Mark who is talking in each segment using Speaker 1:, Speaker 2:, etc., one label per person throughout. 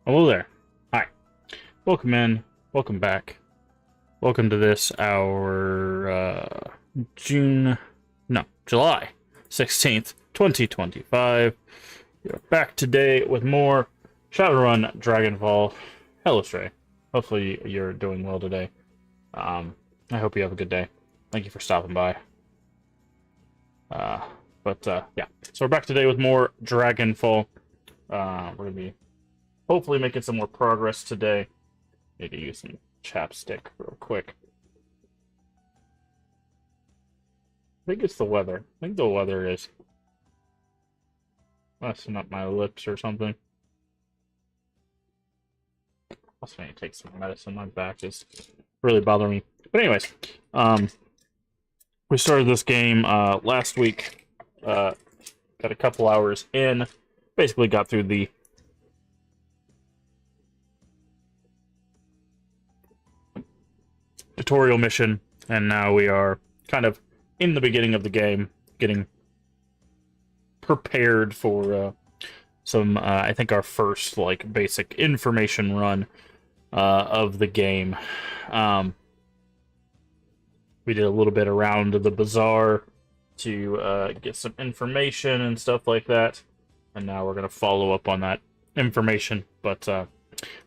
Speaker 1: Hello there. Hi. Welcome in. Welcome back. Welcome to this, our July 16th, 2025. We're back today with more Shadowrun Dragonfall. Hello, Stray. Hopefully you're doing well today. I hope you have a good day. Thank you for stopping by. Yeah. So we're back today with more Dragonfall. We're going to be hopefully making some more progress today. Need to use some chapstick real quick. I think it's the weather. I think the weather is messing up my lips or something. Also need to take some medicine. My back is really bothering me. But anyways, we started this game last week. Got a couple hours in. Basically got through the tutorial mission, and now we are kind of in the beginning of the game, getting prepared for some, I think our first, like, basic information run of the game. We did a little bit around the bazaar to get some information and stuff like that, and now we're going to follow up on that information, but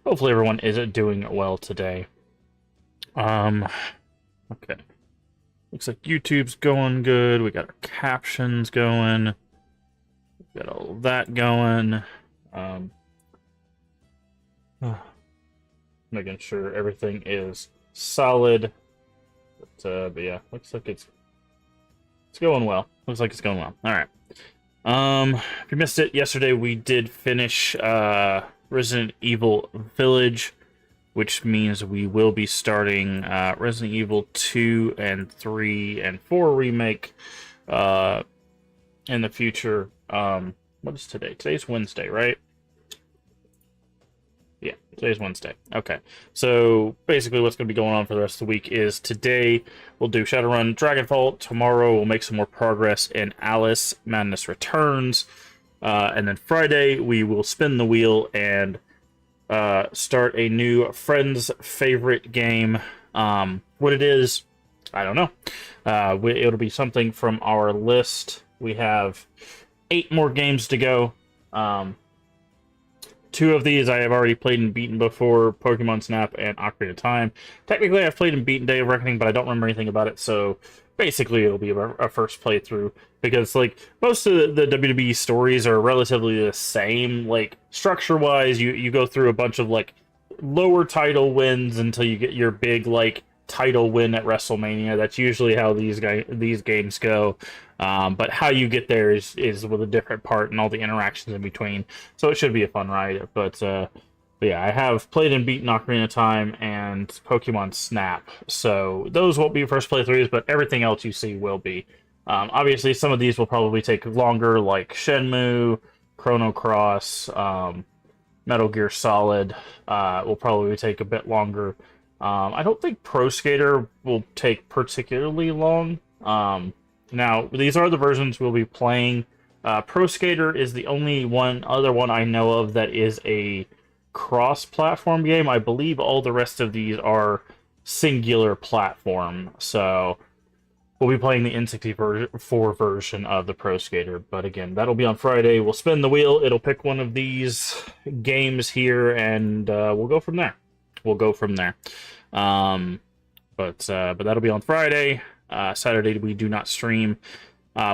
Speaker 1: hopefully everyone is doing well today. Okay. Looks like YouTube's going good. We got our captions going. We got all that going. Making sure everything is solid. But yeah, looks like it's going well. Looks like it's going well. All right. If you missed it, yesterday we did finish Resident Evil Village, which means we will be starting Resident Evil 2 and 3 and 4 remake in the future. What is today? Today's Wednesday, right? Yeah, today's Wednesday. Okay, so basically what's going to be going on for the rest of the week is today we'll do Shadowrun Dragonfall. Tomorrow we'll make some more progress in Alice Madness Returns. And then Friday we will spin the wheel and start a new friend's favorite game. What it is, I don't know. It'll be something from our list. We have 8 more games to go. 2 of these I have already played and beaten before, Pokemon Snap and Ocarina of Time. Technically, I've played and beaten Day of Reckoning, but I don't remember anything about it, so basically it'll be a first playthrough, because like most of the WWE stories are relatively the same. Like, structure-wise, you go through a bunch of like lower title wins until you get your big like title win at WrestleMania. That's usually how these games go. But how you get there is with a different part and all the interactions in between. So it should be a fun ride. But yeah, I have played and beaten Ocarina of Time and Pokemon Snap. So those won't be first playthroughs, but everything else you see will be. Obviously, some of these will probably take longer, like Shenmue, Chrono Cross, Metal Gear Solid will probably take a bit longer. I don't think Pro Skater will take particularly long. Now, these are the versions we'll be playing. Pro Skater is the only other one I know of that is a cross-platform game. I believe all the rest of these are singular platform. So we'll be playing the N64 version of the Pro Skater. But again, that'll be on Friday. We'll spin the wheel. It'll pick one of these games here, and we'll go from there. But that'll be on Friday. Saturday we do not stream,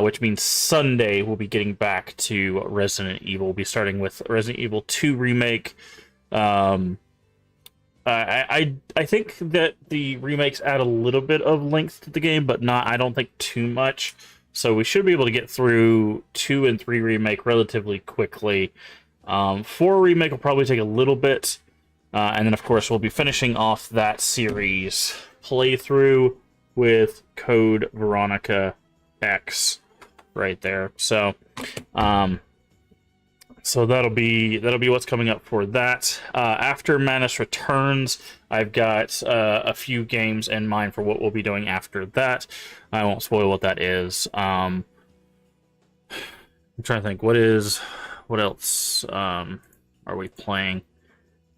Speaker 1: which means Sunday we'll be getting back to Resident Evil. We'll be starting with Resident Evil 2 Remake. I think that the remakes add a little bit of length to the game, but I don't think too much. So we should be able to get through 2 and 3 Remake relatively quickly. 4 Remake will probably take a little bit. And then, of course, we'll be finishing off that series playthrough with Code Veronica X right there. So, that'll be what's coming up for that. After Madness Returns, I've got a few games in mind for what we'll be doing after that. I won't spoil what that is. I'm trying to think. What else are we playing?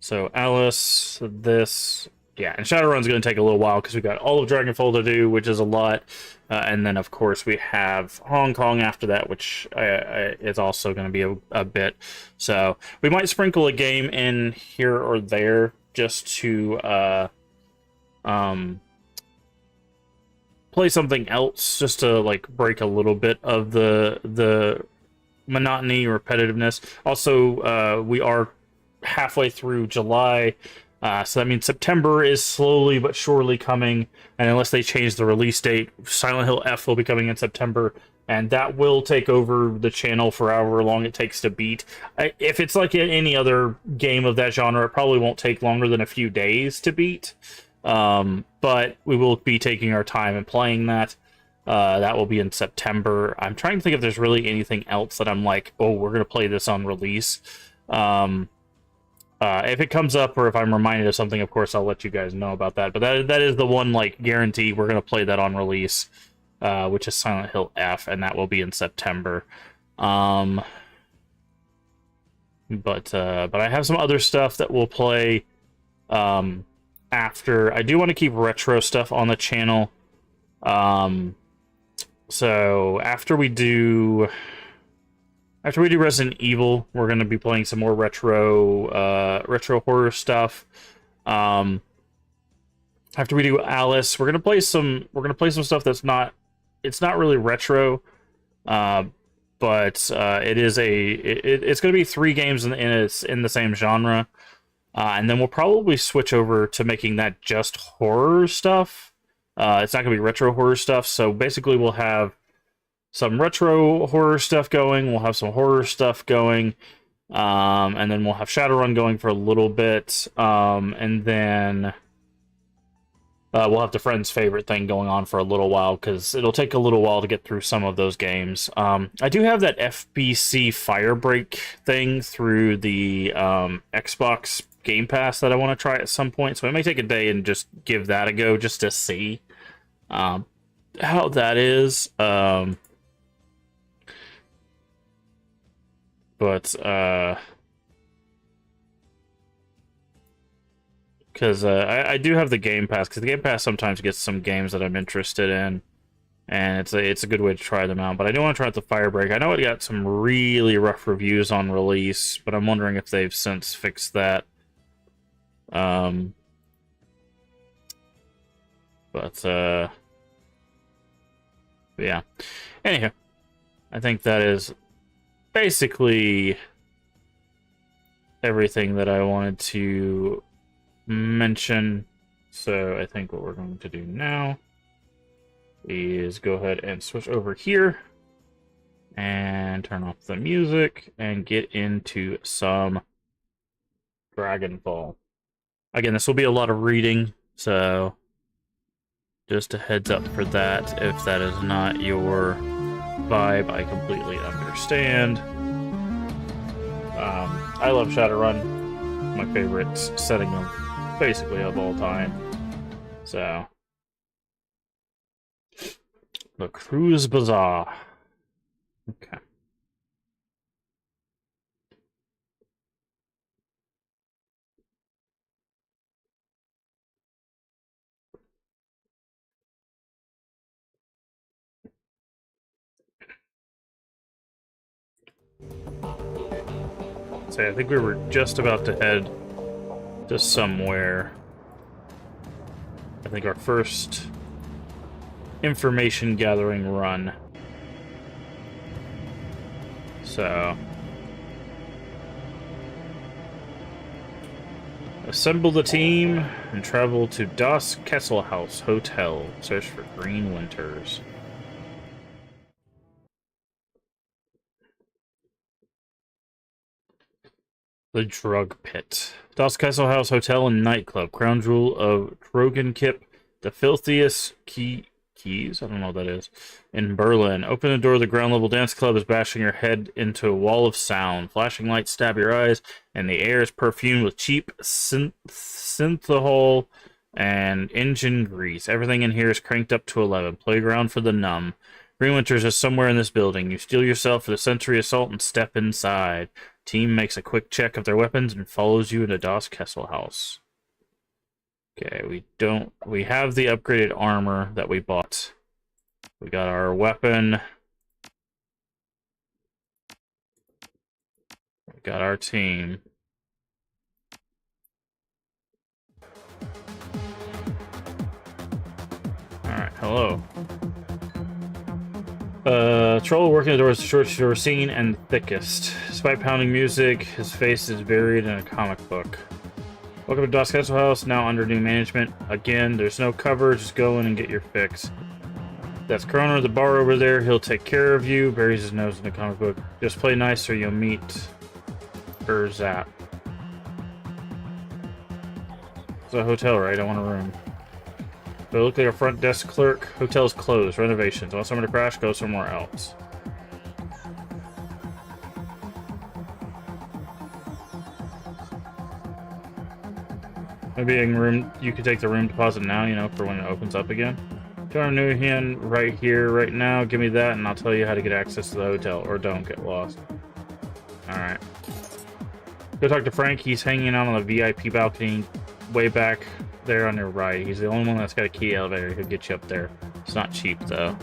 Speaker 1: So Alice, this, yeah, and Shadowrun's going to take a little while because we got all of Dragonfall to do, which is a lot, and then of course we have Hong Kong after that, which is also going to be a bit. So we might sprinkle a game in here or there just to play something else, just to like break a little bit of the monotony, repetitiveness. Also, we are halfway through July, so that means September is slowly but surely coming, and unless they change the release date, Silent Hill F will be coming in September, and that will take over the channel for however long it takes to beat. If it's like any other game of that genre, it probably won't take longer than a few days to beat, but we will be taking our time and playing that. That will be in September. I'm trying to think if there's really anything else that I'm like, oh, we're going to play this on release. If it comes up or if I'm reminded of something, of course, I'll let you guys know about that. But that is the one, like, guarantee we're going to play that on release, which is Silent Hill F, and that will be in September. But I have some other stuff that we'll play after. I do want to keep retro stuff on the channel. So after we do Resident Evil, we're going to be playing some more retro horror stuff. After we do Alice, we're going to play some stuff that's not really retro, but it's going to be 3 games in the same genre. And then we'll probably switch over to making that just horror stuff. It's not going to be retro horror stuff, so basically we'll have some retro horror stuff going, we'll have some horror stuff going, and then we'll have Shadowrun going for a little bit, and then we'll have the Friend's Favorite thing going on for a little while, because it'll take a little while to get through some of those games. I do have that FBC Firebreak thing through the Xbox Game Pass that I want to try at some point, so I may take a day and just give that a go just to see how that is. Because I do have the Game Pass, because the Game Pass sometimes gets some games that I'm interested in, and it's a good way to try them out. But I do want to try out the Firebreak. I know it got some really rough reviews on release, but I'm wondering if they've since fixed that. Yeah. Anyhow, I think that is basically everything that I wanted to mention. So I think what we're going to do now is go ahead and switch over here and turn off the music and get into some Dragonfall. Again, this will be a lot of reading, so just a heads up for that. If that is not your vibe, I completely understand. I love Shadowrun, my favorite setting of basically of all time. So, the Cruise Bazaar. Okay. So I think we were just about to head to somewhere. I think our first information gathering run. So assemble the team and travel to Das Kesselhaus Hotel. Search for Green Winters. The Drug Pit. Das Kesselhaus Hotel and Nightclub. Crown jewel of Drogenkip. The filthiest keys? I don't know what that is. In Berlin. Open the door of the ground level dance club is bashing your head into a wall of sound. Flashing lights stab your eyes, and the air is perfumed with cheap synthahol and engine grease. Everything in here is cranked up to 11. Playground for the numb. Green Winters is somewhere in this building. You steel yourself for the sensory assault and step inside. Team makes a quick check of their weapons and follows you into Das Kessel House. Okay, we have the upgraded armor that we bought. We got our weapon. We got our team. Alright, hello. Troll working the door is the shortest you've ever seen and thickest. Despite pounding music, his face is buried in a comic book. Welcome to Das Kessel House, now under new management. Again, there's no cover, just go in and get your fix. That's Kroner, the bar over there. He'll take care of you. Buries his nose in the comic book. Just play nice or you'll meet Zap. It's a hotel, right? I want a room. They look like a front desk clerk. Hotel's closed. Renovations. Want someone to crash? Go somewhere else. Maybe in room you could take the room deposit now, you know, for when it opens up again. Got a new hand right here, right now. Give me that, and I'll tell you how to get access to the hotel, or don't get lost. Alright. Go talk to Frank. He's hanging out on the VIP balcony way back there on your right. He's the only one that's got a key elevator. He'll get you up there. It's not cheap, though.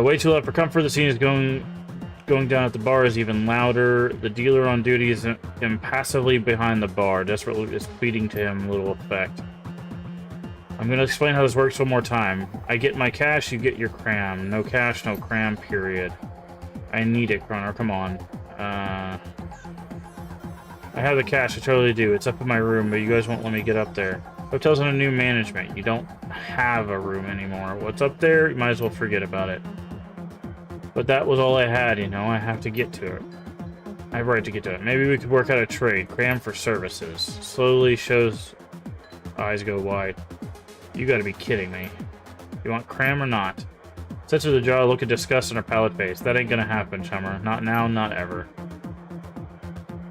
Speaker 1: Way too loud for comfort. The scene is going down at the bar is even louder. The dealer on duty is impassively behind the bar. Desperately is pleading to him, little effect. I'm going to explain how this works one more time. I get my cash, you get your cram. No cash, no cram, period. I need it, Kroner. Come on. I have the cash, I totally do. It's up in my room, but you guys won't let me get up there. Hotel's under new management. You don't have a room anymore. What's up there, you might as well forget about it. But that was all I had, you know. I have to get to it. I have a right to get to it. Maybe we could work out a trade. Cram for services. Slowly shows eyes go wide. You gotta be kidding me. You want cram or not? Sets her the jaw, look of disgust on her pallid face. That ain't gonna happen, chummer. Not now, not ever.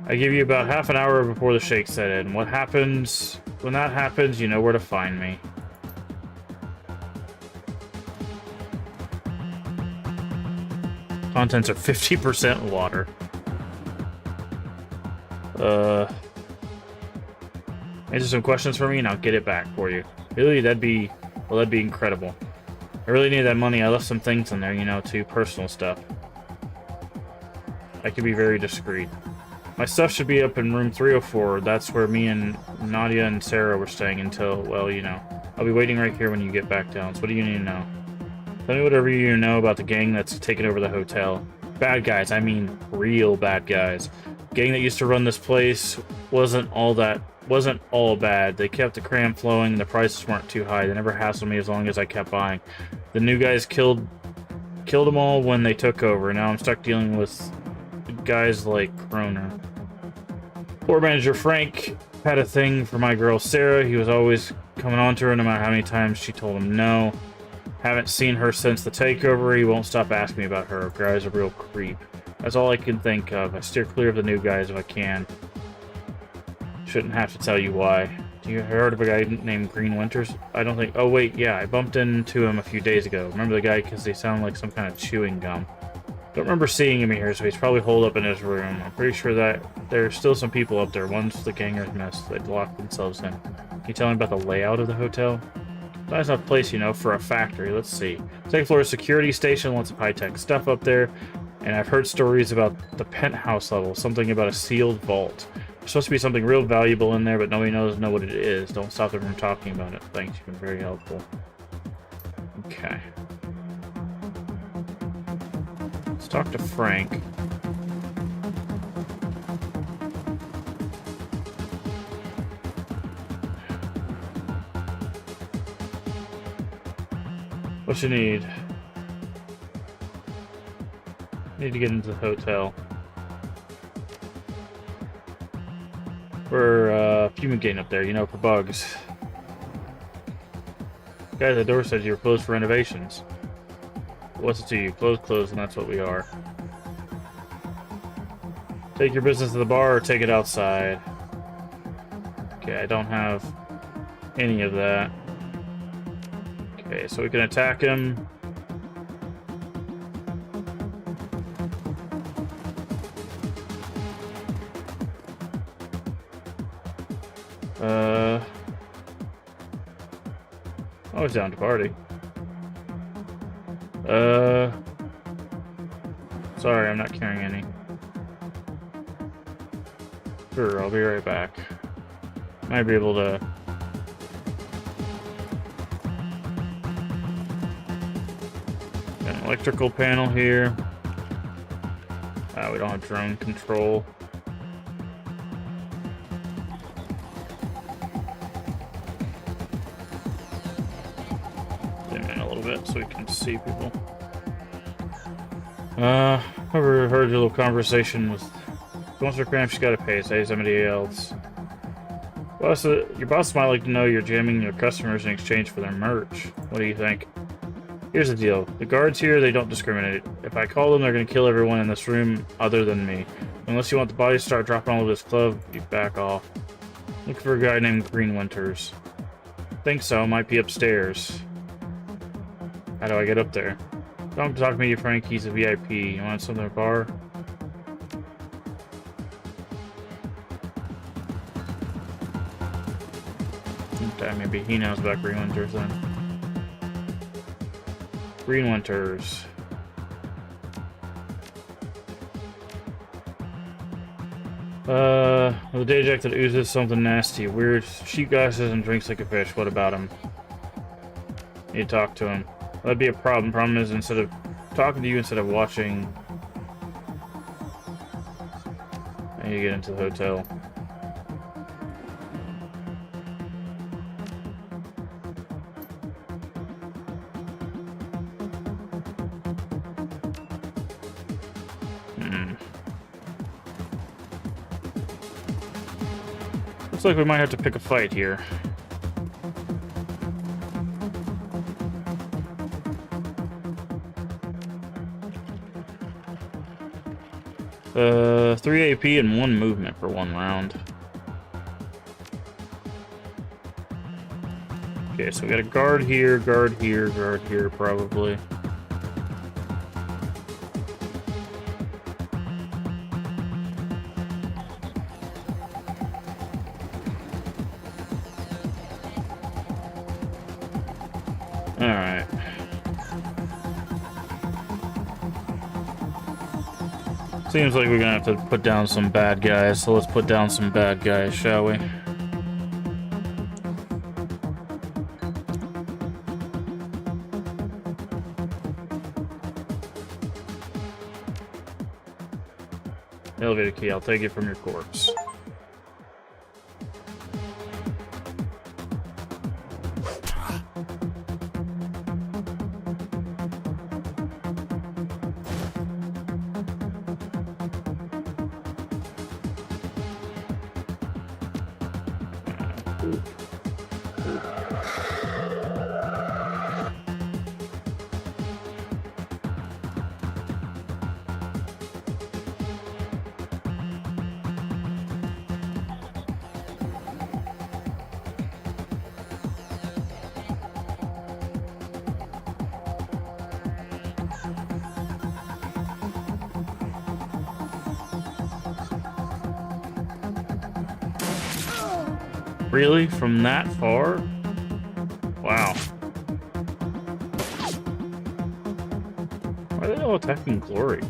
Speaker 1: I give you about half an hour before the shake set in. What happens? When that happens, you know where to find me. Contents are 50% water. Answer some questions for me and I'll get it back for you. Really, that'd be incredible. I really need that money. I left some things in there, you know, too. Personal stuff. I can be very discreet. My stuff should be up in room 304. That's where me and Nadia and Sarah were staying until, well, you know. I'll be waiting right here when you get back down. So what do you need to know? Tell me whatever you know about the gang that's taken over the hotel. Bad guys, I mean real bad guys. Gang that used to run this place wasn't all bad. They kept the cram flowing, the prices weren't too high. They never hassled me as long as I kept buying. The new guys killed them all when they took over. Now I'm stuck dealing with guys like Kroner. Floor manager Frank had a thing for my girl Sarah. He was always coming on to her no matter how many times she told him no. Haven't seen her since the takeover. He won't stop asking me about her. Guy's a real creep. That's all I can think of. I steer clear of the new guys if I can. Shouldn't have to tell you why. You heard of a guy named Green Winters? I don't think... Oh, wait, yeah. I bumped into him a few days ago. Remember the guy because they sound like some kind of chewing gum. Don't remember seeing him here, so he's probably holed up in his room. I'm pretty sure that there's still some people up there. Once the gangers missed, they'd locked themselves in. Can you tell me about the layout of the hotel? Nice enough place, you know, for a factory. Let's see. Second floor security station, lots of high-tech stuff up there. And I've heard stories about the penthouse level, something about a sealed vault. There's supposed to be something real valuable in there, but nobody know what it is. Don't stop them from talking about it. Thanks, you've been very helpful. Okay. Let's talk to Frank. What you need? Need to get into the hotel. We're fumigating up there, you know, for bugs. Guy at the door said you were closed for renovations. What's it to you? Closed, and that's what we are. Take your business to the bar or take it outside. Okay, I don't have any of that. Okay, so we can attack him. Oh, he's down to party. Sorry, I'm not carrying any. Sure, I'll be right back. Might be able to... Got an electrical panel here. We don't have drone control. Zoom in a little bit so we can see people. Heard your little conversation with... Once her cramp, she's got to pay. Say somebody else. Boss, your boss might like to know you're jamming your customers in exchange for their merch. What do you think? Here's the deal. The guards here, they don't discriminate. If I call them, they're going to kill everyone in this room other than me. Unless you want the bodies to start dropping all over this club, you back off. Look for a guy named Green Winters. Think so, might be upstairs. How do I get up there? Don't talk to me, Frank. He's a VIP. You want something at a bar? Okay, maybe he knows about Green Winters then. Green Winters. The day jack that oozes something nasty. Weird. Sheep glasses and drinks like a fish. What about him? You talk to him. That'd be a problem. Problem is, instead of talking to you, instead of watching, I need to get into the hotel. Looks like we might have to pick a fight here. Three AP and 1 movement for 1 round. Okay, so we got a guard here, guard here, guard here, probably. Alright. Seems like we're gonna have to put down some bad guys, so let's put down some bad guys, shall we? Elevator key, I'll take it from your corpse. Really? From that far? Wow. Why are they all attacking Glory?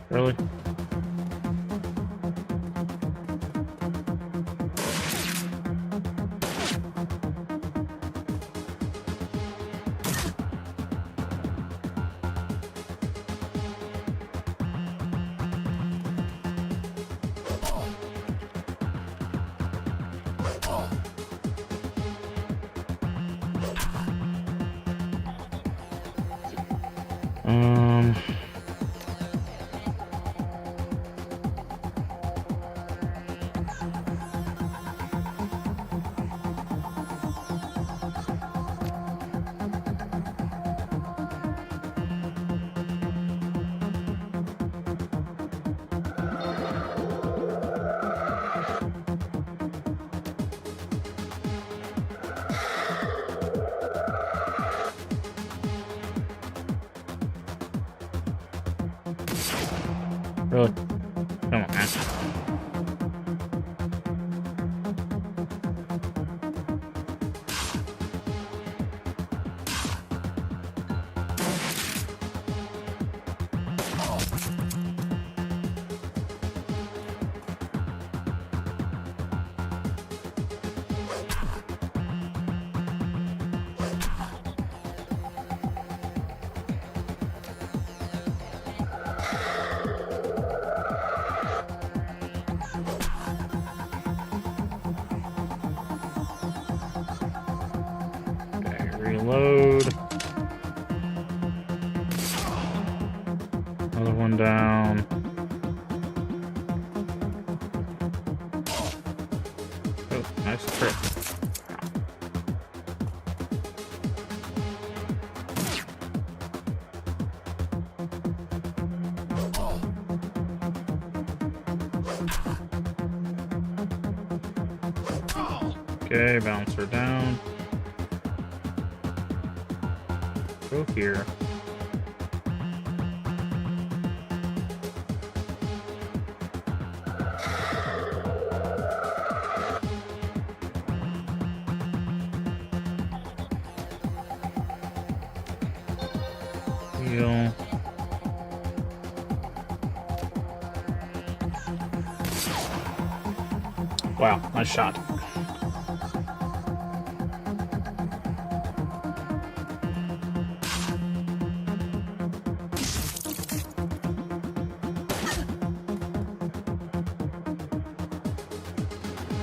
Speaker 1: Really? Um... Really? Come on, man. Okay, reload. Another one down. Oh, nice trip. Okay, bouncer down. Go here. Heal. Wow, nice shot.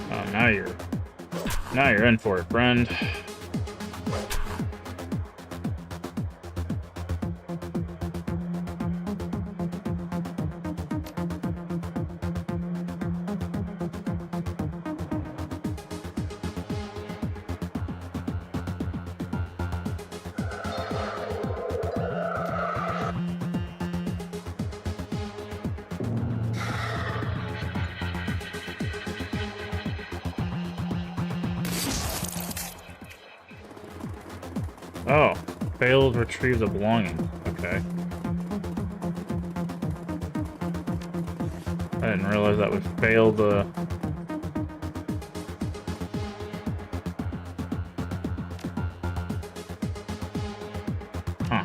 Speaker 1: Oh, now you're in for it, friend. Oh, failed retrieve the belonging. Okay. I didn't realize that would fail the... Huh.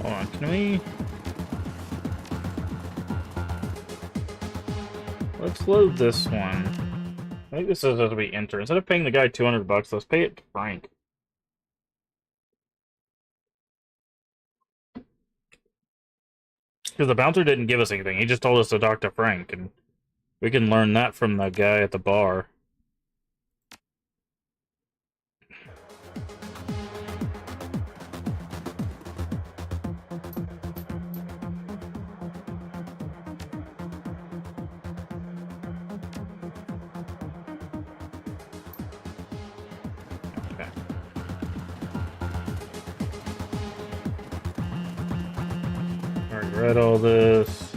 Speaker 1: Hold on, can we... Let's load this one. I think this is as we enter. Instead of paying the guy $200, let's pay it to Frank. Because the bouncer didn't give us anything. He just told us to talk to Frank, and we can learn that from the guy at the bar. Okay. Already read all this.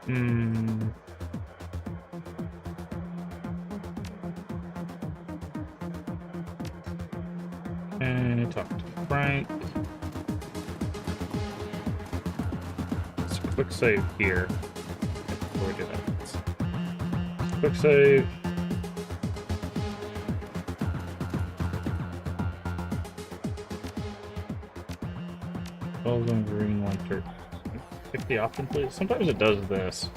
Speaker 1: Hmm. And talk to Frank. Let's quick save here. Before we do that. Quick save. Golden green winter. Pick the option, please. Sometimes it does this.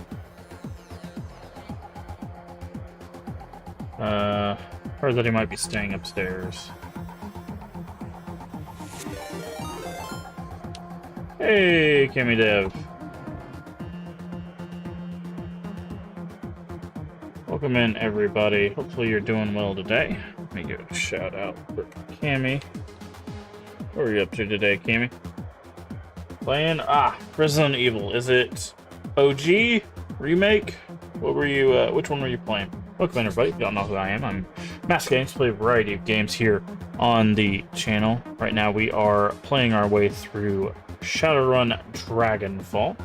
Speaker 1: Or that he might be staying upstairs. Hey, Kimmy Dev. Welcome in, everybody. Hopefully you're doing well today. Let me give a shout out for Cammy. What are you up to today, Cammy? Playing? Resident Evil. Is it OG? Remake? What were you, which one were you playing? Welcome in, everybody. Y'all know who I am. I'm Master Games, play a variety of games here on the channel. Right now we are playing our way through Shadowrun Dragonfall.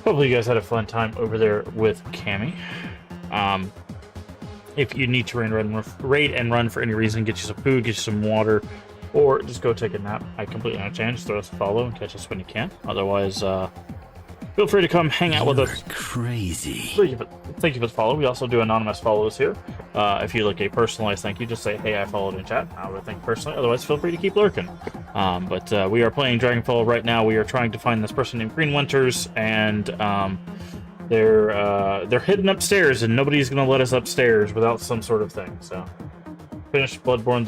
Speaker 1: Hopefully you guys had a fun time over there with Cammy. If you need to raid and run for any reason, get you some food, get you some water, or just go take a nap, I completely understand. Just throw us a follow and catch us when you can. Otherwise, feel free to come hang out with us.
Speaker 2: Crazy.
Speaker 1: Thank you for the follow. We also do anonymous follows here. If you like a personalized thank you, just say, hey, I followed in chat. I would thank you personally. Otherwise, feel free to keep lurking. But we are playing Dragonfall right now. We are trying to find this person named Green Winters, and they're hidden upstairs, and nobody's going to let us upstairs without some sort of thing. So, finished Bloodborne,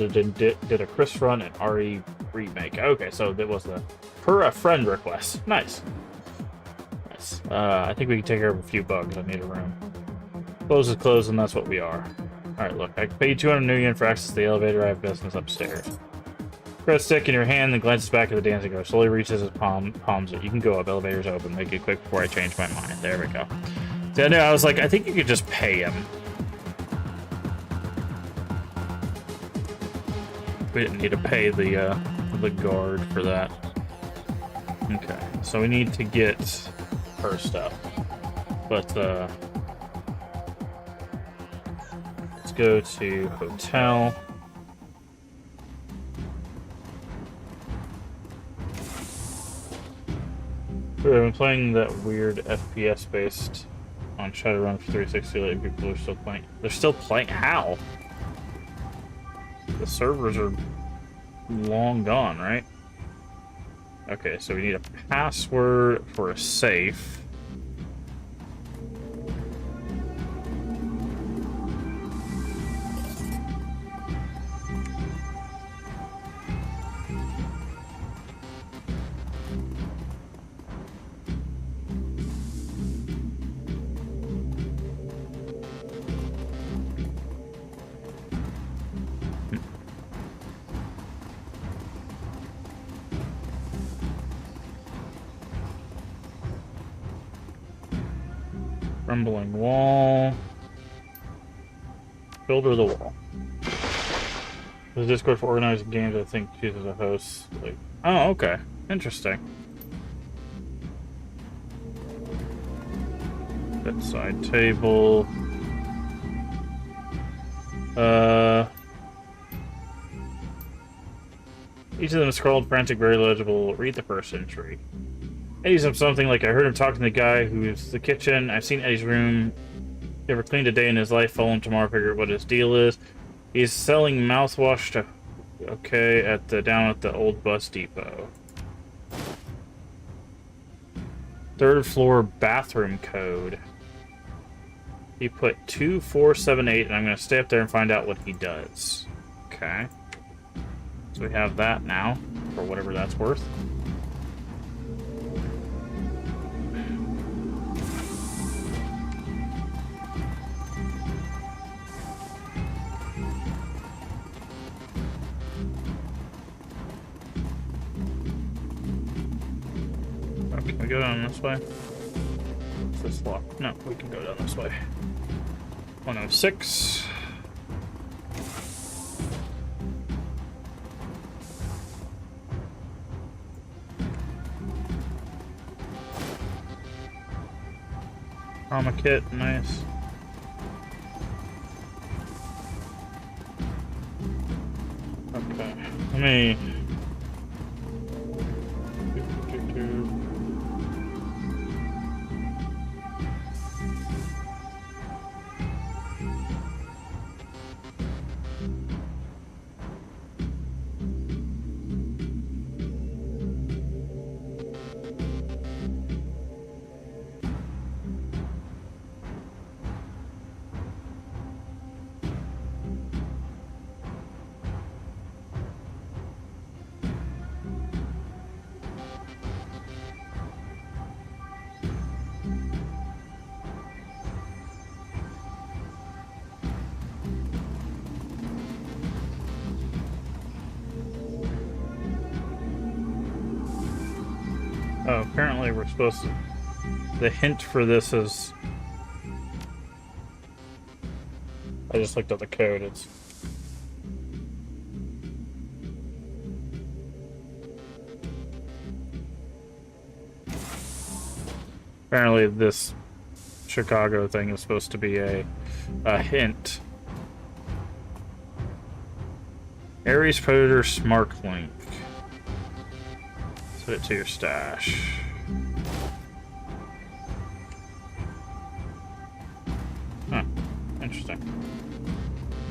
Speaker 1: did a Chris run and RE remake. Okay, so that was the per friend request. Nice. I think we can take care of a few bugs. I need a room. Close is closed, and that's what we are. Alright, look. I paid 200 new yen for access to the elevator. I have business upstairs. Press stick in your hand, then glances back at the dancing ghost. Slowly reaches his palms it. You can go up. Elevator's open. Make it quick before I change my mind. There we go. See, I was like, I think you could just pay him. We didn't need to pay the guard for that. Okay, so we need to get her stuff. But, let's go to hotel. I've been playing that weird FPS based on Shadowrun for 360 lately. People are still playing. They're still playing? How? The servers are long gone, right? Okay, so we need a password for a safe. Crumbling wall. Builder of the wall. The Discord for organizing games, I think, chooses a host. Like, oh, okay. Interesting. Bedside table. Each of them is scrawled frantic, very legible. Read the first entry. Eddie's up something like, I heard him talking to the guy who's the kitchen. I've seen Eddie's room. Never cleaned a day in his life. Follow him tomorrow, figure out what his deal is. He's selling mouthwash to... Okay, down at the old bus depot. Third floor bathroom code. He put 2478, and I'm going to stay up there and find out what he does. Okay. So we have that now, for whatever that's worth. Can we go down this way? What's this lock? No, we can go down this way. 106. Trauma kit, nice. Okay, let me... Oh, apparently we're supposed to... The hint for this is... I just looked up the code, it's... Apparently this Chicago thing is supposed to be a hint. Ares Predator Smart Link. Set it to your stash. Huh. Interesting.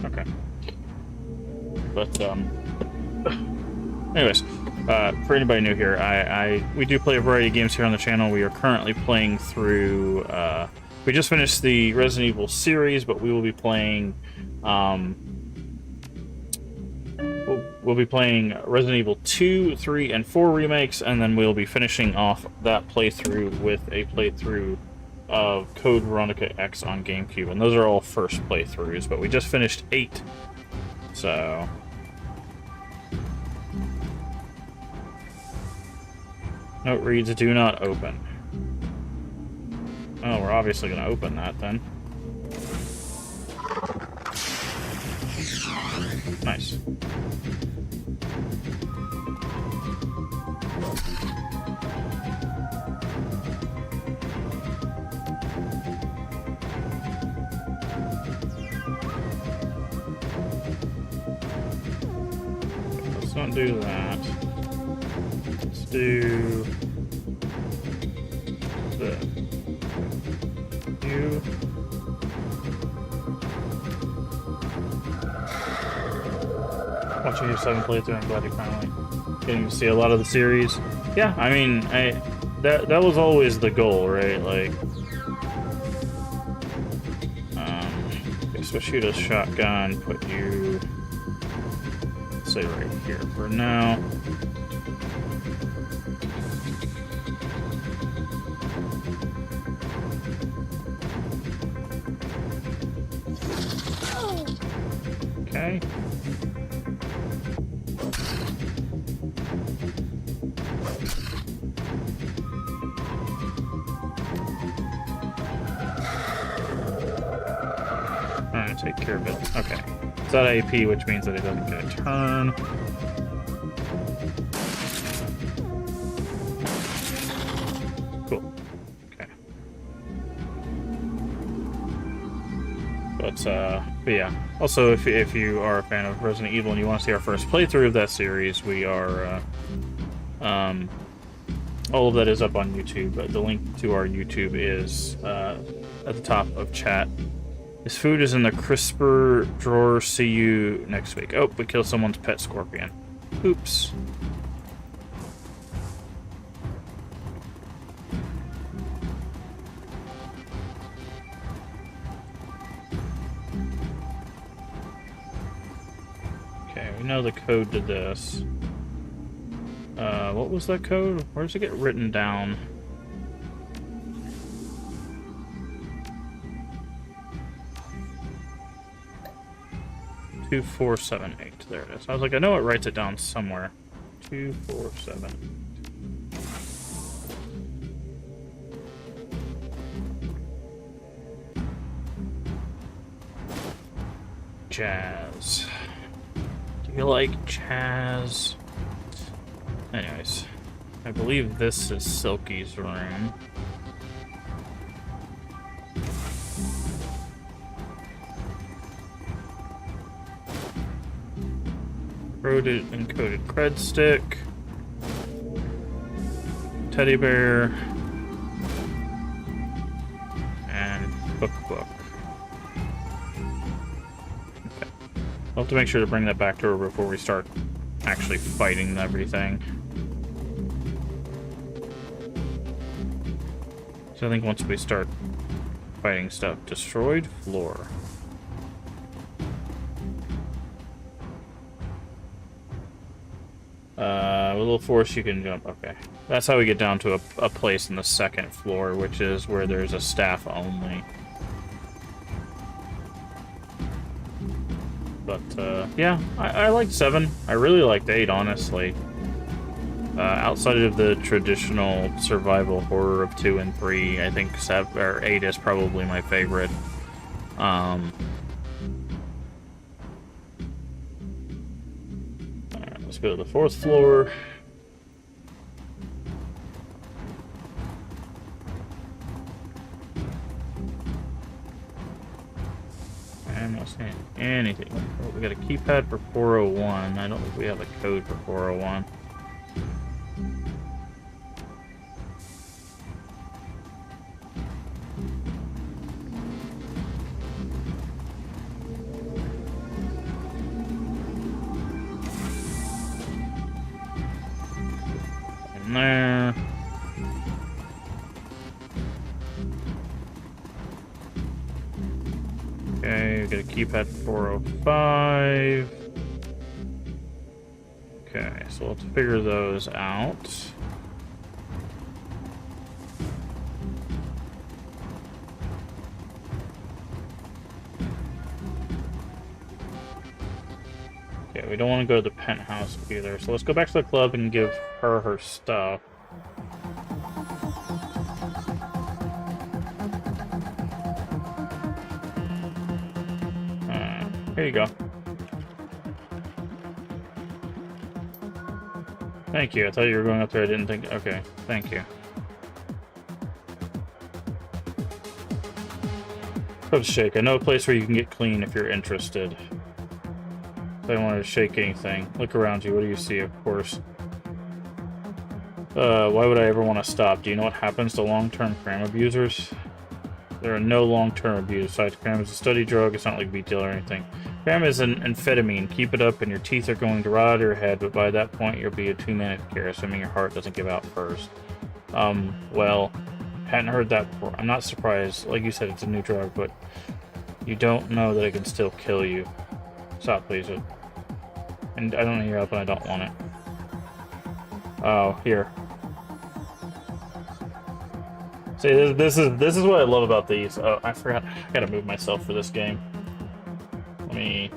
Speaker 1: Okay. But, anyways, for anybody new here, we do play a variety of games here on the channel. We are currently playing through, we just finished the Resident Evil series, but we will be playing, we'll be playing Resident Evil 2, 3, and 4 remakes, and then we'll be finishing off that playthrough with a playthrough of Code Veronica X on GameCube. And those are all first playthroughs, but we just finished 8. So... Note reads, do not open. Oh, we're obviously going to open that then. Nice. Let's not do that. Let's do the you. Watching your 7 playthrough, I'm glad you finally getting to see a lot of the series. Yeah, I mean, that was always the goal, right? Like, so shoot a shotgun, put you, say right here for now. Okay. Alright, take care of it. Okay. It's out of AP, which means that it doesn't get a turn. Cool. Okay. But yeah. Also, if you are a fan of Resident Evil and you want to see our first playthrough of that series, we are, all of that is up on YouTube. The link to our YouTube is at the top of chat. His food is in the crisper drawer. See you next week. Oh, we killed someone's pet scorpion. Oops. Okay, we know the code to this. What was that code? Where does it get written down? Two, 4, 7, 8. There it is. I was like, I know it writes it down somewhere. 2, 4, 7. Jazz. Do you like jazz? Anyways, I believe this is Silky's room. encoded cred stick, teddy bear, and book. Okay. I'll have to make sure to bring that back to her before we start actually fighting and everything. So I think once we start fighting stuff, destroyed floor. With a little force you can jump. Okay. That's how we get down to a place in the second floor, which is where there's a staff only. But, yeah, I liked 7. I really liked 8, honestly. Outside of the traditional survival horror of 2 and 3, I think 8 is probably my favorite. Alright, let's go to the 4th floor. I'm not seeing anything. Oh, we got a keypad for 401. I don't think we have a code for 401. In there. Okay, we got a keypad for 405. Okay, so we'll have to figure those out. Okay, we don't want to go to the penthouse either, so let's go back to the club and give her her stuff. Here you go. Thank you. I thought you were going up there. I didn't think... Okay, thank you. Go to shake. I know a place where you can get clean if you're interested. If I want to shake anything. Look around you. What do you see, of course? Why would I ever want to stop? Do you know what happens to long-term cram abusers? There are no long-term abuse. Besides, cram is a study drug. It's not like B-deal or anything. Cram is an amphetamine. Keep it up and your teeth are going to rot out of your head, but by that point you'll be a 2-minute care, assuming your heart doesn't give out first. Well, hadn't heard that before. I'm not surprised. Like you said, it's a new drug, but you don't know that it can still kill you. Stop, please. And I don't need your help and I don't want it. Oh, here. See, this is what I love about these. Oh, I forgot. I gotta move myself for this game. Let me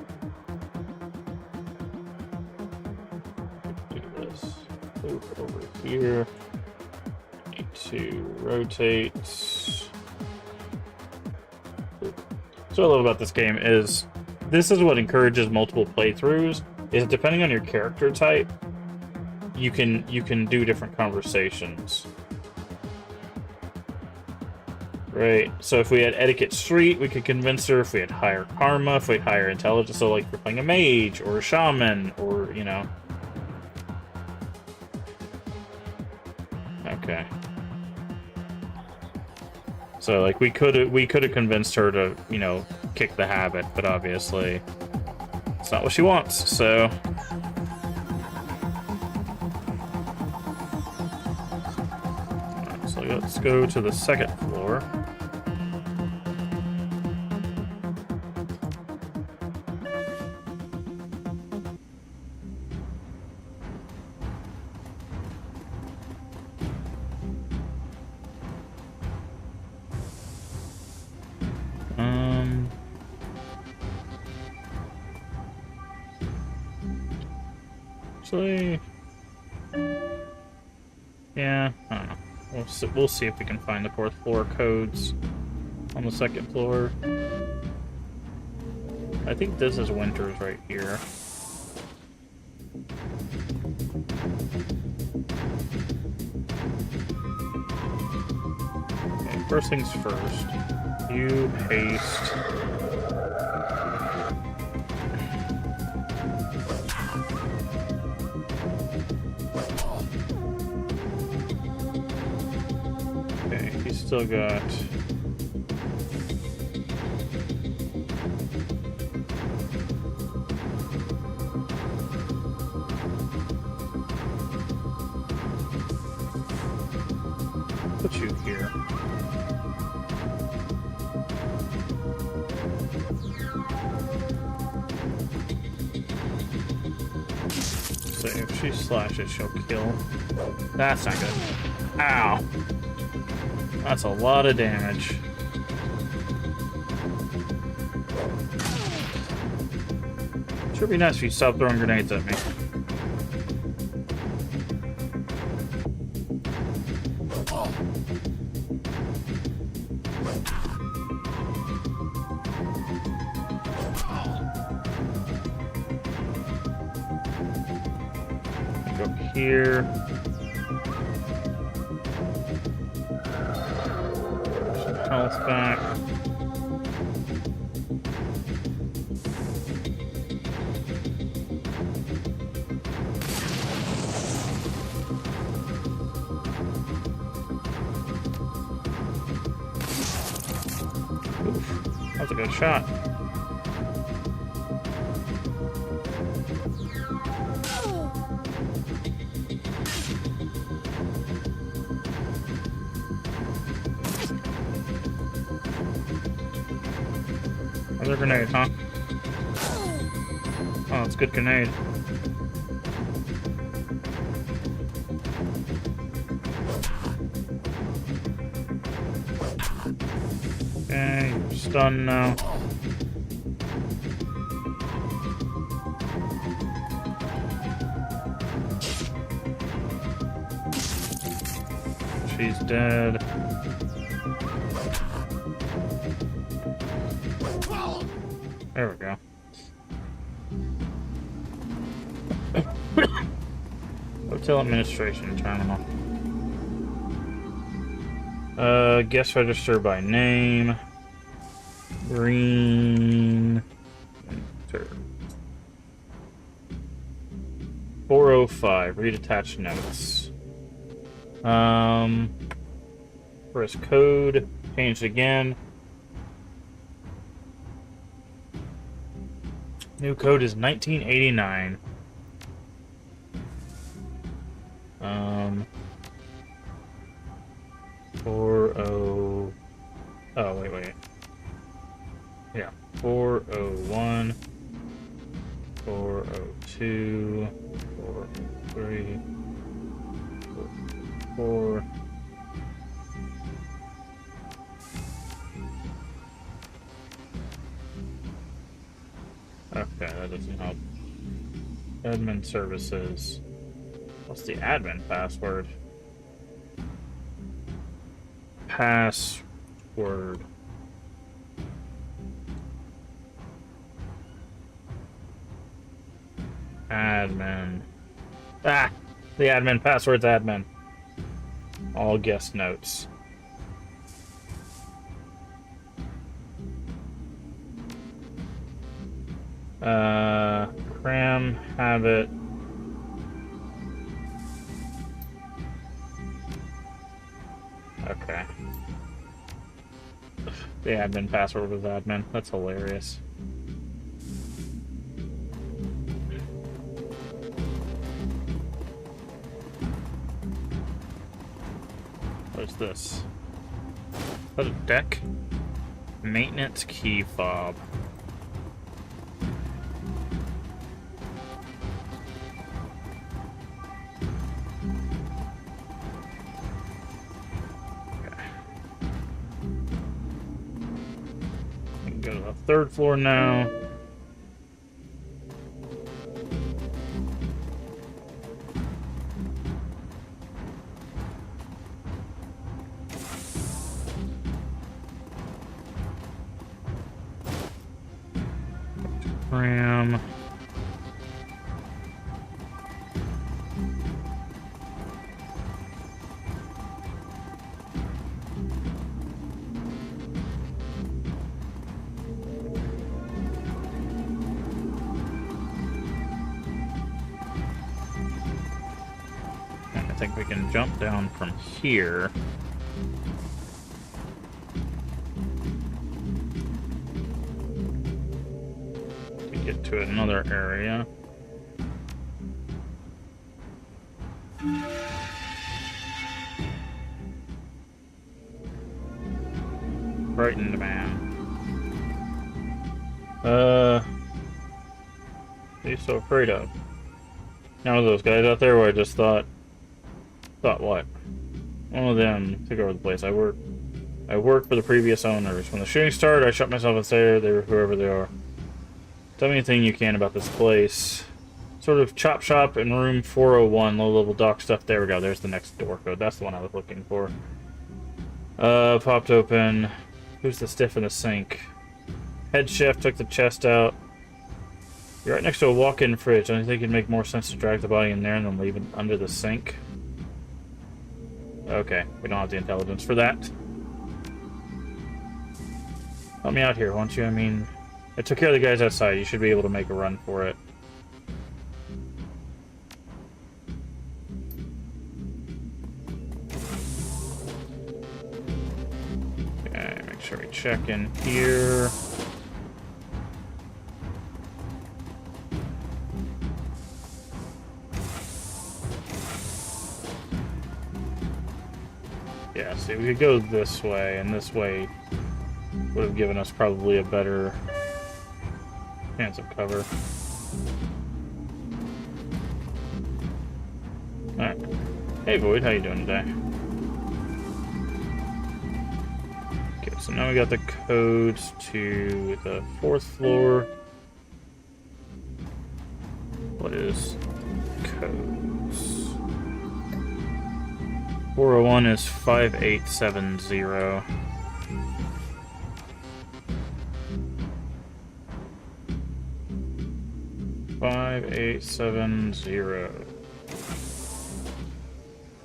Speaker 1: do this. Move over here. Need to rotate. So what I love about this game is this is what encourages multiple playthroughs. Is depending on your character type, you can do different conversations. Right, so if we had Etiquette Street, we could convince her. If we had higher Karma, if we had higher Intelligence, so like we're playing a mage, or a shaman, or, you know. Okay. So, like, we could have convinced her to, you know, kick the habit, but obviously it's not what she wants, so... Alright, so let's go to the second floor. Actually, yeah, I don't know. We'll see if we can find the 4th floor codes on the 2nd floor. I think this is Winters right here. Okay, first things first. You haste. She's still got... Put you here. So if she slashes, she'll kill. That's not good. Ow! That's a lot of damage. Sure be nice if you stop throwing grenades at me. Go here. Some health back. Oof, that was a good shot. Another grenade, huh? Oh, it's a good grenade. Okay, you're stunned now. She's dead. There we go. Hotel administration terminal. Guest register by name. Green. Enter. 405. Read attached notes. Press code. Changed again. New code is 1989. 40. Oh, wait. Yeah, 401, 402, 403, 404. Okay, that doesn't help. Admin services. What's the admin password? Password. Admin. Ah! The admin password's admin. All guest notes. Cram, habit. Okay. The admin password was admin. That's hilarious. What's this? Is that a deck? Maintenance key fob. Go to the third floor now. Cram. I think we can jump down from here. get to another area. Frightened man. What are you so afraid of? Now those guys out there where I just thought what? One of them took over the place. I work for the previous owners. When the shooting started, I shut myself inside. They were whoever they are. Tell me anything you can about this place. Sort of chop shop in room 401, low-level dock stuff. There we go. There's the next door code. That's the one I was looking for. Popped open. Who's the stiff in the sink? Head chef took the chest out. You're right next to a walk-in fridge. Don't you think it'd make more sense to drag the body in there and then leave it under the sink? Okay, we don't have the intelligence for that. Help me out here, won't you? I mean, I took care of the guys outside. You should be able to make a run for it. Okay, make sure we check in here. Yeah, see, we could go this way, and this way would have given us probably a better chance of cover. Alright. Hey, Void, how you doing today? Okay, so now we got the codes to the 4th floor. What is codes? 401 is 5870.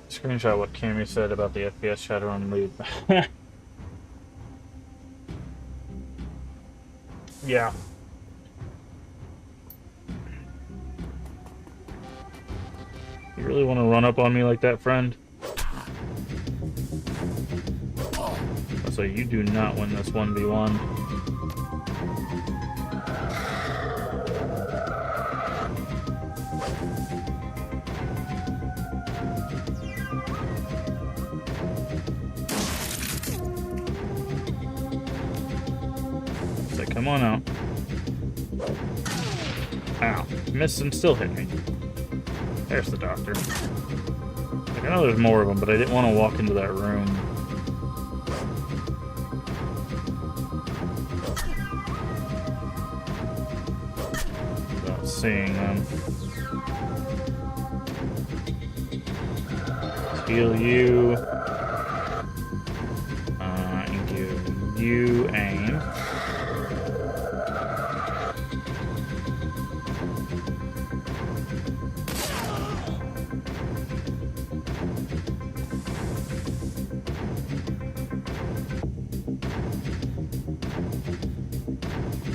Speaker 1: Screenshot what Cammy said about the FPS Shadowrun lead. Yeah. You really want to run up on me like that, friend? So you do not win this 1v1. So come on out. Ow. Missed and still hit me. There's the doctor. Like, I know there's more of them, but I didn't want to walk into that room. Without seeing them. Heal you. And give you aim.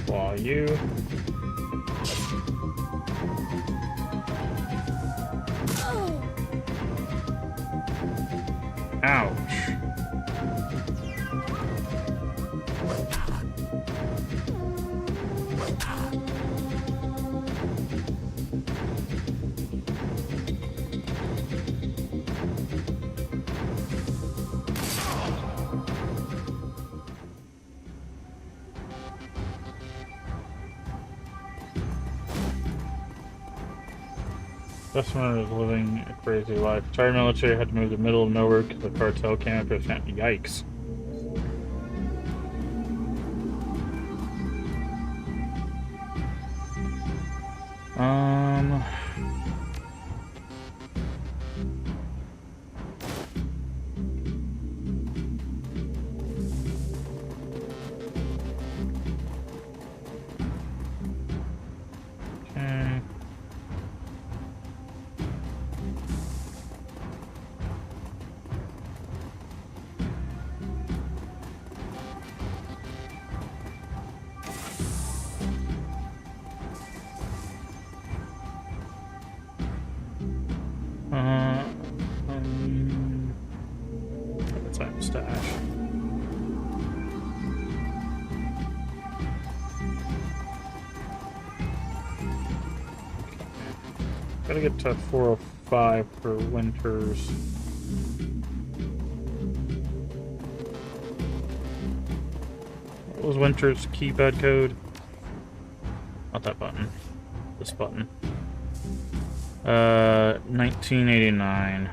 Speaker 1: While you. Ouch. Customer is living a crazy life. Retired military had to move to the middle of nowhere because the cartel came after his family. Yikes. Okay. Time stash. Gotta get to 405 for Winters. What was Winters' keypad code? Not that button. This button. 1989.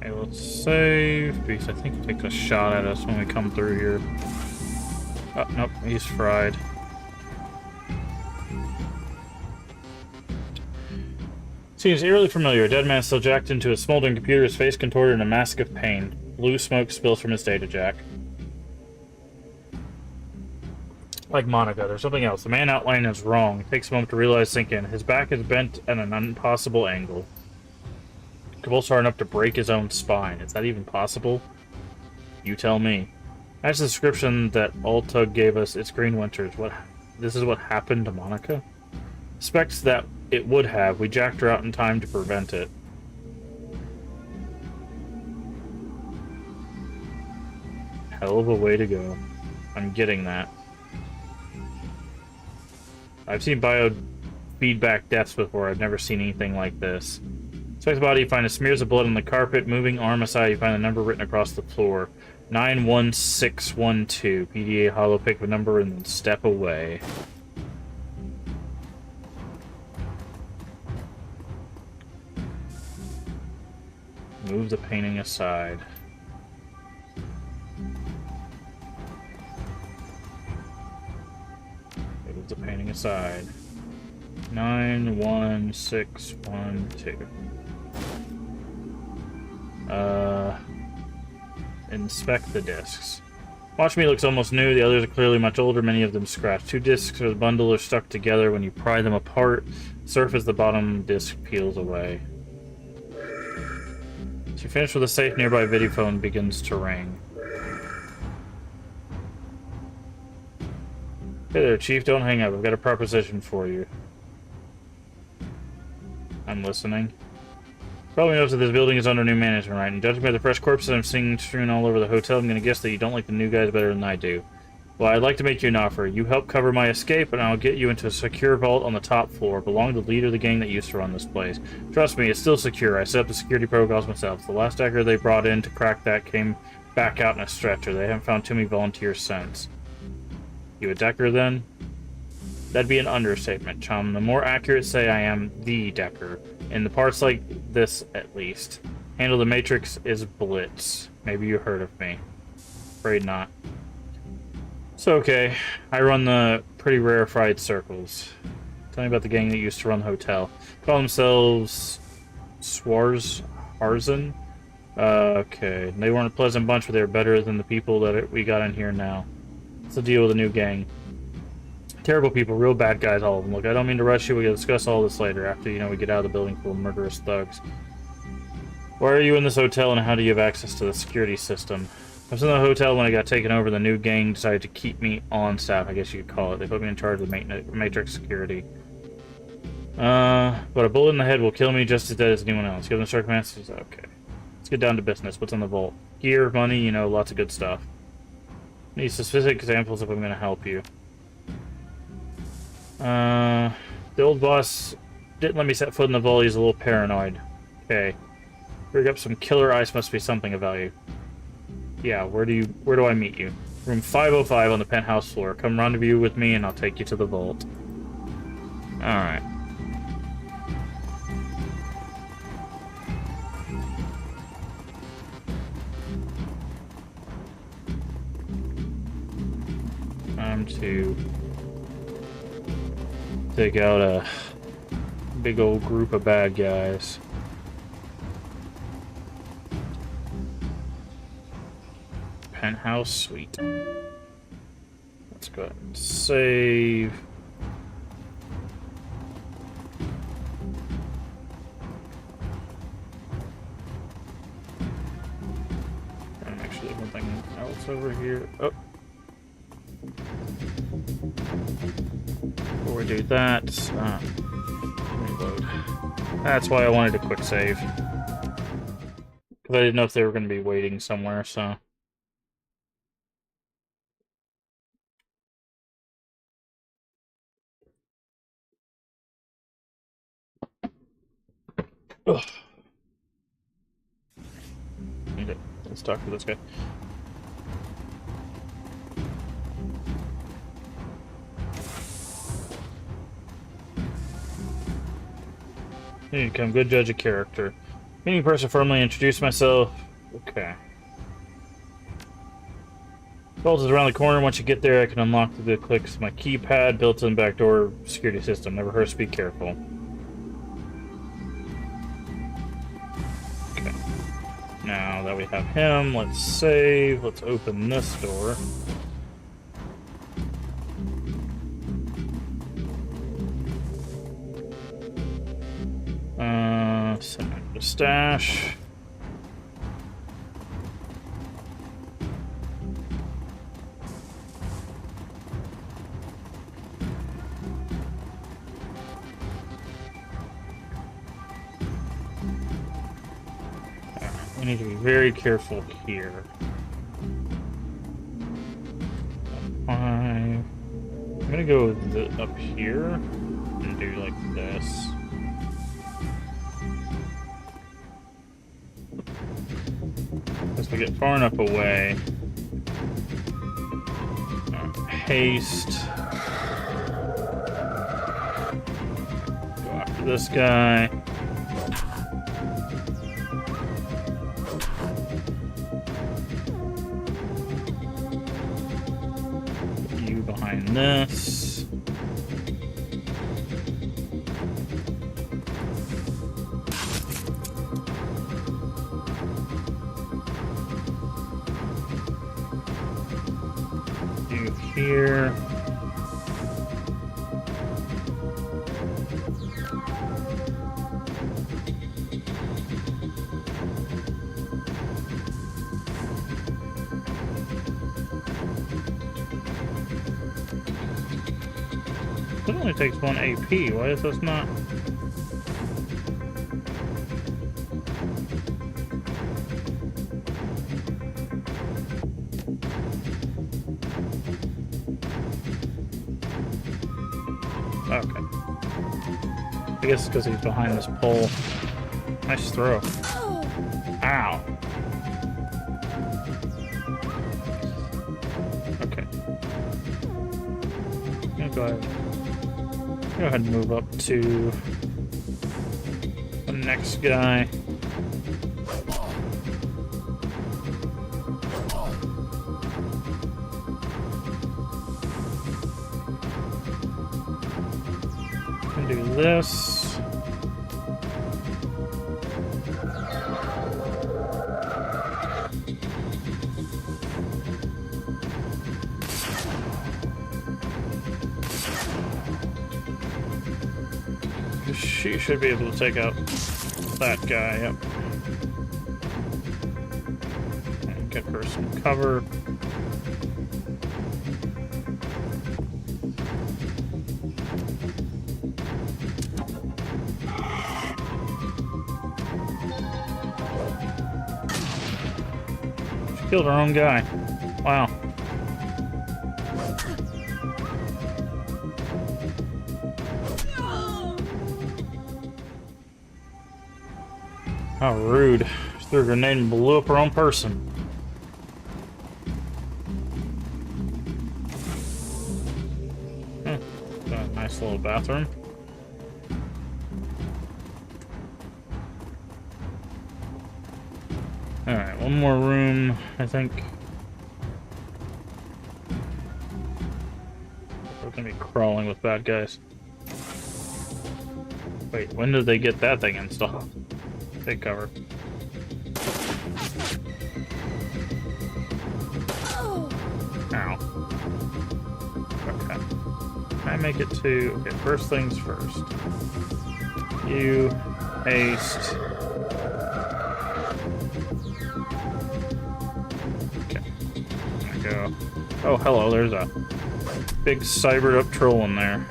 Speaker 1: Okay, let's save, because I think he takes a shot at us when we come through here. Oh, nope, he's fried. Seems eerily familiar. A dead man still jacked into a smoldering computer, his face contorted in a mask of pain. Blue smoke spills from his data jack. Like Monica, there's something else. The man outline is wrong. It takes a moment to realize, sink in. His back is bent at an impossible angle. Convulsed hard enough to break his own spine. Is that even possible? You tell me. That's the description that Altug gave us. It's Green Winters. This is what happened to Monica? Suspects that it would have. We jacked her out in time to prevent it. Hell of a way to go. I'm getting that. I've seen biofeedback deaths before. I've never seen anything like this. Inspect the body, you find smears of blood on the carpet. Moving arm aside, you find the number written across the floor. 91612. PDA hollow, pick the number and then step away. Move the painting aside. Move the painting aside. 91612. Inspect the discs. Watch Me looks almost new. The others are clearly much older, many of them scratched. Two discs or the bundle are stuck together. When you pry them apart, the surface of the bottom disc peels away. As you finish with a safe nearby, videophone begins to ring. Hey there, Chief. Don't hang up. I've got a proposition for you. I'm listening. Probably knows that this building is under new management, right? And judging by the fresh corpses I'm seeing strewn all over the hotel, I'm going to guess that you don't like the new guys better than I do. Well, I'd like to make you an offer. You help cover my escape, and I'll get you into a secure vault on the top floor, belonging to the leader of the gang that used to run this place. Trust me, it's still secure. I set up the security protocols myself. The last decker they brought in to crack that came back out in a stretcher. They haven't found too many volunteers since. You a decker, then? That'd be an understatement, chum. The more accurate say I am the decker. In the parts like this, at least. Handle the Matrix is Blitz. Maybe you heard of me. Afraid not. So, okay. I run the pretty rarefied circles. Tell me about the gang that used to run the hotel. Call themselves Swars Arzen? Okay. They weren't a pleasant bunch, but they were better than the people that we got in here now. What's the deal with the new gang? Terrible people, real bad guys, all of them. Look, I don't mean to rush you. We can discuss all this later, after, we get out of the building full of murderous thugs. Why are you in this hotel, and how do you have access to the security system? I was in the hotel when I got taken over. The new gang decided to keep me on staff, I guess you could call it. They put me in charge of the Matrix security. But a bullet in the head will kill me just as dead as anyone else. Give them circumstances? Okay. Let's get down to business. What's in the vault? Gear, money, lots of good stuff. Need specific examples if I'm going to help you. The old boss didn't let me set foot in the vault. He's a little paranoid. Okay. Rig up some killer ice, must be something of value. Yeah, where do I meet you? Room 505 on the penthouse floor. Come rendezvous with me and I'll take you to the vault. Alright. Time to take out a big old group of bad guys. Penthouse suite. Let's go ahead and save. And actually, one thing else over here. Oh. Before we do that, reload. That's why I wanted a quick save. Because I didn't know if they were going to be waiting somewhere, so... Ugh. Okay, let's talk to this guy. Here you come, good judge of character. Meeting person, formally introduce myself. Okay. Vault is around the corner. Once you get there, I can unlock the clicks of my keypad. Built-in backdoor security system. Never hurts to be careful. Okay. Now that we have him, let's save. Let's open this door. Send him to stash. We need to be very careful here. 5. I'm gonna go up here and do like this. As we get far enough away. Haste. Go after this guy. You behind this. Here. It only takes 1 AP. Why is this not? Okay. I guess it's because he's behind this pole. Nice throw. Ow. Okay. Go ahead and move up to the next guy. Do this. She should be able to take out that guy, yep. And get her some cover. Killed our own guy. Wow. How rude. She threw a grenade and blew up her own person. Got a nice little bathroom. Alright, one more room, I think. We're gonna be crawling with bad guys. Wait, when did they get that thing installed? Take cover. Ow. Okay. Can I make it to... Okay, first things first. You... Haste... Go. Oh, hello, there's a big cybered up troll in there.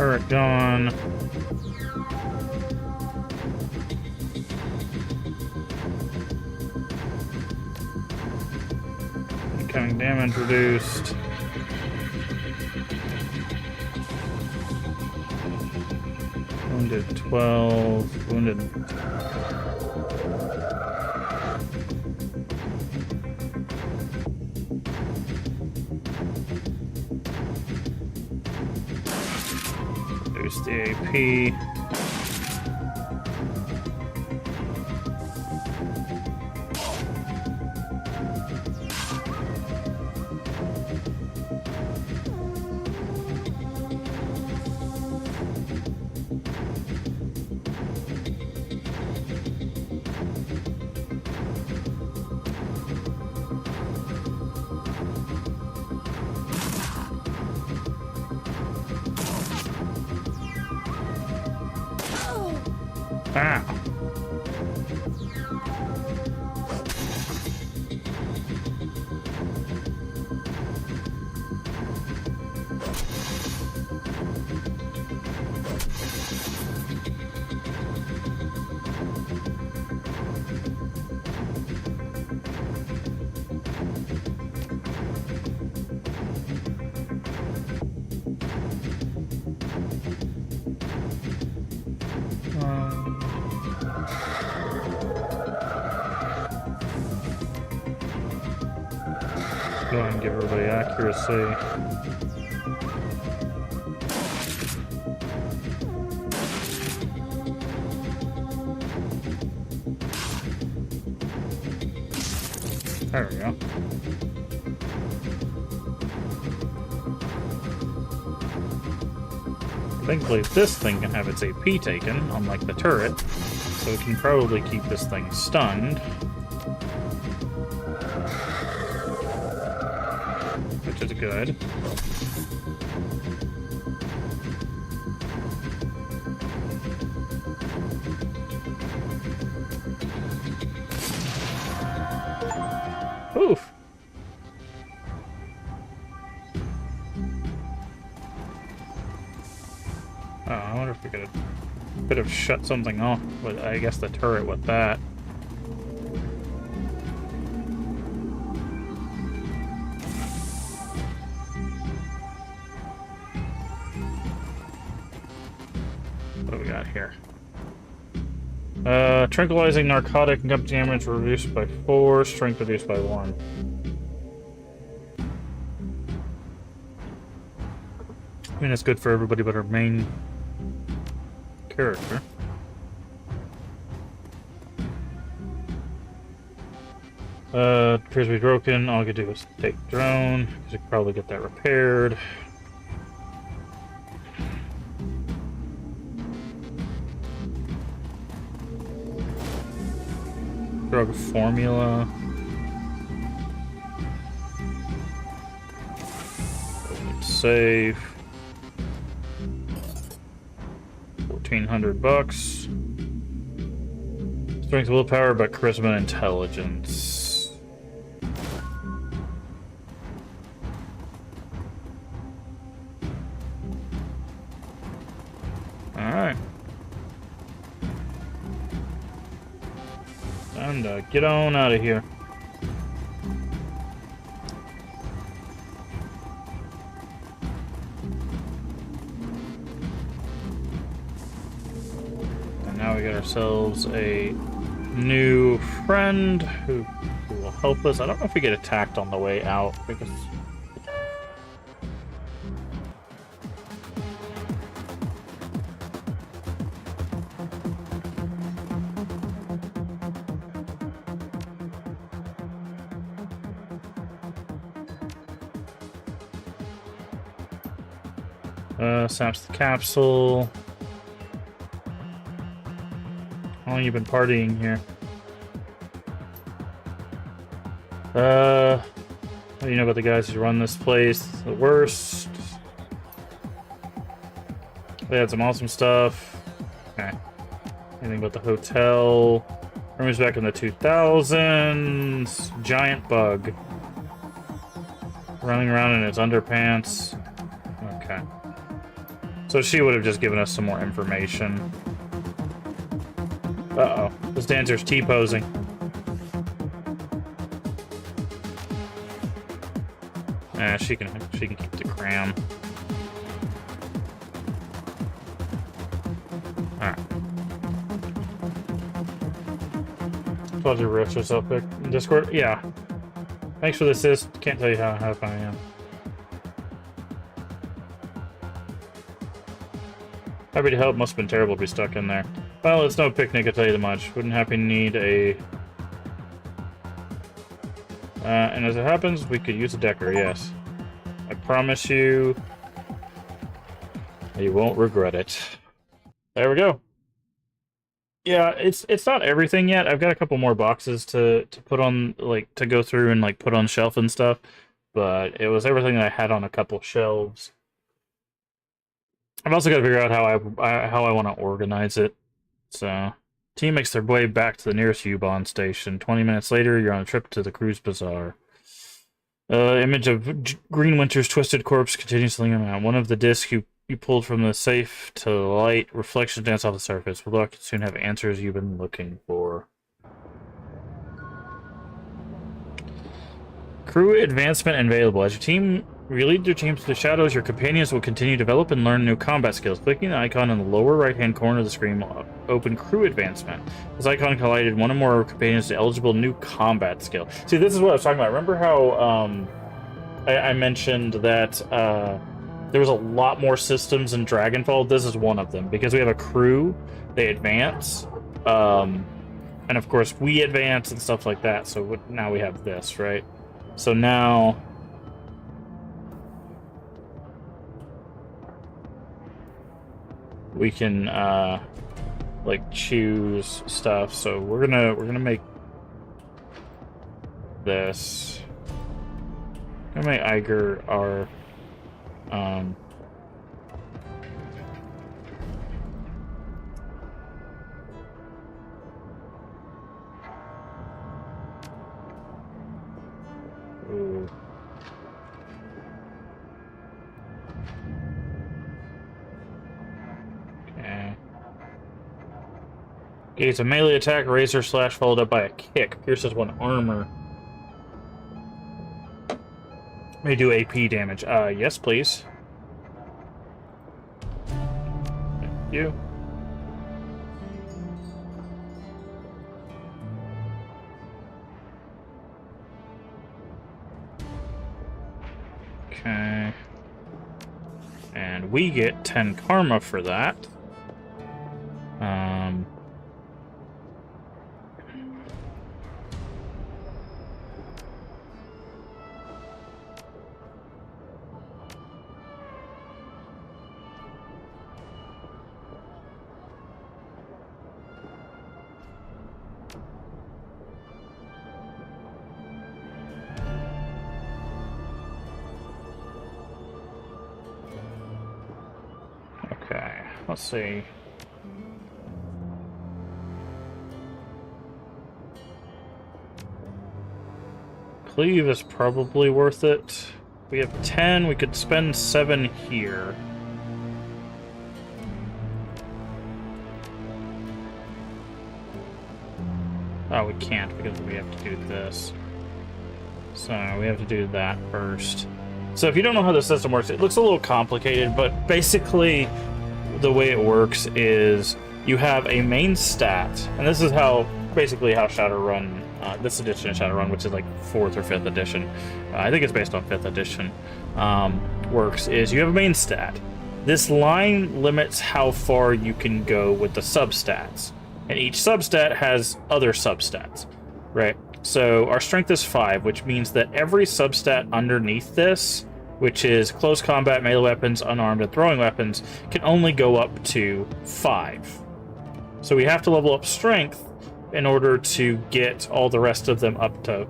Speaker 1: Turret gone. Incoming damage reduced. Wounded 12. Wounded. Reduce the AP. Ah. Go ahead and give everybody accuracy. There we go. Thankfully, this thing can have its AP taken, unlike the turret, so it can probably keep this thing stunned. Which is good. Oof. Oh, I wonder if we could have shut something off with, I guess, the turret with that. What do we got here? Tranquilizing narcotic and damage reduced by 4, strength reduced by 1. I mean, it's good for everybody but our main character. Appears to be broken. All I could do is take drone, because I could probably get that repaired. Drug formula. Save. $1,400. Strength, willpower, but charisma and intelligence. Alright. And get on out of here. And now we got ourselves a new friend who will help us. I don't know if we get attacked on the way out because saps the capsule. How long you been partying here? What do you know about the guys who run this place? The worst. They had some awesome stuff. Okay. Anything about the hotel? Rumors back in the 2000s. Giant bug. Running around in its underpants. Okay. So she would have just given us some more information. Uh-oh. This dancer's T-posing. She can keep the cram. Alright. Told you Rich was up there in Discord? Yeah. Thanks for the assist. Can't tell you how happy I am. Happy to help. Must have been terrible to be stuck in there. Well, it's no picnic, I'll tell you that much. Wouldn't happy need a... and as it happens, we could use a decker, yes. I promise you... you won't regret it. There we go. Yeah, it's not everything yet. I've got a couple more boxes to put on, like, to go through and, like, put on shelf and stuff. But it was everything that I had on a couple shelves. I've also got to figure out how I want to organize it. So, team makes their way back to the nearest U-Bahn station. 20 minutes later, you're on a trip to the Cruise Bazaar. Image of Greenwinter's twisted corpse continues to linger around. One of the discs you pulled from the safe to light. Reflections dance off the surface. We'll soon have answers you've been looking for. Crew advancement available. As your team lead your teams to the shadows, your companions will continue to develop and learn new combat skills. Clicking the icon in the lower right-hand corner of the screen will open crew advancement. This icon highlighted one or more companions to eligible new combat skill. See, this is what I was talking about. Remember how I mentioned that there was a lot more systems in Dragonfall? This is one of them. Because we have a crew, they advance. And of course, we advance and stuff like that. So now we have this, right? So now... we can like choose stuff. So we're gonna make this. I'm gonna make Iger our ooh. It's a melee attack, razor slash followed up by a kick. Pierces one armor. May do AP damage. Yes, please. Thank you. Okay. And we get 10 karma for that. Okay, let's see. Cleave is probably worth it. We have 10, we could spend 7 here. Oh, we can't because we have to do this. So we have to do that first. So if you don't know how the system works, it looks a little complicated, but basically the way it works is you have a main stat, and this is how basically how Shadowrun, this edition of Shadowrun, which is like 4th or 5th edition, I think it's based on 5th edition, works, is you have a main stat. This line limits how far you can go with the substats, and each substat has other substats, right? So our strength is 5, which means that every substat underneath this, which is close combat, melee weapons, unarmed, and throwing weapons, can only go up to 5. So we have to level up strength in order to get all the rest of them up to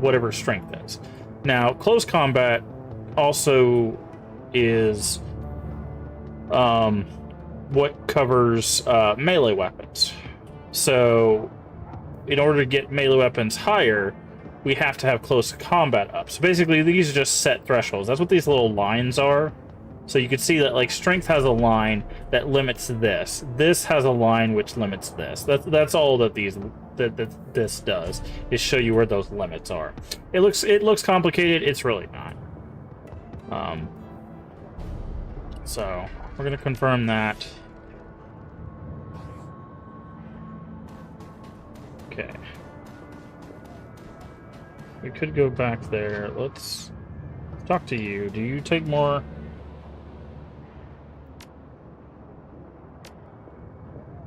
Speaker 1: whatever strength is. Now, close combat also is what covers melee weapons. So in order to get melee weapons higher, we have to have close combat up. So basically, these are just set thresholds. That's what these little lines are. So you can see that like strength has a line that limits this. This has a line which limits this. That's all that this does, is show you where those limits are. It looks complicated. It's really not. So we're gonna confirm that. Okay. We could go back there. Let's talk to you. Do you take more?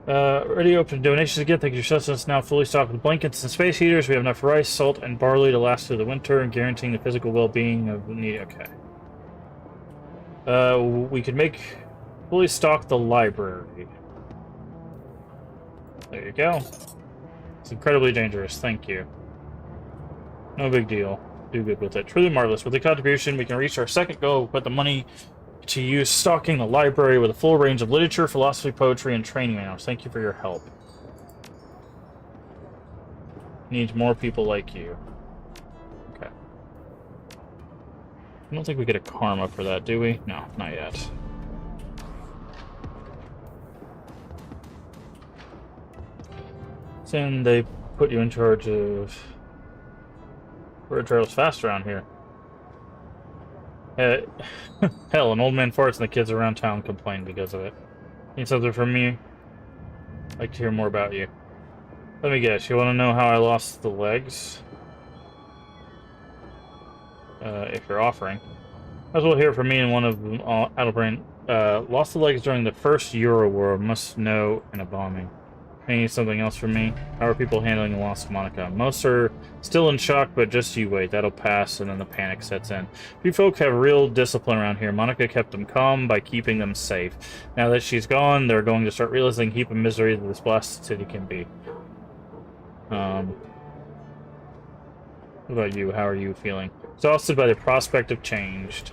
Speaker 1: Ready to open donations again. Thank you. Your sustenance now fully stocked with blankets and space heaters. We have enough rice, salt, and barley to last through the winter, and guaranteeing the physical well-being of the needy. Okay. We could fully stock the library. There you go. It's incredibly dangerous. Thank you. No big deal. Do good with it. Truly marvelous. With the contribution, we can reach our second goal. Put the money to use stocking the library with a full range of literature, philosophy, poetry, and training manuals. Thank you for your help. Needs more people like you. Okay. I don't think we get a karma for that, do we? No, not yet. Then they put you in charge of... We're trails fast around here. Hell, an old man farts and the kids around town complain because of it. Need something from me? I'd like to hear more about you. Let me guess, you want to know how I lost the legs? If you're offering. As well hear from me and one of them, Adelbrain. Lost the legs during the first Euro War. Must know in a bombing. I need something else from me. How are people handling the loss of Monica? Most are still in shock, but just you wait. That'll pass, and then the panic sets in. You folk have real discipline around here. Monica kept them calm by keeping them safe. Now that she's gone, they're going to start realizing heap of misery that this blasted city can be. What about you? How are you feeling? Exhausted by the prospect of change.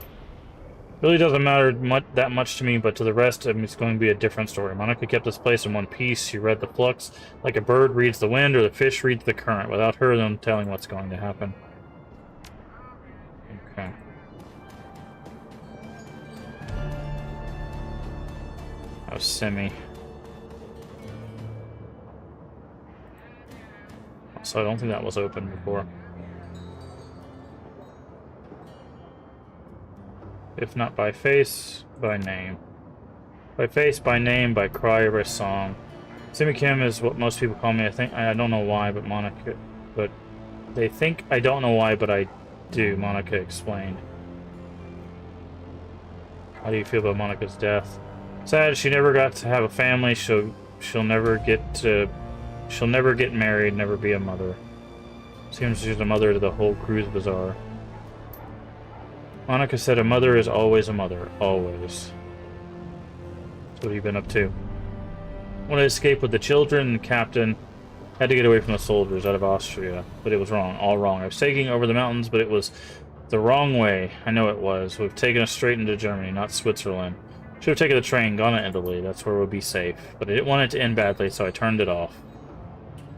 Speaker 1: Really doesn't matter that much to me, but to the rest, it's going to be a different story. Monica kept this place in one piece. She read the flux like a bird reads the wind or the fish reads the current. Without her, no telling what's going to happen. Okay. That was semi. So I don't think that was open before. If not by face, by name. By face, by name, by cry, or by song. Simi Kim is what most people call me. I don't know why, but Monica... But they think I don't know why, but I do, Monica explained. How do you feel about Monica's death? Sad, she never got to have a family. She'll never get married, never be a mother. Seems she's a mother to the whole cruise bazaar. Monica said a mother is always a mother. Always. That's what you've been up to. When I escaped with the children, the captain had to get away from the soldiers out of Austria. But it was wrong. All wrong. I was taking over the mountains, but it was the wrong way. I know it was. We've taken us straight into Germany, not Switzerland. Should have taken the train, gone to Italy. That's where we'll be safe. But I didn't want it to end badly, so I turned it off.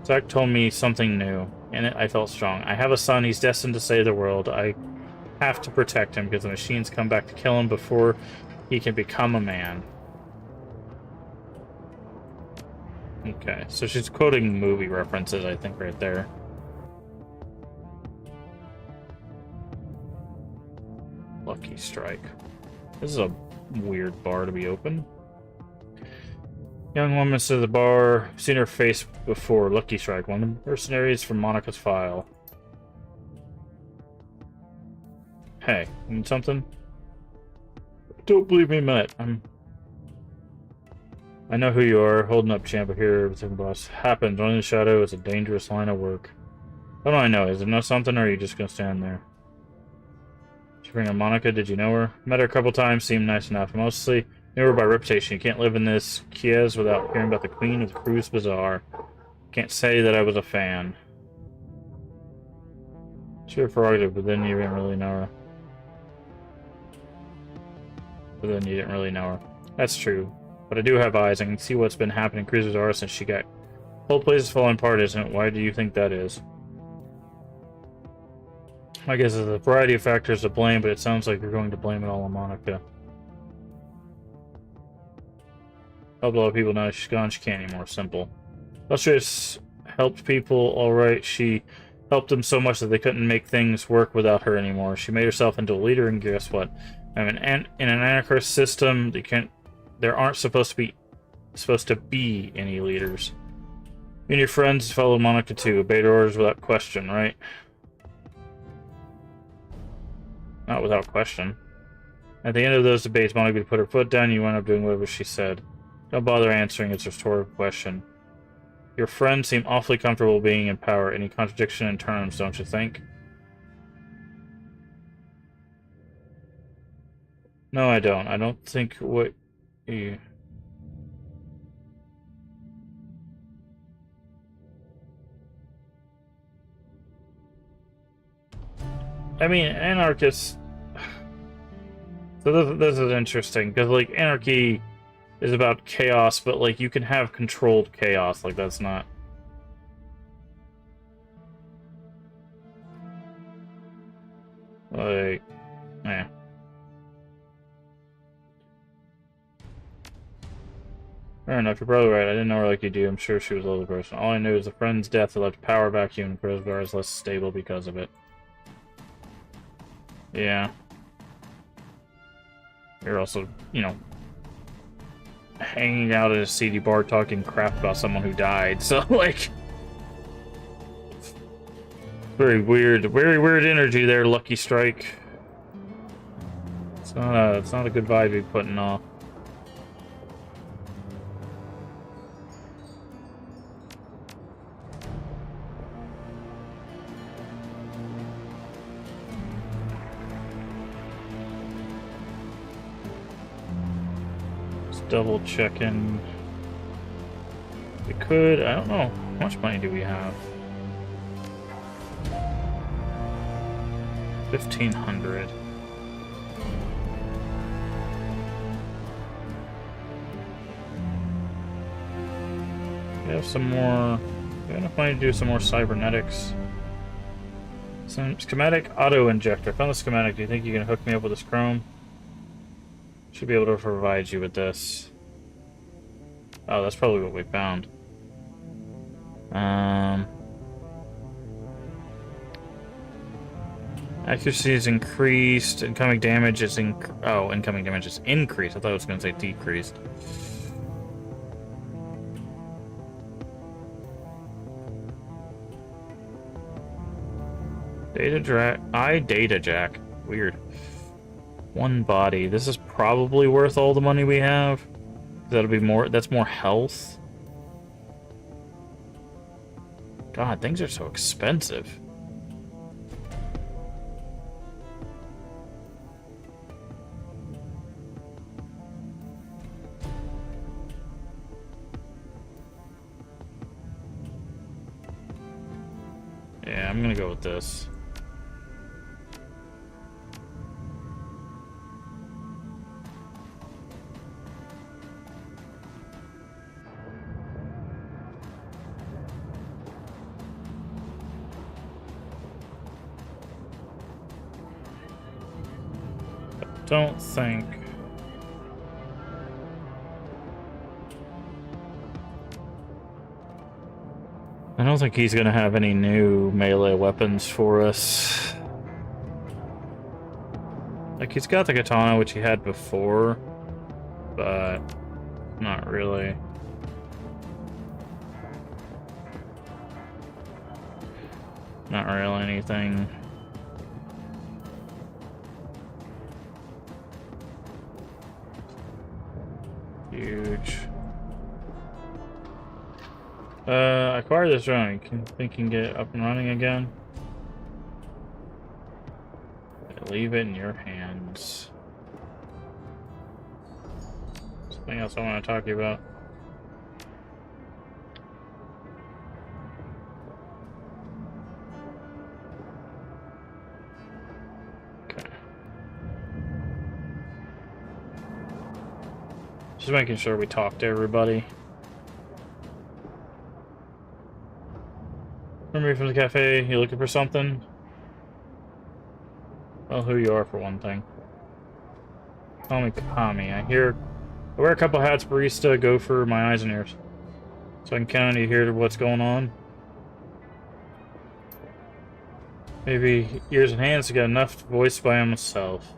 Speaker 1: Zach told me something new. In it, I felt strong. I have a son. He's destined to save the world. I have to protect him because the machines come back to kill him before he can become a man. Okay, so she's quoting movie references, I think, right there. Lucky Strike. This is a weird bar to be open. Young woman to the bar. Seen her face before. Lucky Strike. One of the mercenaries from Monica's file. Hey, need something? Don't believe me, Matt. I know who you are. Holding up champ here. Everything boss happens. Running the shadow is a dangerous line of work. How do I know? Is it know something, or are you just gonna stand there? Did you bring up Monica? Did you know her? Met her a couple times. Seemed nice enough. Mostly knew her by reputation. You can't live in this Kiev without hearing about the Queen of the Cruise Bazaar. Can't say that I was a fan. It's your prerogative, but then you didn't really know her. That's true. But I do have eyes. I can see what's been happening in Cruise Bazaar since she got... Whole place is falling apart, isn't it? Why do you think that is? I guess there's a variety of factors to blame, but it sounds like you're going to blame it all on Monica. Helped a lot of people, now she's gone, she can't anymore. Simple. Illustrious helped people, alright. She helped them so much that they couldn't make things work without her anymore. She made herself into a leader, and guess what? I mean, in an anarchist system, there aren't supposed to be any leaders. You and your friends follow Monica too. Obeyed orders without question, right? Not without question. At the end of those debates, Monica put her foot down. You wound up doing whatever she said. Don't bother answering its rhetorical question. Your friends seem awfully comfortable being in power. Any contradiction in terms, don't you think? No, I don't. I don't think what you... I mean, anarchists... So this is interesting, because, like, anarchy is about chaos, but, like, you can have controlled chaos. Like, that's not... Like... Eh. Fair enough, you're probably right. I didn't know her like you do. I'm sure she was a lovely person. All I knew is a friend's death that left a power vacuum and Crowsbar is less stable because of it. Yeah. You're also, you know, hanging out at a seedy bar talking crap about someone who died, so, like... Very weird energy there, Lucky Strike. It's not a good vibe to be putting off. Double checking. We could, I don't know. How much money do we have? 1,500. We have some more. We have enough money to do some more cybernetics. Some schematic auto injector. Found the schematic. Do you think you can hook me up with this chrome? Should be able to provide you with this. Oh, that's probably what we found. Accuracy is increased. Incoming damage is increased. I thought it was going to say decreased. Data jack. Weird. One body. This is probably worth all the money we have. That'll be more. That's more health. God, things are so expensive. Yeah, I'm gonna go with this. Don't think. I don't think he's gonna have any new melee weapons for us. Like, he's got the katana, which he had before, but not really. Not really anything. Huge. Acquire this drone. You think you can get it up and running again? Leave it in your hands. Something else I want to talk to you about. Okay. Just making sure we talk to everybody. Remember me from the cafe? You looking for something? Well, who you are for one thing. Call me Kami. I hear I wear a couple hats, barista, go for my eyes and ears. So I can count on you hear what's going on. Maybe ears and hands to get enough voiced by himself.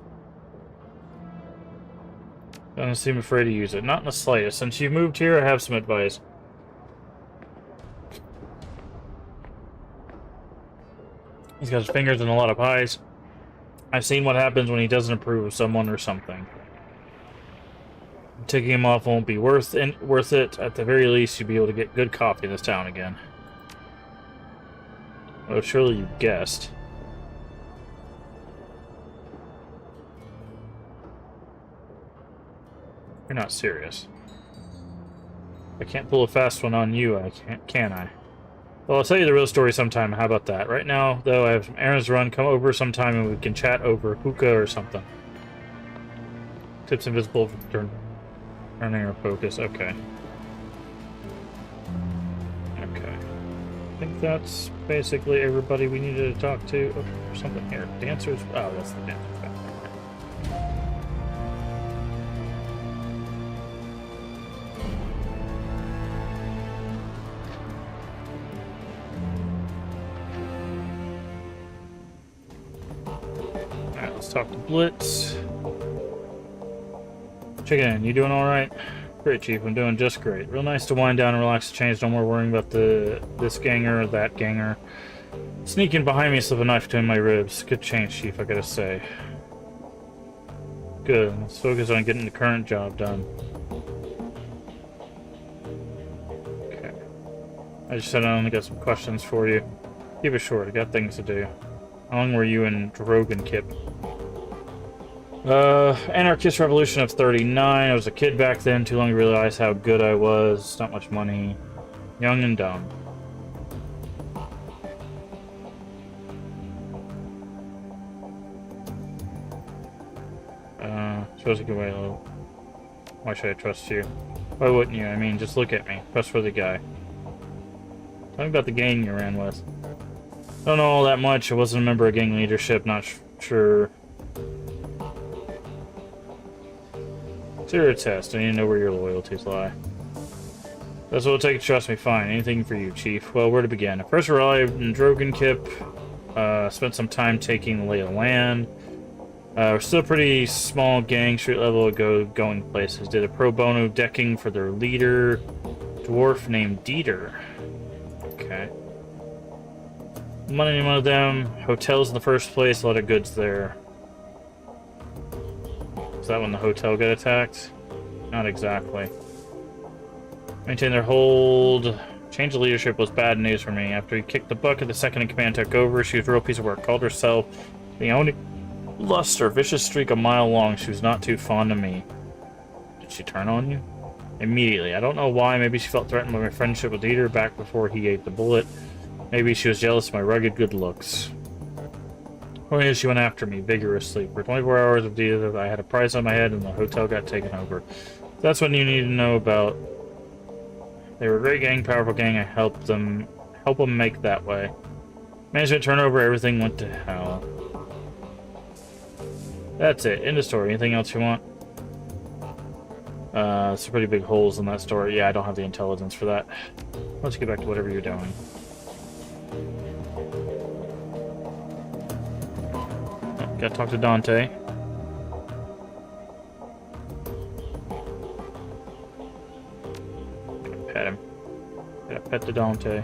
Speaker 1: Doesn't seem afraid to use it. Not in the slightest. Since you moved here, I have some advice. He's got his fingers in a lot of pies. I've seen what happens when he doesn't approve of someone or something. Taking him off won't be worth it. At the very least, you'll be able to get good coffee in this town again. Oh, surely you guessed. You're not serious. I can't pull a fast one on you, can I? Well, I'll tell you the real story sometime. How about that? Right now, though, I have some errands to run. Come over sometime and we can chat over hookah or something. Tips invisible for turning our focus. Okay. Okay. I think that's basically everybody we needed to talk to. Oh, there's something here. Dancers. Oh, that's the dancers back there. Alright, let's talk to Blitz. Check in. You doing alright? Great, Chief. I'm doing just great. Real nice to wind down and relax the change. No more worrying about this ganger or that ganger. Sneaking behind me, slip a knife between my ribs. Good change, Chief, I gotta say. Good. Let's focus on getting the current job done. Okay. I just said I only got some questions for you. Keep it short. I got things to do. How long were you in Dragonfall? Anarchist Revolution of 39. I was a kid back then, too long to realize how good I was. Not much money. Young and dumb. Suppose you can wait a little. Why should I trust you? Why wouldn't you? I mean, just look at me. Trustworthy guy. Tell me about the gang you ran with. Don't know all that much. I wasn't a member of gang leadership. Not sure. Zero test. I need to know where your loyalties lie. That's what it'll take to trust me. Fine. Anything for you, Chief. Well, where to begin? I first arrived in Dragonfall. Spent some time taking the lay of the land. We're still a pretty small gang, street level, going places. Did a pro bono decking for their leader, dwarf named Dieter. Okay. Money among them. Hotels in the first place. A lot of goods there. Is that when the hotel got attacked? Not exactly. Maintain their hold. Change of leadership was bad news for me. After he kicked the bucket, the second in command took over. She was a real piece of work. Called herself the only luster, vicious streak a mile long. She was not too fond of me. Did she turn on you? Immediately. I don't know why. Maybe she felt threatened by my friendship with Dieter back before he ate the bullet. Maybe she was jealous of my rugged good looks. Point is, she went after me vigorously. For 24 hours of Dieter, I had a price on my head and the hotel got taken over. That's what you need to know about. They were a great gang, powerful gang. I helped them make that way. Management turnover, everything went to hell. That's it. End of story. Anything else you want? Some pretty big holes in that story. Yeah, I don't have the intelligence for that. Let's get back to whatever you're doing. Oh, gotta talk to Dante. Gotta pet him. Gotta pet the Dante.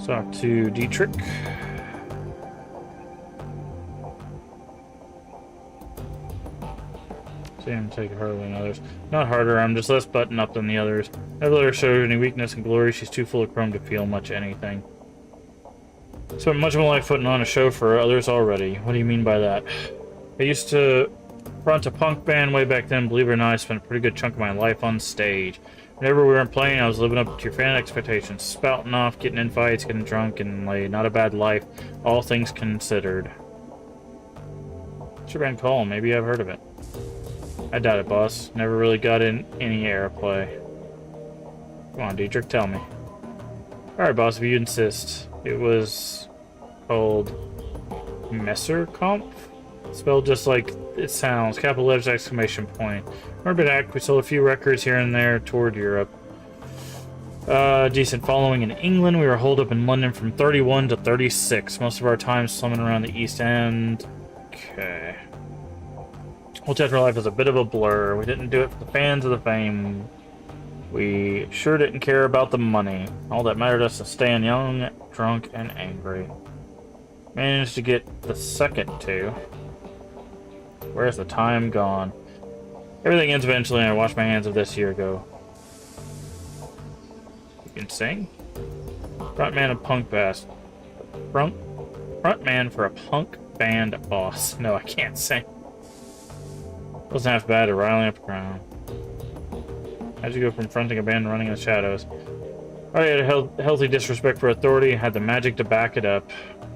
Speaker 1: Talk to Dietrich. See him take it harder than others. Not harder, I'm just less buttoned up than the others. Never let her show any weakness and glory. She's too full of chrome to feel much anything. Spent much of my life putting on a show for others already. What do you mean by that? I used to front a punk band way back then. Believe it or not, I spent a pretty good chunk of my life on stage. Whenever we weren't playing, I was living up to your fan expectations. Spouting off, getting in fights, getting drunk, and like, not a bad life, all things considered. What's your band called? Maybe I've heard of it. I doubt it, boss. Never really got in any airplay. Come on, Dietrich, tell me. Alright, boss, if you insist. It was called Messerkampf, spelled just like it sounds, capital letters, exclamation point. Remember that we sold a few records here and there toward Europe. Decent following in England. We were holed up in London from 31 to 36. Most of our time slumming around the East End. Okay. Whole chapter life is a bit of a blur. We didn't do it for the fans of the fame. We sure didn't care about the money. All that mattered to us is staying young, drunk, and angry. Managed to get the second two. Where's the time gone? Everything ends eventually, and I washed my hands of this year ago. You can sing? Frontman of punk bass. Frontman for a punk band boss. No, I can't sing. Wasn't half bad at riling up the crowd. How'd you go from fronting a band to running in the shadows? I had a healthy disrespect for authority and had the magic to back it up.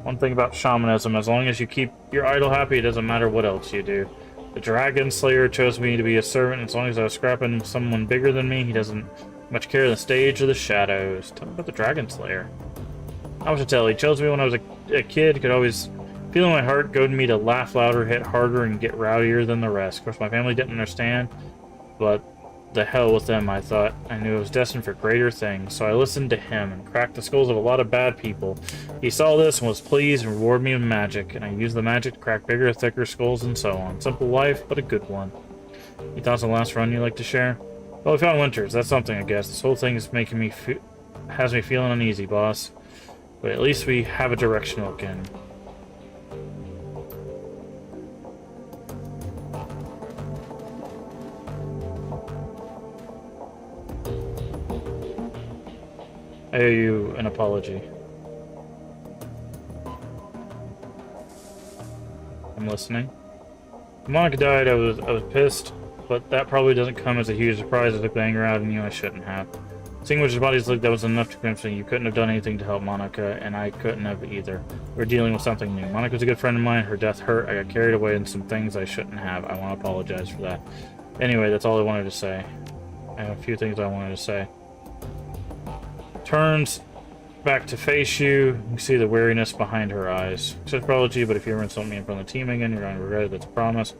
Speaker 1: One thing about shamanism, as long as you keep your idol happy, it doesn't matter what else you do. The Dragon Slayer chose me to be a servant, as long as I was scrapping someone bigger than me, he doesn't much care the stage or the shadows. Tell me about the Dragon Slayer. I was to tell, he chose me when I was a kid, could always feel in my heart, goaded me to laugh louder, hit harder, and get rowdier than the rest. Of course, my family didn't understand, but the hell with them, I thought. I knew I was destined for greater things, so I listened to him and cracked the skulls of a lot of bad people. He saw this and was pleased and rewarded me with magic, and I used the magic to crack bigger, thicker skulls and so on. Simple life, but a good one. Any thoughts on the last run you'd like to share? Well, we found Winters. That's something, I guess. This whole thing is making me has me feeling uneasy, boss. But at least we have a direction to look in. I owe you an apology. I'm listening. When Monica died, I was pissed, but that probably doesn't come as a huge surprise. I took the anger out of you I shouldn't have. Seeing which bodies looked, that was enough to convince me you couldn't have done anything to help Monica, and I couldn't have either. We're dealing with something new. Monica's a good friend of mine. Her death hurt. I got carried away in some things I shouldn't have. I want to apologize for that. Anyway, that's all I wanted to say. I have a few things I wanted to say. Turns back to face you. You see the weariness behind her eyes. Such apology, but if you ever insult me in front of the team again, you're going to regret it. That's a promise.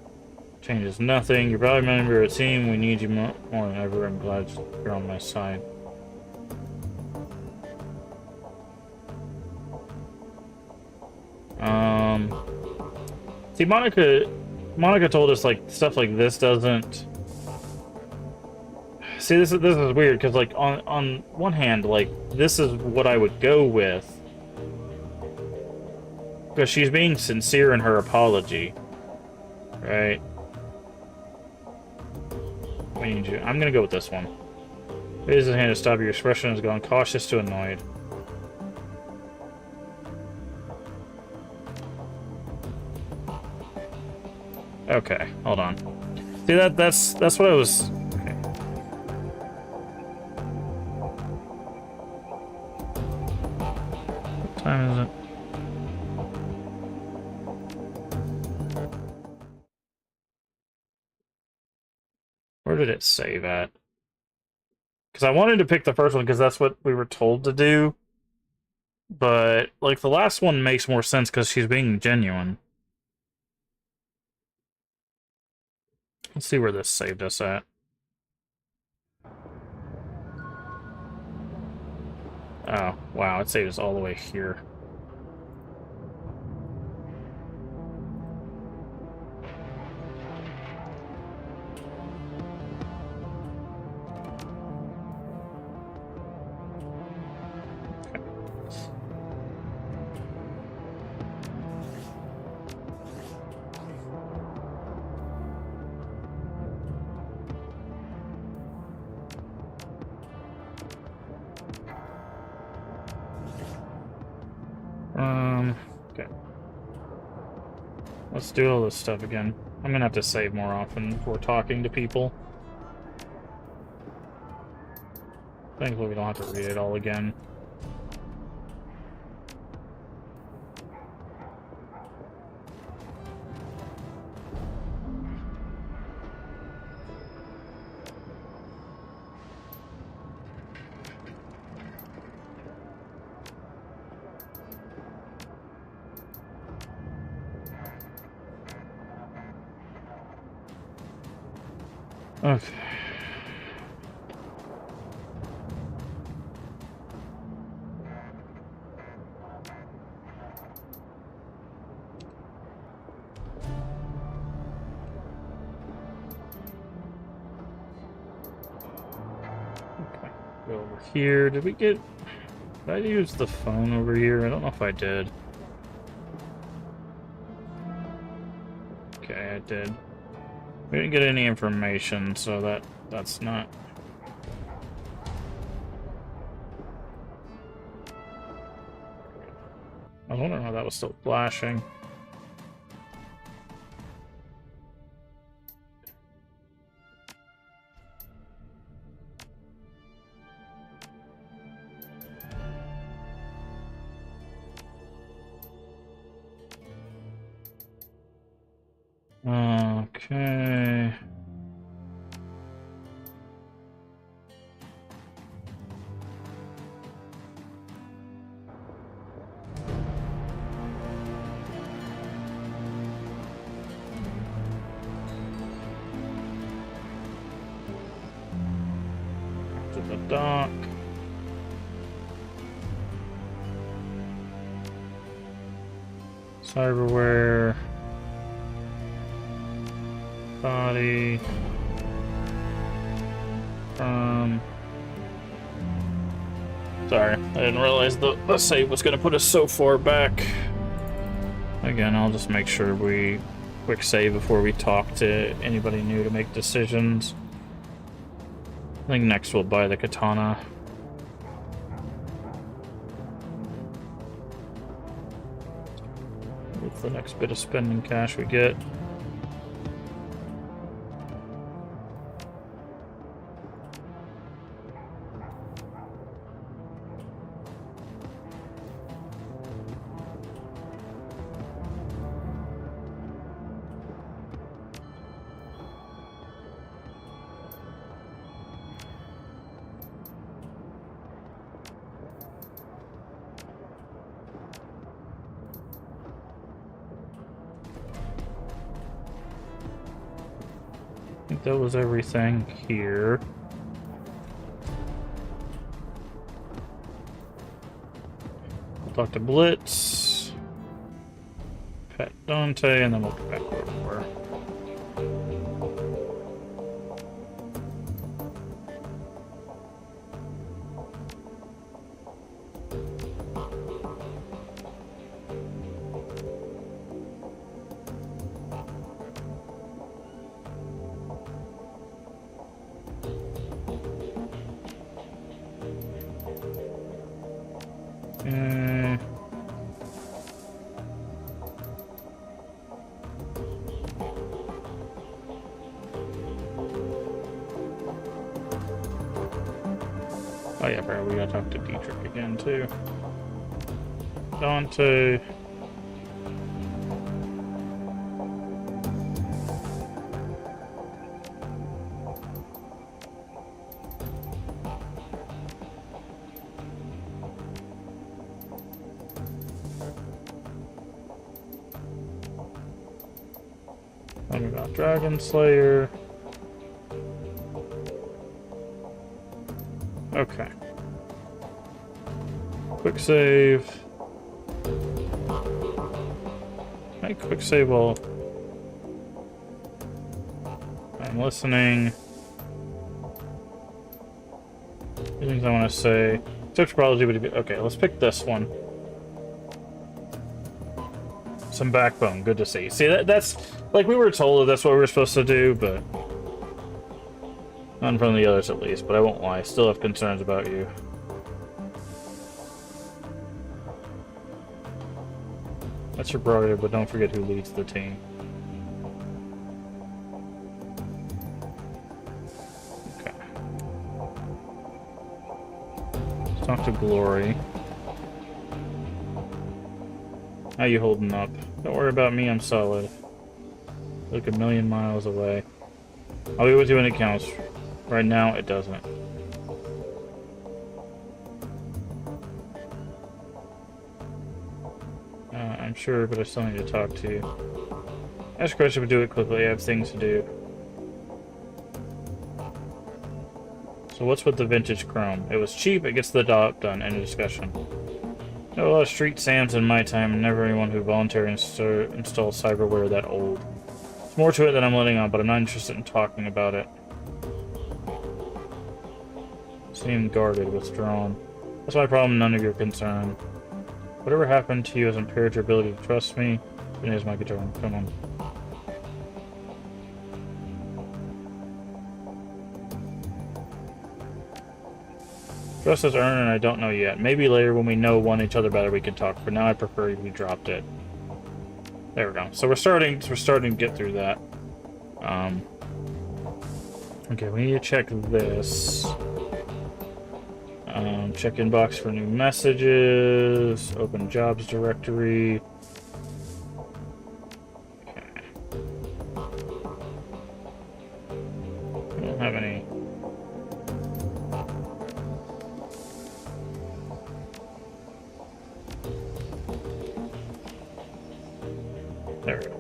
Speaker 1: Changes nothing. You're probably a member of a team. We need you more than ever. I'm glad you're on my side. See, Monica told us like stuff like this doesn't. See, this is weird because like on one hand, like this is what I would go with because she's being sincere in her apology, right? We need you. I'm gonna go with this one. Raise his hand to stop. Your expression is going cautious to annoyed. Okay, hold on. See that's what I was. Okay. What time is it? Where did it save at? Because I wanted to pick the first one because that's what we were told to do. But like the last one makes more sense because she's being genuine. Let's see where this saved us at. Oh, wow, it saved us all the way here. Okay. Let's do all this stuff again. I'm gonna have to save more often before talking to people. Thankfully, we don't have to read it all again. Okay. Okay. Go over here. Did we get... Did I use the phone over here? I don't know if I did. Okay, I did. We didn't get any information, so that's not... I was wondering why that was still flashing. Okay. To the dock. Cyberware. Body. Sorry, I didn't realize the save was going to put us so far back. Again, I'll just make sure we quick save before we talk to anybody new to make decisions. I think next we'll buy the katana. With the next bit of spending cash we get. I think that was everything here. We'll talk to Blitz, Pet Dante, and then we'll get back where we were. Oh yeah, bro, we gotta talk to Dietrich again too. Dante. Then we got Dragon Slayer. Okay. Quick save. Make quick save while I'm listening. Things I want to say. Tips probably would be okay. Let's pick this one. Some backbone. Good to see. See that's like we were told that's what we were supposed to do, but not in front of the others at least. But I won't lie. I still have concerns about you. That's your prerogative, but don't forget who leads the team. Okay. Let's talk to Glory. How you holding up? Don't worry about me, I'm solid. Look a million miles away. I'll be with you when it counts. Right now, it doesn't. I'm sure, but I still need to talk to you. Ask a question, but do it quickly. I have things to do. So what's with the vintage chrome? It was cheap, it gets the job done. End of discussion. There were a lot of street Sams in my time, and never anyone who voluntarily installs cyberware that old. There's more to it than I'm letting on, but I'm not interested in talking about it. Seemed guarded, withdrawn. That's my problem, none of your concern. Whatever happened to you has impaired your ability to trust me. Here's my guitar. Come on. Trust is earned, and I don't know yet. Maybe later when we know each other better we can talk. For now, I prefer you dropped it. There we go. So we're starting to get through that. Okay, we need to check this. Check inbox for new messages. Open jobs directory. Okay. We don't have any. There we go.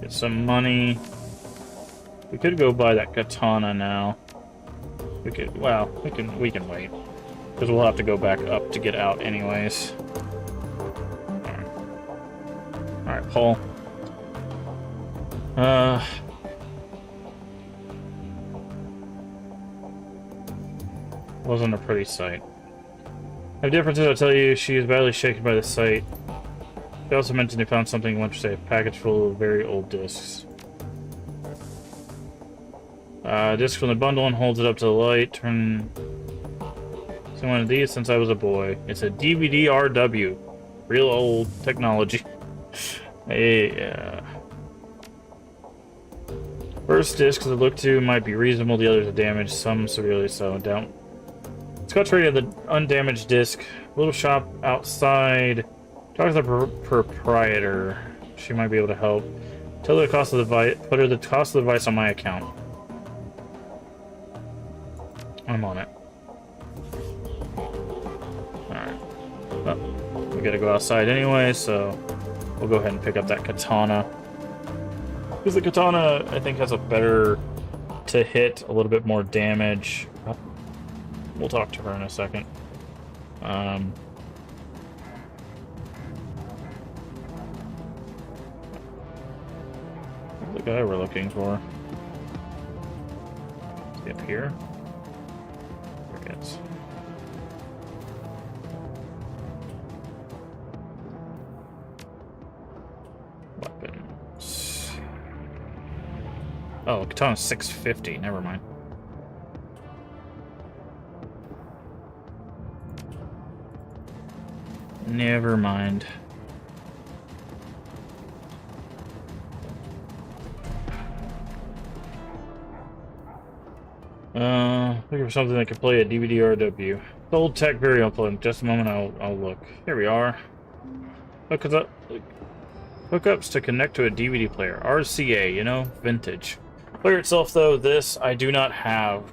Speaker 1: Get some money. We could go buy that katana now. We could, well, we can wait. Because we'll have to go back up to get out anyways. Alright, Paul. Wasn't a pretty sight. I have differences, I'll tell you. She is badly shaken by the sight. She also mentioned they found something once say a package full of very old discs. Disc from the bundle and holds it up to the light. Turn. Seen one of these since I was a boy. It's a DVD-RW. Real old technology. Hey, first discs that look to might be reasonable, the others are damaged, some severely so. Don't. Scotch rated the undamaged disc. Little shop outside. Talk to the proprietor. She might be able to help. Tell her the cost of the device. Put her the cost of the device on my account. I'm on it. Alright. Well, we gotta go outside anyway, so we'll go ahead and pick up that katana. Because the katana, I think, has a better to hit, a little bit more damage. We'll talk to her in a second. The guy we're looking for. Is he up here? Forgets. Weapons. Oh, katana's 650. Never mind. Never mind. Looking for something that can play a DVD-RW. Old tech, very unplugged. Just a moment, I'll look. Here we are. Hookups to connect to a DVD player. RCA, you know, vintage. Player itself, though, this I do not have.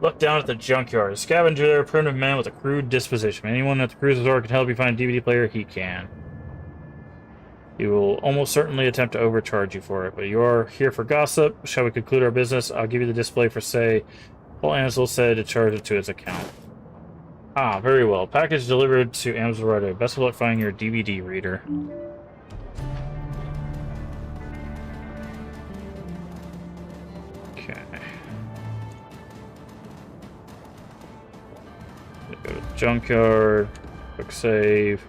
Speaker 1: Look down at the junkyard. A scavenger there, a primitive man with a crude disposition. Anyone at the cruise resort can help you find a DVD player, he can. He will almost certainly attempt to overcharge you for it, but you are here for gossip. Shall we conclude our business? I'll give you the display for say. Paul Ansel said to charge it to his account. Ah, very well. Package delivered to Amazon right away. Best of luck finding your DVD reader. Okay. Go to the junkyard. Quick save.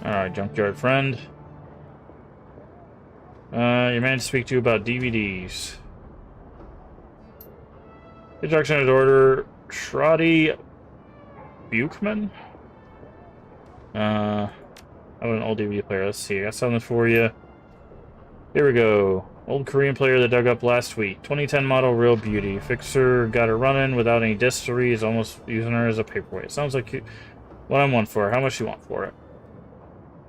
Speaker 1: Alright, junkyard friend. Your man to speak to you about DVDs. Introduction to order Shradi Buchman? I want an old DVD player. Let's see. I got something for you. Here we go. Old Korean player that dug up last week. 2010 model, real beauty. Fixer got her running without any disc to read. He's almost using her as a paperweight. Sounds like what I'm one for. How much you want for it?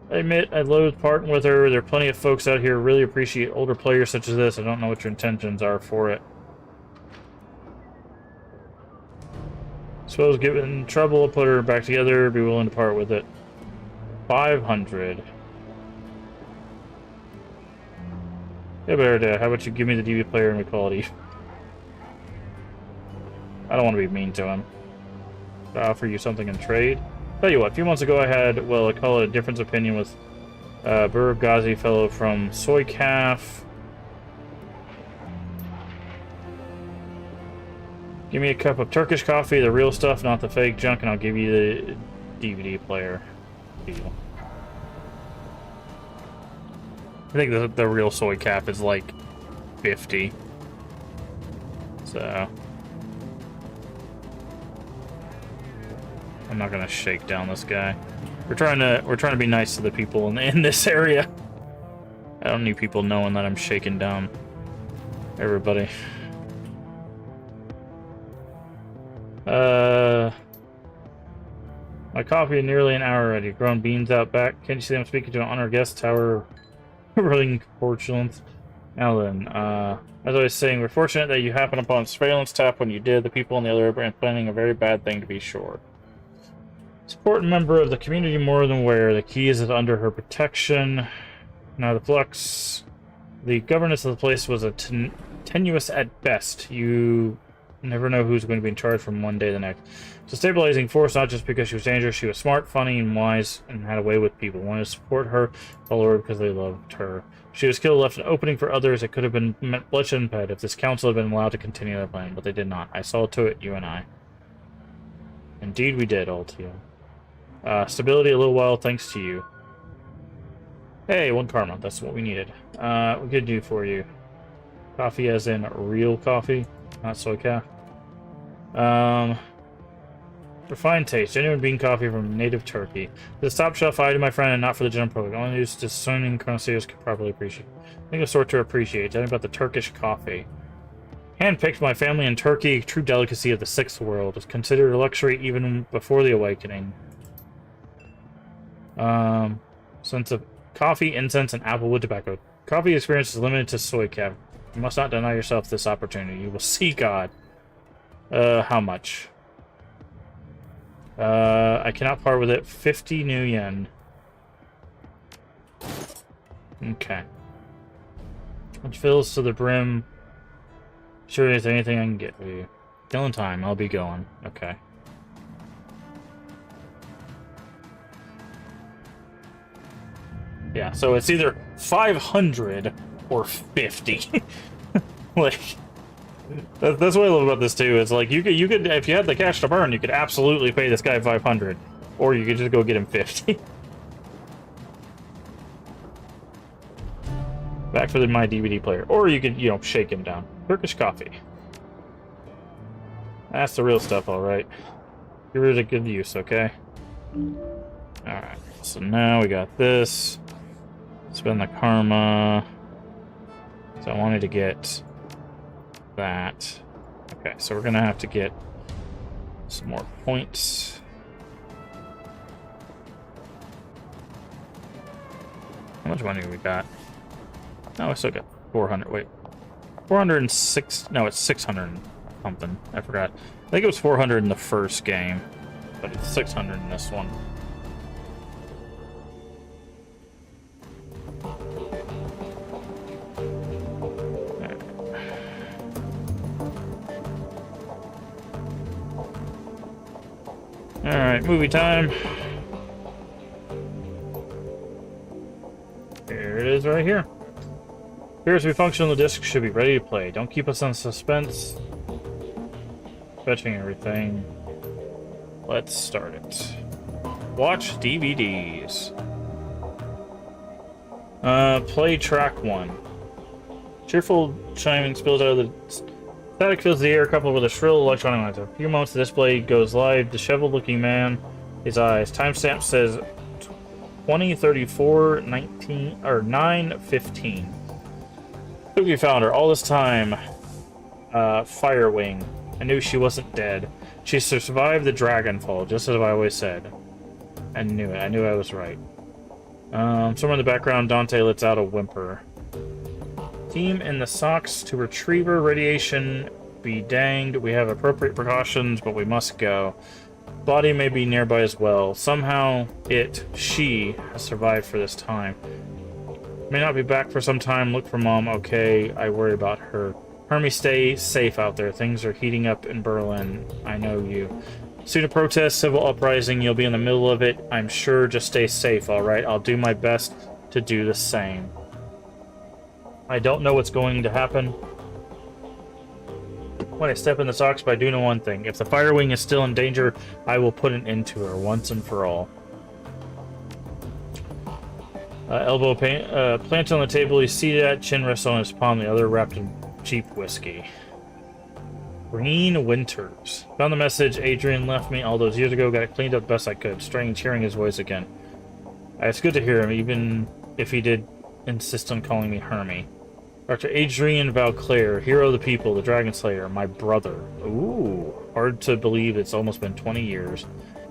Speaker 1: I admit I loathe parting with her. There are plenty of folks out here who really appreciate older players such as this. I don't know what your intentions are for it. Suppose given trouble, put her back together, be willing to part with it. 500. Yeah, better. How about you give me the DVD player and we call it even? I don't want to be mean to him. To offer you something in trade. Tell you what, a few months ago I had, well, I call it a difference of opinion with Burr Ghazi fellow from Soy Calf. Give me a cup of Turkish coffee, the real stuff, not the fake junk, and I'll give you the DVD player. Deal. I think the real Soy Calf is like 50. So I'm not gonna shake down this guy. We're trying to be nice to the people in this area. I don't need people knowing that I'm shaking down everybody. My coffee in nearly an hour already. Grown beans out back. Can't you see I'm speaking to an honored guest? Tower rolling corpulence. Now then, as I was saying, we're fortunate that you happened upon surveillance tap when you did. The people on the other end planning a very bad thing, to be sure. Support a member of the community more than aware. The key is under her protection. Now the flux. The governance of the place was tenuous at best. You never know who's going to be in charge from one day to the next. It's a stabilizing force, not just because she was dangerous. She was smart, funny, and wise, and had a way with people. Wanted to support her, follow her because they loved her. She was killed, left an opening for others. It could have been bloodshed and ped if this council had been allowed to continue their plan, but they did not. I saw to it, you and I. Indeed we did, Altio. Stability a little while, thanks to you. Hey, 1 karma. That's what we needed. What could do for you? Coffee as in real coffee, not soy calf. Refined taste. Genuine bean coffee from native Turkey. The top shelf item, my friend, and not for the general public. Only used to discerning connoisseurs could properly appreciate. I think a sort to appreciate. Tell me about the Turkish coffee. Handpicked by family in Turkey, true delicacy of the 6th world. It's considered a luxury even before the awakening. Sense of coffee, incense, and applewood tobacco. Coffee experience is limited to soy calf. You must not deny yourself this opportunity. You will see God. How much? I cannot part with it. 50 new yen. Okay. Which fills to the brim. Sure, is there anything I can get for you? Killing time. I'll be going. Okay. Yeah, so it's either 500 or 50. Like, that's what I love about this too. It's like you could if you had the cash to burn, you could absolutely pay this guy 500, or you could just go get him 50. Back for my DVD player, or you could, you know, shake him down. Turkish coffee. That's the real stuff, all right. Give it a good use, okay? All right. So now we got this. Spend the karma. So I wanted to get that. Okay, so we're gonna have to get some more points. How much money we got? No, I still got 400. Wait, 406. No, it's 600 something. I forgot. I think it was 400 in the first game, but it's 600 in this one. Alright, movie time. Here it is right here. Here as we function, the disc should be ready to play. Don't keep us in suspense. Fetching everything. Let's start it. Watch DVDs. Play track 1. Cheerful chiming spills out of the... Static fills the air, coupled with a shrill electronic noise. A few moments, the display goes live. Disheveled-looking man, his eyes. Timestamp says 2034 19 or 9:15. Spooky found her all this time. Firewing. I knew she wasn't dead. She survived the Dragonfall, just as I always said. I knew it. I knew I was right. Somewhere in the background, Dante lets out a whimper. Team in the socks to retriever. Radiation be danged. We have appropriate precautions, but we must go. Body may be nearby as well. Somehow she has survived for this time. May not be back for some time. Look for Mom. Okay, I worry about her. Hermie, stay safe out there. Things are heating up in Berlin. I know you. Student protest, civil uprising. You'll be in the middle of it, I'm sure. Just stay safe, alright? I'll do my best to do the same. I don't know what's going to happen when I step in the socks, but I do know one thing. If the Firewing is still in danger, I will put an end to her once and for all. Elbow plant on the table. He's seated at, chin rests on his palm, the other wrapped in cheap whiskey. Green Winters. Found the message Adrian left me all those years ago. Got it cleaned up best I could. Strange hearing his voice again. It's good to hear him, even if he did insist on calling me Hermie. Dr. Adrian Valclair, hero of the people, the Dragon Slayer, my brother. Ooh, hard to believe it's almost been 20 years.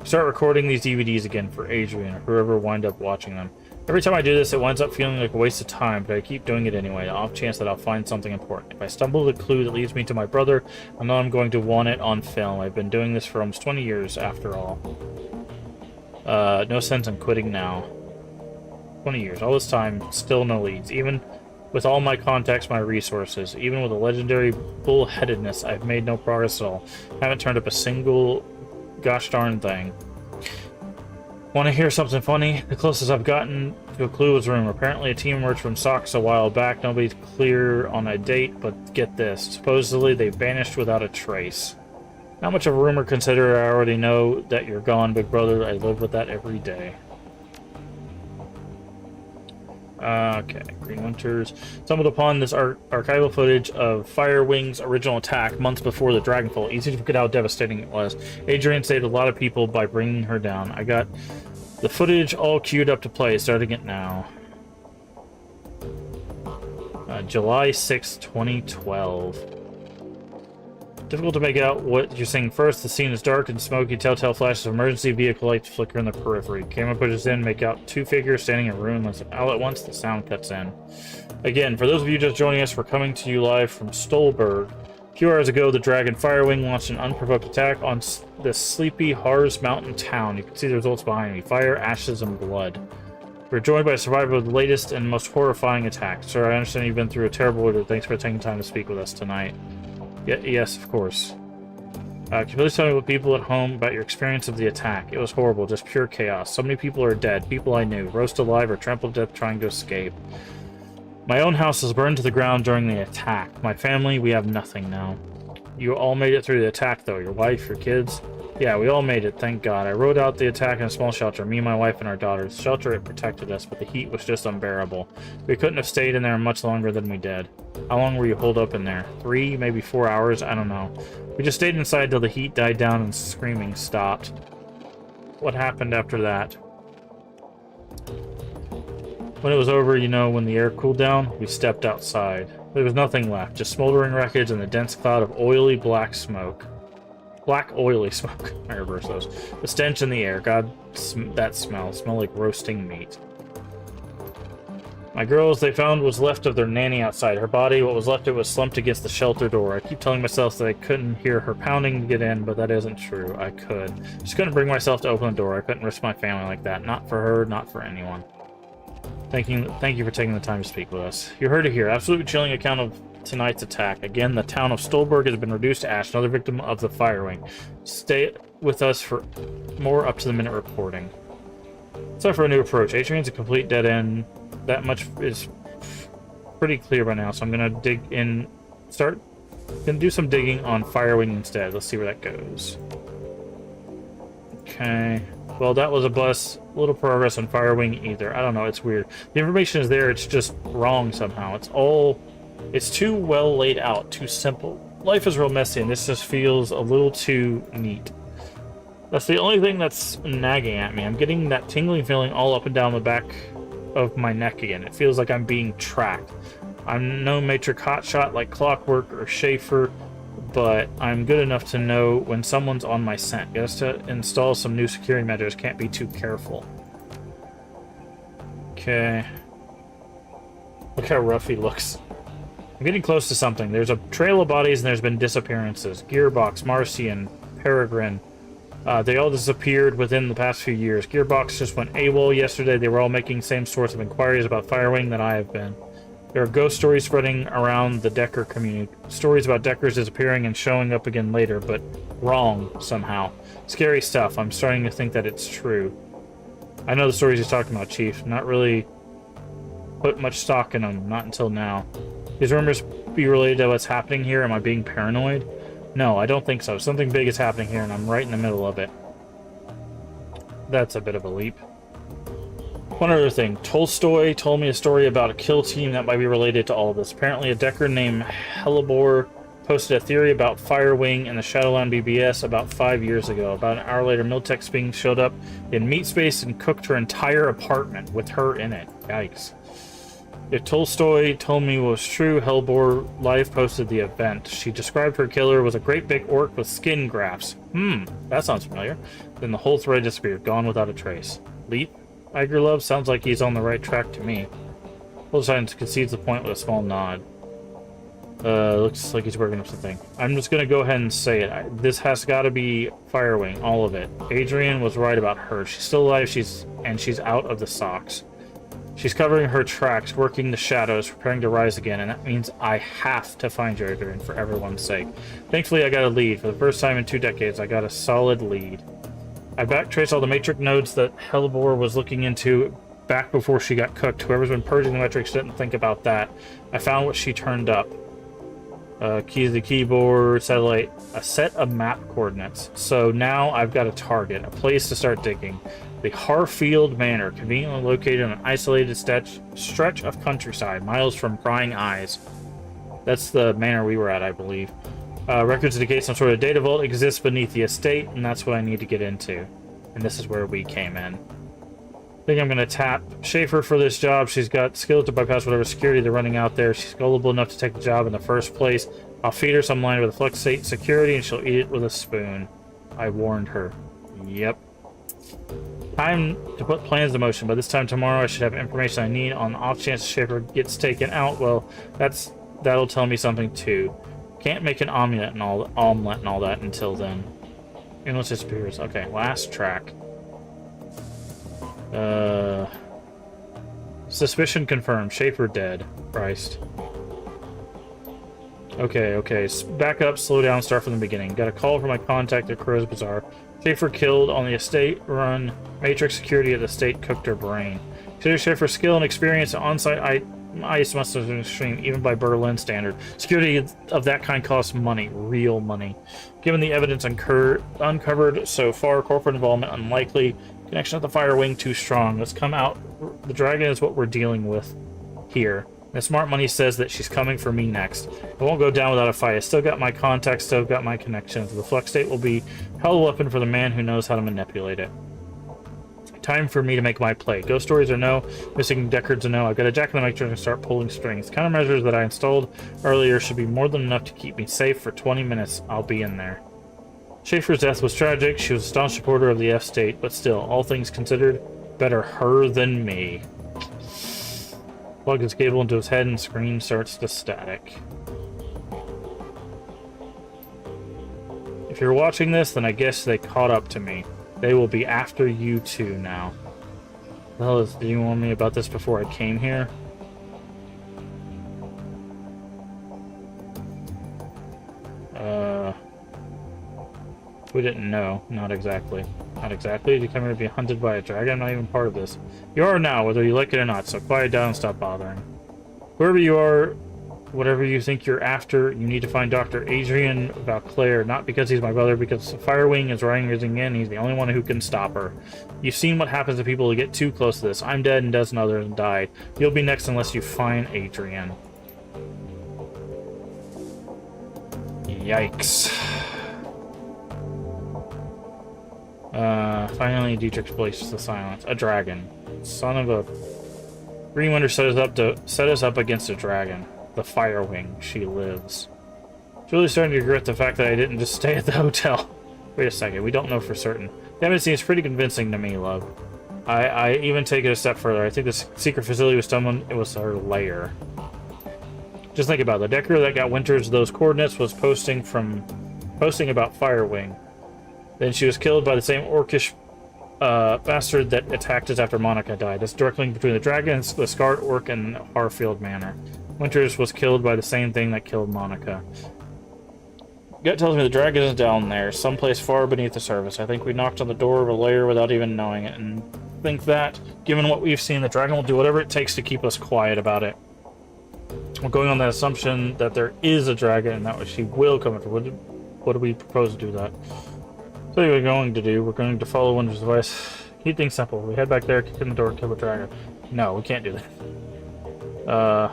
Speaker 1: Start recording these DVDs again for Adrian, or whoever wind up watching them. Every time I do this, it winds up feeling like a waste of time, but I keep doing it anyway, the off chance that I'll find something important. If I stumble at a clue that leads me to my brother, I know I'm going to want it on film. I've been doing this for almost 20 years, after all. No sense in quitting now. 20 years. All this time, still no leads. Even with all my contacts, my resources, even with a legendary bullheadedness, I've made no progress at all. Haven't turned up a single gosh darn thing. Want to hear something funny? The closest I've gotten to a clue was rumor. Apparently a team emerged from Sox a while back. Nobody's clear on a date, but get this. Supposedly they vanished without a trace. Not much of a rumor consider I already know that you're gone, big brother. I live with that every day. Okay, Green Winters. Stumbled upon this archival footage of Firewing's original attack months before the Dragonfall. Easy to forget how devastating it was. Adrian saved a lot of people by bringing her down. I got the footage all queued up to play, starting it now. July 6, 2012. Difficult to make out what you're seeing first. The scene is dark and smoky. Telltale flashes of emergency vehicle lights flicker in the periphery. Camera pushes in, make out two figures standing in a room. All at once, the sound cuts in. Again, for those of you just joining us, we're coming to you live from Stolberg. A few hours ago, the Dragon Firewing launched an unprovoked attack on the sleepy Harz Mountain town. You can see the results behind me. Fire, ashes, and blood. We're joined by a survivor of the latest and most horrifying attack. Sir, I understand you've been through a terrible order. Thanks for taking time to speak with us tonight. Yes, of course. Can you please tell me what people at home about your experience of the attack? It was horrible, just pure chaos. So many people are dead, people I knew, roast alive or trampled to death trying to escape. My own house was burned to the ground during the attack. My family, we have nothing now. You all made it through the attack, though. Your wife, your kids? Yeah, we all made it, thank God. I rode out the attack in a small shelter, me, my wife, and our daughters. The shelter, it protected us, but the heat was just unbearable. We couldn't have stayed in there much longer than we did. How long were you holed up in there? 3, maybe 4 hours? I don't know. We just stayed inside till the heat died down and screaming stopped. What happened after that? When it was over, you know, when the air cooled down, we stepped outside. There was nothing left, just smoldering wreckage and a dense cloud of oily black smoke. Black, oily smoke. I reverse those. The stench in the air. God, that smell. Smell like roasting meat. My girls, they found was left of their nanny outside. Her body, what was left of it, was slumped against the shelter door. I keep telling myself that I couldn't hear her pounding to get in, but that isn't true. I could. Just couldn't bring myself to open the door. I couldn't risk my family like that. Not for her, not for anyone. Thank you for taking the time to speak with us. You heard it here. Absolutely chilling account of tonight's attack. Again, the town of Stolberg has been reduced to ash, another victim of the Firewing. Stay with us for more up-to-the-minute reporting. Sorry for a new approach. Adrian's a complete dead end. That much is pretty clear by now, so I'm gonna dig in. Gonna do some digging on Firewing instead. Let's see where that goes. Okay. Well, that was a bust. Little progress on Firewing either. I don't know. It's weird. The information is there. It's just wrong somehow. It's too well laid out. Too simple. Life is real messy, and this just feels a little too neat. That's the only thing that's nagging at me. I'm getting that tingling feeling all up and down the back of my neck again. It feels like I'm being tracked. I'm no matrix hotshot like Clockwork or Schaefer, but I'm good enough to know when someone's on my scent. Just to install some new security measures. Can't be too careful. Okay. Look how rough he looks. I'm getting close to something. There's a trail of bodies and there's been disappearances. Gearbox, Marcian, Peregrine. They all disappeared within the past few years. Gearbox just went AWOL yesterday. They were all making same sorts of inquiries about Firewing that I have been. There are ghost stories spreading around the Decker community. Stories about Deckers disappearing and showing up again later, but wrong somehow. Scary stuff. I'm starting to think that it's true. I know the stories he's talking about, Chief. Not really put much stock in them. Not until now. These rumors be related to what's happening here? Am I being paranoid? No, I don't think so. Something big is happening here, and I'm right in the middle of it. That's a bit of a leap. One other thing. Tolstoy told me a story about a kill team that might be related to all of this. Apparently, a Decker named Hellebore posted a theory about Firewing in the Shadowrun BBS about 5 years ago. About an hour later, Miltex Bing showed up in Meat Space and cooked her entire apartment with her in it. Yikes. If Tolstoy told me was true, Hellebore live posted the event. She described her killer was a great big orc with skin grafts. That sounds familiar. Then the whole thread disappeared, gone without a trace. Leap? Igerlove sounds like he's on the right track to me. Holstein concedes the point with a small nod. Looks like he's working up something. I'm just gonna go ahead and say it. This has got to be Firewing, all of it. Adrian was right about her. She's still alive. She's out of the socks. She's covering her tracks, working the shadows, preparing to rise again, and that means I have to find you, Adrian, for everyone's sake. Thankfully, I got a lead. For the first time in 2 decades, I got a solid lead. I backtraced all the Matrix nodes that Hellebore was looking into back before she got cooked. Whoever's been purging the Matrix didn't think about that. I found what she turned up. Keys to the keyboard, satellite, a set of map coordinates. So now I've got a target, a place to start digging. The Harfield Manor, conveniently located on an isolated stretch of countryside, miles from prying eyes. That's the manor we were at, I believe. Records indicate some sort of data vault exists beneath the estate, and that's what I need to get into. And this is where we came in. I think I'm going to tap Schaefer for this job. She's got skills to bypass whatever security they're running out there. She's gullible enough to take the job in the first place. I'll feed her some line with a flex state security, and she'll eat it with a spoon. I warned her. Yep. Time to put plans in motion. By this time tomorrow, I should have information I need. On the off chance Schaefer gets taken out, well, that'll tell me something too. Can't make an omelet and all that until then. Endless disappears. Okay, last track. Suspicion confirmed. Schaefer dead. Christ. Okay. Back up, slow down, start from the beginning. Got a call from my contact at Crow's Bazaar. Schaefer killed on the estate run. Matrix security at the estate cooked her brain. Consider Schaefer's skill and experience on-site ice must have been extreme, even by Berlin standard. Security of that kind costs money, real money. Given the evidence uncovered so far, corporate involvement unlikely. Connection with the Firewing too strong. Let's come out. The dragon is what we're dealing with here. The smart money says that she's coming for me next. I won't go down without a fight. I still got my contacts, still got my connections. The flex state will be hell weapon for the man who knows how to manipulate it. Time for me to make my play. Ghost stories or no, missing Deckers or no, I've got a jack in the matrix and start pulling strings. Countermeasures that I installed earlier should be more than enough to keep me safe for 20 minutes. I'll be in there. Schaefer's death was tragic. She was a staunch supporter of the F-State, but still, all things considered, better her than me. Plug his cable into his head and screen starts to static. If you're watching this, then I guess they caught up to me. They will be after you two now. What the hell is... Did you warn me about this before I came here? We didn't know. Not exactly. Not exactly. Did you come here to be hunted by a dragon? I'm not even part of this. You are now, whether you like it or not, so quiet down and stop bothering. Whoever you are, whatever you think you're after, you need to find Dr. Adrian Valclair, not because he's my brother, because Firewing is rising in, he's the only one who can stop her. You've seen what happens to people who get too close to this. I'm dead and dozen others died. You'll be next unless you find Adrian. Yikes. Finally, Dietrich breaks the silence. A dragon. Son of a... Green Winter set us up against a dragon. The Firewing. She lives. It's really starting to regret the fact that I didn't just stay at the hotel. Wait a second, we don't know for certain. The evidence seems pretty convincing to me, love. I even take it a step further. I think this secret facility was someone... It was her lair. Just think about it. The Decker that got Winters those coordinates was posting about Firewing. Then she was killed by the same orcish bastard that attacked us after Monica died. This direct link between the dragons, the scarred orc, and Harfield Manor. Winters was killed by the same thing that killed Monica. Gut tells me the dragon is down there, someplace far beneath the surface. I think we knocked on the door of a lair without even knowing it, and think that, given what we've seen, the dragon will do whatever it takes to keep us quiet about it. We're going on the assumption that there is a dragon and that she will come after. What do we propose to do that? So what we're going to do, we're going to follow Winter's advice. Keep things simple. We head back there, kick in the door, kill the dragon. No, we can't do that.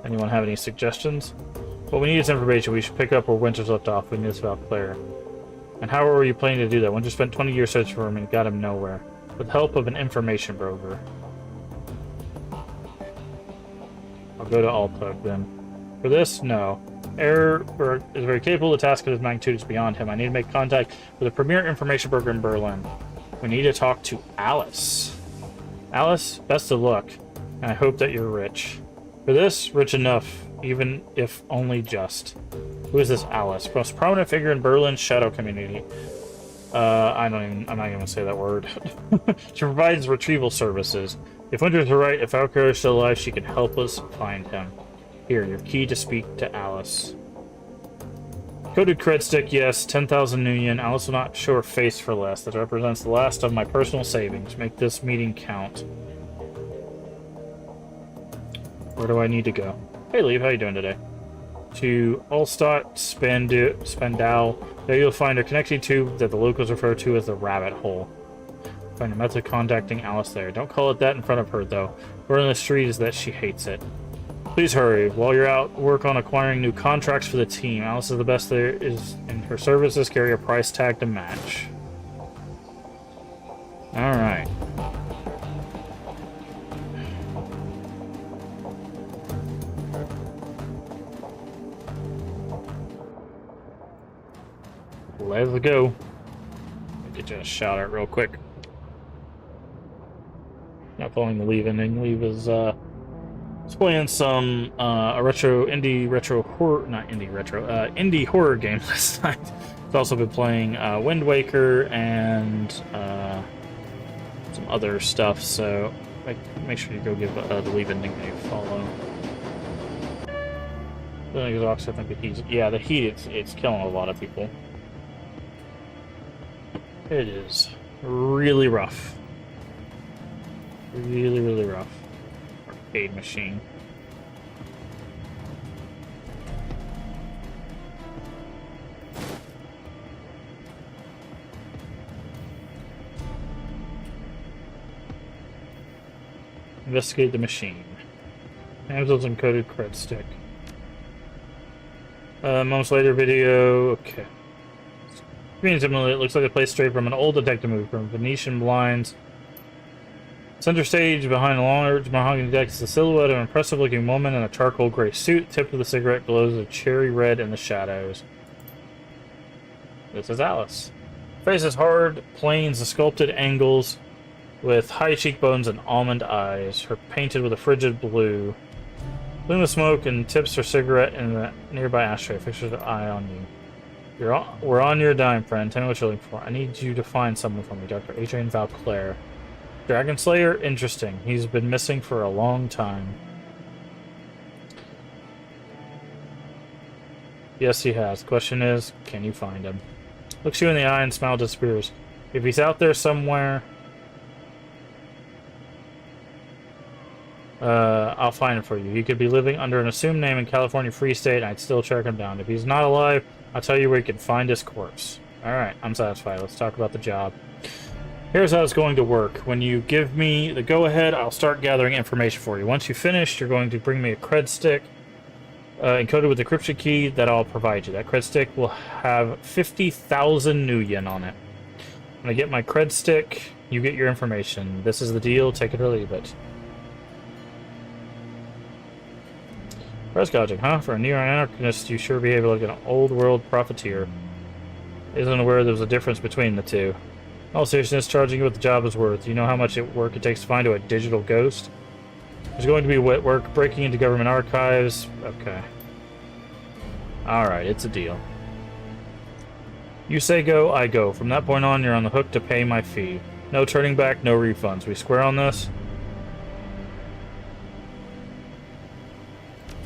Speaker 1: Anyone have any suggestions? Well, we need is information. We should pick up where Winters left off. We need this about Claire. And how are you planning to do that? Winter spent 20 years searching for him and got him nowhere. With the help of an information broker. I'll go to Altug then. For this, no. Error is very capable. The task of his magnitude is beyond him. I need to make contact with a premier information broker in Berlin. We need to talk to Alice. Alice, best of luck. And I hope that you're rich. For this, rich enough, even if only just. Who is this Alice? Most prominent figure in Berlin's shadow community. I'm not even gonna say that word. She provides retrieval services. If Winter's right, if Alcar is still alive, she can help us find him. Here, your key to speak to Alice. Coded cred stick, yes. 10,000 new yen. Alice will not show her face for less. That represents the last of my personal savings. Make this meeting count. Where do I need to go? Hey, Liv, how you doing today? To Allstadt Spandau. There you'll find a connecting tube that the locals refer to as the rabbit hole. Find a method of contacting Alice there. Don't call it that in front of her, though. Word on the street is that she hates it. Please hurry. While you're out, work on acquiring new contracts for the team. Alice is the best there is, and her services carry a price tag to match. Alright. Let's go. Get you a shout out real quick. Not following the leave ending. Leave is playing some indie horror game last night. He's also been playing Wind Waker and some other stuff. So make sure you go give the leave ending a follow. I think the heat. Yeah, the heat. It's killing a lot of people. It is really rough. Really, really rough. Arcade machine. Investigate the machine. Amazon's encoded cred stick. Moments later, video. Okay. It looks like a place straight from an old detective movie, from Venetian blinds. Center stage, behind a large mahogany deck, is the silhouette of an impressive-looking woman in a charcoal gray suit. The tip of the cigarette glows a cherry red in the shadows. This is Alice. Face is hard, planes, the sculpted angles, with high cheekbones and almond eyes. Her painted with a frigid blue. Plume of smoke and tips her cigarette in the nearby ashtray. Fixes her eye on you. We're on your dime, friend. Tell me what you're looking for. I need you to find someone for me, Dr. Adrian Valclair. Dragon Slayer? Interesting. He's been missing for a long time. Yes, he has. The question is, can you find him? Looks you in the eye and smile disappears. If he's out there somewhere, I'll find him for you. He could be living under an assumed name in California Free State, and I'd still track him down. If he's not alive, I'll tell you where you can find his corpse. Alright, I'm satisfied. Let's talk about the job. Here's how it's going to work. When you give me the go-ahead, I'll start gathering information for you. Once you've finished, you're going to bring me a cred stick encoded with the encryption key that I'll provide you. That cred stick will have 50,000 new yen on it. When I get my cred stick, you get your information. This is the deal. Take it or leave it. Price gouging, huh? For a neo-anarchist, you sure behave like an old-world profiteer. Isn't aware there's a difference between the two. All seriousness, charging you what the job is worth. You know how much work it takes to find a digital ghost? There's going to be wet work, breaking into government archives. Okay. Alright, it's a deal. You say go, I go. From that point on, you're on the hook to pay my fee. No turning back, no refunds. We square on this?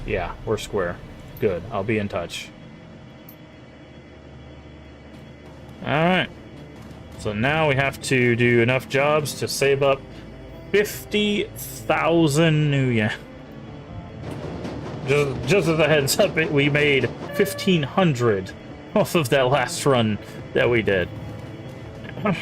Speaker 1: Yeah, we're square. Good. I'll be in touch. Alright. So now we have to do enough jobs to save up 50,000 new yen. Just as a heads up, we made 1,500 off of that last run that we did. Alright.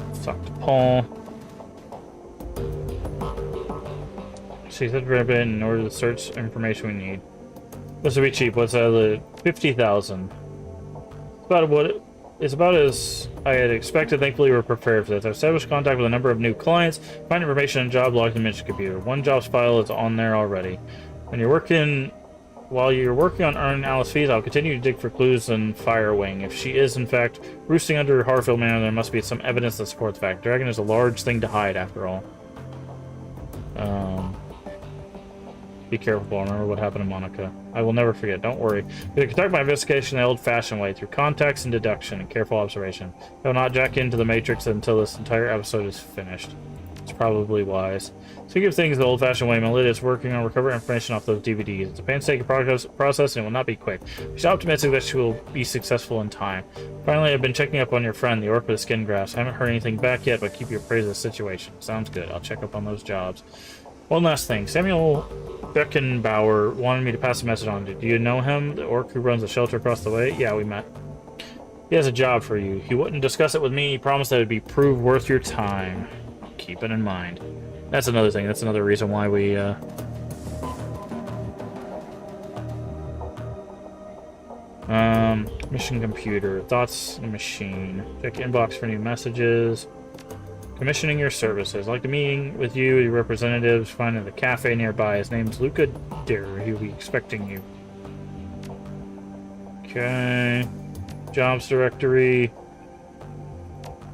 Speaker 1: Let's talk to Paul. She said ribbon in order to search information we need. This will be cheap. What's out of the 50,000? It's about as I had expected. Thankfully, we're prepared for this. I've established contact with a number of new clients. Find information and job logged in the computer. One jobs file is on there already. While you're working on earning Alice fees, I'll continue to dig for clues in Firewing. If she is, in fact, roosting under Harfield Manor, there must be some evidence that supports the fact. Dragon is a large thing to hide, after all. Be careful, remember what happened to Monica. I will never forget, don't worry. I'm going to conduct my investigation the old-fashioned way, through contacts and deduction and careful observation. I will not jack into the Matrix until this entire episode is finished. It's probably wise. Speaking of things the old-fashioned way, Melinda is working on recovering information off those DVDs. It's a painstaking process and it will not be quick. She's optimistic that she will be successful in time. Finally, I've been checking up on your friend, the orc with the skin grafts. I haven't heard anything back yet, but keep you appraised of the situation. Sounds good. I'll check up on those jobs. One last thing. Samuel Beckenbauer wanted me to pass a message on. Do you know him? The orc who runs the shelter across the way? Yeah, we met. He has a job for you. He wouldn't discuss it with me. He promised that it would be proved worth your time. Keep it in mind. That's another thing. That's another reason why we, mission computer. Thoughts machine. Check inbox for new messages. Commissioning your services. I'd like to meeting with you, your representatives, finding the cafe nearby. His name's Luca Deer. He'll be expecting you. Okay. Jobs directory.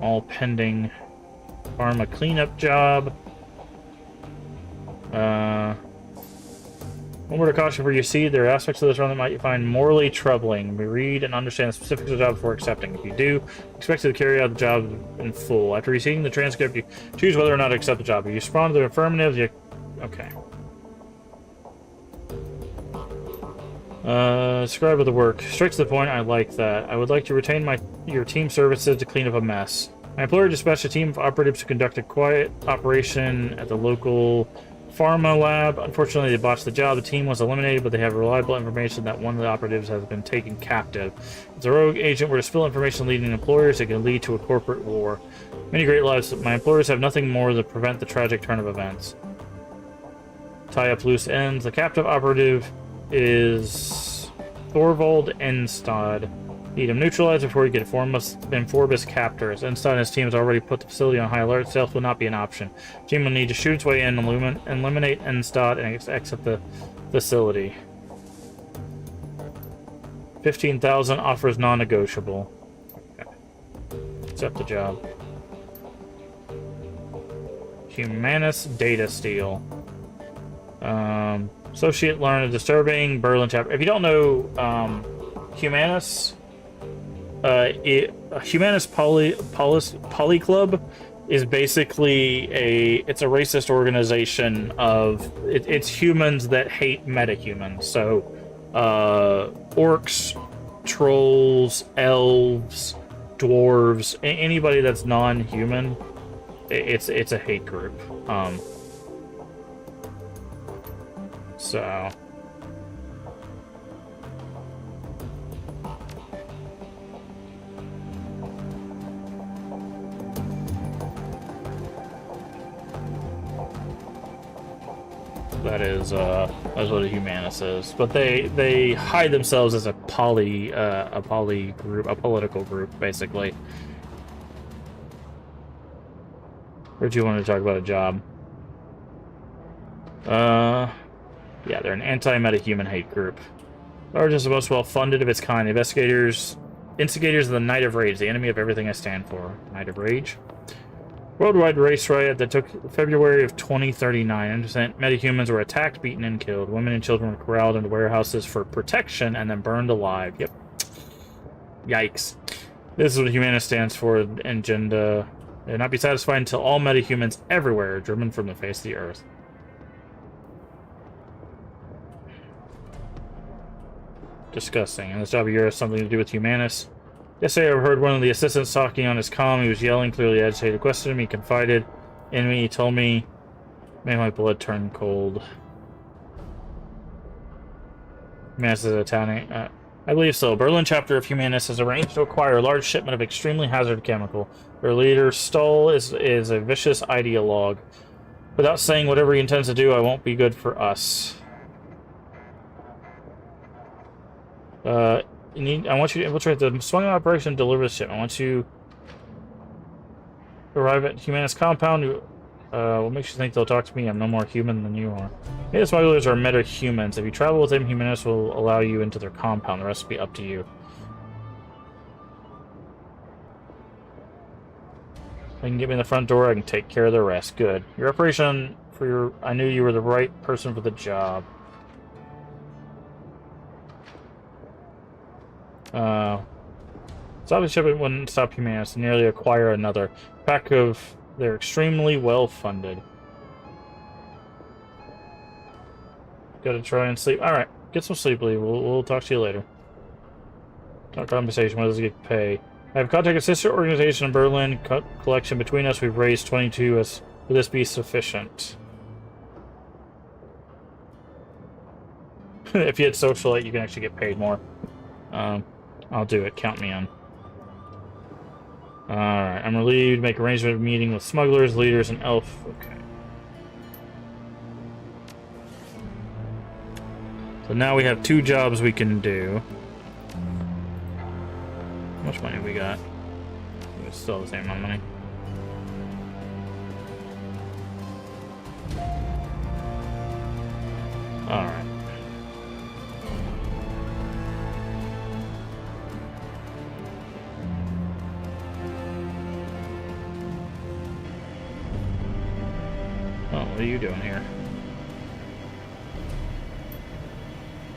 Speaker 1: All pending. Pharma cleanup job. One word of caution for you see, there are aspects of this run that might find morally troubling. We read and understand the specifics of the job before accepting. If you do, expect to carry out the job in full. After receiving the transcript, you choose whether or not to accept the job. If you respond to the affirmative, you... Okay. Describe the work. Straight to the point, I like that. I would like to retain your team services to clean up a mess. My employer dispatched a team of operatives to conduct a quiet operation at the local pharma lab. Unfortunately, they botched the job. The team was eliminated, but they have reliable information that one of the operatives has been taken captive. If the rogue agent were to spill information leading employers, it can lead to a corporate war. Many great lives. My employers have nothing more to prevent the tragic turn of events. Tie up loose ends. The captive operative is Thorvald Enstad. Need him neutralized before you get Forbus captors. Enstad and his team has already put the facility on high alert. Stealth will not be an option. Team will need to shoot its way in, eliminate Enstad, and exit the facility. 15,000 offers non-negotiable. Okay. Accept the job. Humanus data steal. Associate learn a disturbing Berlin chapter. If you don't know Humanus, Humanus Poly Club is basically it's a racist organization of it's humans that hate metahumans. So orcs, trolls, elves, dwarves, anybody that's non-human, it's a hate group. So that is that's what a Humanus is. But they hide themselves as a poly group, a political group, basically. Or do you want to talk about a job? Yeah, they're an anti-metahuman hate group. Largest and most well-funded of its kind. Instigators of the Night of Rage, the enemy of everything I stand for. Night of Rage? Worldwide race riot that took February of 2039. Innocent metahumans were attacked, beaten, and killed. Women and children were corralled into warehouses for protection and then burned alive. Yep. Yikes. This is what Humanist stands for, agenda. They will not be satisfied until all metahumans everywhere are driven from the face of the earth. Disgusting. And this job of yours has something to do with Humanists. Yesterday, I heard one of the assistants talking on his comm. He was yelling, clearly agitated. Questioned me, confided in me. He told me, made my blood turn cold. Humanists is a town. I believe so. Berlin chapter of Humanists has arranged to acquire a large shipment of extremely hazardous chemical. Their leader, Stoll, is a vicious ideologue. Without saying whatever he intends to do, I won't be good for us. I want you to infiltrate the smuggling operation and deliver the ship. I want you to arrive at Humanist compound. What makes you think they'll talk to me? I'm no more human than you are. Maybe the smugglers are meta-humans. If you travel with them, Humanists will allow you into their compound. The rest will be up to you. If I can get me in the front door, I can take care of the rest. Good. Your reparation for your... I knew you were the right person for the job. Stop the shipment wouldn't stop Humanists and nearly acquire another. Pack of... They're extremely well-funded. Gotta try and sleep. Alright, get some sleep, Lee. We'll talk to you later. Talk conversation. What does it get pay? I have contacted a sister organization in Berlin. Collection between us, we've raised 22. Will this be sufficient? If you had socialite, you can actually get paid more. I'll do it. Count me in. Alright, I'm relieved to make arrangement of meeting with smugglers, leaders, and elf. Okay. So now we have 2 jobs we can do. How much money have we got? We still have the same amount of money. Alright. What are you doing here?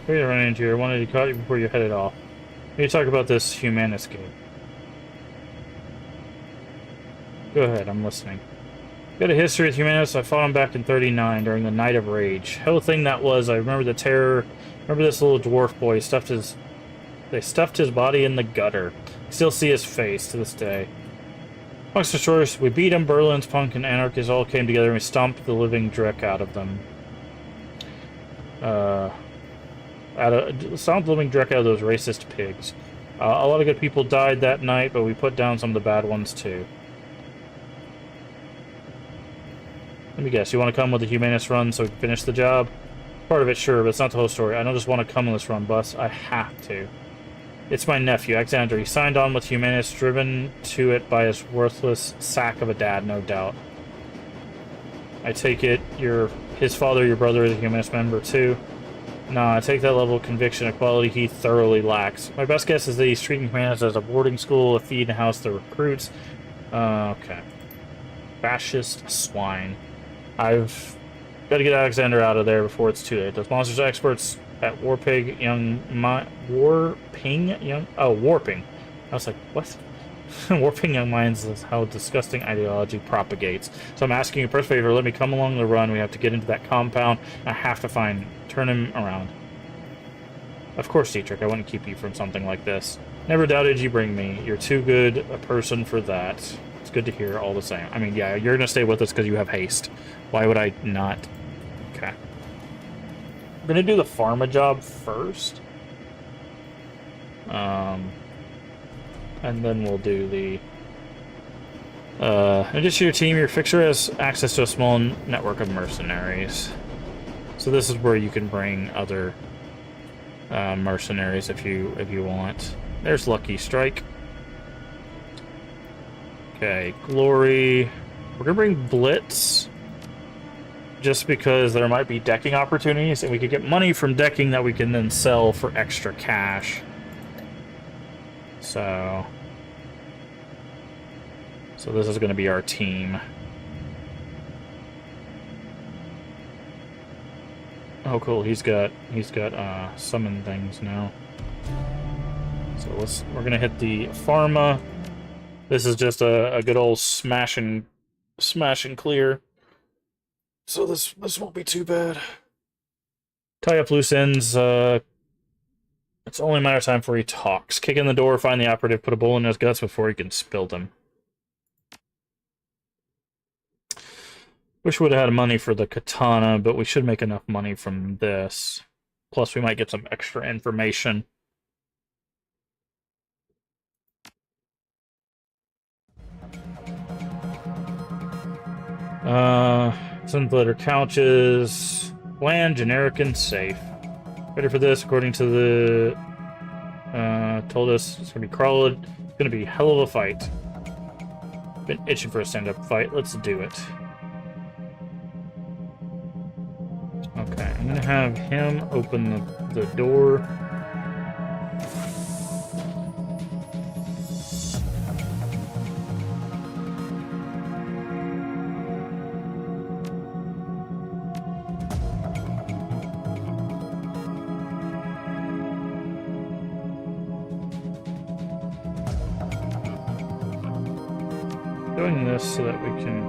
Speaker 1: What are you running into here? I wanted to caught you before you headed off. We need to talk about this Humanist game. Go ahead, I'm listening. Got a history with Humanists. I fought them back in 39 during the Night of Rage. Hell thing that was. I remember the terror. Remember this little dwarf boy. They stuffed his body in the gutter. Still see his face to this day. Amongst the shores, we beat him. Berlin's punk and anarchists all came together and we stomped the living dreck out of them. Stomped the living dreck out of those racist pigs. A lot of good people died that night, but we put down some of the bad ones too. Let me guess, you want to come with the Humanist run so we can finish the job? Part of it, sure, but it's not the whole story. I don't just want to come on this run, Bus. I have to. It's my nephew, Alexander. He signed on with Humanists, driven to it by his worthless sack of a dad, no doubt. I take it his father, your brother, is a Humanist member too? Nah, I take that level of conviction and quality he thoroughly lacks. My best guess is that he's treating Humanists as a boarding school, a feed and house the recruits. Okay. Fascist swine. I've got to get Alexander out of there before it's too late. Those monsters are experts at warping. I was like, what? Warping young minds is how disgusting ideology propagates. So I'm asking you first favor, let me come along the run. We have to get into that compound. I have to turn him around. Of course, Dietrich, I wouldn't keep you from something like this. Never doubted you bring me. You're too good a person for that. It's good to hear all the same. I mean, yeah, you're going to stay with us because you have haste. Why would I not? Okay. I'm going to do the pharma job first. And then we'll do the... in addition to your team, your fixer has access to a small network of mercenaries. So this is where you can bring other mercenaries if you want. There's Lucky Strike. Okay, Glory. We're gonna bring Blitz. just because there might be decking opportunities, and we could get money from decking that we can then sell for extra cash. So this is going to be our team. Oh, cool. He's got summon things now. So we're gonna hit the pharma. This is just a good old smash and clear. So this won't be too bad. Tie up loose ends. It's only a matter of time before he talks. Kick in the door, find the operative, put a bullet in his guts before he can spill them. Wish we would have had money for the katana, but we should make enough money from this. Plus, we might get some extra information. Synth couches. Bland, generic, and safe. Ready for this, according to the... told us it's gonna be crawled. It's gonna be a hell of a fight. Been itching for a stand-up fight. Let's do it. Okay, I'm gonna have him open the door. Doing this so that we can...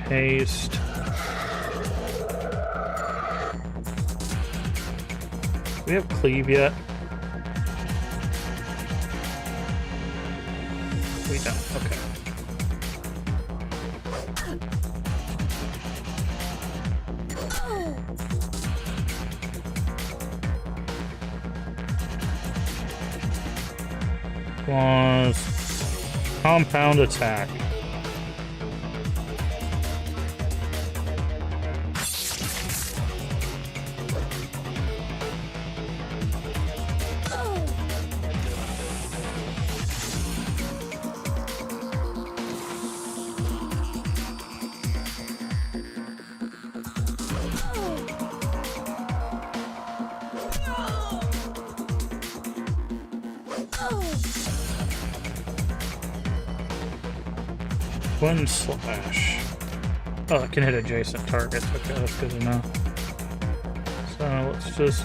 Speaker 1: haste. Do we have cleave yet? We don't. Okay. Was compound attack. Twin slash. Oh, it can hit adjacent targets. Okay, that's good to know. So let's just...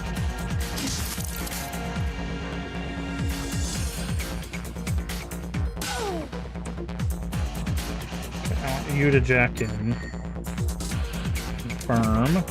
Speaker 1: okay, I want you to jack in. Confirm.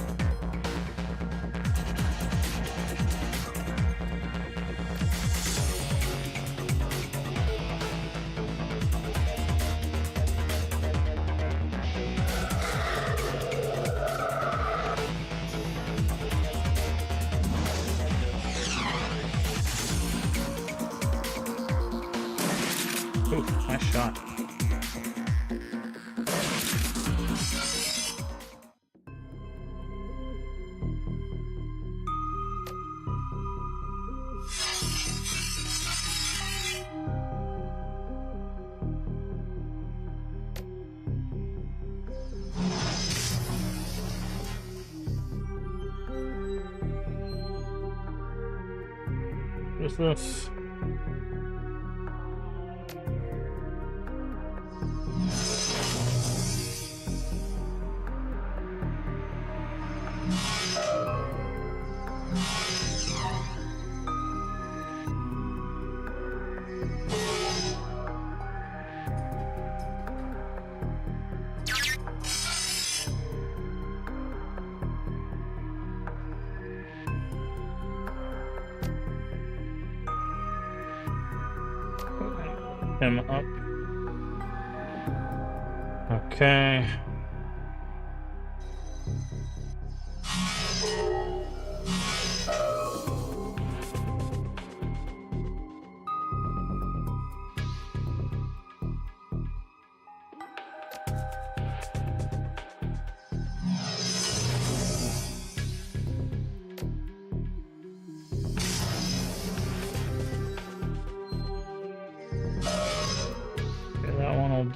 Speaker 1: Ooh, nice shot. What is this? Him up. Okay.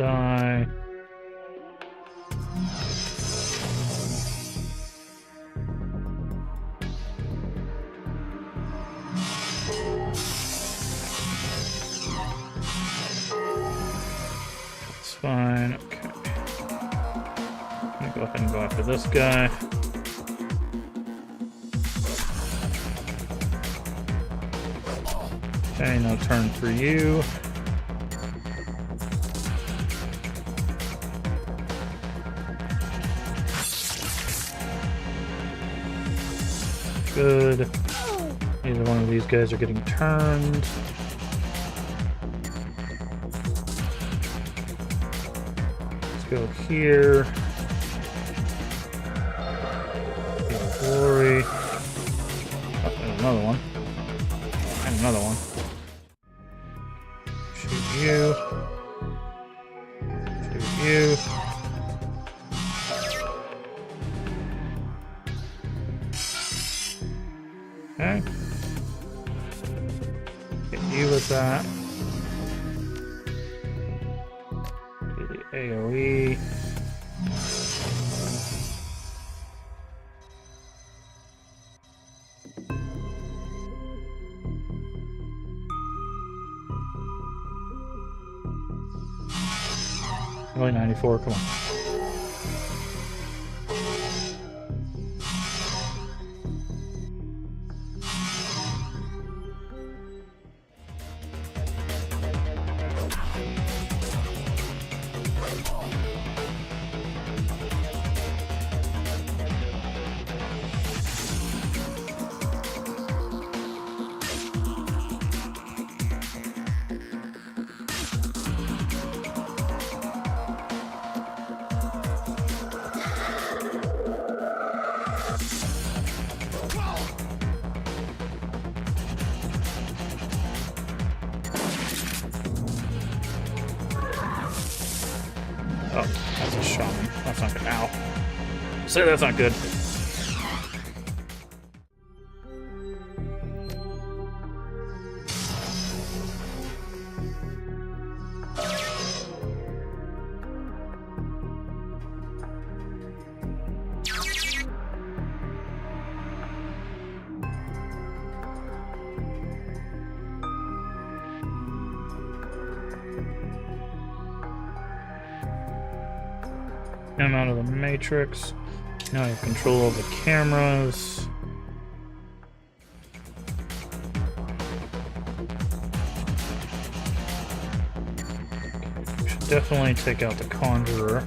Speaker 1: die. It's fine. Okay. I'm gonna go ahead and go after this guy. Okay, no turn for you. Good. Neither one of these guys are getting turned. Let's go here. Glory. Oh, there's another one. And another one. Shoot you. Shoot you. Okay. Hit you with that. Do the AoE. Only 94, come on. Oh, that's a shaman. That's not good. Ow. Say that's not good. I'm out of the matrix. Now I have control of the cameras. We should definitely take out the conjurer.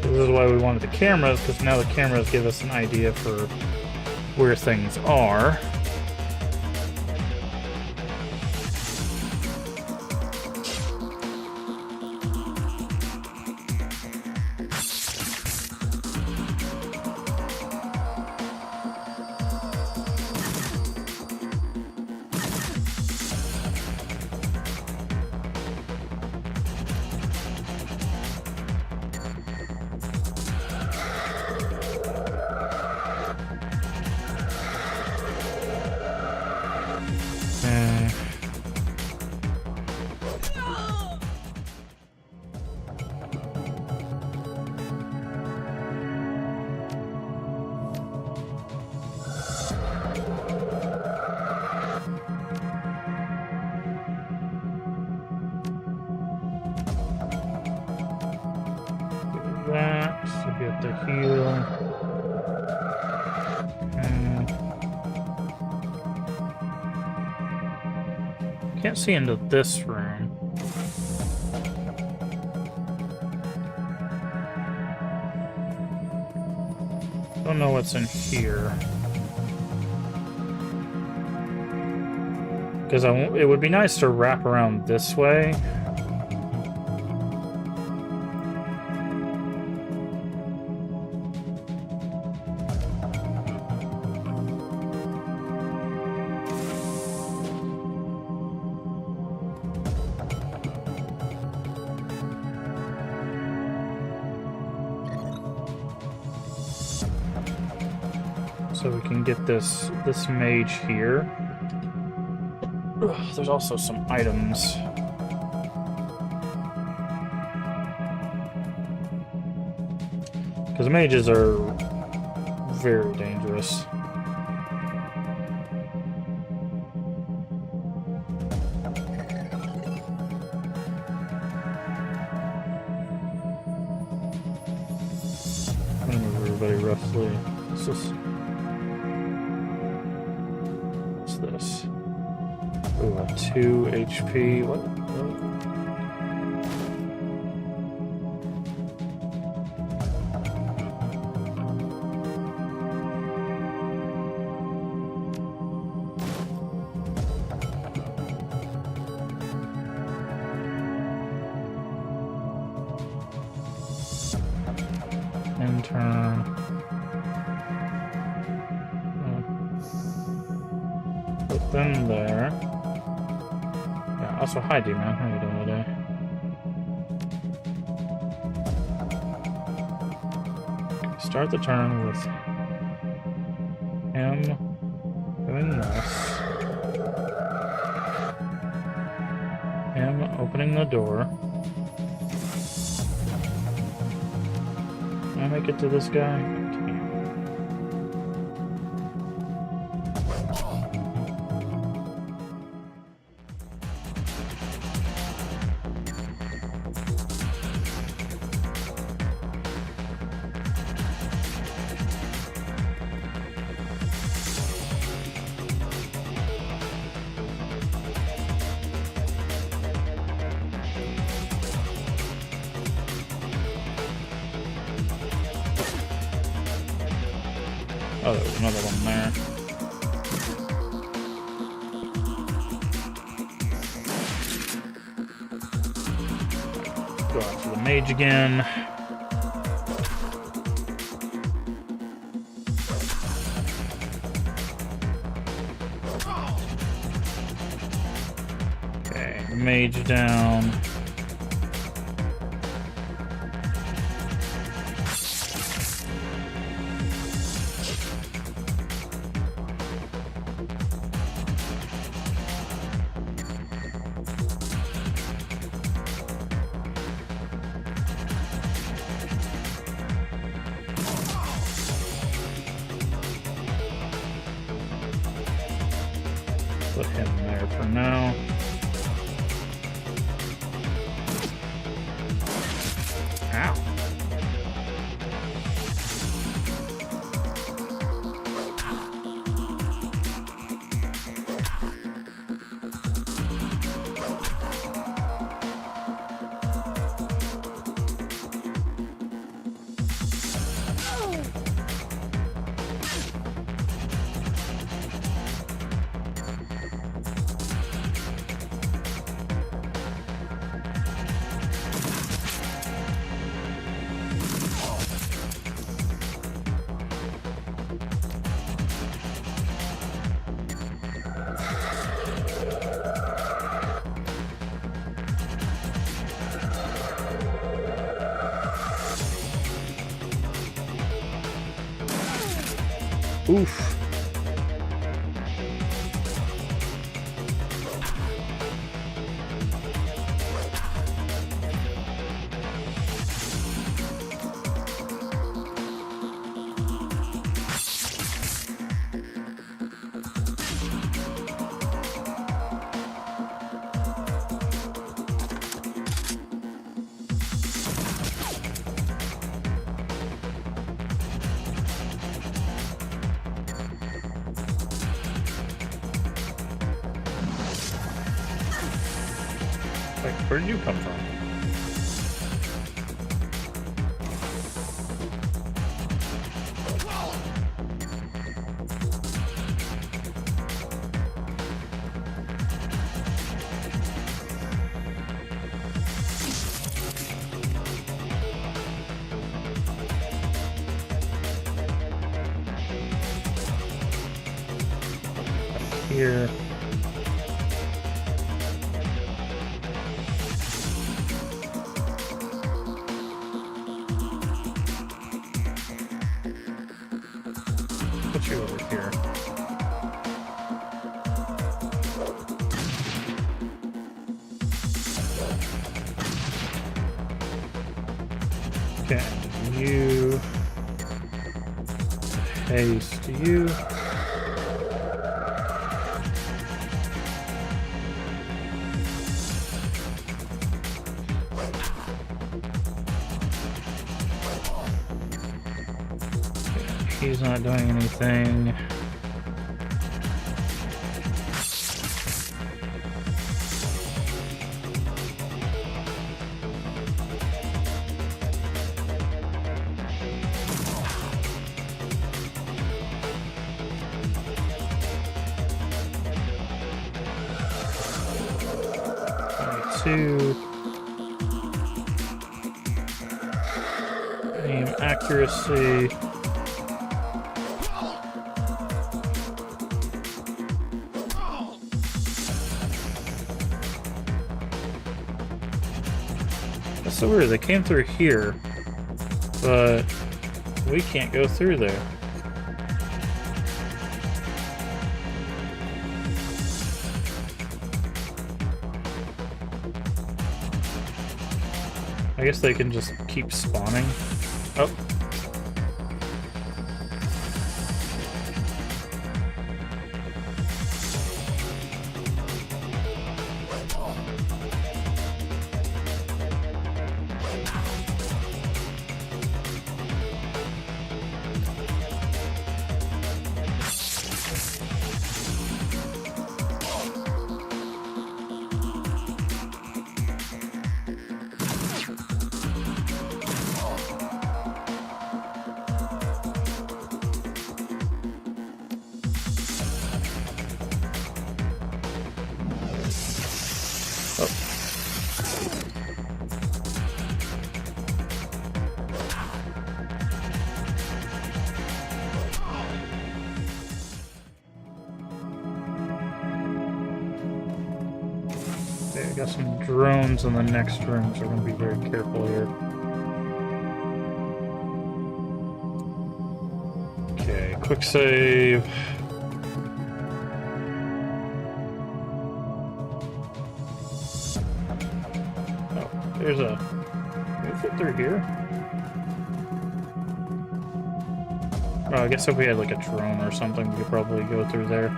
Speaker 1: This is why we wanted the cameras, because now the cameras give us an idea for where things are. That to get the heal. Can't see into this room. Don't know what's in here. Because it would be nice to wrap around this way. So we can get this mage here. Ugh, there's also some items. Because mages are very dangerous. I'm gonna move everybody roughly. What's this? Ooh, a 2 HP. What? Intern. Put them there. Yeah, also, hi, D-Man. How you doing today? Okay, start the turn with him doing this. Him opening the door. Can I make it to this guy? Okay. Oh, there was another one there. Go out for the mage again. Okay, mage down. Put him there for now. Ow. Oof. Like, where did you come from? Here. put you over here. Okay, you haste you. He's not doing anything. Two. Aim accuracy. That's so weird. They came through here, but we can't go through there. I guess they can just keep spawning. Oh. Okay, I got some drones in the next room, so we're going to be very careful here. Okay, quick save. Oh, there's a... Can we fit through here? Oh, I guess if we had like a drone or something, we could probably go through there.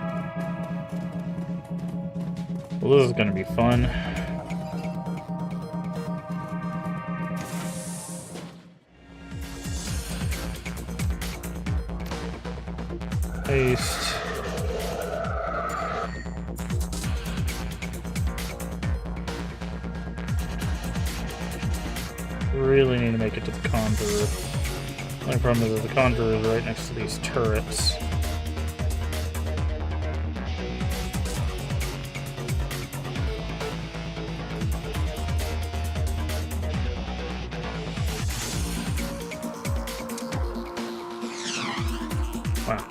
Speaker 1: Well, this is gonna be fun. Paste. Really need to make it to the Conjurer. My problem is that the Conjurer is right next to these turrets. Wow.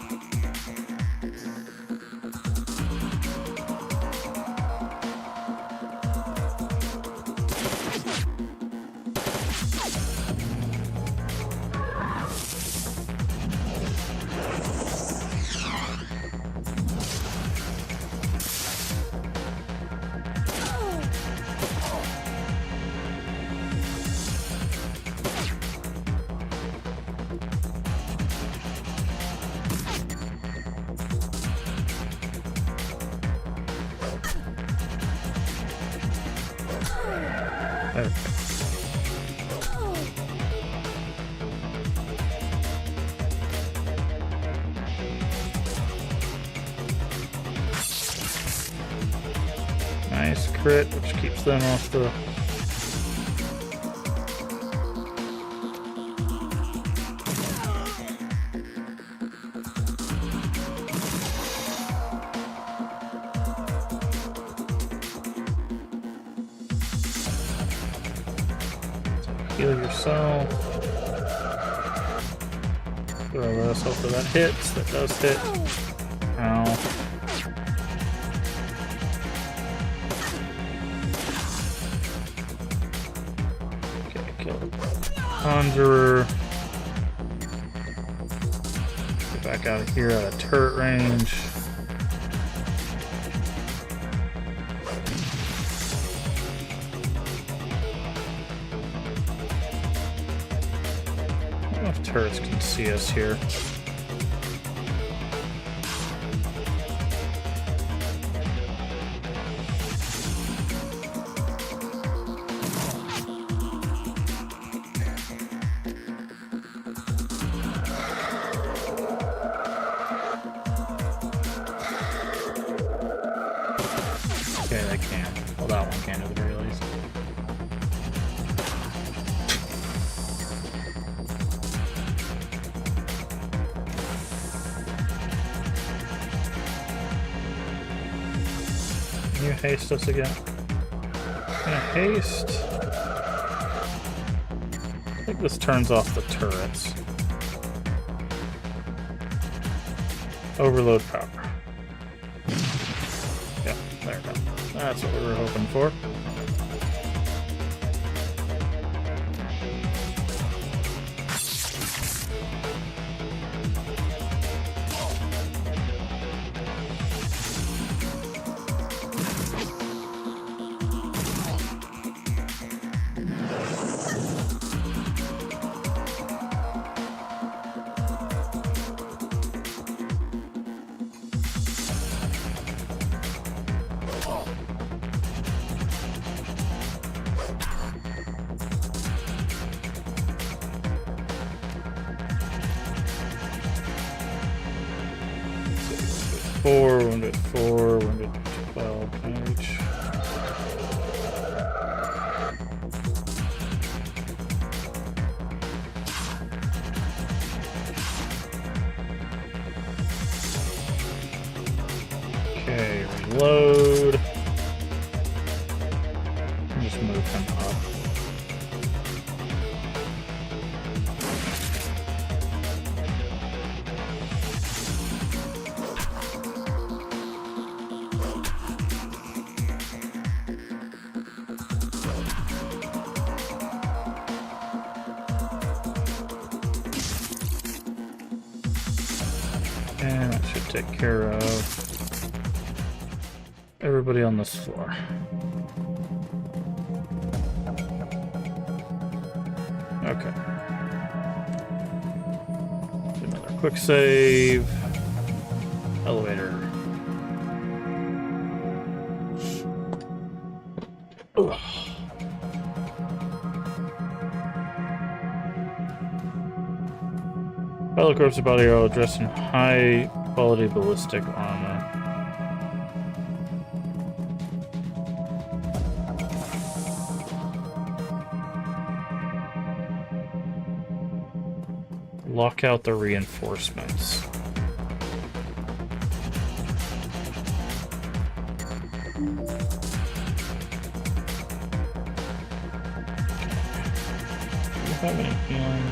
Speaker 1: Okay. Nice crit, which keeps them off the... Heal yourself. Throw this, hopefully that hits. That does hit. Ow. Okay, kill the Conjurer. Get back out of here out of turret range. I don't know if turrets can see us here. Okay, they can. Well, that one can at the very least. Can you haste us again? Gonna haste. I think this turns off the turrets. Overload power. Yeah, there we go. That's what we were hoping for. Wounded 4, wounded 12, damage. Okay, reload. Just move him up. And that should take care of everybody on this floor. Okay. Do another quick save. Elevator. Ugh. Pilot corpse and body are dressed in high quality ballistic armor. Lock out the reinforcements. Do you have any healing?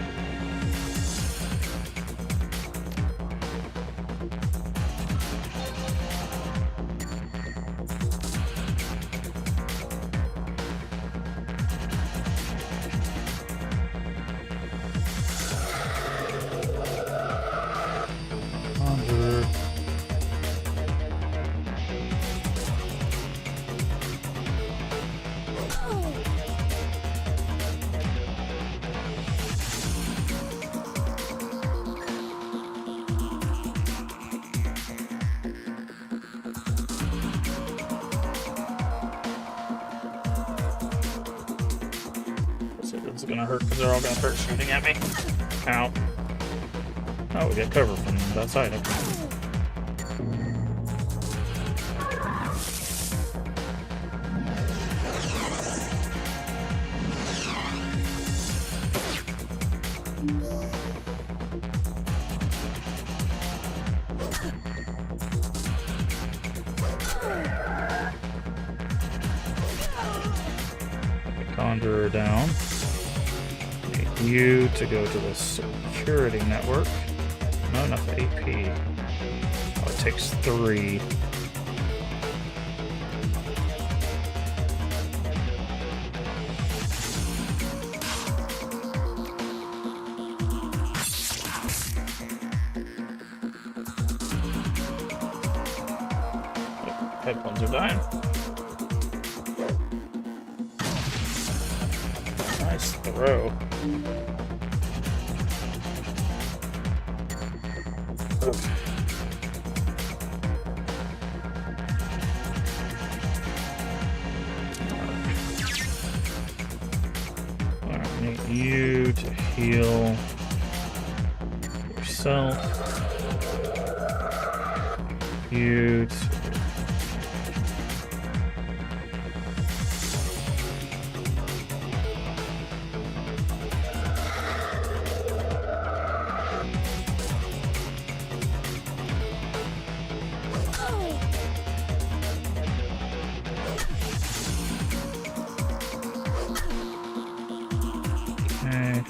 Speaker 1: It's gonna hurt because they're all gonna start shooting at me. Ow. Oh, we get cover from that side. Okay. Conjurer down. Need you to go to the security network. Not enough AP. Oh, it takes 3. Headphones are dying. Nice throw. Okay. I need you to heal yourself. You to... Okay.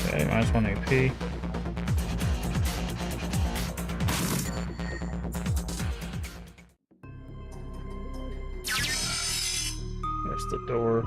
Speaker 1: Okay, minus 1 AP. There's the door.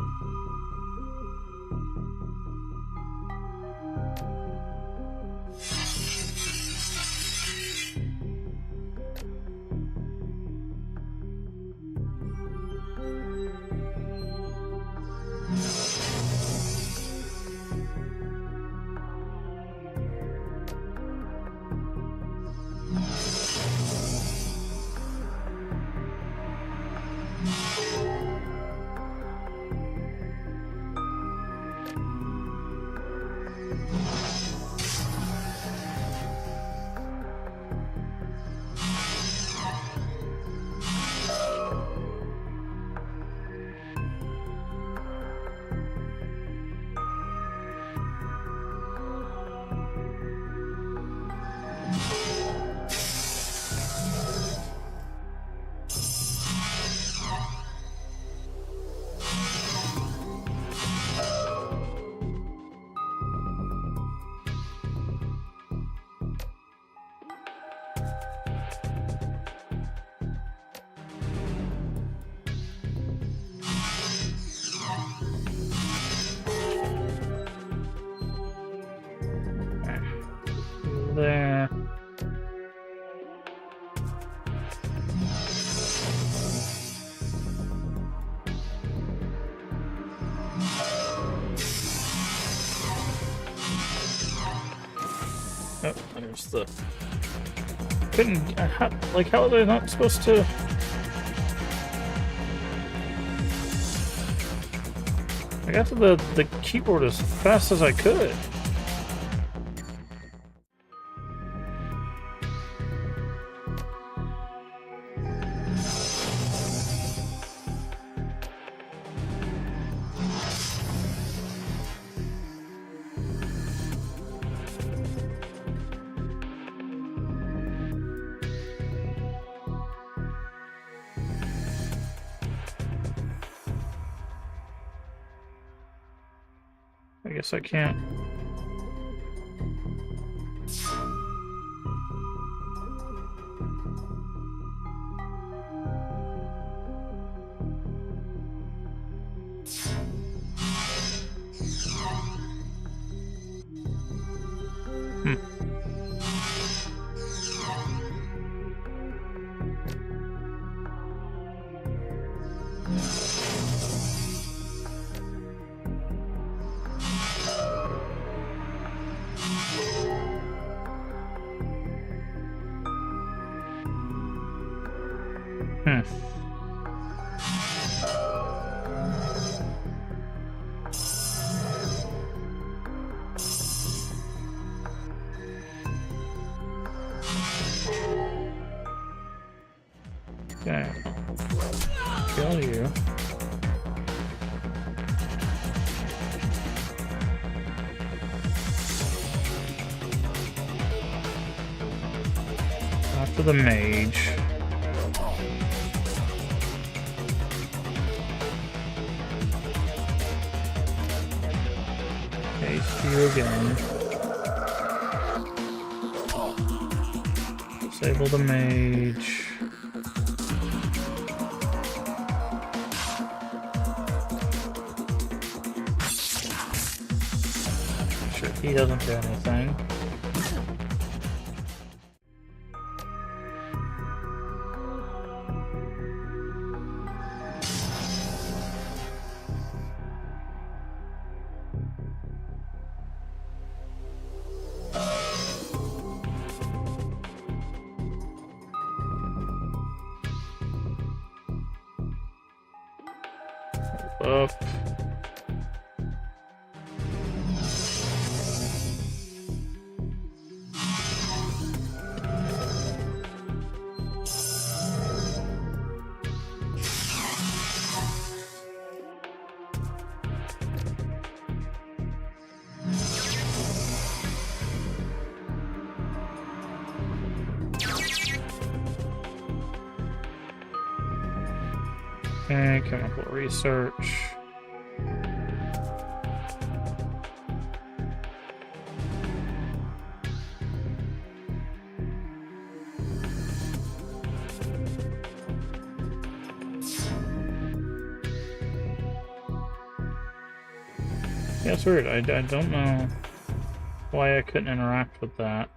Speaker 1: There. Oh, there's the... Couldn't... how are they not supposed to... I got to the keyboard as fast as I could. I guess I can't. Okay. Kill you. After the mage. Haste you again. Disable the mage. He doesn't do anything. Up. Okay, chemical research. Yeah, it's weird. I don't know why I couldn't interact with that.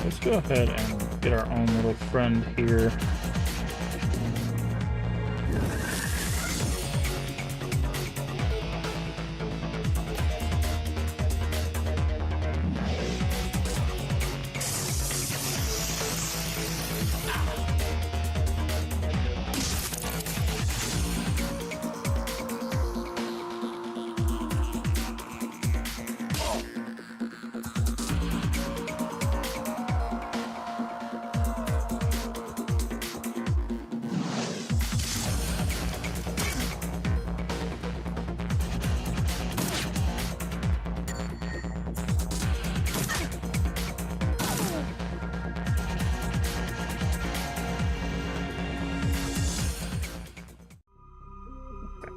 Speaker 1: Let's go ahead and get our own little friend here.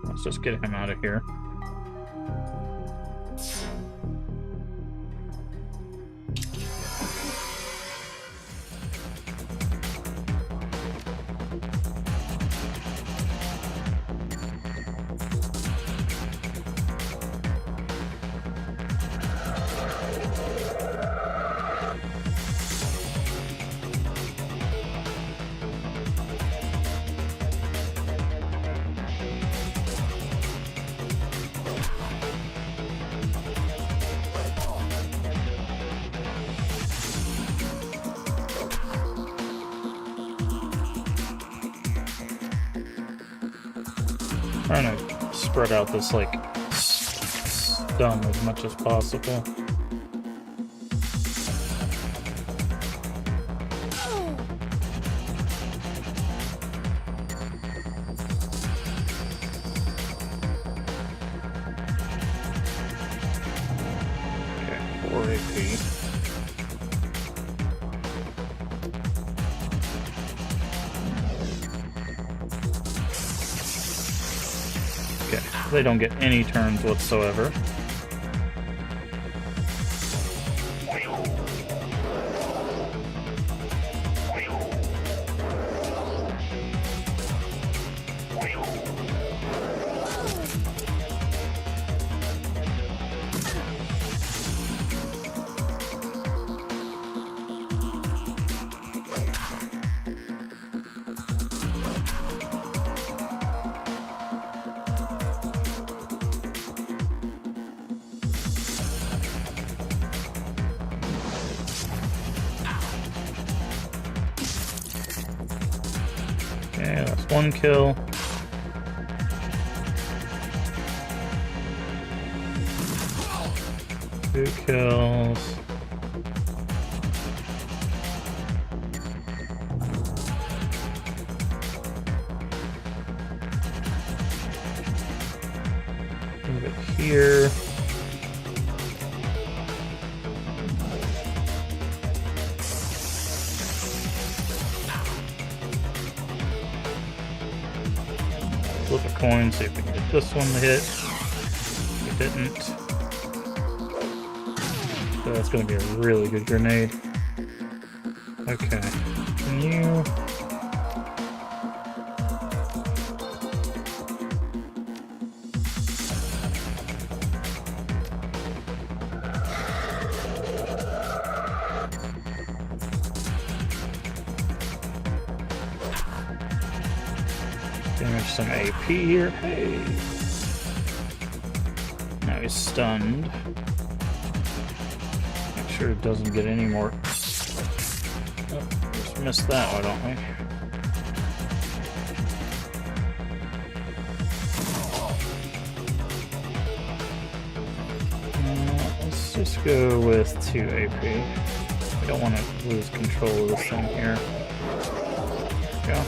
Speaker 1: Let's just get him out of here. Trying to spread out this, like, stun as much as possible. Okay, 4 AP. They don't get any turns whatsoever. Okay, that's 1 kill. Two kills. Move it here. coins, see if we can get this one to hit. We didn't. So that's going to be a really good grenade. Okay. Can you... Damage some AP here. Hey! Now he's stunned. Make sure it doesn't get any more. Oh, just missed that one, don't we? Let's just go with 2 AP. We don't want to lose control of this thing here. Go.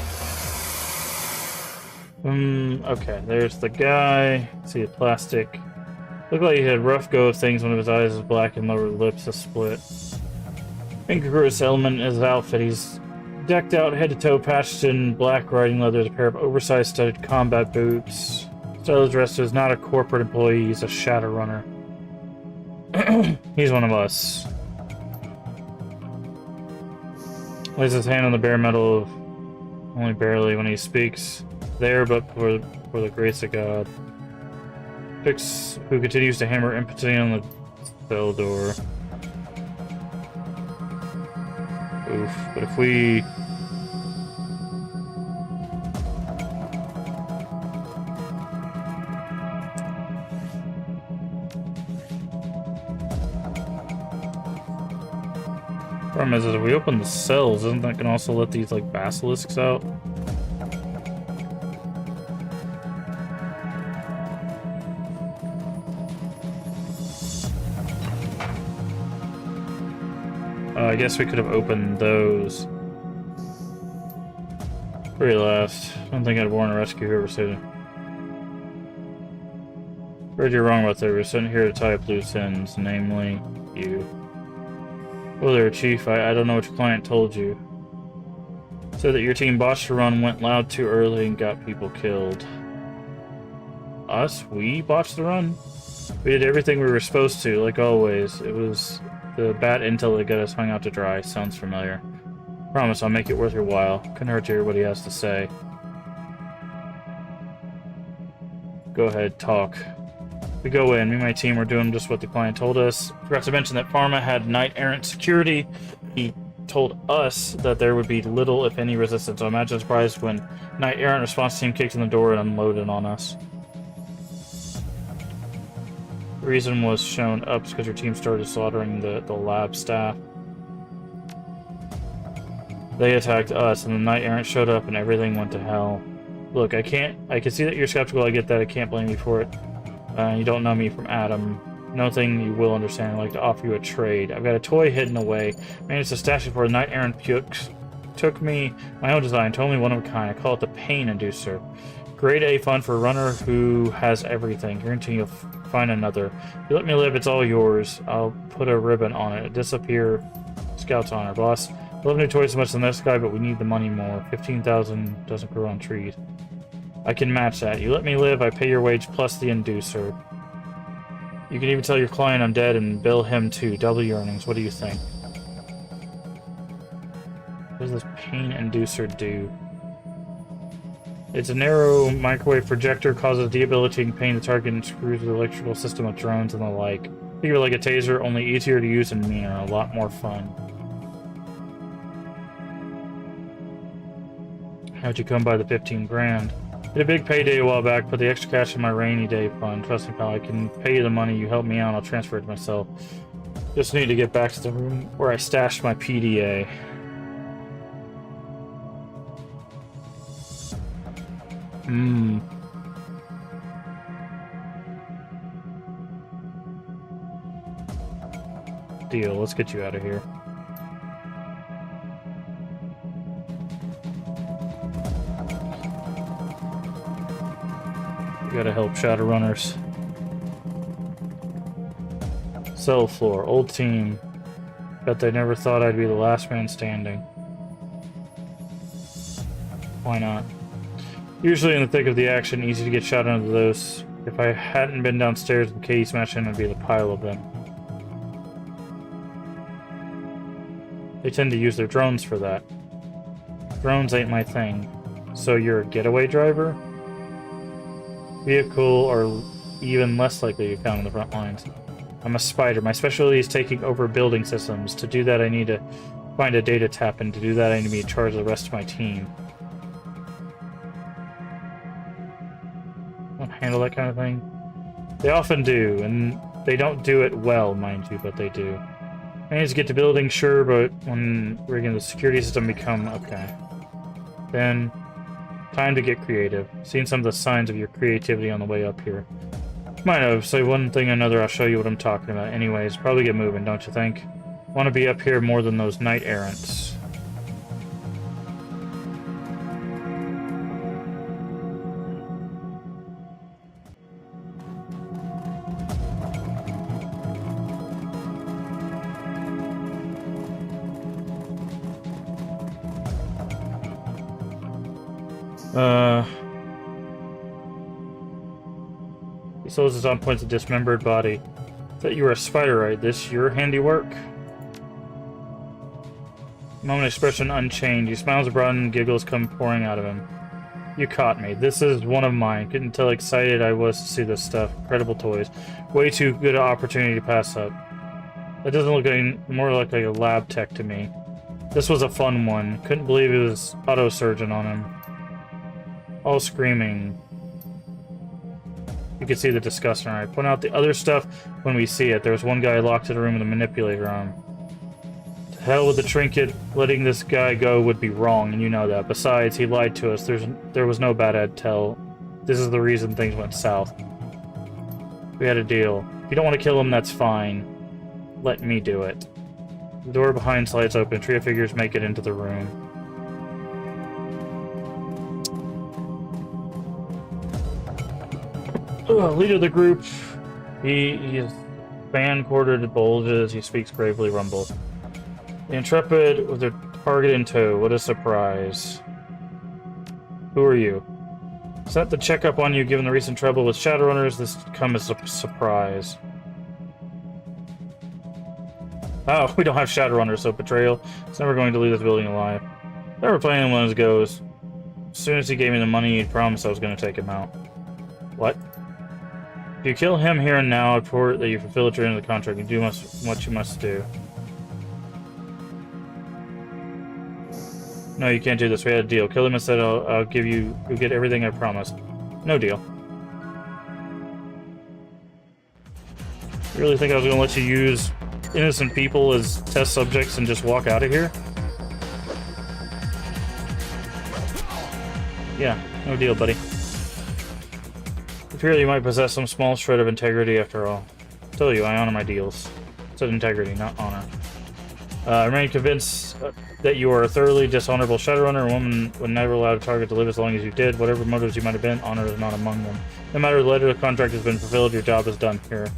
Speaker 1: Okay, there's the guy. See the plastic. Looked like he had a rough go of things. One of his eyes is black and lower lips is split. Incongruous element in his outfit. He's decked out head to toe, patched in black riding leather, a pair of oversized studded combat boots. Style of dress is not a corporate employee, he's a Shadowrunner. He's one of us. Lays his hand on the bare metal, only barely when he speaks. There, but for the grace of God. Fix, who continues to hammer impotently on the cell door. Oof, but if we... Problem is, if we open the cells, isn't that gonna also let these, like, basilisks out? I guess we could have opened those. Very last. I don't think I'd warn a rescue whoever said it. Heard you're wrong about that. We're sent here to tie up loose ends, namely you. Well there, Chief. I don't know what your client told you. Said that your team botched the run, went loud too early, and got people killed. Us? We botched the run? We did everything we were supposed to, like always. It was the bad intel that got us hung out to dry. Sounds familiar. Promise I'll make it worth your while. Couldn't hurt to hear what he has to say. Go ahead, talk. We go in. Me and my team were doing just what the client told us. Forgot to mention that Pharma had knight-errant security. He told us that there would be little, if any, resistance. So imagine surprised when knight-errant response team kicked in the door and unloaded on us. The reason was shown up because your team started slaughtering the lab staff. They attacked us, and the knight-errant showed up, and everything went to hell. Look, I can see that you're skeptical. I get that. I can't blame you for it. You don't know me from Adam. Nothing you will understand. I'd like to offer you a trade. I've got a toy hidden away. Managed to stash it for a knight-errant pukes. Took me my own design, totally one of a kind. I call it the Pain Inducer. Grade A fun for a runner who has everything. Guarantee you'll find another. If you let me live, it's all yours. I'll put a ribbon on it. Disappear. Scout's honor, boss. I love new toys so much than this guy, but we need the money more. 15,000 doesn't grow on trees. I can match that. You let me live, I pay your wage plus the inducer. You can even tell your client I'm dead and bill him too. Double your earnings. What do you think? What does this Pain Inducer do? It's a narrow microwave projector, causes debilitating pain to target and screws with the electrical system of drones and the like. Think of it like a taser, only easier to use and meaner, a lot more fun. How'd you come by the 15 grand? Did a big payday a while back, put the extra cash in my rainy day fund. Trust me, pal, I can pay you the money. You help me out, I'll transfer it to myself. Just need to get back to the room where I stashed my PDA. Deal, let's get you out of here. We gotta help Shadowrunners. Cell floor, old team. Bet they never thought I'd be the last man standing. Why not? Usually in the thick of the action, easy to get shot under those. If I hadn't been downstairs and Katie smashed in, I'd be in a pile of them. They tend to use their drones for that. Drones ain't my thing. So you're a getaway driver? Vehicle are even less likely to come on the front lines. I'm a spider. My specialty is taking over building systems. To do that, I need to find a data tap, and to do that, I need to be in charge of the rest of my team. Don't handle that kind of thing. They often do, and they don't do it well, mind you, but they do. I need to get to building, sure, but when rigging the security system become okay. Then, time to get creative. Seen some of the signs of your creativity on the way up here. Might have. Say one thing or another, I'll show you what I'm talking about. Anyways, probably get moving, don't you think? Want to be up here more than those knight errants. He slows his on points a dismembered body. That you were a spider, right? This your handiwork? Moment expression unchanged. He smiles abroad and giggles come pouring out of him. You caught me. This is one of mine. Couldn't tell how excited I was to see this stuff. Incredible toys. Way too good an opportunity to pass up. That doesn't look any more like a lab tech to me. This was a fun one. Couldn't believe it was auto surgeon on him. All screaming. You can see the disgust in her eye. Point out the other stuff when we see it. There was one guy locked in a room with a manipulator on him. To hell with the trinket. Letting this guy go would be wrong, and you know that. Besides, he lied to us. There was no bad intel. This is the reason things went south. We had a deal. If you don't want to kill him, that's fine. Let me do it. The door behind slides open. Trio figures make it into the room. Leader of the group. He is fan-quartered bulges. He speaks gravely, rumble. The Intrepid with their target in tow. What a surprise. Who are you? Sent the checkup on you given the recent trouble with Shadowrunners. This come as a surprise. Oh, we don't have Shadowrunners, so betrayal. He's never going to leave this building alive. Never playing one as goes. As soon as he gave me the money, he promised I was going to take him out. What? If you kill him here and now, I report that you fulfill your end of the contract and do what you must do. No, you can't do this. We had a deal. Kill him instead. I'll give you. You'll get everything I promised. No deal. You really think I was going to let you use innocent people as test subjects and just walk out of here? Yeah, no deal, buddy. I fear you might possess some small shred of integrity after all. I tell you, I honor my deals. It said integrity, not honor. I remain convinced that you are a thoroughly dishonorable Shadowrunner. A woman would never allow a target to live as long as you did. Whatever motives you might have been, honor is not among them. No matter the letter of the contract has been fulfilled, your job is done here.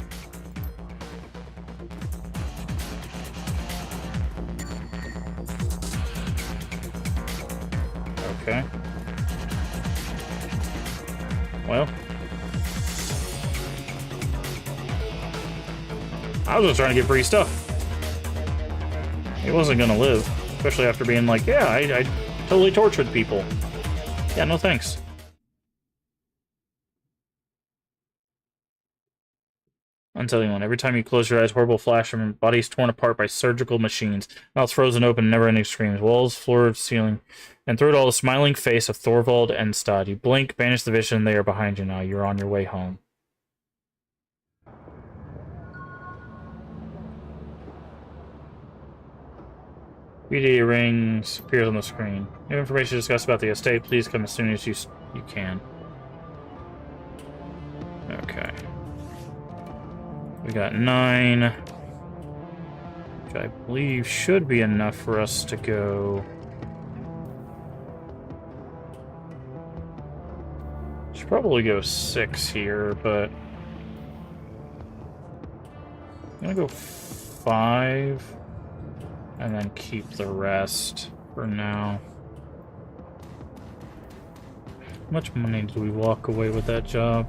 Speaker 1: Okay. Well. I was just trying to get free stuff. He wasn't gonna live. Especially after being like, yeah, I totally tortured people. Yeah, no thanks. I'm telling you one, every time you close your eyes, horrible flash from bodies torn apart by surgical machines, mouths frozen open, never-ending screams, walls, floor, ceiling, and through it all the smiling face of Thorvald Enstad. You blink, banish the vision, they are behind you now. You're on your way home. VDA rings appears on the screen. New information to discuss about the estate. Please come as soon as you can. Okay. We got 9. Which I believe should be enough for us to go. Should probably go 6 here, but I'm gonna go 5. And then keep the rest for now. How much money did we walk away with that job?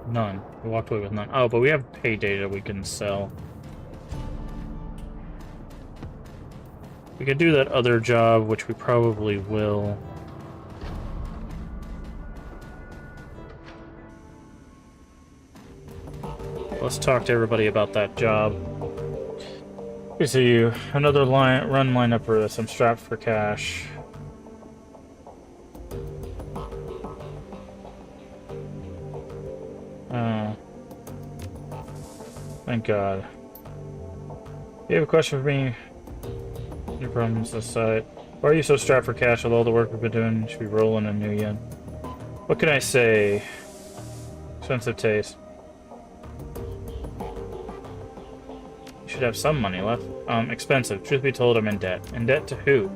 Speaker 1: None. We walked away with none. Oh, but we have pay data we can sell. We could do that other job, which we probably will. Let's talk to everybody about that job. Okay, so you another run lineup for this. I'm strapped for cash. Thank God. You have a question for me? Your problems aside. Why are you so strapped for cash with all the work we've been doing? You should be rolling a new yen. What can I say? Expensive taste. You should have some money left. Expensive. Truth be told, I'm in debt. In debt to who?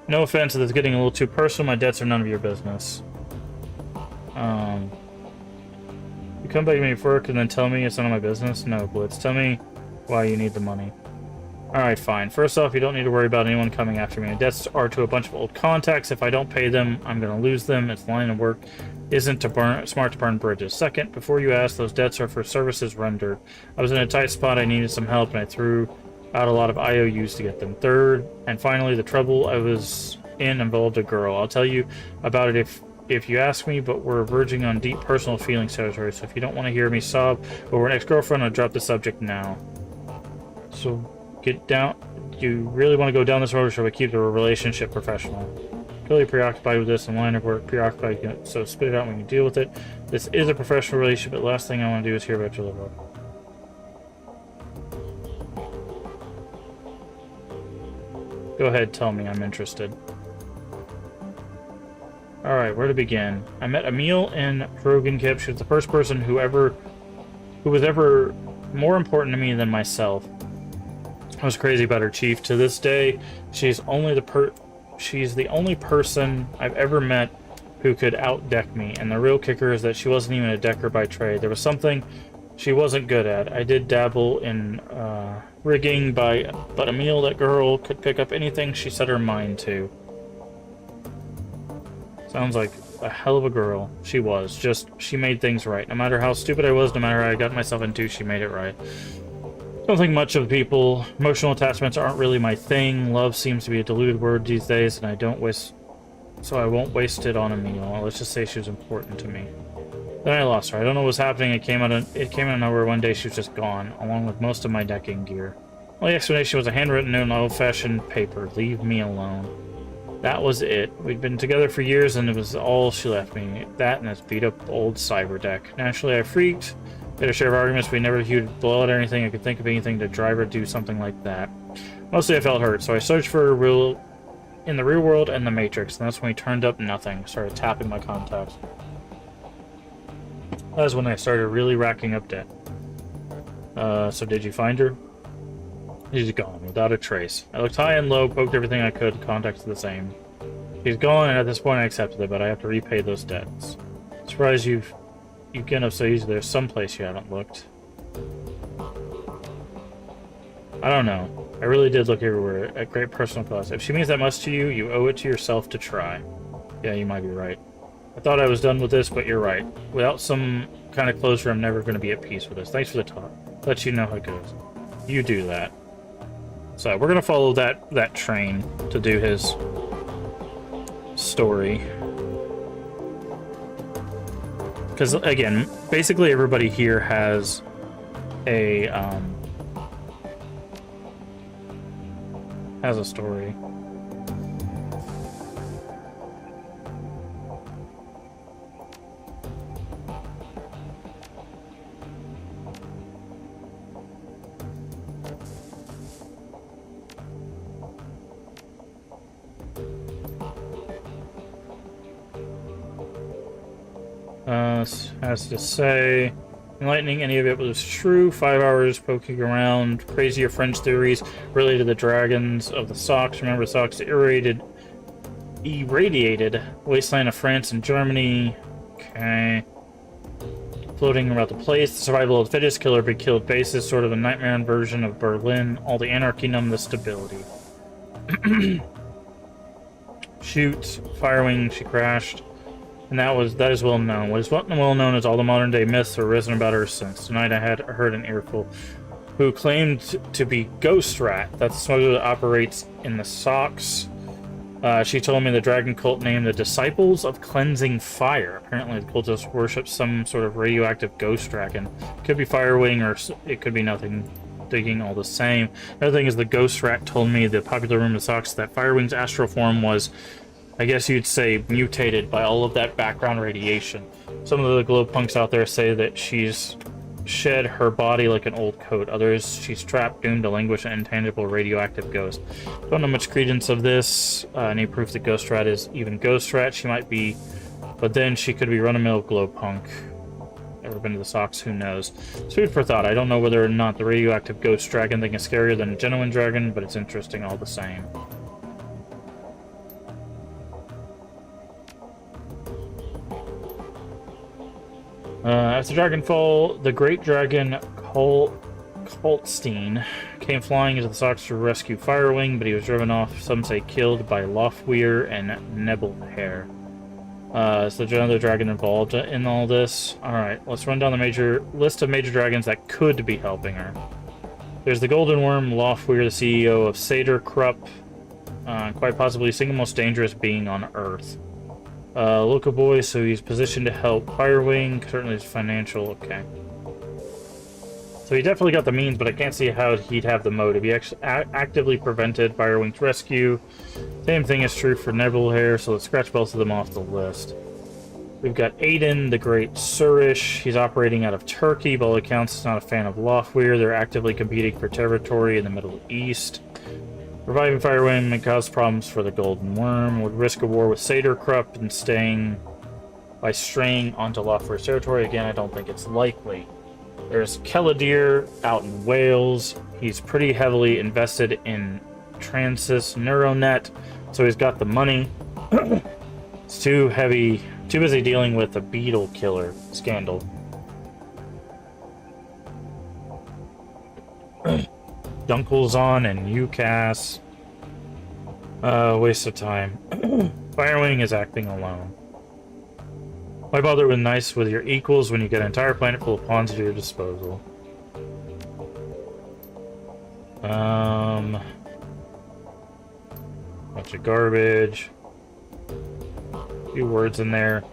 Speaker 1: No offense if it's getting a little too personal. My debts are none of your business. You come back to me for work and then tell me it's none of my business? No, Blitz. Tell me why you need the money. Alright, fine. First off, you don't need to worry about anyone coming after me. My debts are to a bunch of old contacts. If I don't pay them, I'm going to lose them. It's line of work. Isn't smart to burn bridges. Second, before you ask, those debts are for services rendered. I was in a tight spot. I needed some help, and I threw out a lot of IOUs to get them. Third, and finally, the trouble I was in involved a girl. I'll tell you about it if you ask me, but we're verging on deep personal feelings territory, so if you don't want to hear me sob over an ex-girlfriend, I'll drop the subject now. So, get down. Do you really want to go down this road, or should we keep the relationship professional? Really preoccupied with this and line of work, preoccupied, so spit it out when you deal with it. This is a professional relationship, but the last thing I want to do is hear about your love. Go ahead, tell me, I'm interested. Alright, where to begin? I met Emil in Drogenkip. She was the first person who was ever more important to me than myself. I was crazy about her, Chief. To this day, she's the only person I've ever met who could out-deck me, and the real kicker is that she wasn't even a decker by trade. There was something she wasn't good at. I did dabble in rigging, but Emil, that girl, could pick up anything she set her mind to. Sounds like a hell of a girl. She was. Just, she made things right. No matter how stupid I was, no matter how I got myself into, she made it right. Don't think much of people. Emotional attachments aren't really my thing. Love seems to be a diluted word these days, and I won't waste it on Emil. Let's just say she was important to me. Then I lost her. I don't know what was happening. It came out of nowhere one day. She was just gone, along with most of my decking gear. Only explanation was a handwritten note on old-fashioned paper. Leave me alone. That was it. We'd been together for years, and it was all she left me. That and this beat-up old cyber deck. Naturally, I freaked. We had a share of arguments. We never he'd blow out or anything. I could think of anything to drive her to do something like that. Mostly, I felt hurt, so I searched for in the real world and the Matrix, and that's when we turned up nothing. Started tapping my contacts. That was when I started really racking up debt. So did you find her? She's gone, without a trace. I looked high and low, poked everything I could, contacts the same. She's gone, and at this point I accepted it, but I have to repay those debts. Surprised you get up so easy. There's some place you haven't looked. I don't know. I really did look everywhere, at great personal cost. If she means that much to you, you owe it to yourself to try. Yeah, you might be right. I thought I was done with this, but you're right. Without some kind of closure, I'm never going to be at peace with this. Thanks for the talk. Let you know how it goes. You do that. So we're gonna follow that train to do his story. Because again, basically everybody here has a story. Has to say, enlightening, any of it was true. 5 hours poking around, crazier French theories related to the dragons of the Sox. Remember, the Sox irradiated wasteland of France and Germany. Okay. Floating around the place, the survival of the fittest, killer be killed bases, sort of a nightmare version of Berlin. All the anarchy, none of the stability. Shoot, Firewing, she crashed. And that is well known. What is well known is all the modern day myths have arisen about her since. Tonight I had heard an earful who claimed to be Ghost Rat. That's the smuggler that operates in the socks. She told me the dragon cult named the Disciples of Cleansing Fire. Apparently the cultists worship some sort of radioactive ghost dragon. It could be Firewing or it could be nothing. Digging all the same. Another thing is the Ghost Rat told me the popular rumor of socks that Firewing's astral form was, I guess you'd say, mutated by all of that background radiation. Some of the glow punks out there say that she's shed her body like an old coat. Others, she's trapped, doomed to languish an intangible radioactive ghost. Don't know much credence of this. Any proof that Ghost Rat is even Ghost Rat? She might be, but then she could be run-of-the-mill glow punk. Ever been to the socks? Who knows? It's food for thought. I don't know whether or not the radioactive ghost dragon thing is scarier than a genuine dragon, but it's interesting all the same. After Dragonfall, the great dragon Coltstein came flying into the socks to rescue Firewing, but he was driven off, some say killed, by Lofweir and Nebelhair. Is there another dragon involved in all this? Alright, let's run down the list of major dragons that could be helping her. There's the Golden Worm, Lofweir, the CEO of Saderkrupp, quite possibly the single most dangerous being on Earth. Local boy, so he's positioned to help Firewing, certainly his financial, okay. So he definitely got the means, but I can't see how he'd have the motive. He actually actively prevented Firewing's rescue. Same thing is true for Nebelhair, so let's scratch both of them off the list. We've got Aiden, the Great Surish. He's operating out of Turkey. By all accounts, he's not a fan of Lofweir. They're actively competing for territory in the Middle East. Reviving Firewing may cause problems for the Golden Worm. Would risk a war with Saderkrupp and straying onto Lofweir's territory. Again, I don't think it's likely. There's Keladir out in Wales. He's pretty heavily invested in Transys Neuronet, so he's got the money. It's too busy dealing with the beetle killer scandal. Dunkelzon and UCAS. Waste of time. Firewing is acting alone. Why bother with nice with your equals when you get an entire planet full of pawns at your disposal? Bunch of garbage. A few words in there.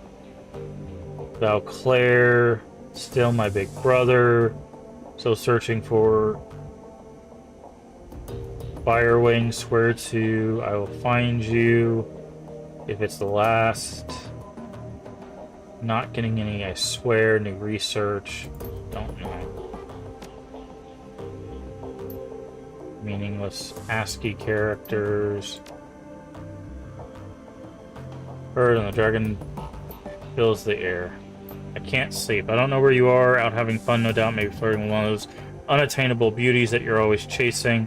Speaker 1: Valclair, still my big brother. Still searching for Firewing. Swear to I will find you if it's the last. Not getting any, I swear. New research. Don't know. Meaningless ASCII characters. Bird and the dragon fills the air. I can't sleep. I don't know where you are. Out having fun, no doubt. Maybe flirting with one of those unattainable beauties that you're always chasing.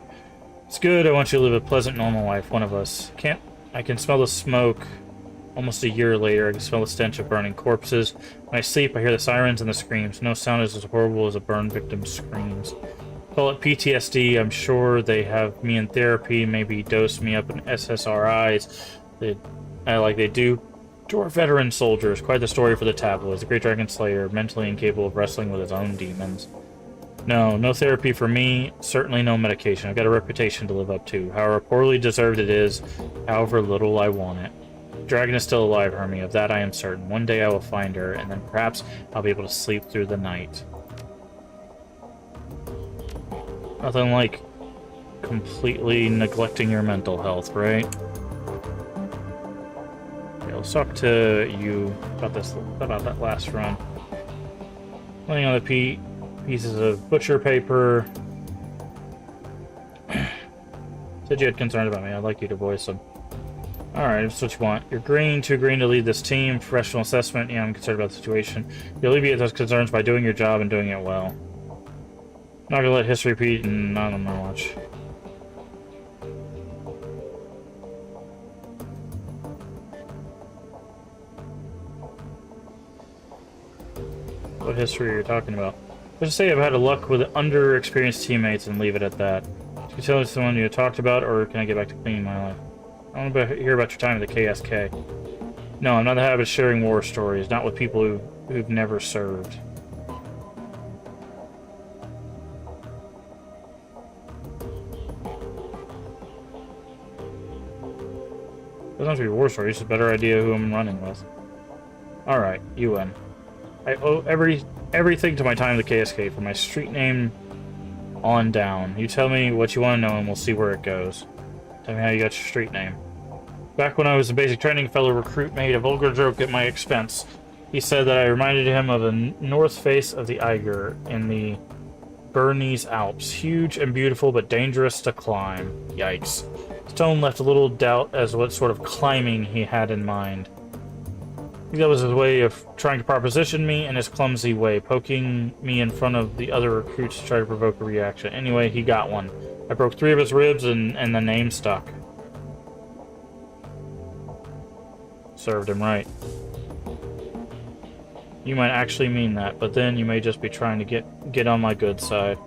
Speaker 1: It's good. I want you to live a pleasant, normal life. One of us. I can smell the smoke. Almost a year later, I can smell the stench of burning corpses. When I sleep, I hear the sirens and the screams. No sound is as horrible as a burn victim's screams. Call it PTSD. I'm sure they have me in therapy. Maybe dose me up in SSRIs. Like they do to our veteran soldiers. Quite the story for the tabloids. The Great Dragon Slayer, mentally incapable of wrestling with his own demons. No therapy for me. Certainly no medication. I've got a reputation to live up to. However poorly deserved it is, however little I want it. Dragon is still alive, Hermie. Of that I am certain. One day I will find her, and then perhaps I'll be able to sleep through the night. Nothing like completely neglecting your mental health, right? Okay, let's talk to you about that last run. Laying on the pieces of butcher paper. Said you had concerns about me. I'd like you to voice them. Alright, that's what you want. You're too green to lead this team. Professional assessment. Yeah, I'm concerned about the situation. You alleviate those concerns by doing your job and doing it well. Not gonna let history repeat and not on my watch. What history are you talking about? Let's just say I've had luck with underexperienced teammates and leave it at that. Can you tell me someone you talked about, or can I get back to cleaning my life? I want to hear about your time at the KSK. No, I'm not in the habit of sharing war stories, not with people who've never served. Doesn't have to be war stories, just a better idea who I'm running with. Alright, you win. I owe everything to my time at the KSK, from my street name on down. You tell me what you want to know and we'll see where it goes. Tell me how you got your street name. Back when I was in basic training, a fellow recruit made a vulgar joke at my expense. He said that I reminded him of the north face of the Eiger in the Bernese Alps. Huge and beautiful, but dangerous to climb. Yikes. Stone left a little doubt as to what sort of climbing he had in mind. I think that was his way of trying to proposition me in his clumsy way, poking me in front of the other recruits to try to provoke a reaction. Anyway, he got one. I broke 3 of his ribs and the name stuck. Served him right. You might actually mean that, but then you may just be trying to get on my good side.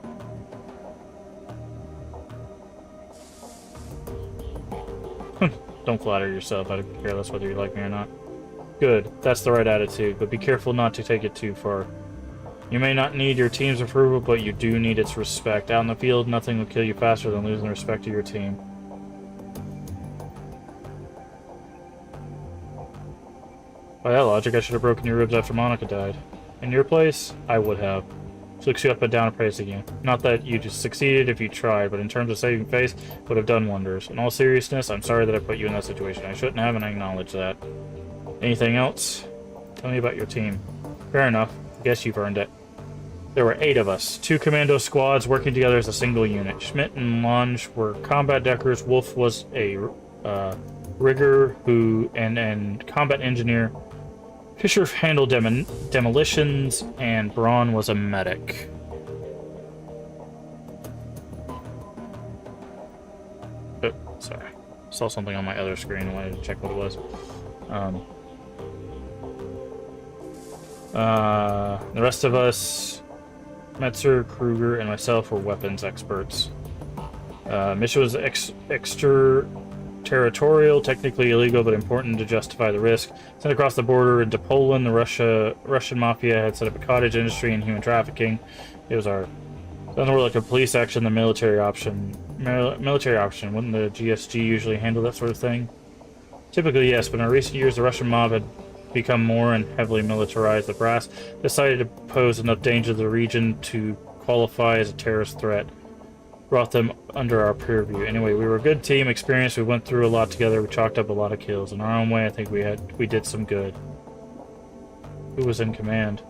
Speaker 1: Don't flatter yourself. I don't care less whether you like me or not. Good. That's the right attitude, but be careful not to take it too far. You may not need your team's approval, but you do need its respect. Out in the field, nothing will kill you faster than losing the respect of your team. By that logic, I should have broken your ribs after Monica died. In your place, I would have. She looks you up and down and praising you. Not that you just succeeded if you tried, but in terms of saving face, would have done wonders. In all seriousness, I'm sorry that I put you in that situation. I shouldn't have, and I acknowledge that. Anything else? Tell me about your team. Fair enough. I guess you've earned it. There were 8 of us. 2 commando squads working together as a single unit. Schmidt and Lange were combat deckers. Wolf was a rigger and combat engineer. Fisher handled demolitions, and Braun was a medic. Oh, sorry. Saw something on my other screen and wanted to check what it was. The rest of us, Metzer, Kruger, and myself were weapons experts. Mission was extraterritorial, technically illegal, but important to justify the risk. Sent across the border into Poland, the Russian mafia had set up a cottage industry and human trafficking. It was our... Sounds more like a police action than military option. Military option. Wouldn't the GSG usually handle that sort of thing? Typically, yes, but in recent years, the Russian mob had become more and heavily militarized. The brass decided to pose enough danger to the region to qualify as a terrorist threat. Brought them under our purview. Anyway, we were a good team, experienced, we went through a lot together, we chalked up a lot of kills. In our own way, I think we did some good. Who was in command?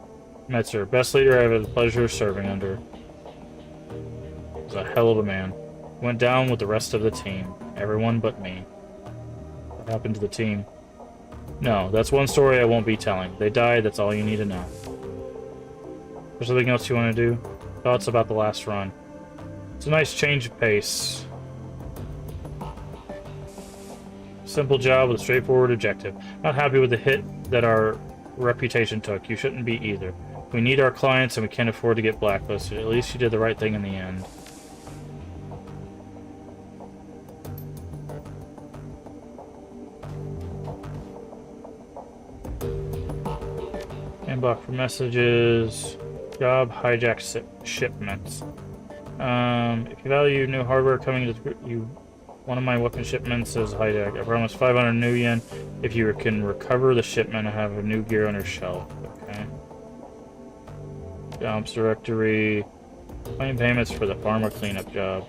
Speaker 1: Metzer, best leader I've had the pleasure of serving under. Was a hell of a man. Went down with the rest of the team. Everyone but me. What happened to the team? No, that's one story I won't be telling. They died, that's all you need to know. There's something else you want to do? Thoughts about the last run? It's a nice change of pace. Simple job with a straightforward objective. Not happy with the hit that our reputation took. You shouldn't be either. We need our clients and we can't afford to get blacklisted. At least you did the right thing in the end. Inbox for messages. Job hijack shipments. If you value new hardware coming to you, one of my weapon shipments is hijack. I promise 500 new yen if you can recover the shipment and have a new gear on your shelf. Okay. Jobs directory. Claim payments for the pharma cleanup job.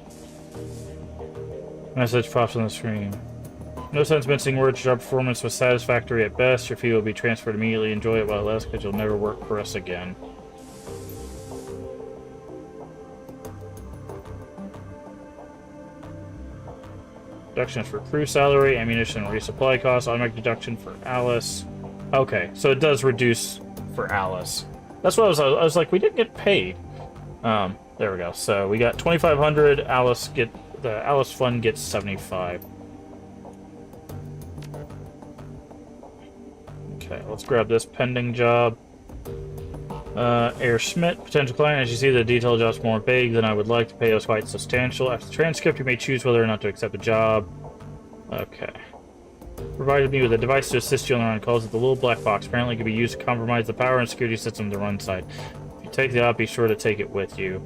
Speaker 1: Message pops on the screen. No sense mincing words. Job performance was satisfactory at best. Your fee will be transferred immediately. Enjoy it while it lasts, because you'll never work for us again. Deductions for crew salary, ammunition and resupply costs, automatic deduction for Alice. Okay, so it does reduce for Alice. That's what I was like, we didn't get paid. There we go. So we got 2,500. The Alice fund gets 75. Okay, let's grab this pending job. Air Schmidt, potential client. As you see, the detailed job's more vague than I would like. The pay was quite substantial. After the transcript, you may choose whether or not to accept the job. Okay. provided me with a device to assist you on calls. The little black box apparently can be used to compromise the power and security system of the run site. If you take the op, be sure to take it with you.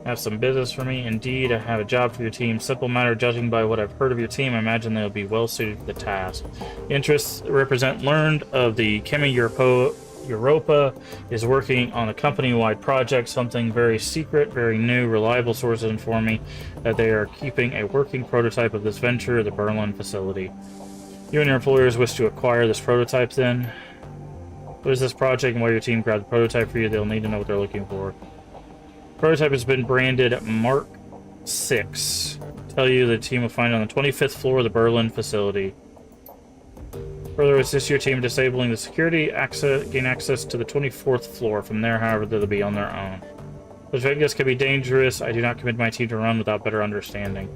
Speaker 1: Have some business for me? Indeed, I have a job for your team. Simple matter, judging by what I've heard of your team, I imagine they'll be well suited for the task. Interests represent learned of the Chemi Europa is working on a company-wide project, something very secret, very new. Reliable sources inform me that they are keeping a working prototype of this venture at the Berlin facility. You and your employers wish to acquire this prototype then? What is this project and why your team grabbed the prototype for you? They'll need to know what they're looking for. Prototype has been branded Mark 6. Tell you the team will find it on the 25th floor of the Berlin facility. Further, assist your team in disabling the security, gain access to the 24th floor. From there, however, they'll be on their own. Those Vegas can be dangerous. I do not commit my team to run without better understanding.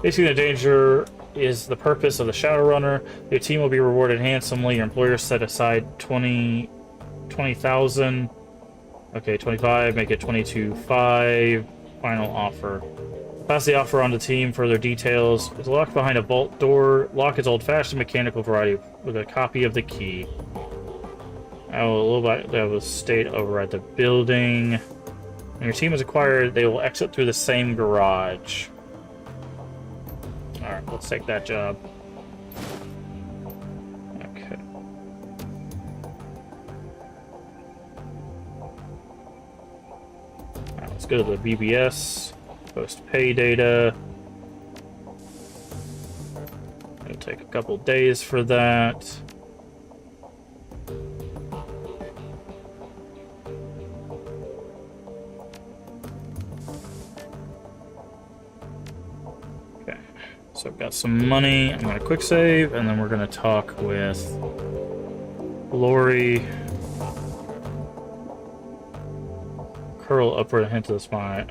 Speaker 1: Basically, the danger is the purpose of the Shadowrunner. Your team will be rewarded handsomely. Your employer set aside 20,000. Okay, 25, make it 22.5. Final offer. Pass the offer on to team. Further details. It's locked behind a vault door. Lock is old-fashioned mechanical variety with a copy of the key. That will state over at the building. When your team is acquired, they will exit through the same garage. Alright, let's take that job. Okay. Alright, let's go to the BBS. Post pay data. It'll take a couple days for that. Okay, so I've got some money. I'm gonna quick save, and then we're gonna talk with Glory. Curl upward and hint to the spine.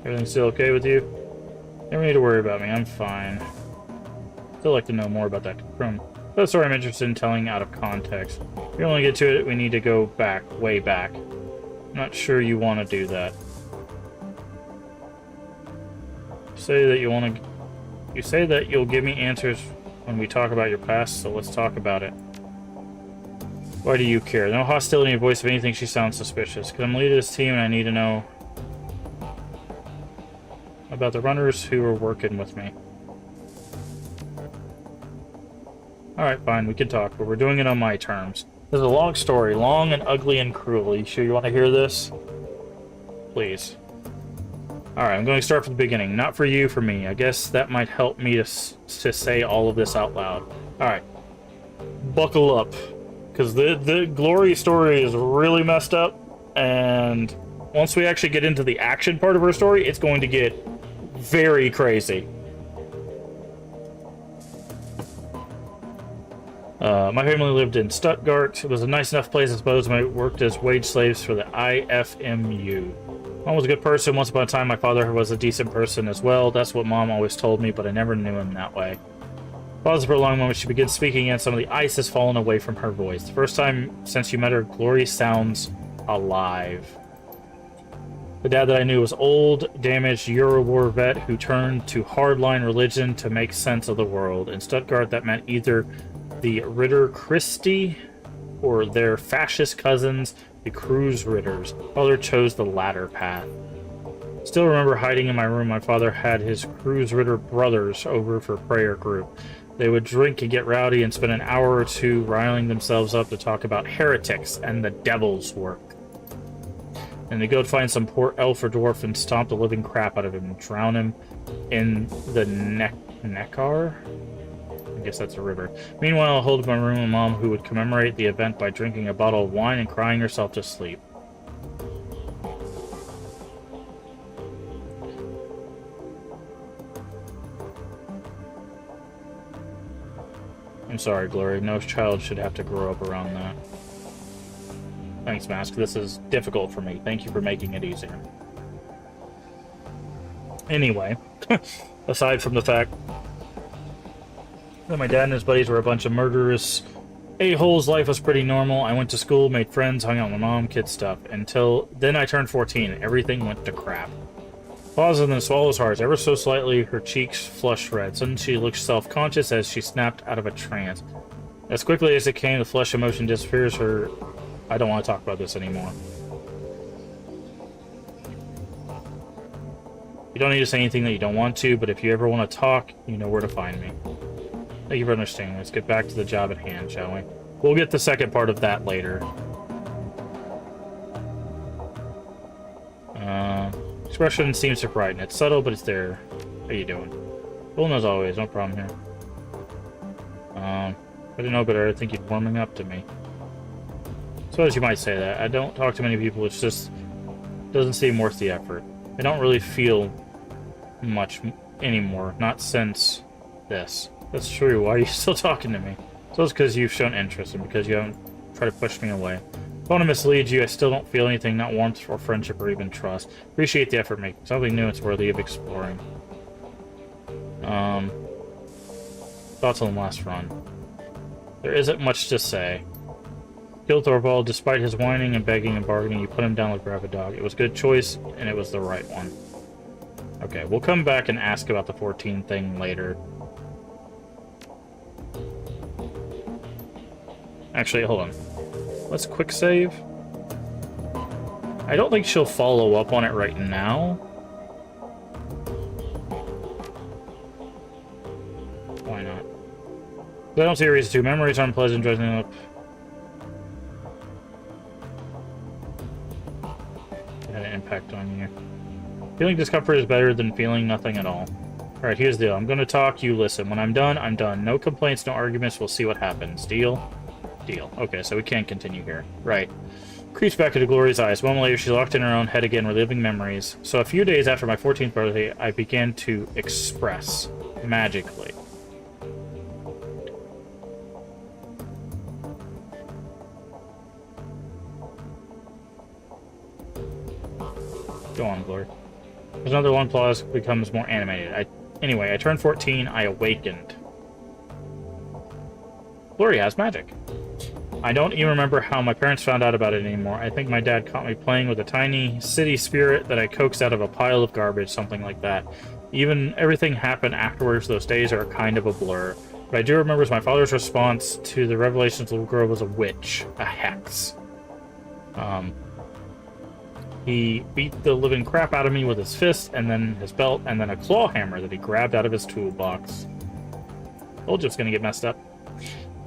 Speaker 1: Everything still okay with you? Never need to worry about me, I'm fine. Still like to know more about that Chrome. That's story I'm interested in telling out of context. If we only get to it, we need to go back, way back. I'm not sure you want to do that. Say that you say that you'll give me answers when we talk about your past, so let's talk about it. Why do you care? No hostility in your voice. If anything, she sounds suspicious. Because I'm leading this team and I need to know about the runners who are working with me. Alright, fine, we can talk, but we're doing it on my terms. This is a long story, long and ugly and cruel. Are you sure you want to hear this? Please. Alright, I'm going to start from the beginning. Not for you, for me. I guess that might help me to say all of this out loud. Alright. Buckle up. Because the Glory story is really messed up, and once we actually get into the action part of her story, it's going to get very crazy. My family lived in Stuttgart. It was a nice enough place, I suppose. I worked as wage slaves for the IFMU. Mom was a good person. Once upon a time, my father was a decent person as well. That's what Mom always told me, but I never knew him that way. Pause for a long moment. She begins speaking, and some of the ice has fallen away from her voice. The first time since you met her, Glory sounds alive. The dad that I knew was old, damaged Eurowar vet who turned to hardline religion to make sense of the world. In Stuttgart, that meant either the Ritter Christi or their fascist cousins, the Cruz Ritters. Father chose the latter path. Still remember hiding in my room. My father had his Cruz Ritter brothers over for prayer group. They would drink and get rowdy and spend an hour or two riling themselves up to talk about heretics and the devil's work. And they go to find some poor elf or dwarf and stomp the living crap out of him and drown him in the Neckar? I guess that's a river. Meanwhile, I hold my room a Mom who would commemorate the event by drinking a bottle of wine and crying herself to sleep. I'm sorry, Glory. No child should have to grow up around that. Thanks, Mask. This is difficult for me. Thank you for making it easier. Anyway, aside from the fact that my dad and his buddies were a bunch of murderous A-hole's life was pretty normal. I went to school, made friends, hung out with my mom, kid stuff. Until then I turned 14 and everything went to crap. Pauses and then swallows hard, ever so slightly, her cheeks flushed red. Suddenly she looked self-conscious as she snapped out of a trance. As quickly as it came, the flesh emotion disappears. Her... I don't want to talk about this anymore. You don't need to say anything that you don't want to, but if you ever want to talk, you know where to find me. Thank you for understanding. Let's get back to the job at hand, shall we? We'll get the second part of that later. Expression seems to brighten. It's subtle, but it's there. How you doing? Cool as always, no problem here. I didn't know better. I think you're warming up to me. Suppose you might say that. I don't talk to many people. It's just doesn't seem worth the effort. I don't really feel much anymore. Not since this. That's true. Why are you still talking to me? So it's because you've shown interest and because you haven't tried to push me away. If I want to mislead you, I still don't feel anything, not warmth or friendship or even trust. Appreciate the effort making. Something new, it's worthy of exploring. Thoughts on the last run. There isn't much to say. Killed Thorvald, despite his whining and begging and bargaining, you put him down like a rabid dog. It was a good choice, and it was the right one. Okay, we'll come back and ask about the 14 thing later. Actually, hold on. Let's quick save. I don't think she'll follow up on it right now. Why not? I don't see a reason to. Memories are unpleasant, dressing up. Had an impact on you. Feeling discomfort is better than feeling nothing at all. Alright, here's the deal. I'm gonna talk, you listen. When I'm done, I'm done. No complaints, no arguments, we'll see what happens. Deal? Deal. Okay, so we can't continue here. Right. Creeps back into Glory's eyes. A moment later, she's locked in her own head again, reliving memories. So a few days after my 14th birthday, I began to express. Magically. Go on, Glory. There's another one clause becomes more animated. Anyway, I turned 14, I awakened. Glory has magic. I don't even remember how my parents found out about it anymore. I think my dad caught me playing with a tiny city spirit that I coaxed out of a pile of garbage, something like that. Even everything happened afterwards, those days are kind of a blur. What I do remember is my father's response to the revelations the little girl was a witch, a hex. He beat the living crap out of me with his fist, and then his belt, and then a claw hammer that he grabbed out of his toolbox. Told you it's gonna get messed up.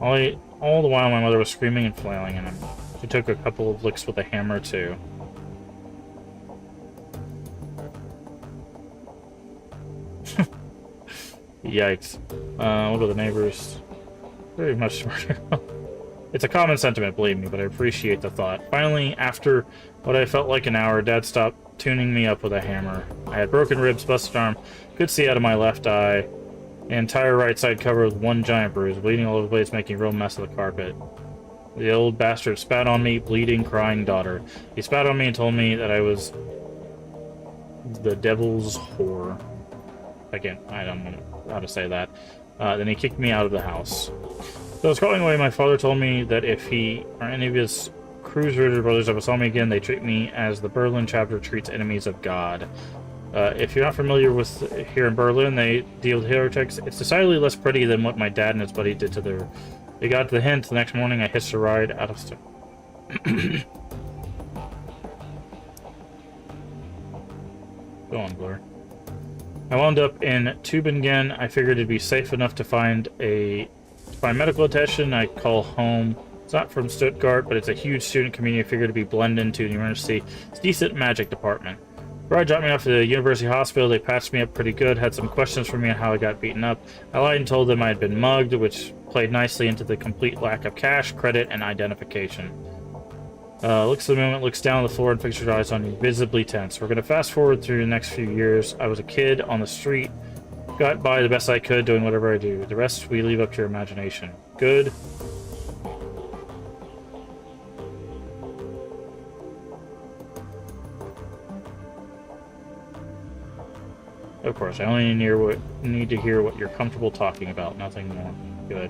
Speaker 1: All the while my mother was screaming and flailing at him. She took a couple of licks with a hammer, too. Yikes. What are the neighbors? Very much smarter. It's a common sentiment, believe me, but I appreciate the thought. Finally, after what I felt like an hour, Dad stopped tuning me up with a hammer. I had broken ribs, busted arm, could see out of my left eye, the entire right side covered with one giant bruise, bleeding all over the place, making a real mess of the carpet. The old bastard spat on me, bleeding, crying daughter. He spat on me and told me that I was the devil's whore. Again, I don't know how to say that. Then he kicked me out of the house. So I was crawling away. My father told me that if he or any of his cruise rider brothers ever saw me again, they treat me as the Berlin chapter treats enemies of God. If you're not familiar with here in Berlin, they deal with heretics. It's decidedly less pretty than what my dad and his buddy did to their... They got the hint. The next morning, I hitched a ride out of... Go on, Blur. I wound up in Tübingen. I figured it'd be safe enough to find medical attention. I call home. It's not from Stuttgart, but it's a huge student community. I figured to be blended into the university. It's a decent magic department. Bride dropped me off to the university hospital. They patched me up pretty good, had some questions for me on how I got beaten up. I lied and told them I had been mugged, which played nicely into the complete lack of cash, credit, and identification. Looks at the moment, looks down on the floor, and fixes her eyes on me, visibly tense. We're going to fast forward through the next few years. I was a kid on the street, got by the best I could, doing whatever I do. The rest we leave up to your imagination. Good. Of course, I only need to hear what you're comfortable talking about, nothing more. Good.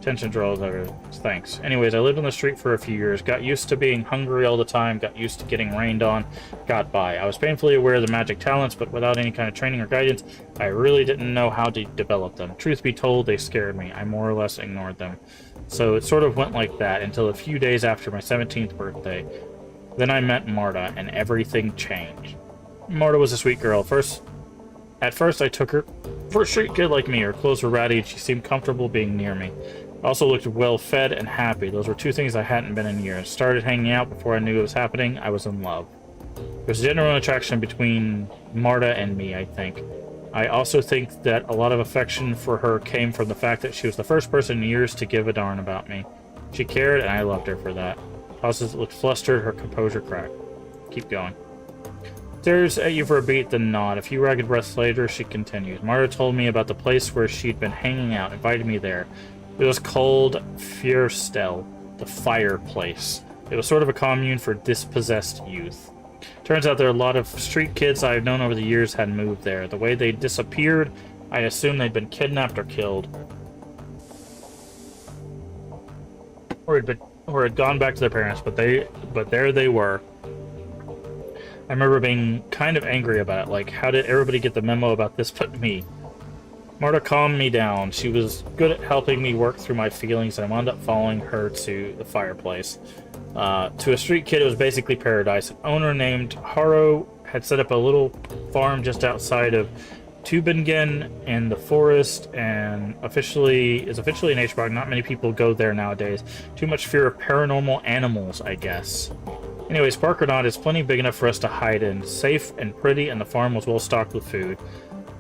Speaker 1: Attention draws over. Thanks. Anyways, I lived on the street for a few years, got used to being hungry all the time, got used to getting rained on, got by. I was painfully aware of the magic talents, but without any kind of training or guidance, I really didn't know how to develop them. Truth be told, they scared me. I more or less ignored them. So it sort of went like that until a few days after my 17th birthday. Then I met Marta, and everything changed. Marta was a sweet girl. At first, I took her for a street kid like me. Her clothes were ratty, and she seemed comfortable being near me. Also looked well-fed and happy. Those were two things I hadn't been in years. Started hanging out before I knew it was happening. I was in love. There's a genuine attraction between Marta and me, I think. I also think that a lot of affection for her came from the fact that she was the first person in years to give a darn about me. She cared, and I loved her for that. Pauses looked flustered, her composure cracked. Keep going. Stares at you for a beat, then nod. A few ragged breaths later, she continues. Marta told me about the place where she'd been hanging out, invited me there. It was called Fierstel, the fireplace. It was sort of a commune for dispossessed youth. Turns out there are a lot of street kids I've known over the years had moved there. The way they disappeared, I assumed they'd been kidnapped or killed. Or had gone back to their parents, but there they were. I remember being kind of angry about it, like, how did everybody get the memo about this but me? Marta calmed me down. She was good at helping me work through my feelings, and I wound up following her to the fireplace. To a street kid, it was basically paradise. An owner named Haro had set up a little farm just outside of Tübingen in the forest, and is officially an H-Bog. Not many people go there nowadays. Too much fear of paranormal animals, I guess. Anyways, park or not, it's plenty big enough for us to hide in. Safe and pretty, and the farm was well stocked with food.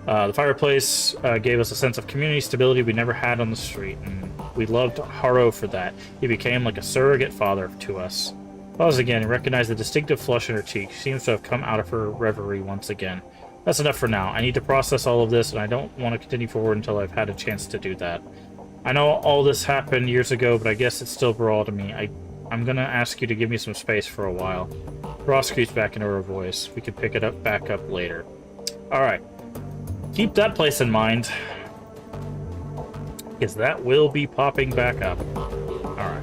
Speaker 1: The fireplace gave us a sense of community stability we never had on the street, and we loved Haro for that. He became like a surrogate father to us. Pause again and recognized the distinctive flush in her cheek. She seems to have come out of her reverie once again. That's enough for now. I need to process all of this, and I don't want to continue forward until I've had a chance to do that. I know all this happened years ago, but I guess it's still raw to me. I'm gonna ask you to give me some space for a while. Ross creeps back into her voice. We can pick it back up later. Alright. Keep that place in mind, because that will be popping back up. Alright.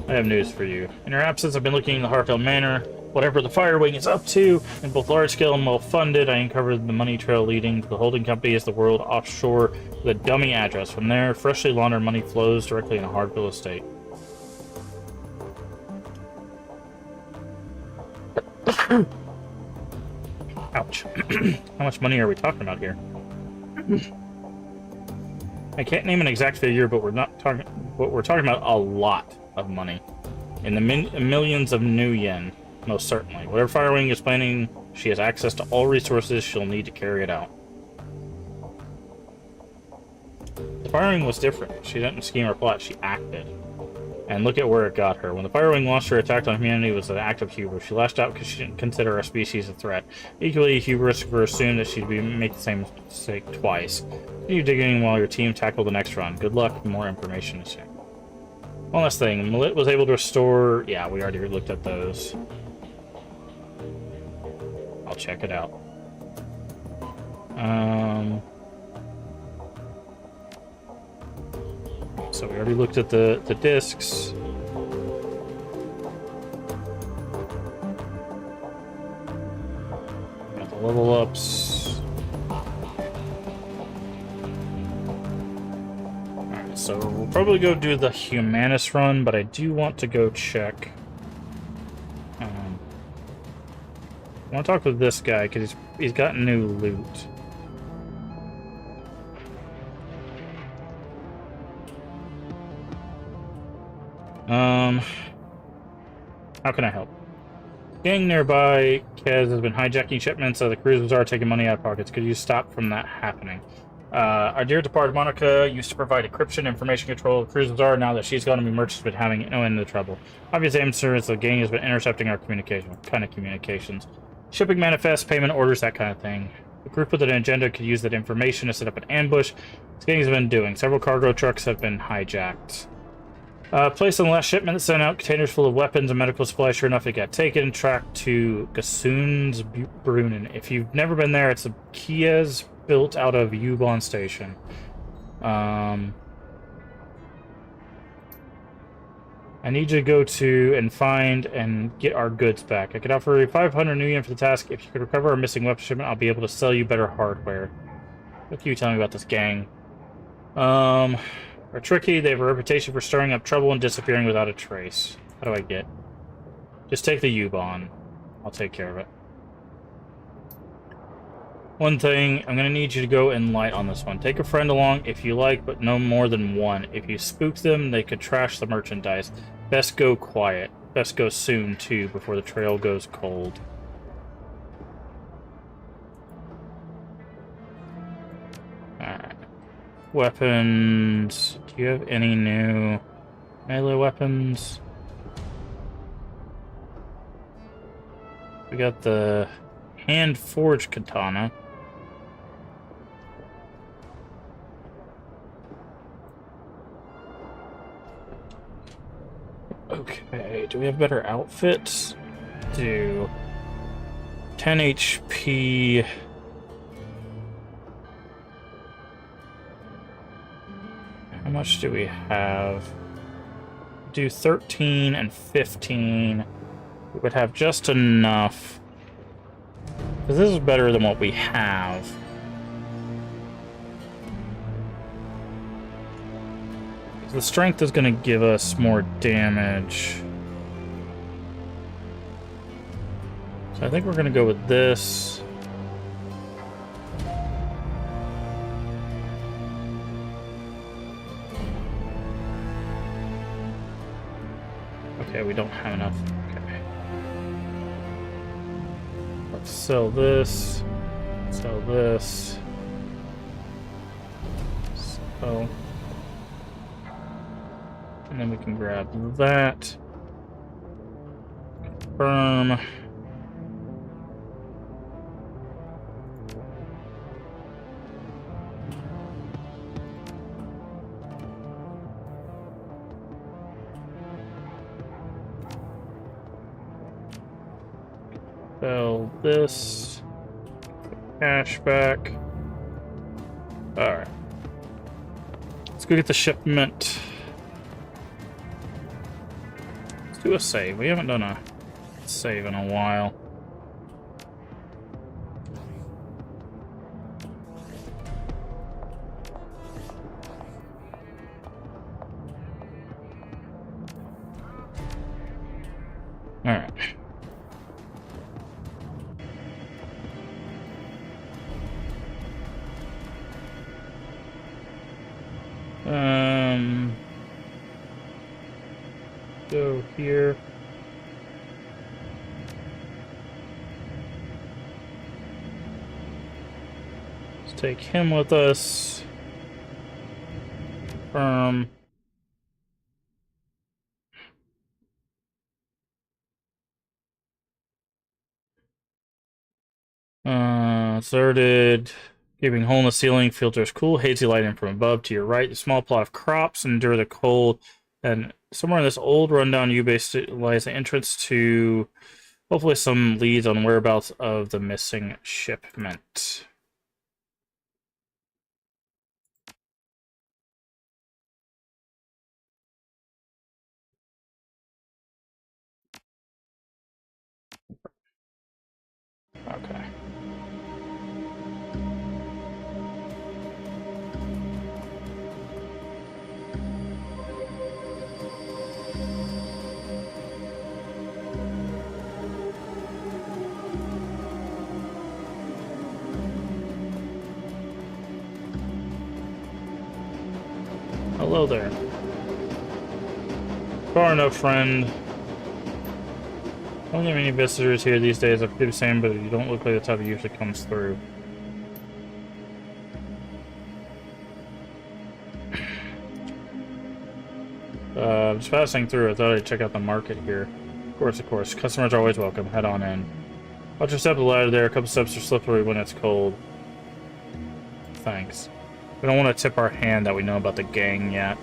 Speaker 1: I have news for you. In your absence, I've been looking in the Harfell Manor. Whatever the Fire Wing is up to, in both large-scale and well-funded, I uncovered the money trail leading to the holding company as the world offshore with a dummy address. From there, freshly laundered money flows directly into Hardville Estate. Ouch. How much money are we talking about here? I can't name an exact figure, but we're talking about a lot of money. In the millions of new yen, most certainly. Whatever Firewing is planning, she has access to all resources she'll need to carry it out. The Firewing was different. She didn't scheme or plot, she acted. And look at where it got her. When the Firewing launched her attack on humanity, it was an act of hubris. She lashed out because she didn't consider our species a threat. Equally hubris for assume that she'd make the same mistake twice. Continue digging while your team tackle the next run. Good luck, more information to share. One last thing. Malit was able to restore... Yeah, we already looked at those. I'll check it out. So we already looked at the discs. Got the level ups. Alright, so we'll probably go do the Humanus run, but I do want to go check. I want to talk with this guy because he's got new loot. How can I help? Gang nearby, Kez has been hijacking shipments of the cruise bazaar, taking money out of pockets. Could you stop from that happening? Our dear departed Monica used to provide encryption information control of the cruise bazaar. Now that she's gone, we merchants have been having no end of trouble. Obvious answer is the gang has been intercepting our communication. What kind of communications? Shipping manifests, payment orders, that kind of thing. The group with an agenda could use that information to set up an ambush. This gang has been doing. Several cargo trucks have been hijacked. Placed on the last shipment that sent out containers full of weapons and medical supplies. Sure enough, it got taken. Tracked to Gassoon's Brunnen. If you've never been there, it's a Kies built out of Ubon Station. I need you to go to and find and get our goods back. I could offer you 500 new yen for the task. If you could recover our missing weapon shipment, I'll be able to sell you better hardware. What can you tell me about this gang? Are tricky. They have a reputation for stirring up trouble and disappearing without a trace. How do I get? Just take the U-Bahn. I'll take care of it. One thing, I'm going to need you to go in light on this one. Take a friend along if you like, but no more than one. If you spook them, they could trash the merchandise. Best go quiet. Best go soon, too, before the trail goes cold. Alright. Weapons. Do you have any new melee weapons? We got the hand-forged katana. Okay, do we have better outfits? Do 10 HP. How much do we have? Do 13 and 15. We would have just enough. Because this is better than what we have. The strength is going to give us more damage. So I think we're going to go with this. Okay, we don't have enough. Okay. Let's sell this. Sell this. So. And then we can grab that. Confirm. Sell this. Cash back. Alright. Let's go get the shipment. Do a save. We haven't done a save in a while. All right. Go here. Let's take him with us. Confirm. Deserted. Giving hole in the ceiling. Filters cool. Hazy lighting from above to your right. A small plot of crops endure the cold. And somewhere in this old rundown U-base lies the entrance to hopefully some leads on whereabouts of the missing shipment. Okay. Hello there. Far enough, friend. Don't get many visitors here these days. I feel the same, but you don't look like the type that usually comes through. Just passing through, I thought I'd check out the market here. Of course. Customers are always welcome. Head on in. Watch your step the ladder there. A couple steps are slippery when it's cold. Thanks. We don't want to tip our hand that we know about the gang yet.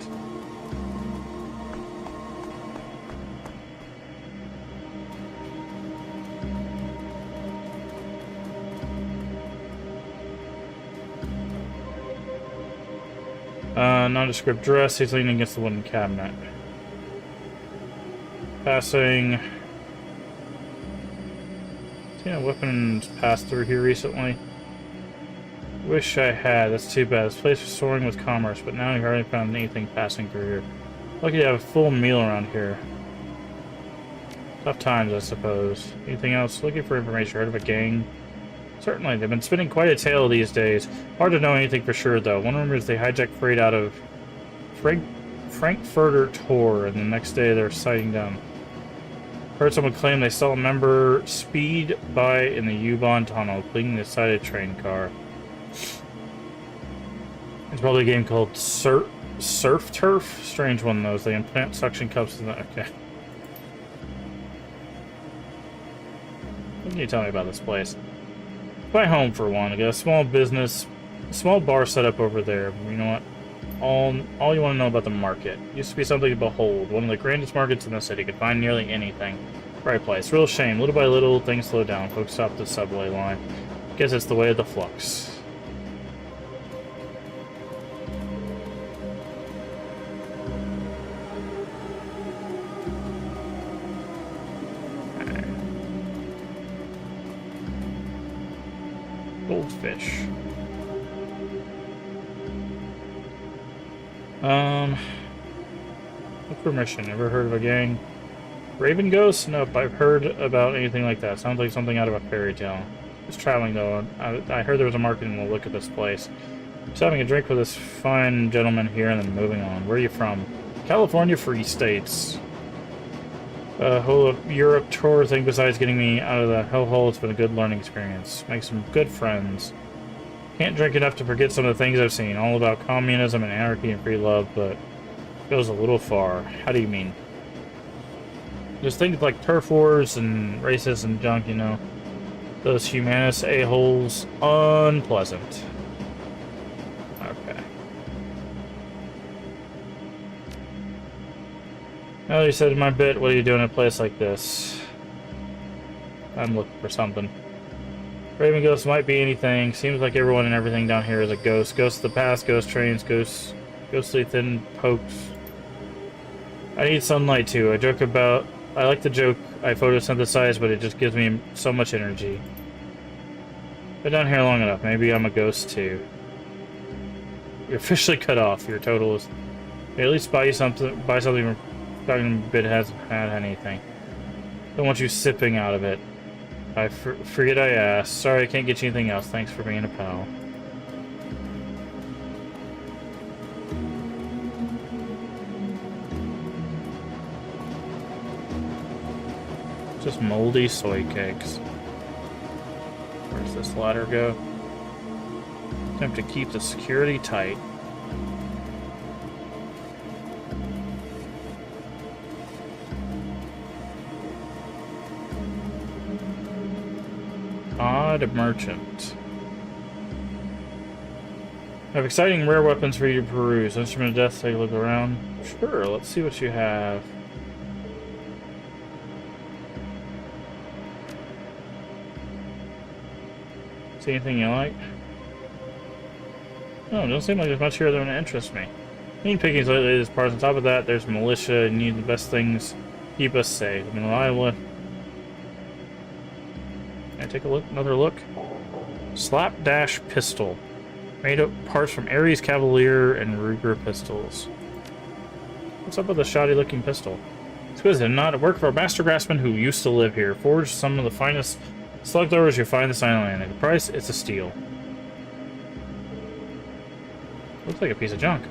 Speaker 1: Nondescript dress. He's leaning against the wooden cabinet. Passing. Seen a weapons pass through here recently. Wish I had. That's too bad. This place was soaring with commerce, but now I've hardly found anything passing through here. Lucky to have a full meal around here. Tough times, I suppose. Anything else? Looking for information. Heard of a gang? Certainly. They've been spinning quite a tale these days. Hard to know anything for sure, though. One rumor is they hijacked freight out of Frankfurter Tor, and the next day they're sighting them. Heard someone claim they saw a member speed by in the U-Bahn tunnel, cleaning the sided train car. It's probably a game called Surf Turf? Strange one, those. They implant suction cups in the... Okay. What can you tell me about this place? My home, for one. I got a small business, a small bar set up over there. You know what? All you want to know about the market. Used to be something to behold. One of the grandest markets in the city. Could find nearly anything. Right place. Real shame. Little by little, things slow down. Folks stop the subway line. Guess it's the way of the flux. Goldfish. Look for mission. Ever heard of a gang? Raven Ghost? Nope, I've heard about anything like that. Sounds like something out of a fairy tale. Just traveling though. I heard there was a market and we'll look at this place. Just having a drink with this fine gentleman here and then moving on. Where are you from? California, Free States. Whole Europe tour thing besides getting me out of the hellhole, it's been a good learning experience. Make some good friends. Can't drink enough to forget some of the things I've seen. All about communism and anarchy and free love, but goes a little far. How do you mean? Just things like turf wars and racism junk, you know. Those humanist a-holes. Unpleasant. Okay. Well, you said in my bit, what are you doing in a place like this? I'm looking for something. Raven Ghost might be anything. Seems like everyone and everything down here is a ghost. Ghosts of the past, ghost trains, ghostly thin pokes. I need sunlight too. I like the joke I photosynthesize, but it just gives me so much energy. Been down here long enough. Maybe I'm a ghost too. You're officially cut off. Your total is... At least buy something from talking bit hasn't had anything. Don't want you sipping out of it. I forget I asked. Sorry I can't get you anything else. Thanks for being a pal. Just moldy soy cakes. Where's this ladder go? Attempt to keep the security tight. Odd merchant. I have exciting rare weapons for you to peruse. Instrument of death, take a look around. Sure, let's see what you have. See anything you like? Oh, it doesn't seem like there's much here that would interest me. Need pickings lately is parts. On top of that, there's militia. You need the best things. Keep us safe. I mean, reliable. Can I take a look? Another look? Slapdash pistol. Made up parts from Ares Cavalier and Ruger pistols. What's up with the shoddy-looking pistol? Exquisite, not a work for a master craftsman who used to live here. Forged some of the finest slug throwers you find this island. At the price, it's a steal. Looks like a piece of junk.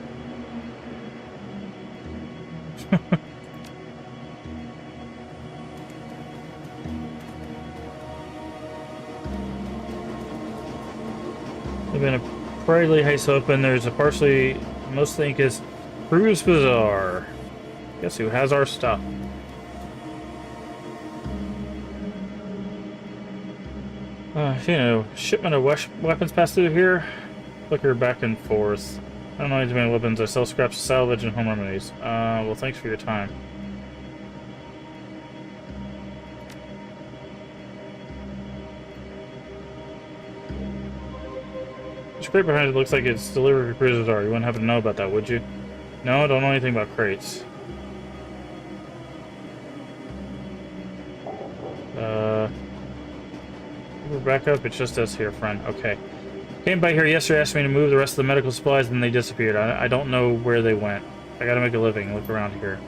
Speaker 1: They've been a privately heist open. There's a partially, most think is Cruise Bazaar. Guess who has our stuff? You know, shipment of weapons pass through here. Flicker back and forth. I don't know any many weapons. I sell scraps of salvage and home remedies. Well, thanks for your time. This crate behind it looks like it's delivered to cruisers are. You wouldn't happen to know about that, would you? No, I don't know anything about crates. We're back up. It's just us here, friend. Okay. Came by here yesterday, asked me to move the rest of the medical supplies, and they disappeared. I don't know where they went. I gotta make a living. Look around here.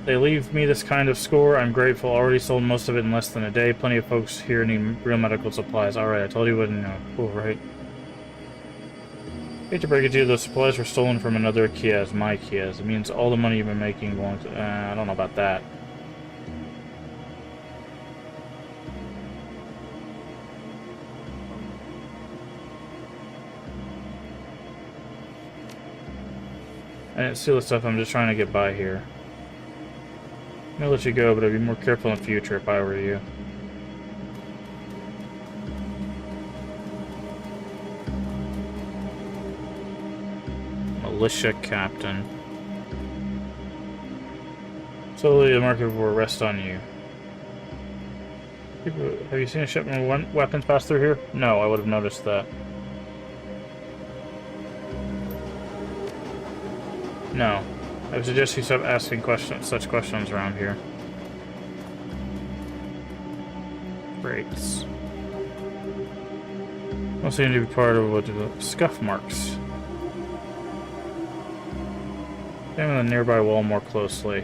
Speaker 1: They leave me this kind of score. I'm grateful. Already sold most of it in less than a day. Plenty of folks here need real medical supplies. Alright, I told you what to know. Cool, right? Hate to break it to you, those supplies were stolen from another Kias, my Kias. It means all the money you've been making belongs to... I don't know about that. I didn't steal the stuff, I'm just trying to get by here. I'm gonna let you go, but I'd be more careful in the future if I were you. Militia captain. Slowly the market will rest on you. Have you seen a shipment of weapons pass through here? No, I would have noticed that. No. I would suggest you stop asking such questions around here. Crates. Don't seem to be part of what the scuff marks. Examine the nearby wall more closely.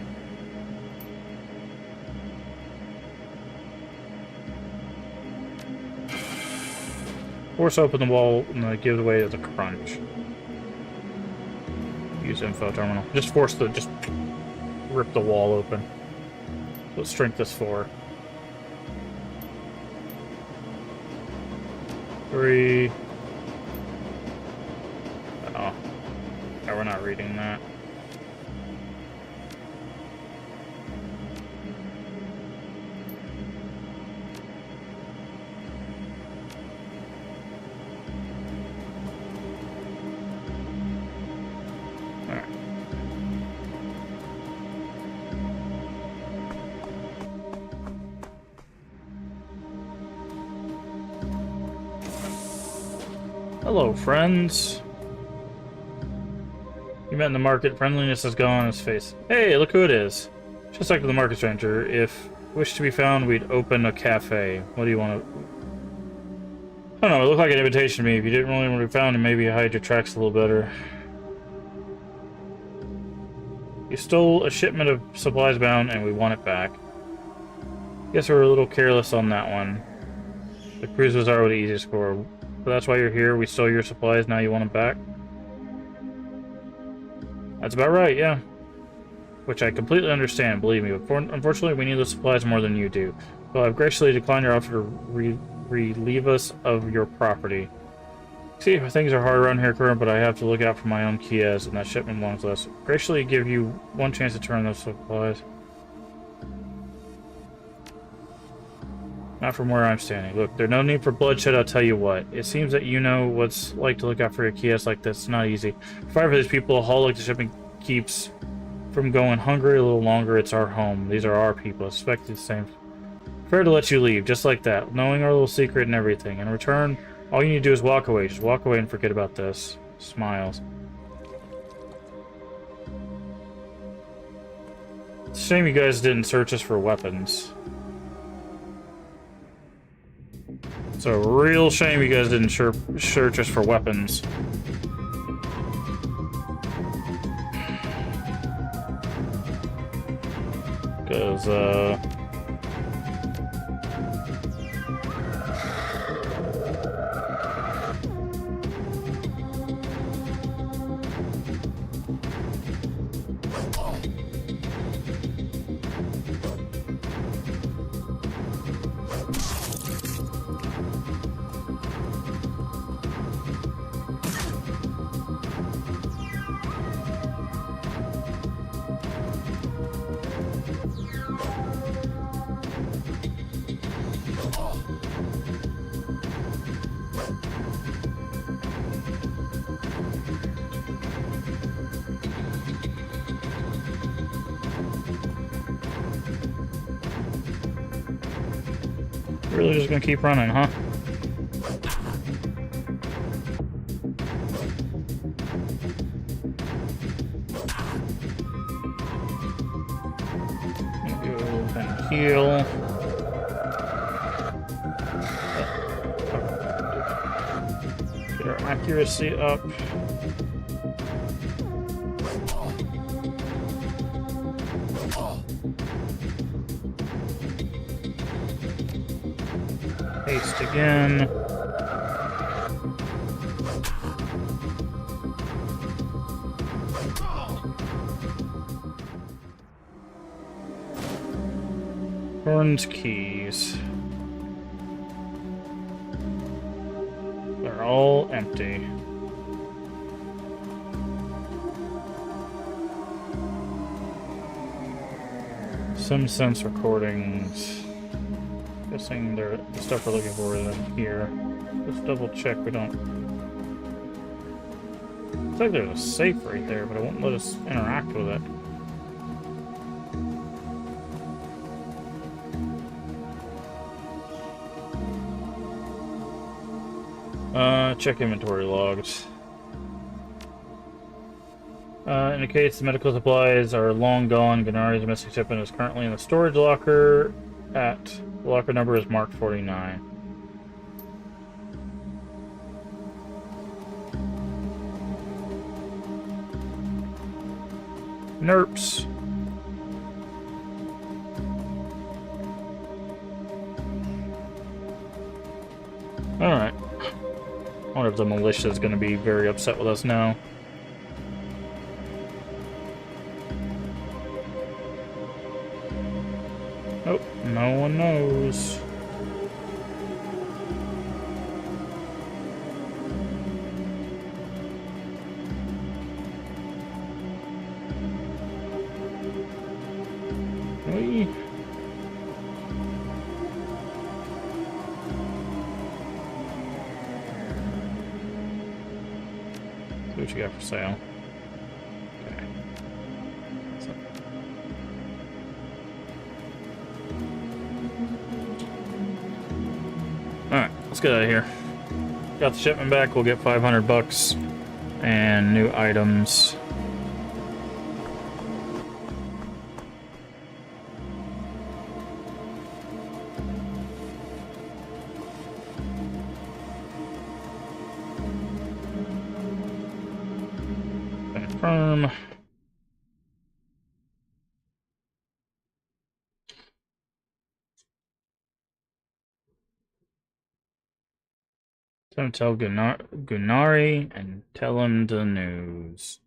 Speaker 1: Force open the wall and give way to the crunch. Use info terminal. Just rip the wall open. What strength is 4? 3. Oh. Yeah, we're not reading that. Hello, friends. You met in the market. Friendliness has gone on his face. Hey, look who it is. Just like the market stranger. If wish to be found, we'd open a cafe. What do you want to... I don't know, it looked like an invitation to me. If you didn't really want to be found, maybe hide your tracks a little better. You stole a shipment of supplies bound, and we want it back. Guess we were a little careless on that one. The cruise was already easy to score. So that's why you're here. We stole your supplies, now you want them back? That's about right, yeah. Which I completely understand, believe me. But unfortunately, we need the supplies more than you do. So I've graciously declined your offer to relieve us of your property. See, things are hard around here, current, but I have to look out for my own Kias, and that shipment belongs to us. Graciously give you one chance to turn those supplies. Not from where I'm standing. Look, there's no need for bloodshed, I'll tell you what. It seems that you know what's like to look out for your Kias like this. It's not easy. Fight for these people, a haul like the shipping keeps from going hungry a little longer. It's our home. These are our people. I expect the same. Fair to let you leave, just like that. Knowing our little secret and everything. In return, all you need to do is walk away. Just walk away and forget about this. Smiles. It's a shame you guys didn't search us for weapons. It's a real shame you guys didn't search us for weapons. Because, really just gonna keep running, huh? heal. Get our accuracy up. Haste again. Horn's keys. They're all empty. Some sense recordings. Guessing they're the stuff we're looking for is in here. Let's double check we don't. Looks like there's a safe right there, but it won't let us interact with it. Check inventory logs. Indicates the medical supplies are long gone. Gennari's missing shipment is currently in the storage locker at the locker number is marked 49. Nerps. Alright. I wonder if the militia is going to be very upset with us now. Oh, no one knows. Whee. See what you got for sale. Okay. So. Alright, let's get out of here. Got the shipment back, we'll get 500 bucks and new items. Confirm. Time to tell Gunnari and tell him the news.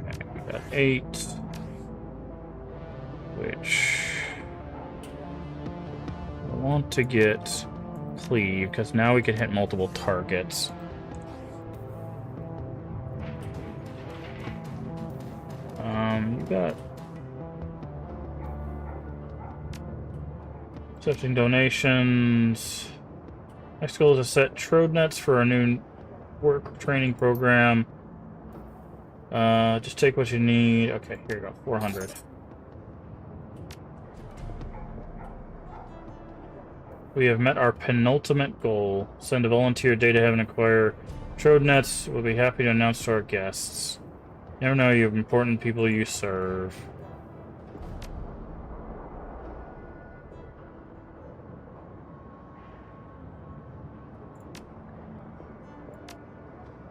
Speaker 1: Okay, we got 8. Which I want to get cleave because now we can hit multiple targets. You got accepting donations. Next goal is to set trode nets for a new work training program. Just take what you need. Okay, here you go, 400. We have met our penultimate goal. Send a volunteer data heaven acquire trode nets. We'll be happy to announce to our guests. You never know, you have important people you serve.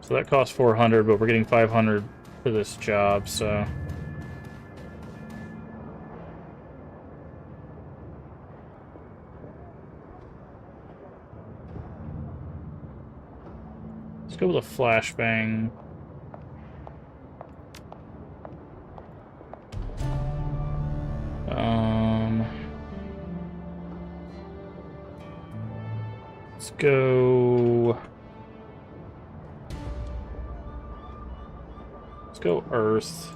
Speaker 1: So that costs 400, but we're getting 500 for this job, so... Let's go with a flashbang. Let's go. Let's go Earth.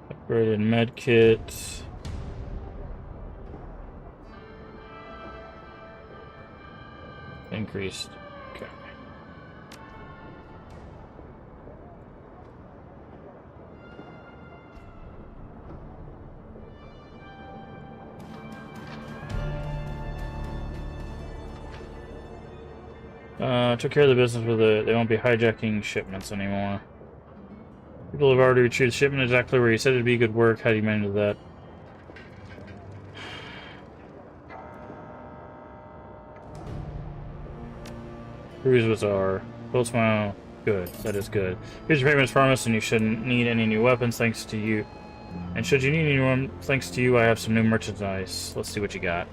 Speaker 1: Upgraded med kit. Increased. Okay. Took care of the business with it. They won't be hijacking shipments anymore. People have already retrieved the shipment exactly where you said it'd be. Good work. How do you manage that? Cruise Bazaar. Boat smile. Good. That is good. Here's your payments promised, and you shouldn't need any new weapons thanks to you. And should you need any more, thanks to you, I have some new merchandise. Let's see what you got.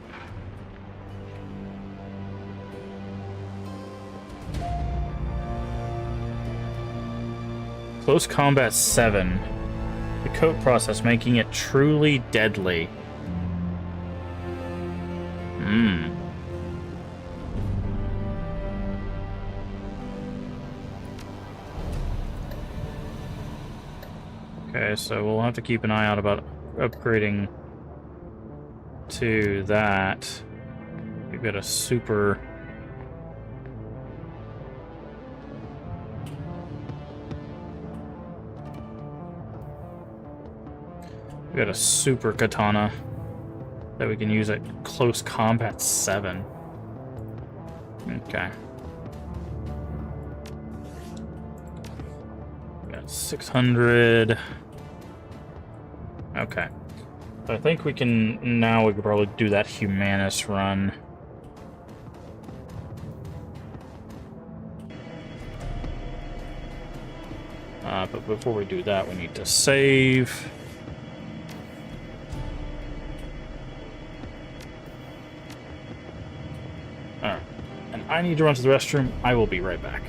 Speaker 1: Close Combat 7. The coat process, making it truly deadly. Okay, so we'll have to keep an eye out about upgrading to that. We've got a super... We got a super katana that we can use at Close Combat 7. Okay. We got 600. Okay. So I think we can... Now we could probably do that Humanus run. But before we do that, we need to save... Alright, and I need to run to the restroom. I will be right back.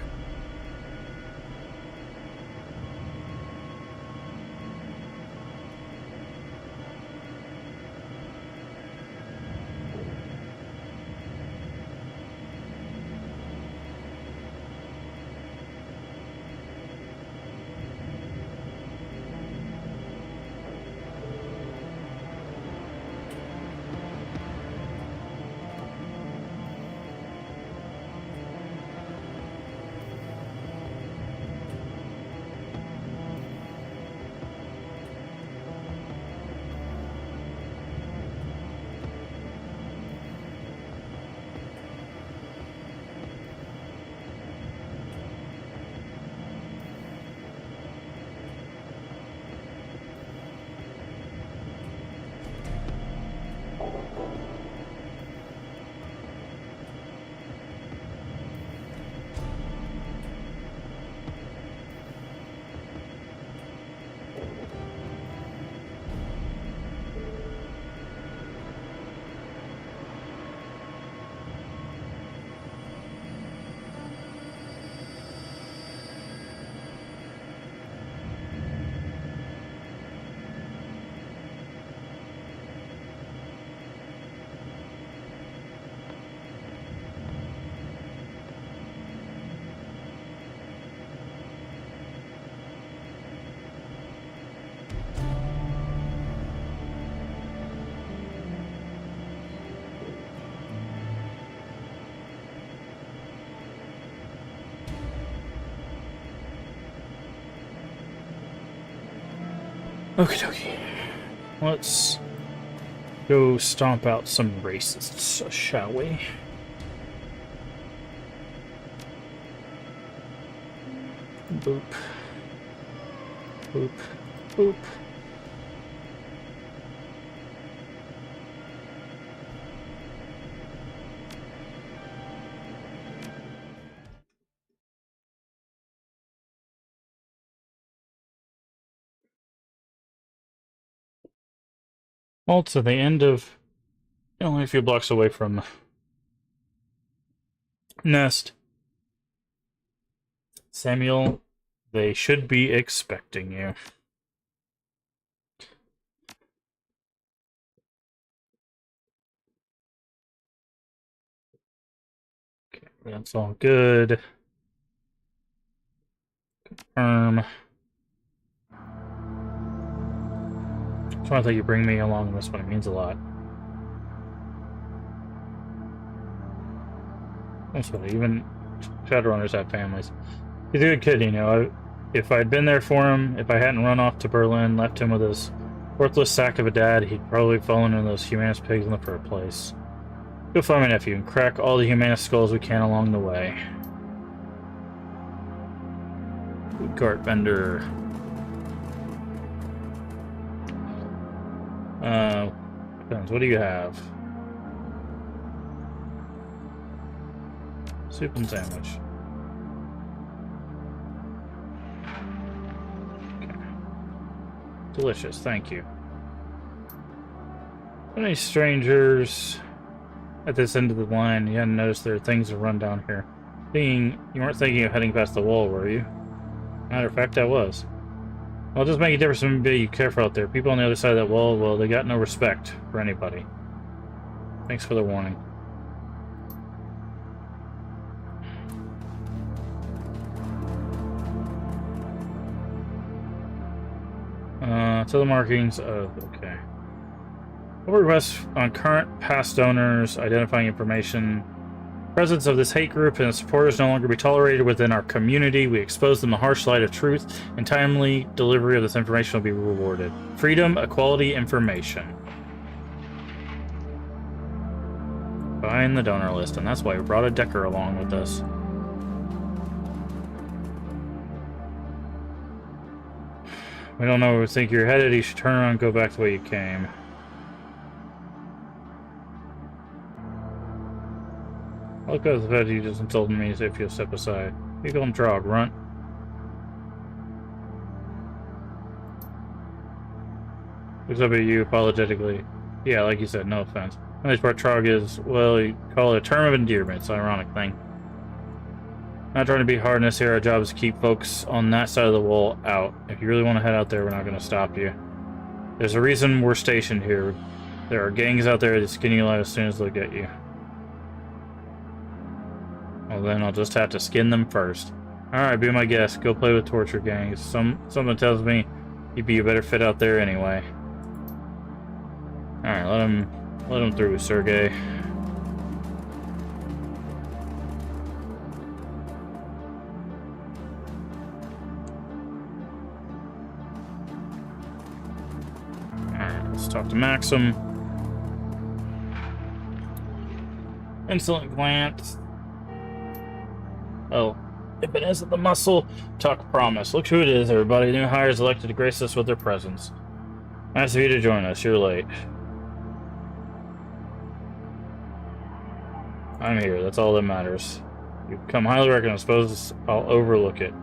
Speaker 1: Okie dokie. Let's go stomp out some racists, shall we? Boop. Boop. Boop. Well, it's at the end of... only a few blocks away from Nest. Samuel, they should be expecting you. Okay, that's all good. Confirm. Just want to let you bring me along in this one. It means a lot. That's funny. Even Shadowrunners have families. He's a good kid, you know. If I'd been there for him, if I hadn't run off to Berlin, left him with his worthless sack of a dad, he'd probably fallen into those Humanus pigs in the first place. Go find my nephew and crack all the Humanus skulls we can along the way. Food cart vendor. Depends. What do you have? Soup and sandwich. Okay. Delicious, thank you. Any strangers at this end of the line? You hadn't noticed there are things to run down here. You weren't thinking of heading past the wall, were you? Matter of fact, I was. Well, just make a difference and be careful out there. People on the other side of that wall, well, they got no respect for anybody. Thanks for the warning. To the markings of, okay. Over requests on current past donors, identifying information. Presence of this hate group and its supporters no longer be tolerated within our community. We expose them to the harsh light of truth, and timely delivery of this information will be rewarded. Freedom, equality, information. Find the donor list, and that's why we brought a Decker along with us. We don't know where we think you're headed. You should turn around and go back the way you came. Look at the fact you just insulted me as if you'll step aside. You call him Trog, runt. Looks up at you apologetically. Yeah, like you said, no offense. The nice part Trog is, well, you call it a term of endearment. It's an ironic thing. Not trying to be hard in this here. Our job is to keep folks on that side of the wall out. If you really want to head out there, we're not going to stop you. There's a reason we're stationed here. There are gangs out there that skin you alive as soon as they get you. Well, then I'll just have to skin them first. Alright, be my guest. Go play with torture gangs. Something tells me you'd be a better fit out there anyway. Alright, let him through, Sergey. Alright, let's talk to Maxim. Insolent glance. Oh, if it isn't the muscle, talk promise. Look who it is, everybody. New hires elected to grace us with their presence. Nice of you to join us. You're late. I'm here. That's all that matters. You come highly recommended. I suppose I'll overlook it.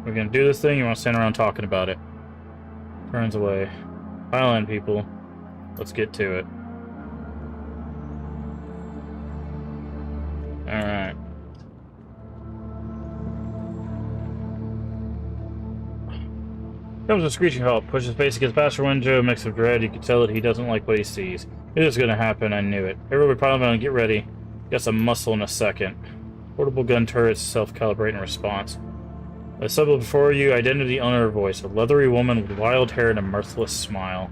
Speaker 1: We're gonna do this thing. You want to stand around talking about it? Turns away. Pile in, people. Let's get to it. Alright. Comes a screeching halt, pushes face against Pastor Winjow, a mix of dread. You can tell that he doesn't like what he sees. It was gonna happen, I knew it. Everybody pile on, get ready. Got some muscle in a second. Portable gun turrets self-calibrate in response. Assembled before you, identity, owner, voice. A leathery woman with wild hair and a mirthless smile.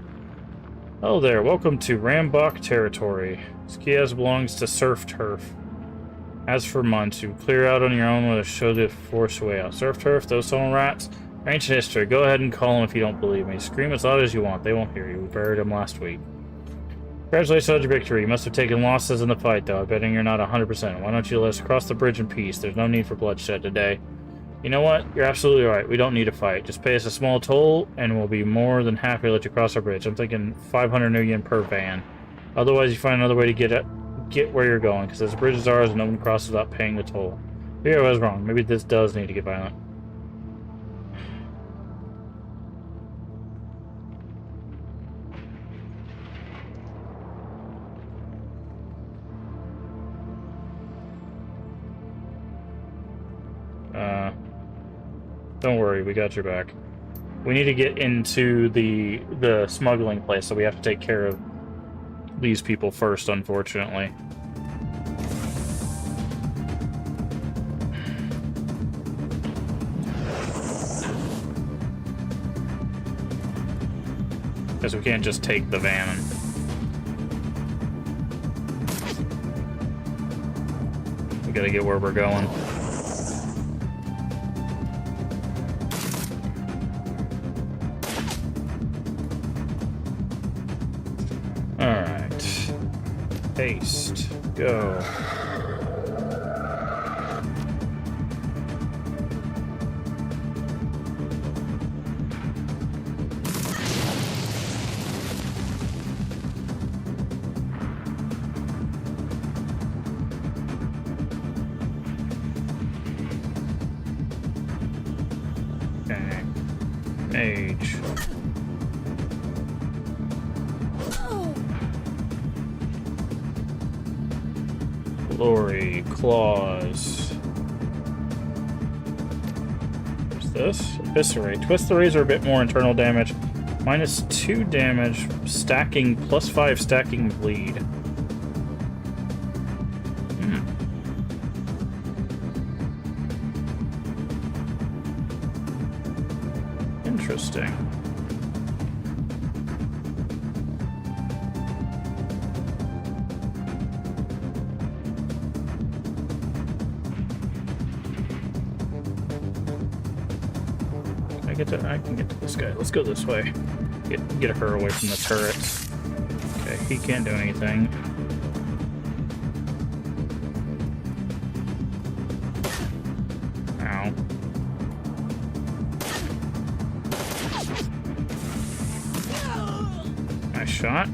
Speaker 1: Hello there, welcome to Rambach territory. Skiaz belongs to Surf Turf. As for months, you clear out on your own with a show to force way out. Surf Turf, those tunnel rats? Ancient history. Go ahead and call them if you don't believe me. Scream as loud as you want. They won't hear you. We buried them last week. Congratulations on your victory. You must have taken losses in the fight, though. I'm betting you're not 100%. Why don't you let us cross the bridge in peace? There's no need for bloodshed today. You know what? You're absolutely right. We don't need a fight. Just pay us a small toll, and we'll be more than happy to let you cross our bridge. I'm thinking 500 new yen per van. Otherwise, you find another way to get where you're going, because this bridge is ours and no one crosses without paying the toll. Maybe I was wrong. Maybe this does need to get violent. Don't worry, we got your back. We need to get into the smuggling place, so we have to take care of these people first, unfortunately. Because we can't just take the van. We gotta get where we're going. Alright. Haste. Go. Okay. Mage. Glory. Claws. What's this? Eviscerate. Twist the razor, a bit more internal damage. -2 damage. Stacking. +5 stacking bleed. Interesting. I can get to this guy. Let's go this way. Get her away from the turrets. Okay, he can't do anything. Ow. Nice shot.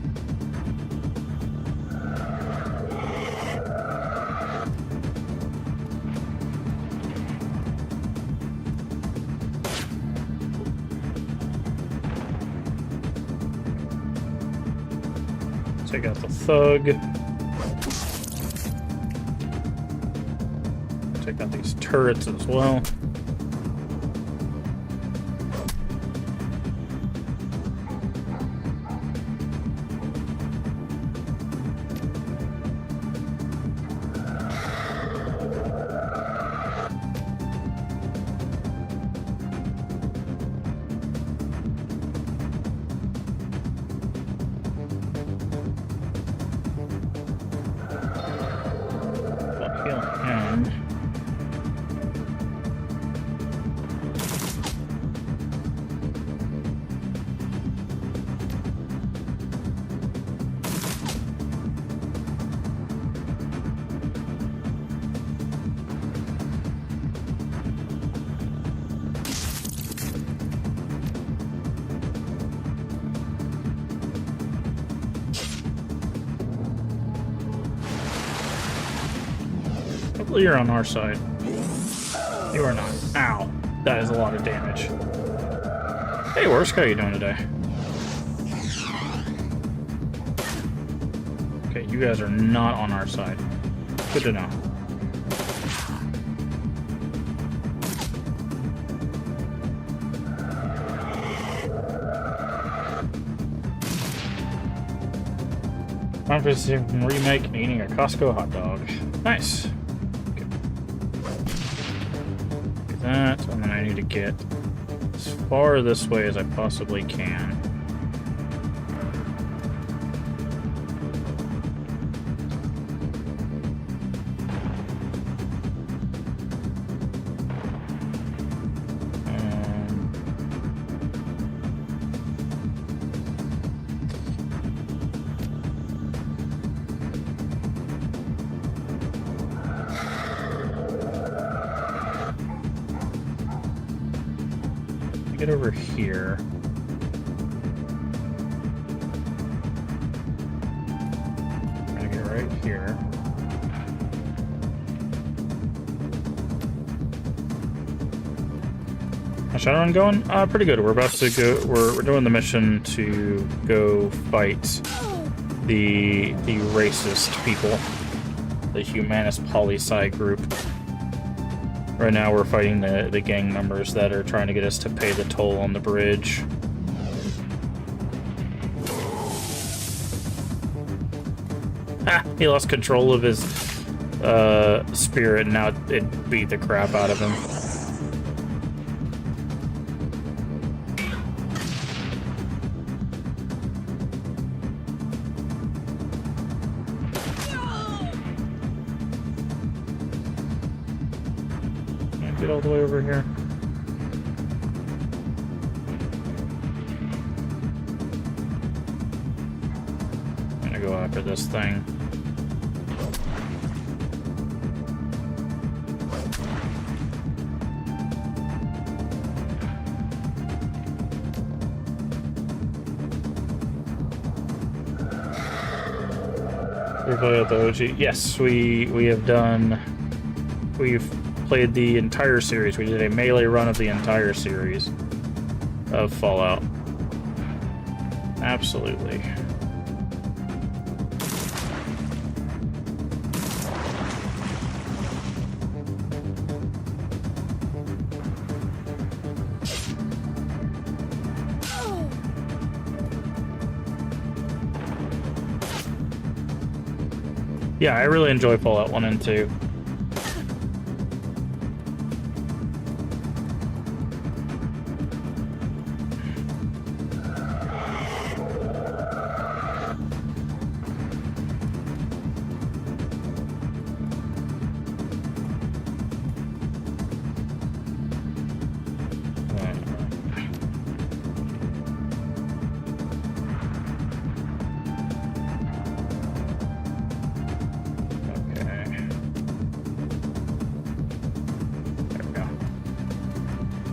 Speaker 1: Take out the thug. Take out these turrets as well. Kill him. Hopefully you're on our side. You are not. Ow. That is a lot of damage. Hey, Worsk, how you doing today? Okay, you guys are not on our side. Good to know. Final Fantasy remake and eating a Costco hot dog. Nice. That, and then I need to get as far this way as I possibly can. Get over here. I'm gonna get right here. How's Shadowrun going? Pretty good. We're about to go. We're doing the mission to go fight the racist people, the humanist poli-sci group. Right now we're fighting the gang members that are trying to get us to pay the toll on the bridge. Ah, he lost control of his spirit and now it beat the crap out of him. Get all the way over here. I'm gonna go after this thing. We're playing with the OG. Yes, we have done. We've played the entire series. We did a melee run of the entire series of Fallout. Absolutely. Yeah, I really enjoy Fallout 1 and 2.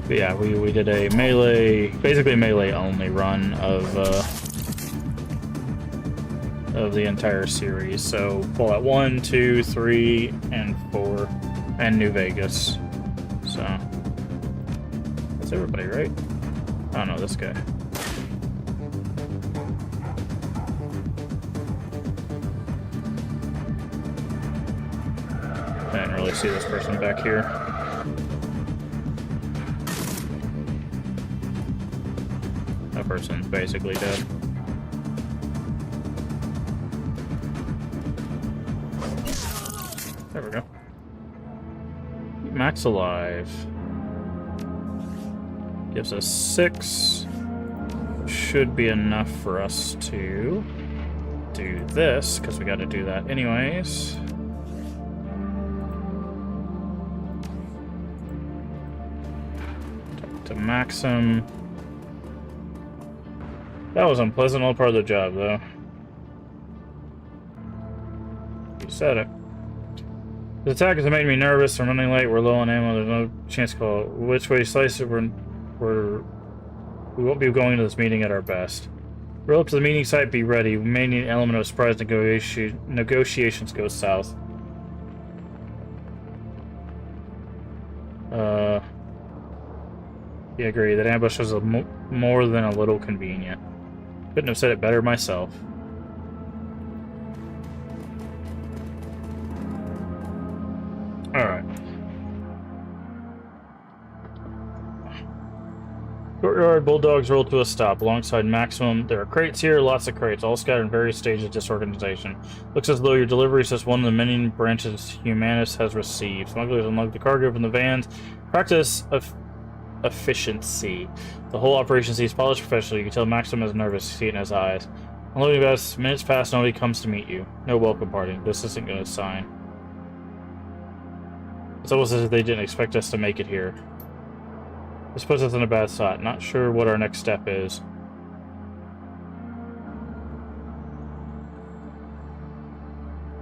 Speaker 1: But yeah, we did a melee, basically melee only run of the entire series. So Fallout 1, 2, 3, and 4, and New Vegas. So that's everybody, right? I don't know, this guy. I didn't really see this person back here. That person's basically dead. There we go. Max alive. Gives us 6. Should be enough for us to do this, because we got to do that anyways. Talk to Maxim. That was unpleasant, all part of the job, though. You said it. The attack has made me nervous. I'm running late. We're low on ammo. There's no chance to call. Which way slice it? We won't be going to this meeting at our best. Roll up to the meeting site. Be ready. We may need an element of surprise. Negotiations go south. Yeah, agree. That ambush was more than a little convenient. Couldn't have said it better myself. Alright. Courtyard, bulldogs roll to a stop alongside Maximum. There are crates here, lots of crates, all scattered in various stages of disorganization. Looks as though your delivery is just one of the many branches Humanus has received. Smugglers unload the cargo from the vans. Practice of efficiency. The whole operation seems polished professionally. You can tell Maxim is nervous. You see it in his eyes. Unloading best. Minutes pass. Nobody comes to meet you. No welcome party. This isn't going to sign. It's almost as if they didn't expect us to make it here. This puts us in a bad spot. Not sure what our next step is.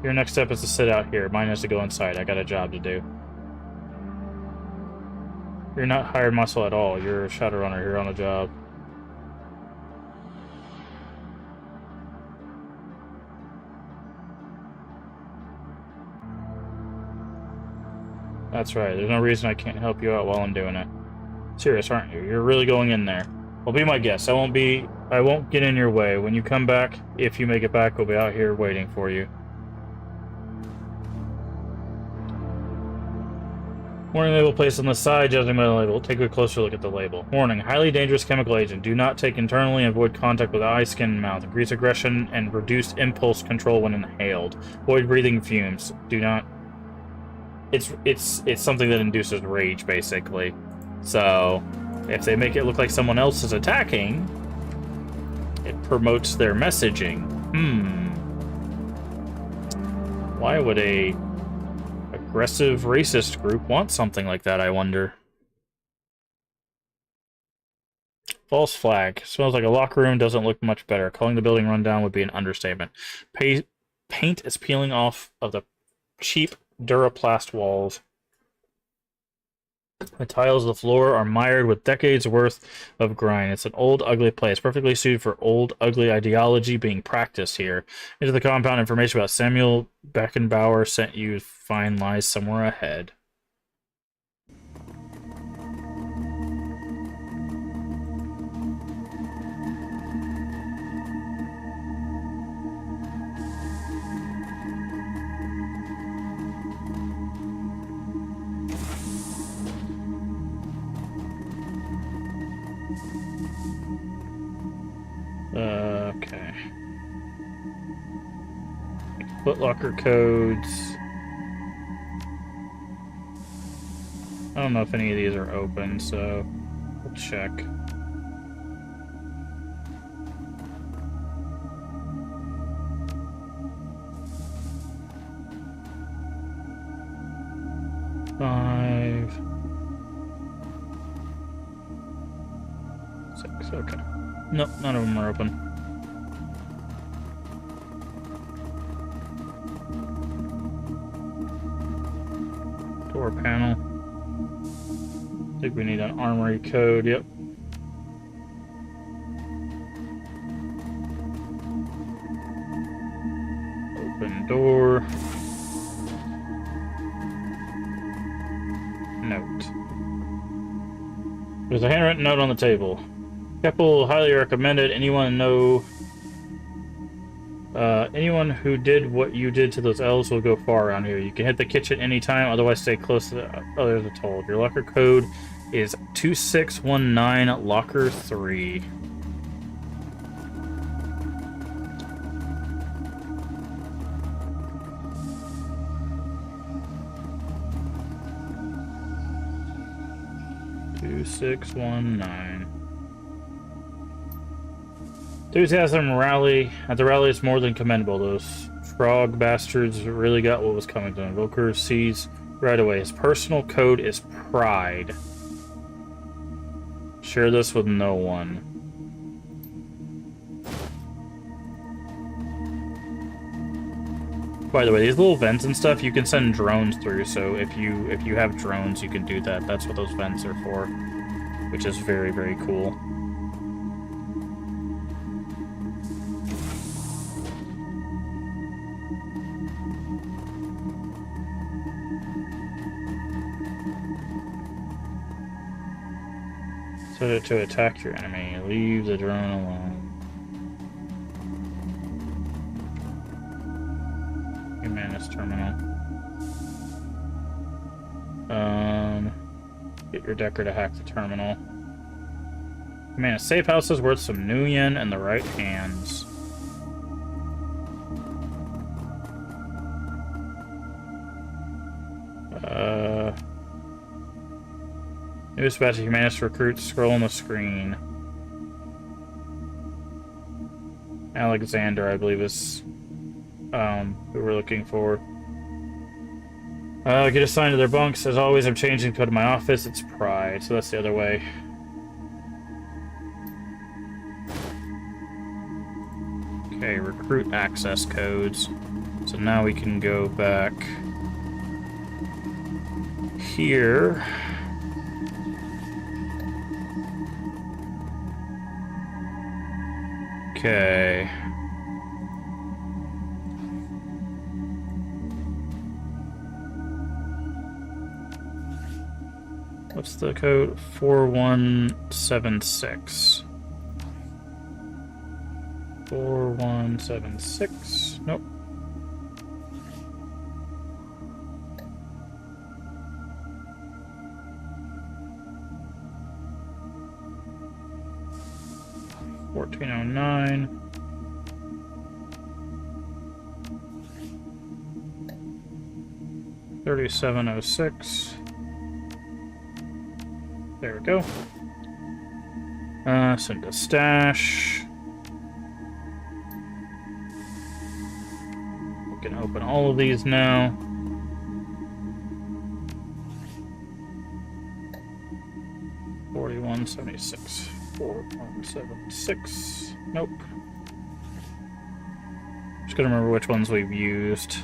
Speaker 1: Your next step is to sit out here. Mine is to go inside. I got a job to do. You're not hired muscle at all. You're a Shadowrunner here on a job. That's right. There's no reason I can't help you out while I'm doing it. Serious, aren't you? You're really going in there. Well, be my guest. I won't get in your way. When you come back, if you make it back, we'll be out here waiting for you. Warning label placed on the side, judging by the label. Take a closer look at the label. Warning, highly dangerous chemical agent. Do not take internally and avoid contact with eye, skin, and mouth. Increase aggression and reduced impulse control when inhaled. Avoid breathing fumes. Do not... It's something that induces rage, basically. So, if they make it look like someone else is attacking, it promotes their messaging. Why would a aggressive racist group want something like that, I wonder? False flag. Smells like a locker room, doesn't look much better. Calling the building rundown would be an understatement. Paint is peeling off of the cheap Duraplast walls. The tiles of the floor are mired with decades worth of grind. It's an old, ugly place, perfectly suited for old, ugly ideology being practiced here. Into the compound, information about Samuel Beckenbauer sent you. Fine lies somewhere ahead. Okay. Footlocker codes. I don't know if any of these are open, so we'll check. Five. 6, okay. Nope, none of them are open. Door panel. I think we need an armory code, yep. Open door. Note. There's a handwritten note on the table. Keppel highly recommended. Anyone who did what you did to those elves will go far around here. You can hit the kitchen anytime, otherwise stay close to the others are told. Your locker code is 2619 Locker 3. Enthusiasm rally. At the rally, it's more than commendable. Those frog bastards really got what was coming to them. Invoker sees right away. His personal code is pride. Share this with no one. By the way, these little vents and stuff, you can send drones through, so if you have drones, you can do that. That's what those vents are for, which is very, very cool. Set it to attack your enemy. Leave the drone alone. Humanist terminal. Get your decker to hack the terminal. Man, a safe house is worth some new yen in the right hands. Newest batch of humanist recruits. Scroll on the screen. Alexander, I believe, is who we're looking for. Get assigned to their bunks. As always, I'm changing code to my office. It's pride, so that's the other way. Okay, recruit access codes. So now we can go back here. Okay. What's the code? 4176. 4176. Nope. $1409. $3706. There we go. Send a stash. We can open all of these now. $4176. 4176. Nope. Just gotta remember which ones we've used.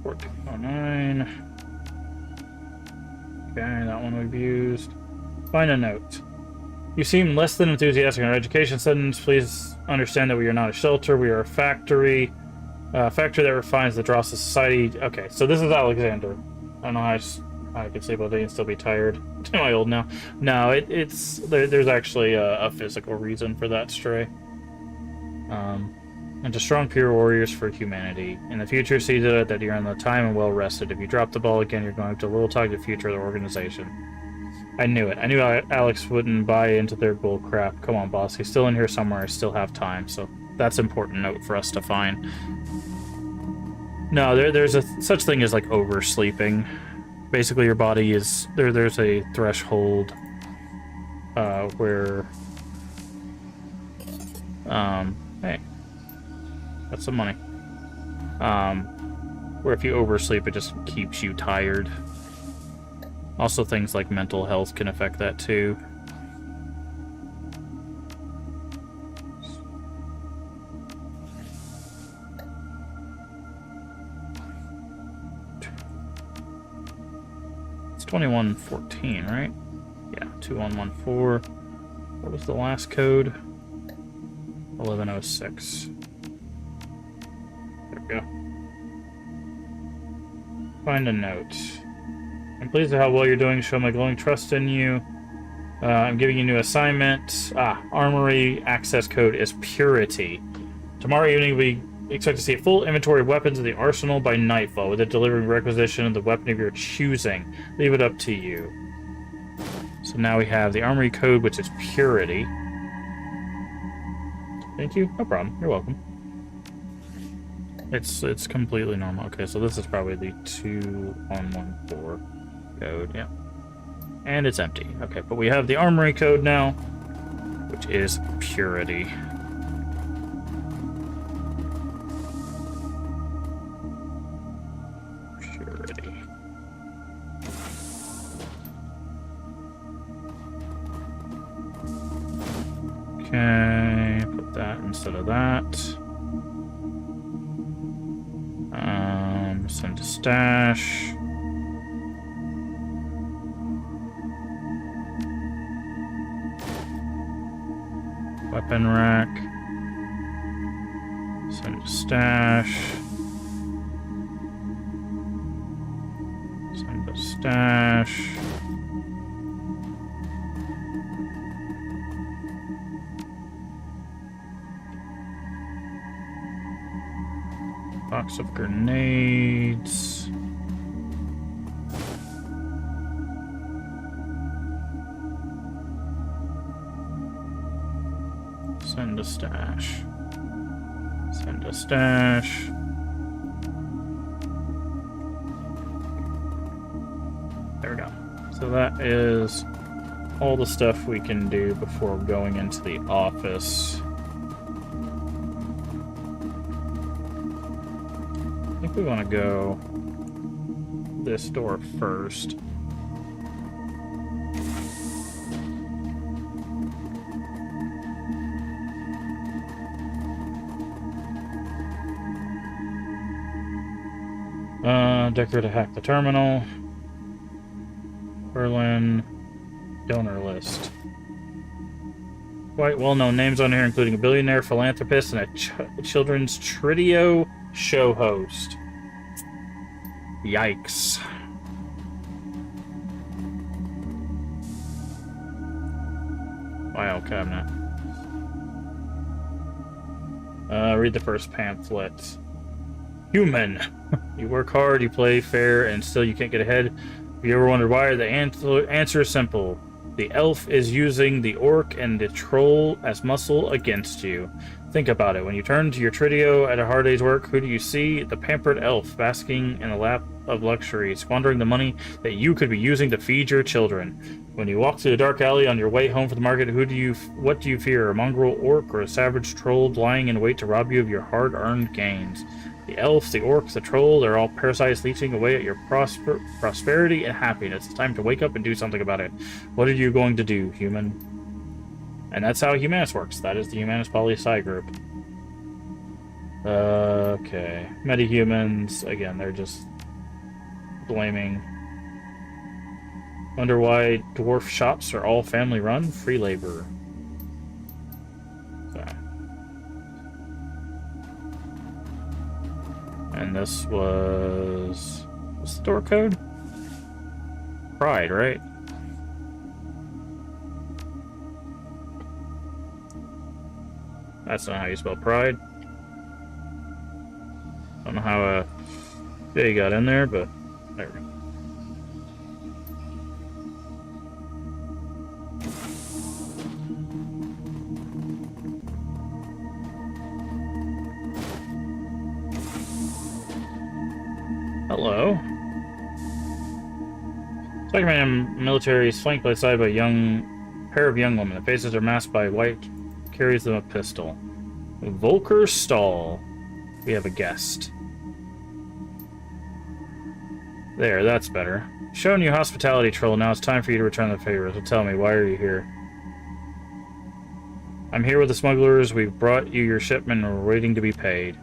Speaker 1: $1409. Okay, that one we've used. Find a note. You seem less than enthusiastic in our education sentence. Please understand that we are not a shelter. We are a factory. A factory that refines the dross of society. Okay, so this is Alexander. I don't know how I could say about it and still be tired. Am I old now? No, there's actually a physical reason for that stray. into strong, pure warriors for humanity. In the future, see to it that you're on the time and well rested. If you drop the ball again, you're going to little talk the future of the organization. I knew it. I knew Alex wouldn't buy into their bull crap. Come on, boss. He's still in here somewhere. I still have time, so that's an important note for us to find. No, there's a such thing as like oversleeping. Basically, your body is there's a threshold where hey, that's some money. Where if you oversleep, it just keeps you tired. Also, things like mental health can affect that too. It's 2114, right? Yeah, 2114. What was the last code? 1106. There we go. Find a note. I'm pleased with how well you're doing. Show my glowing trust in you. I'm giving you a new assignment. Armory access code is Purity. Tomorrow evening, we expect to see a full inventory of weapons in the arsenal by nightfall, with a delivering requisition of the weapon of your choosing. Leave it up to you. So now we have the armory code, which is Purity. Thank you. No problem. You're welcome. It's completely normal. Okay, so this is probably the 2114 code. Yeah. And it's empty. Okay, but we have the armory code now, which is Purity. Purity. Okay, put that instead of that. Send to stash. Weapon rack. Send to stash. Send to stash. Box of grenades. Send a stash. Send a stash. There we go. So that is all the stuff we can do before going into the office. I think we want to go this door first. Decker to hack the terminal. Berlin donor list. Quite well-known names on here, including a billionaire, philanthropist, and a children's Tridio show host. Yikes. File cabinet. Read the first pamphlet. Human. You work hard, you play fair, and still you can't get ahead. Have you ever wondered why? The answer is simple. The elf is using the orc and the troll as muscle against you. Think about it. When you turn to your Tridio at a hard day's work, who do you see? The pampered elf, basking in a lap of luxury, squandering the money that you could be using to feed your children. When you walk through a dark alley on your way home from the market, what do you fear? A mongrel orc or a savage troll lying in wait to rob you of your hard-earned gains? The elves, the orcs, the troll, they're all parasites leeching away at your prosperity and happiness. It's time to wake up and do something about it. What are you going to do, human? And that's how Humanus works. That is the Humanus Poli-Sci group. Okay. Metahumans, again, they're just blaming. Wonder why dwarf shops are all family run? Free labor. So. And this was... what's the door code? Pride, right? That's not how you spell pride. Don't know how they got in there, but there. Hello. Spider-Man military is flanked by the side by a pair of young women. The faces are masked by white, carries them a pistol. Volker Stahl. We have a guest. There, that's better. Showing you hospitality, troll. Now it's time for you to return the favor. So tell me, why are you here? I'm here with the smugglers. We've brought you your shipment and we're waiting to be paid.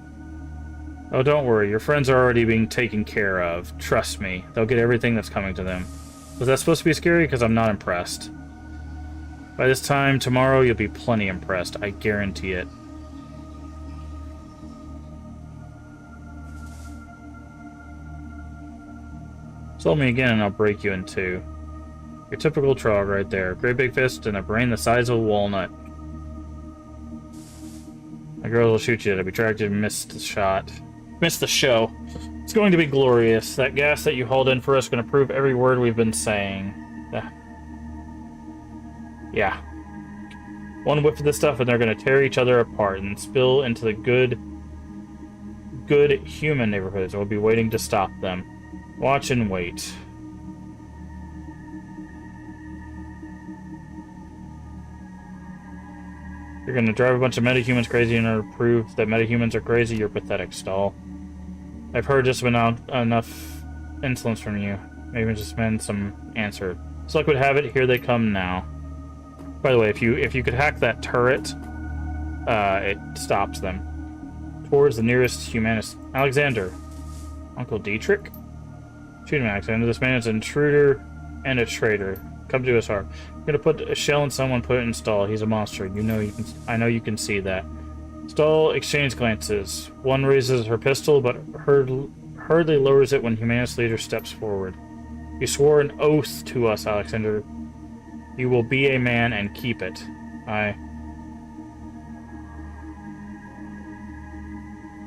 Speaker 1: Oh, don't worry. Your friends are already being taken care of. Trust me. They'll get everything that's coming to them. Was that supposed to be scary? Because I'm not impressed. By this time tomorrow, you'll be plenty impressed. I guarantee it. Insult me again and I'll break you in two. Your typical trog right there. Great big fist and a brain the size of a walnut. My girls will shoot you. I'll be tracked and miss the shot. Miss the show. It's going to be glorious. That gas that you hauled in for us is going to prove every word we've been saying. Yeah. One whiff of this stuff and they're going to tear each other apart and spill into the good human neighborhoods. We'll be waiting to stop them. Watch and wait. You're gonna drive a bunch of metahumans crazy and prove that metahumans are crazy? You're pathetic, Stahl. I've heard just enough insolence from you. Maybe just meant some answer. So luck would have it, here they come now. By the way, if you could hack that turret, it stops them. Towards the nearest humanist. Alexander. Uncle Dietrich? Shoot him, Alexander. This man is an intruder and a traitor. Come to his heart. I'm gonna put a shell in someone, put it in Stahl. He's a monster. I know you can see that. Stahl exchanged glances. One raises her pistol, but hurriedly lowers it when Humanist leader steps forward. You swore an oath to us, Alexander. You will be a man and keep it.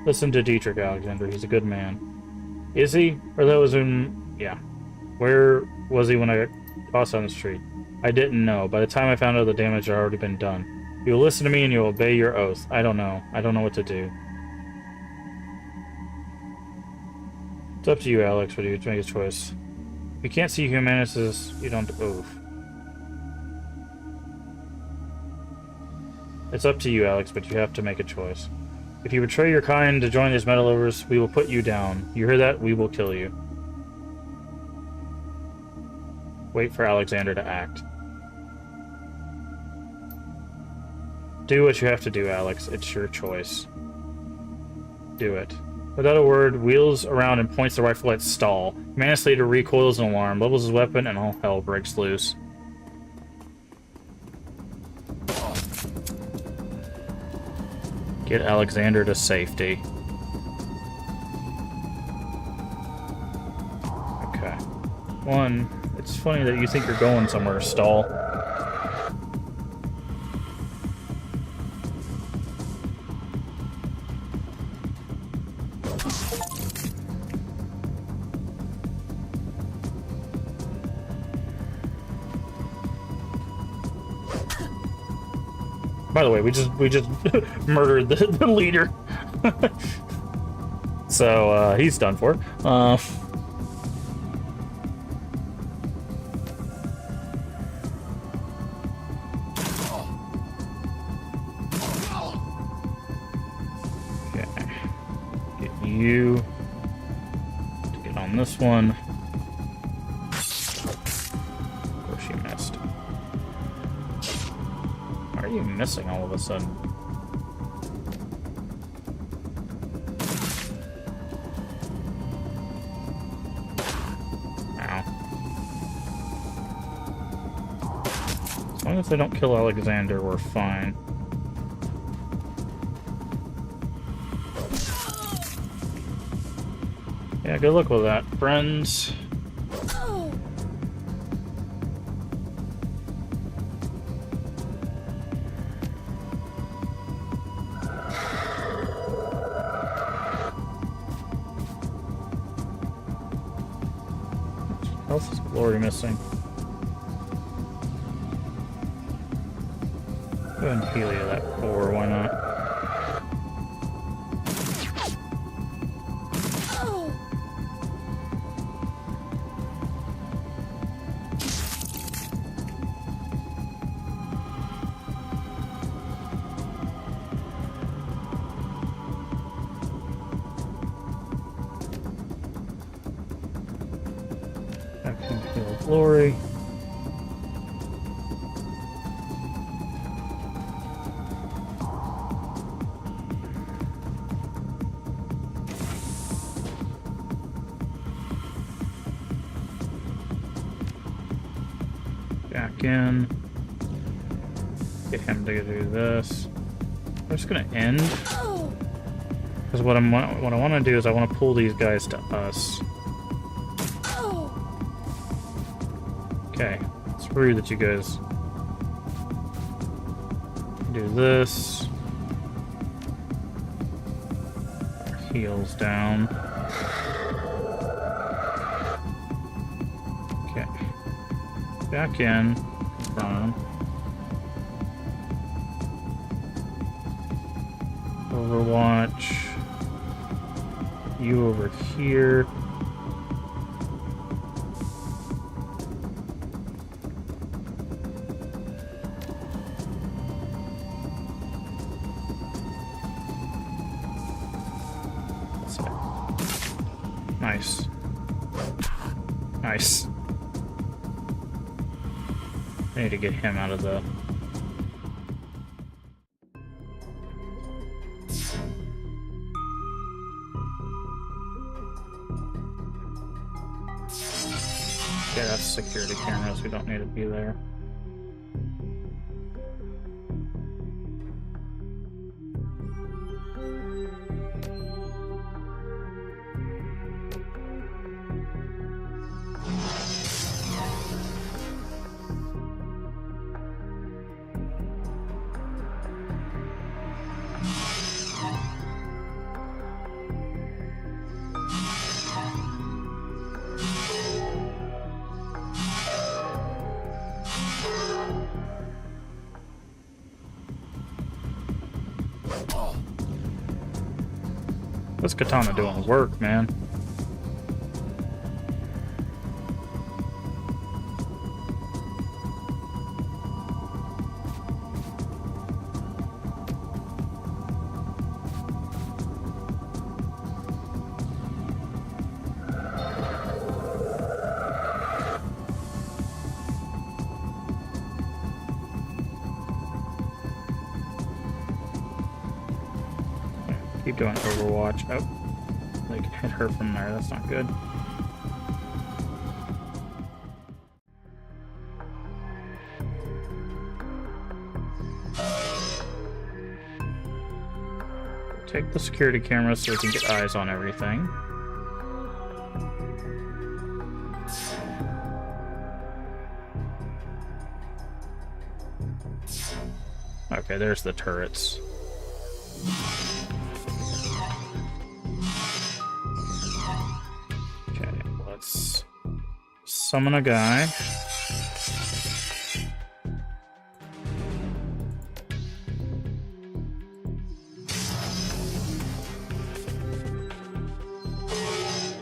Speaker 1: Listen to Dietrich, Alexander. He's a good man. Is he? Or that was in... Yeah. Where was he when I tossed on the street? I didn't know. By the time I found out, the damage had already been done. You'll listen to me and you'll obey your oath. I don't know. I don't know what to do. It's up to you, Alex, but you have to make a choice. If you can't see Humanist as you don't... Oof. It's up to you, Alex, but you have to make a choice. If you betray your kind to join these metal lovers, we will put you down. You hear that? We will kill you. Wait for Alexander to act. Do what you have to do, Alex. It's your choice. Do it. Without a word, wheels around and points the rifle at Stahl. Humanist leader recoils in alarm, levels his weapon, and all hell breaks loose. Get Alexander to safety. Okay. One, it's funny that you think you're going somewhere, Stahl. By the way, we just murdered the leader. So he's done for. Okay. Get you to get on this one. Of course you missed. Why are you missing all of a sudden? Ow. As long as they don't kill Alexander, we're fine. Yeah, good luck with that, friends. else is Glory missing? Go ahead and heal you that 4, why not? I can heal Glory. Back in. Get him to do this. I'm just gonna end. Because what I want to do is I want to pull these guys to us. Okay, it's rude that you guys do this. Heels down. Okay. Back in. Confirm. Overwatch. You over here. Nice. Nice. I need to get him out of the... Yeah, that's security cameras. We don't need to be there. What's Katana doing work, man? Keep doing Overwatch. Oh, they can hit her from there. That's not good. Take the security camera so we can get eyes on everything. Okay, there's the turrets. Summon a guy.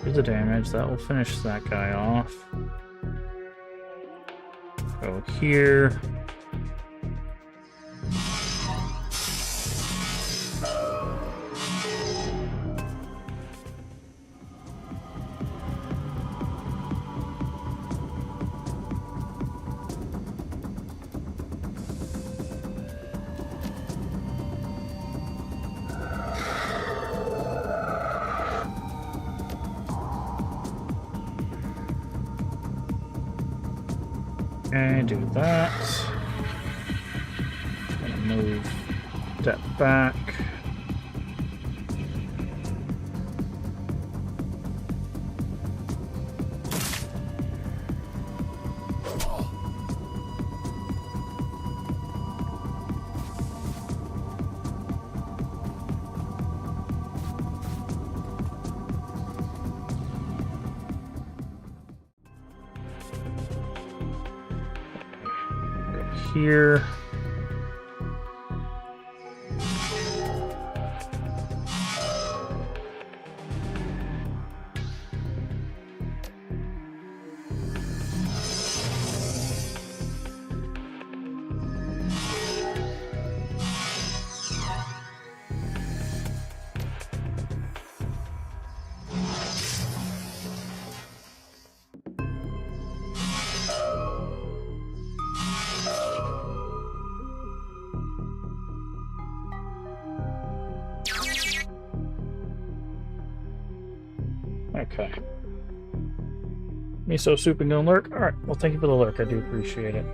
Speaker 1: Do the damage. That will finish that guy off. Go here. Okay, do that. Gonna move that back. here. Okay. Miso soup and gonna lurk? Alright, well thank you for the lurk, I do appreciate it.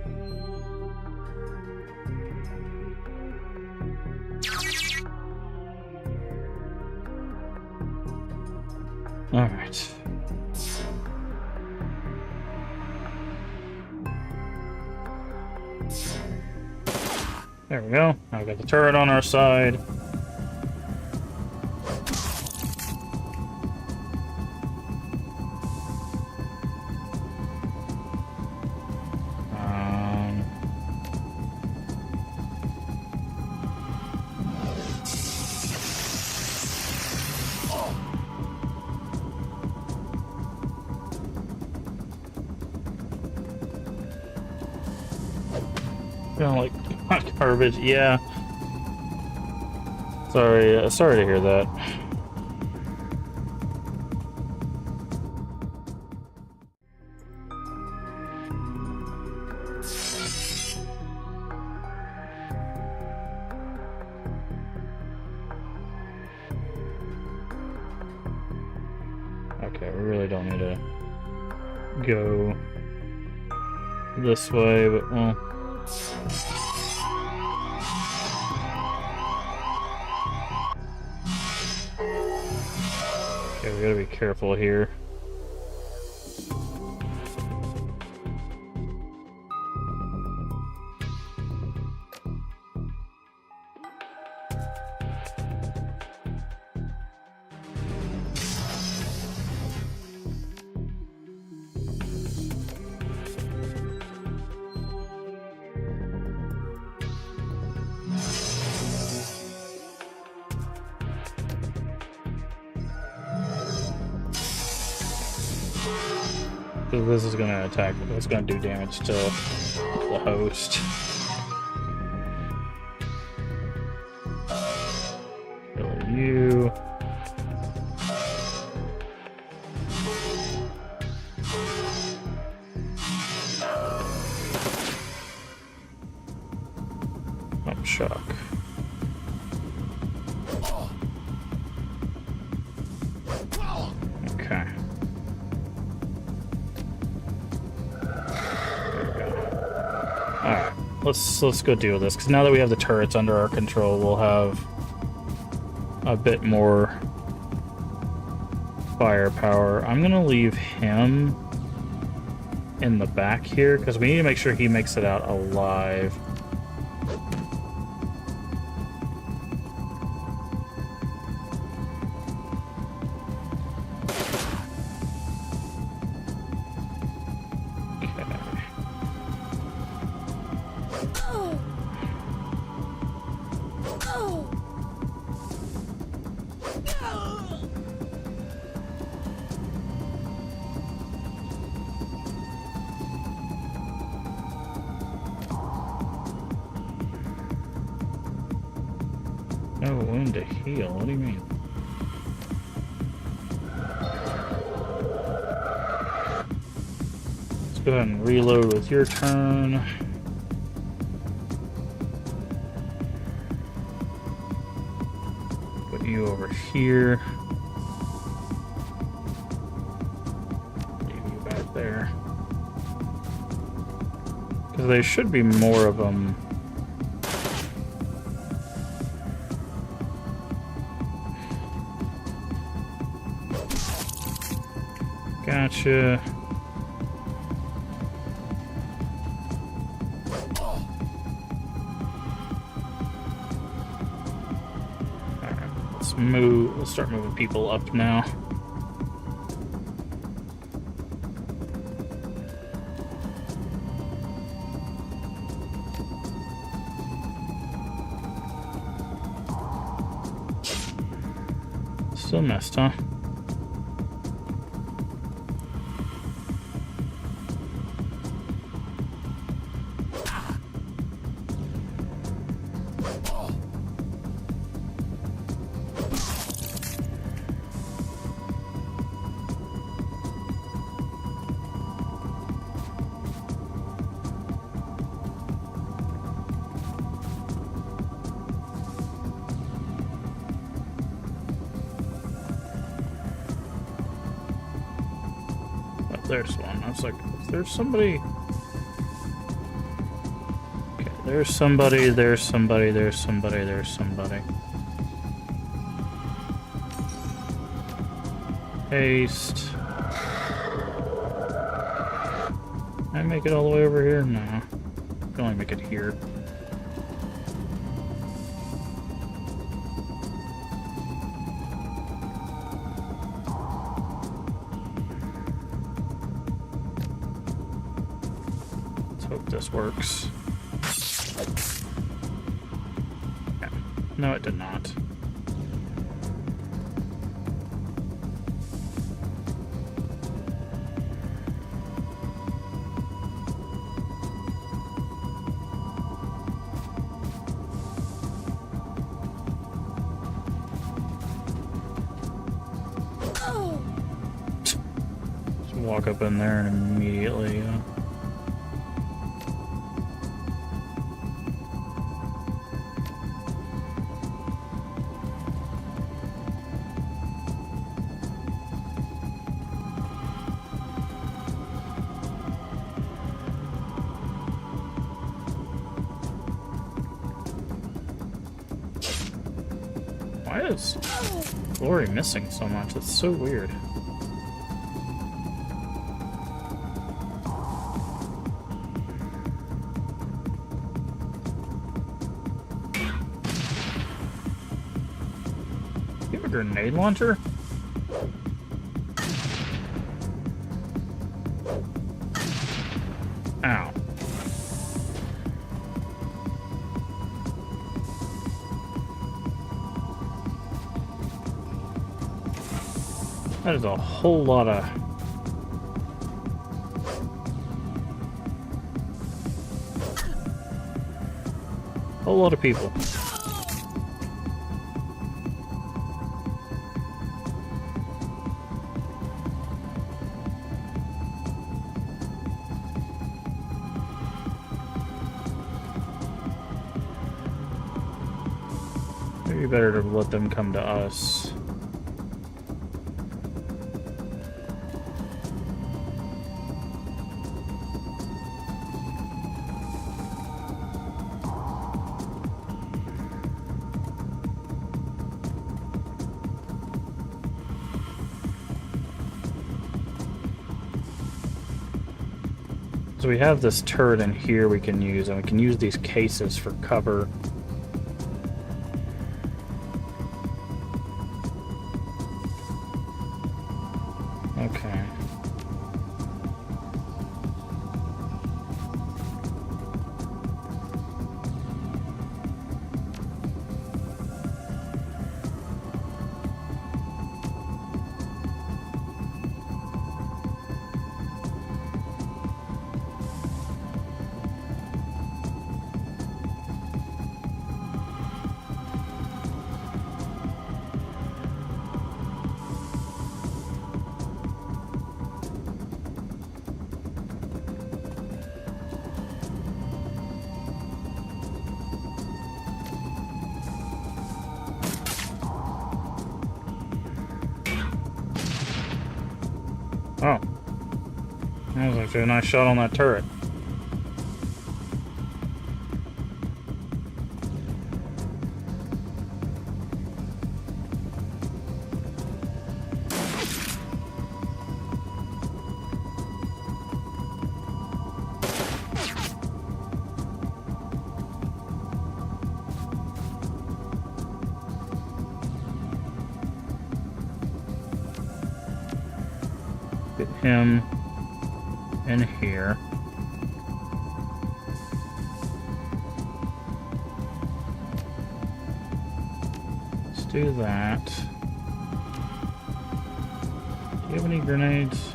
Speaker 1: Alright. There we go. Now we got the turret on our side. Like garbage, yeah. Sorry to hear that. Okay, we really don't need to go this way, but well. Okay, we gotta be careful here. This is gonna attack, it's gonna do damage to the host. Kill you. Oh, shock. Okay. Alright, let's go deal with this, because now that we have the turrets under our control, we'll have a bit more firepower. I'm gonna leave him in the back here, because we need to make sure he makes it out alive. No wound to heal, what do you mean? Let's go ahead and reload with your turn. Put you over here. Leave you back there. Because there should be more of them. Gotcha. Alright, let's move. We'll start moving people up now. Still missed, huh? There's one. I was like, there's somebody. Okay, there's somebody, there's somebody, there's somebody, there's somebody. Haste. Can I make it all the way over here? No. I can only make it here. Hope this works. Yeah. No, it did not. Just walk up in there and immediately why is Glory missing so much? That's so weird. You have a grenade launcher? Ow. That is a whole lot of... whole lot of people. Maybe better to let them come to us. So we have this turret in here we can use, and we can use these cases for cover. Okay. Oh. That was actually a nice shot on that turret. Get him in here. Let's do that. Do you have any grenades?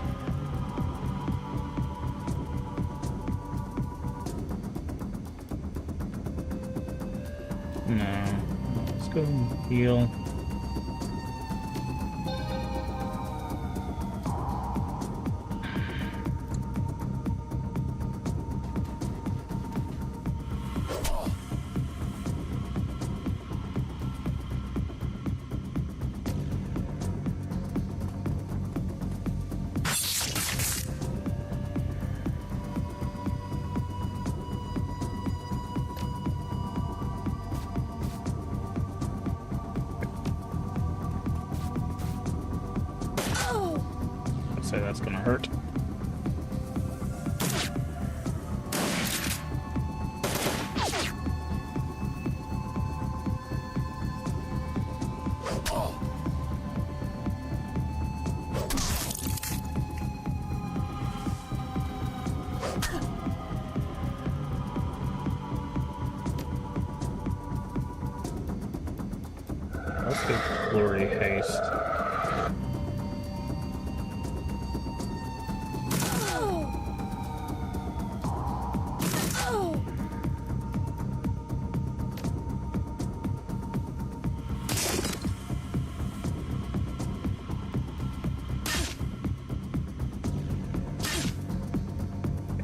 Speaker 1: No. Let's go and heal. Say that's gonna hurt. Let's get glory haste.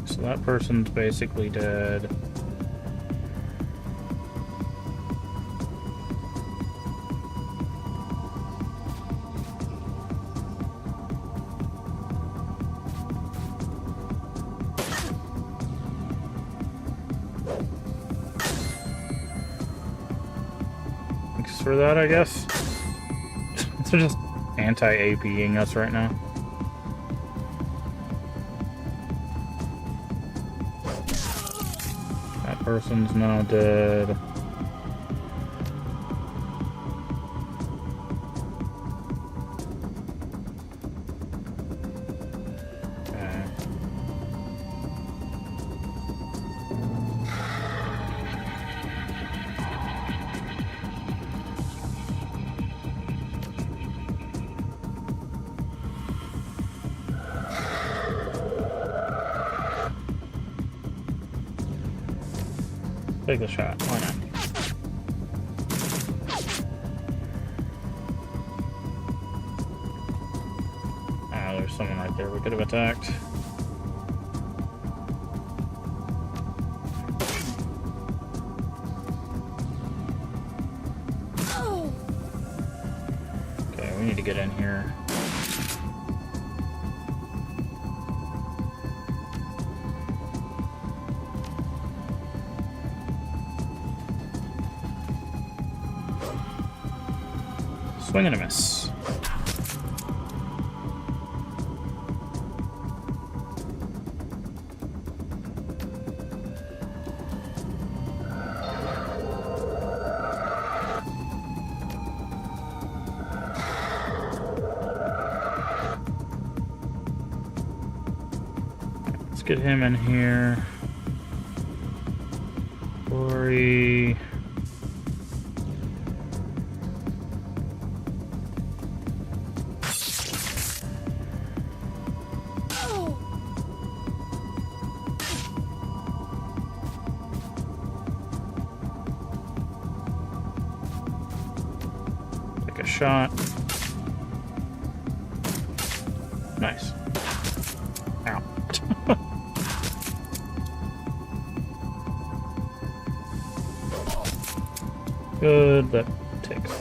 Speaker 1: So that person's basically dead. Thanks for that, I guess. They're just anti-APing us right now. That person's now dead. Okay. Take the shot. Why not? Ah, there's someone right there we could have attacked. Okay, we need to get in here. Swing and a miss. Let's get him in here. Glory. Take a shot. Nice. Ow. Good, that takes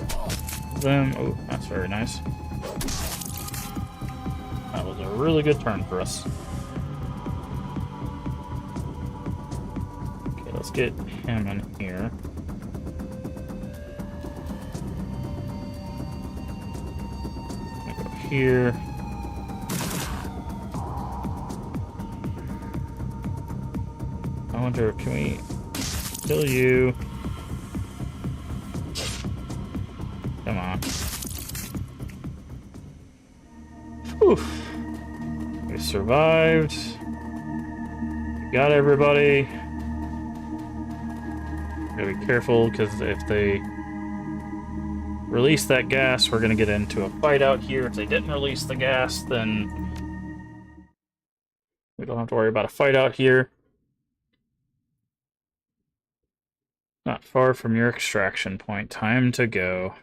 Speaker 1: them. Oh, that's very nice. That was a really good turn for us. Okay, let's get him in here. Go here. I wonder, can we kill you? Come on. Whew. We survived. We got everybody. Gotta be careful, because if they release that gas, we're going to get into a fight out here. If they didn't release the gas, then we don't have to worry about a fight out here. Not far from your extraction point. Time to go.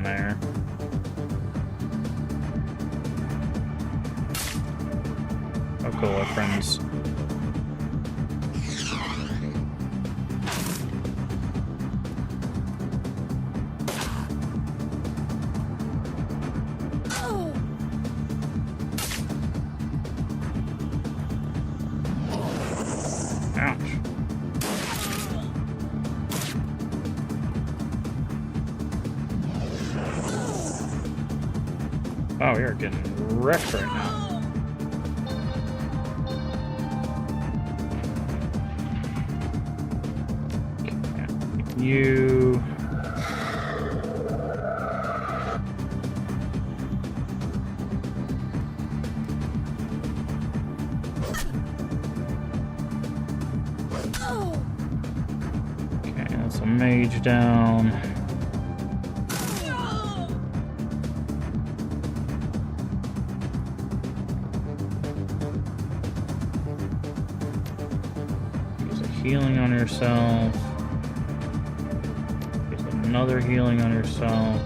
Speaker 1: There. Oh, cool, friends. Ouch. Oh, we are getting wrecked right now. Okay. You... Okay, that's a mage down. Healing on yourself. There's another healing on yourself.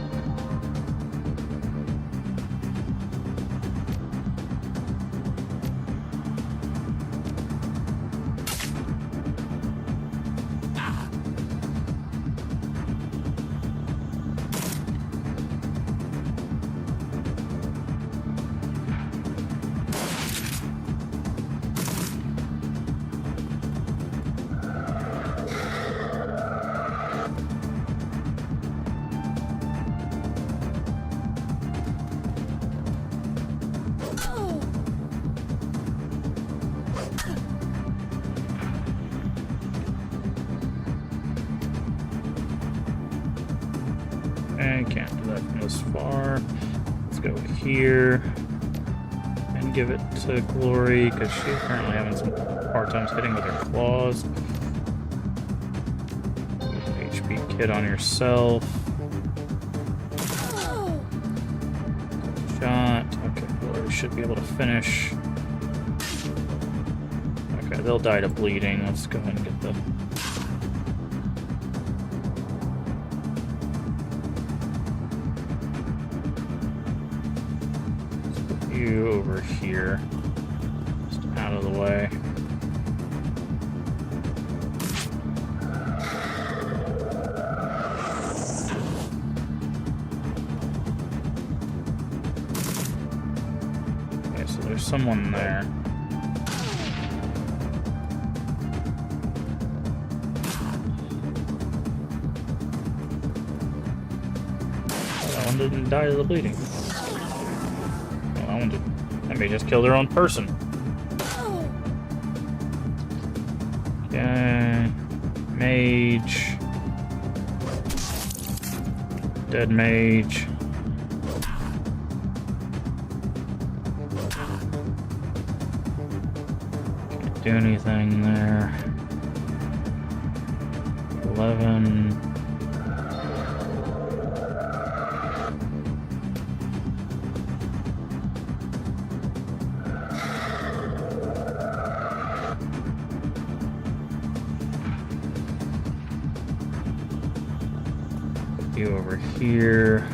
Speaker 1: I can't do that from this far. Let's go here and give it to Glory because she's apparently having some hard times hitting with her claws. Use an HP kit on yourself. Shot. Okay, Glory should be able to finish. Okay, they'll die to bleeding. Let's go ahead and get the... You over here, just out of the way. Okay, so there's someone there. That one didn't die to the bleeding. That may just kill their own person. Okay. Mage. Dead mage. Can't do anything there. 11. You over here.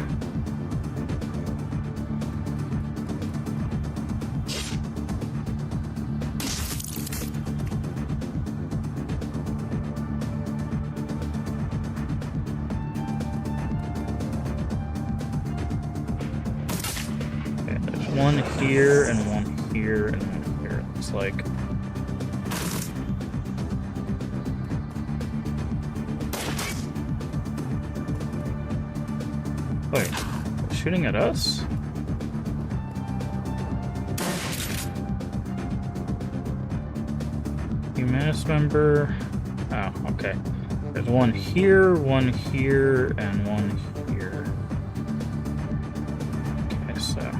Speaker 1: Okay, there's one here and one here and one looks like. Wait, shooting at us? Humanist member. Oh, okay. There's one here, and one here. Okay, so.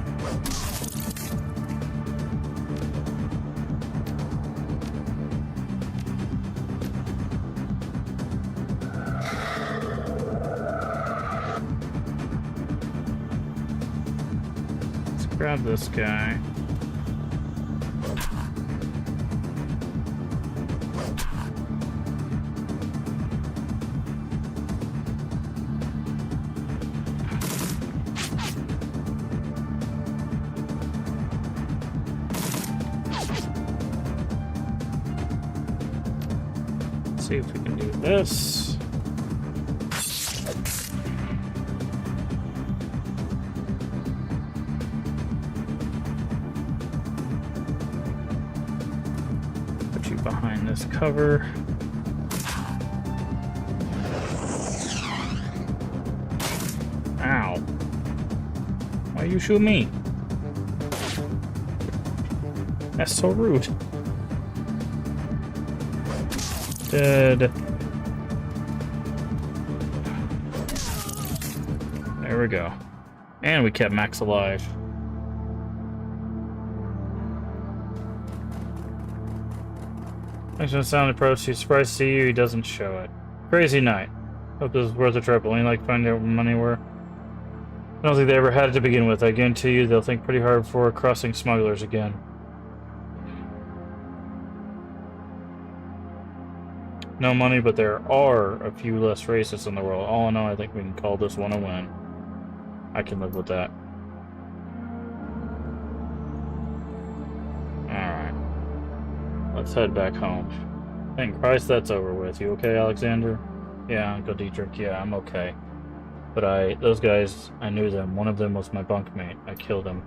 Speaker 1: Let's grab this guy. See if we can do this. Put you behind this cover. Ow. Why you shoot me? That's so rude. Dead. There we go. And we kept Max alive. Thanks for the sound approach. He's surprised to see you. He doesn't show it. Crazy night. Hope this is worth the trouble. Ain't like finding out where money were. I don't think they ever had it to begin with. I guarantee you they'll think pretty hard before crossing smugglers again. No money, but there are a few less racists in the world. All in all, I think we can call this one a win. I can live with that. Alright. Let's head back home. Thank Christ that's over with. You okay, Alexander? Yeah, Uncle Dietrich. Yeah, I'm okay. But those guys, I knew them. One of them was my bunkmate. I killed him.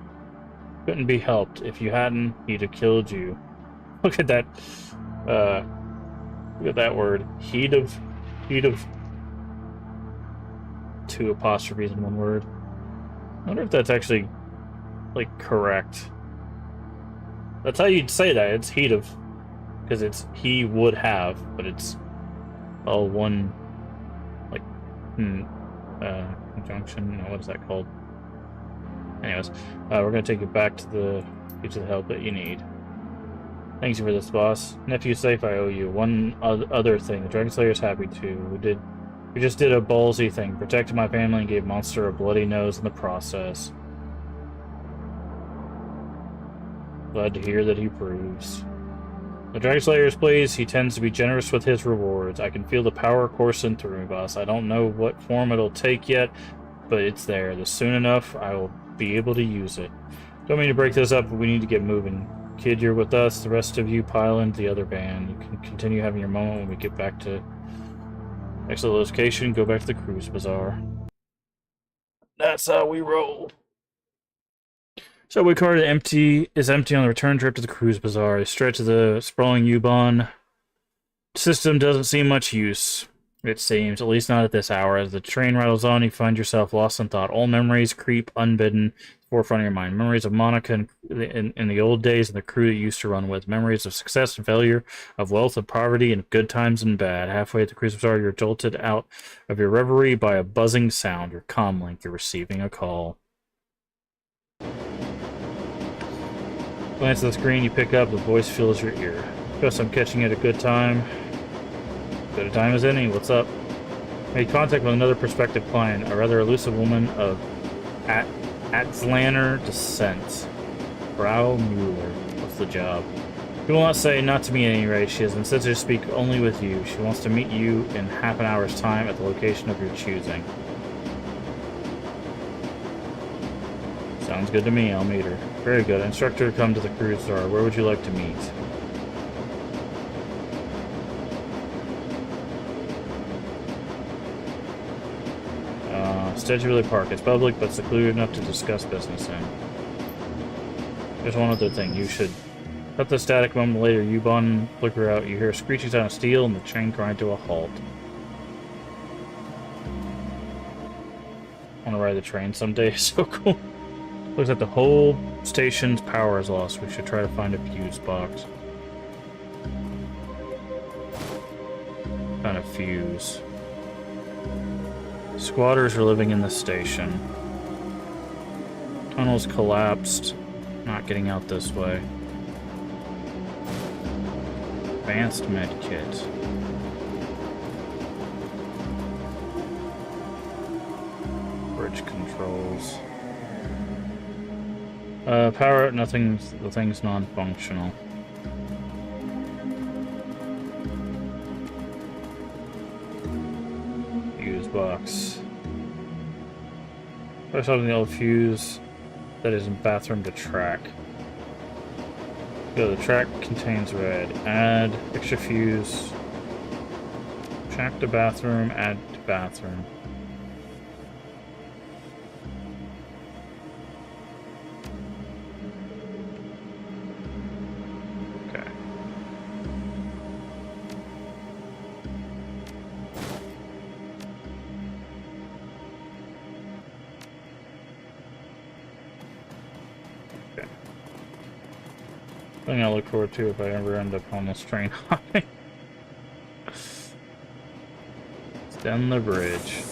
Speaker 1: Couldn't be helped. If you hadn't, he'd have killed you. Look at that, look at that word. He'd have. Two apostrophes in one word. I wonder if that's actually, like, correct. That's how you'd say that. It's he'd have. Because it's he would have, but it's all one, like, conjunction. No, what is that called? Anyways, we're gonna take you back to the help that you need. Thanks for this, boss. Nephew's safe, I owe you. One other thing, the Dragon Slayer's happy too. We just did a ballsy thing. Protected my family and gave Monster a bloody nose in the process. Glad to hear that he proves. The Dragon Slayer is pleased. He tends to be generous with his rewards. I can feel the power coursing through me, boss. I don't know what form it'll take yet, but it's there. Soon enough, I will be able to use it. Don't mean to break this up, but we need to get moving. Kid, you're with us. The rest of you pile into the other van. You can continue having your moment when we get back to next to the location. Go back to the cruise bazaar. That's how we roll. So we car is empty on the return trip to the cruise bazaar. A stretch of the sprawling U-Bahn system doesn't seem much use. It seems, at least not at this hour. As the train rattles on, you find yourself lost in thought. Old memories creep unbidden forefront of your mind. Memories of Monica in the old days and the crew that you used to run with. Memories of success and failure, of wealth and poverty, and good times and bad. Halfway at the cruise bazaar, you're jolted out of your reverie by a buzzing sound. Your comm link. You're receiving a call. Glance at the screen, you pick up. The voice fills your ear. Guess I'm catching it at a good time. Good a time as any. What's up? Made contact with another prospective client, a rather elusive woman of Atzlaner descent. Frau Mueller. What's the job? She will not say, not to me at any rate. She has insisted to speak only with you. She wants to meet you in half an hour's time at the location of your choosing. Sounds good to me. I'll meet her. Very good. Instruct her to come to the cruise bazaar. Where would you like to meet? Statuary Park. It's public, but secluded enough to discuss business in. There's one other thing. You should Cut the static. A moment later, U-Bahn flicker out. You hear a screeching sound of steel and the train grind to a halt. I want to ride the train someday. So cool. Looks like the whole station's power is lost. We should try to find a fuse box. Found a fuse. Squatters are living in the station. Tunnels collapsed. Not getting out this way. Advanced med kit. Bridge controls. Power out. The thing's non-functional. Fuse box. There's something the old fuse that is in bathroom to track. Go, the track contains red. Add extra fuse. Track to bathroom, add to bathroom. Okay. Thing I look forward to if I ever end up on this train hopping. Extend the bridge.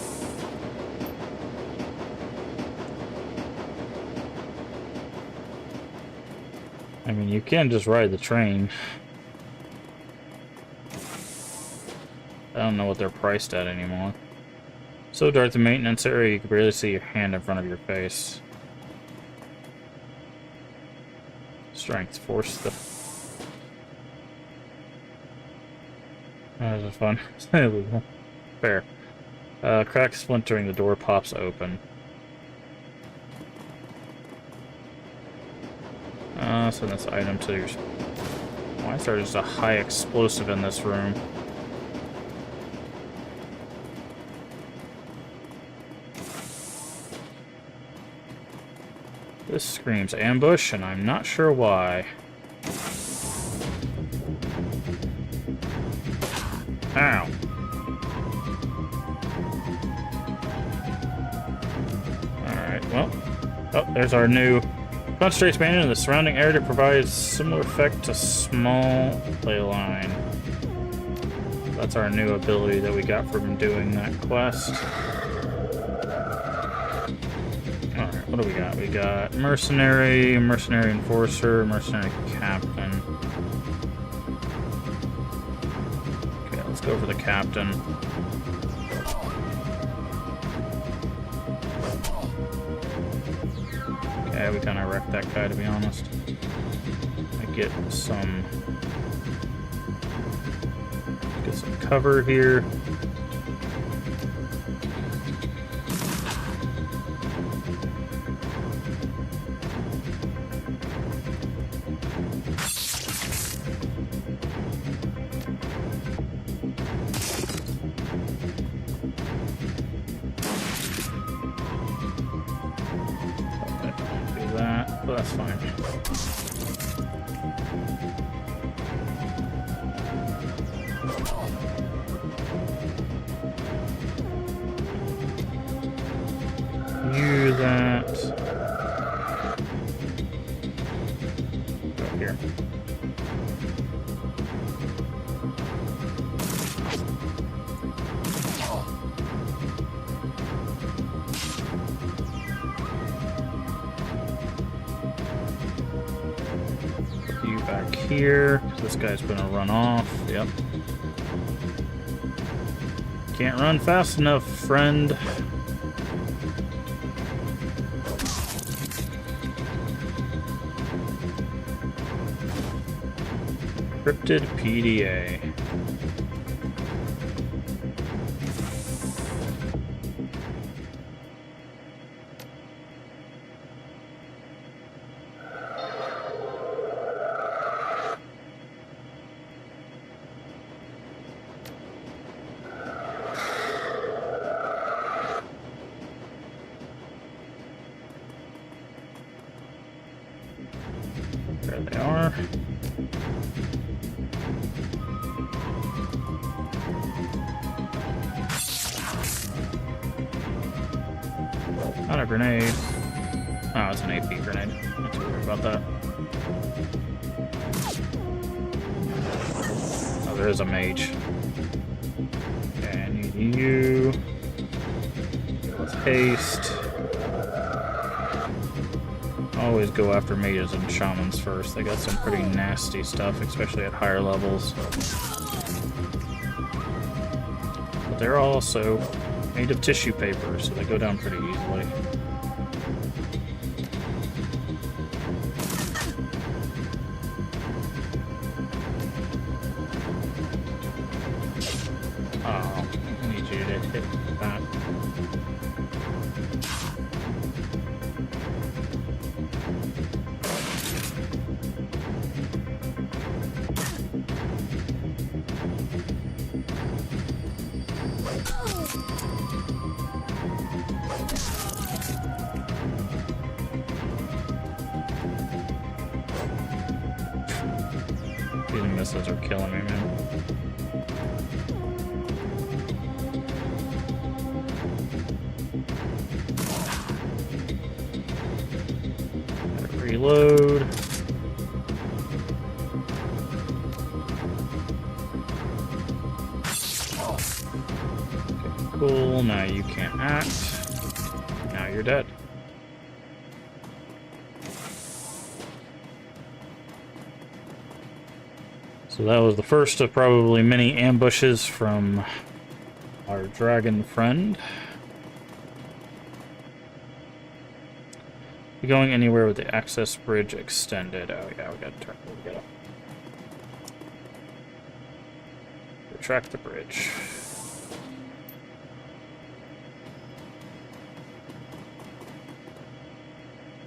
Speaker 1: I mean, you can just ride the train. I don't know what they're priced at anymore. So dark, the maintenance area, you can barely see your hand in front of your face. Strength, force the... That was fun. Fair. Crack splintering, the door pops open. Send this item to your... Why is there just a high explosive in this room? This screams ambush, and I'm not sure why. Ow. Alright, well. Oh, there's our new concentrates management in the surrounding area to provide similar effect to small play line. That's our new ability that we got from doing that quest. Alright, what do we got? We got mercenary, mercenary enforcer, mercenary captain. Okay, let's go for the captain. Okay, we kind of wrecked that guy, to be honest. I get some cover here. But that's fine. You that. Go here. Back here. This guy's gonna run off. Yep. Can't run fast enough, friend. Cryptid PDA. There they are. Not a grenade. Oh, it's an AP grenade. Not too worried about that. Oh, there is a mage. Okay, I need you. Let's haste. Always go after mages and shamans first. They got some pretty nasty stuff, especially at higher levels. But they're also made of tissue paper, so they go down pretty easily. Oh, I need you to hit that. These missiles are killing me, man. Gotta reload. Okay, cool. Now you can't act. Now you're dead. So that was the first of probably many ambushes from our dragon friend. Be going anywhere with the access bridge extended. Oh yeah, we gotta turn. We gotta retract the bridge.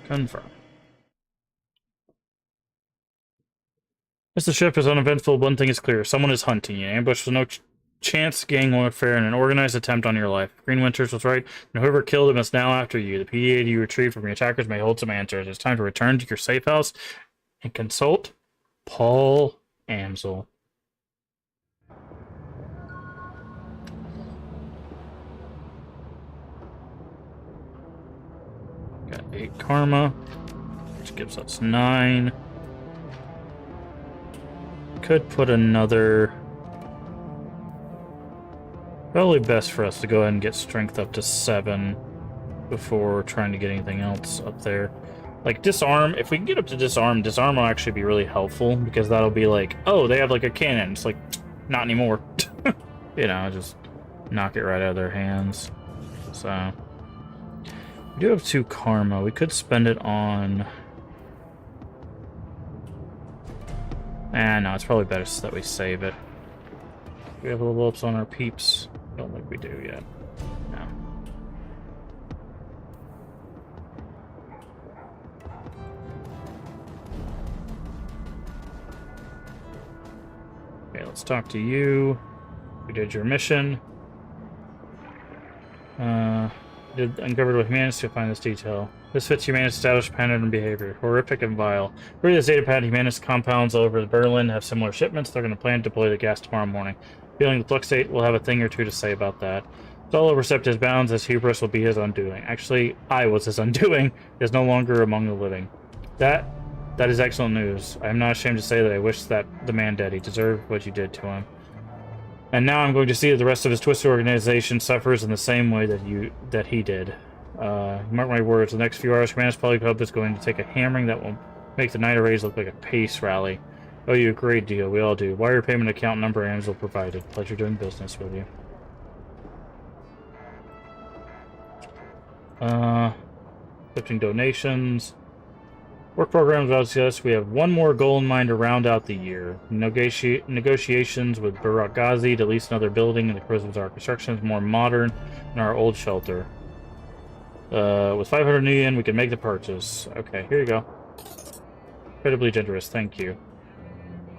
Speaker 1: Confirm. As the ship is uneventful, one thing is clear. Someone is hunting you. Ambush with no chance, gang warfare, and an organized attempt on your life. Green Winters was right, and whoever killed him is now after you. The PDA you retrieved from your attackers may hold some answers. It's time to return to your safe house and consult Paul Amsel. Got 8 karma, which gives us 9. Could put another... Probably best for us to go ahead and get strength up to 7 before trying to get anything else up there. Like, disarm, if we can get up to disarm, disarm will actually be really helpful, because that'll be like, oh, they have like a cannon. It's like, not anymore. You know, just knock it right out of their hands. So, we do have 2 karma. We could spend it on... no, it's probably better so that we save it. Do we have level ups on our peeps? Don't think we do yet. No. Okay, let's talk to you. We did your mission. Uncovered with Humanist to find this detail. This fits Humanist established pattern and behavior. Horrific and vile. Read this data pad. Humanist compounds all over Berlin have similar shipments. They're going to plan to deploy the gas tomorrow morning. Feeling the Flux State will have a thing or two to say about that. Solo overstepped his bounds, as hubris will be his undoing. Actually, I was his undoing. He is no longer among the living. That is excellent news. I am not ashamed to say that I wish that the man dead. He deserved what you did to him. And now I'm going to see that the rest of his twisted organization suffers in the same way that he did. Mark my words, the next few hours, Humanist Public Hub is going to take a hammering that will make the night arrays look like a pace rally. Oh, you a great deal. We all do. Wire payment account number Amsel provided. Pleasure doing business with you. Accepting donations. Work programs about us. We have 1 more goal in mind to round out the year. Negotiations with Barak Ghazi to lease another building in the Christmas Art construction is more modern than our old shelter. With 500 new yen, we can make the purchase. Okay, here you go. Incredibly generous, thank you.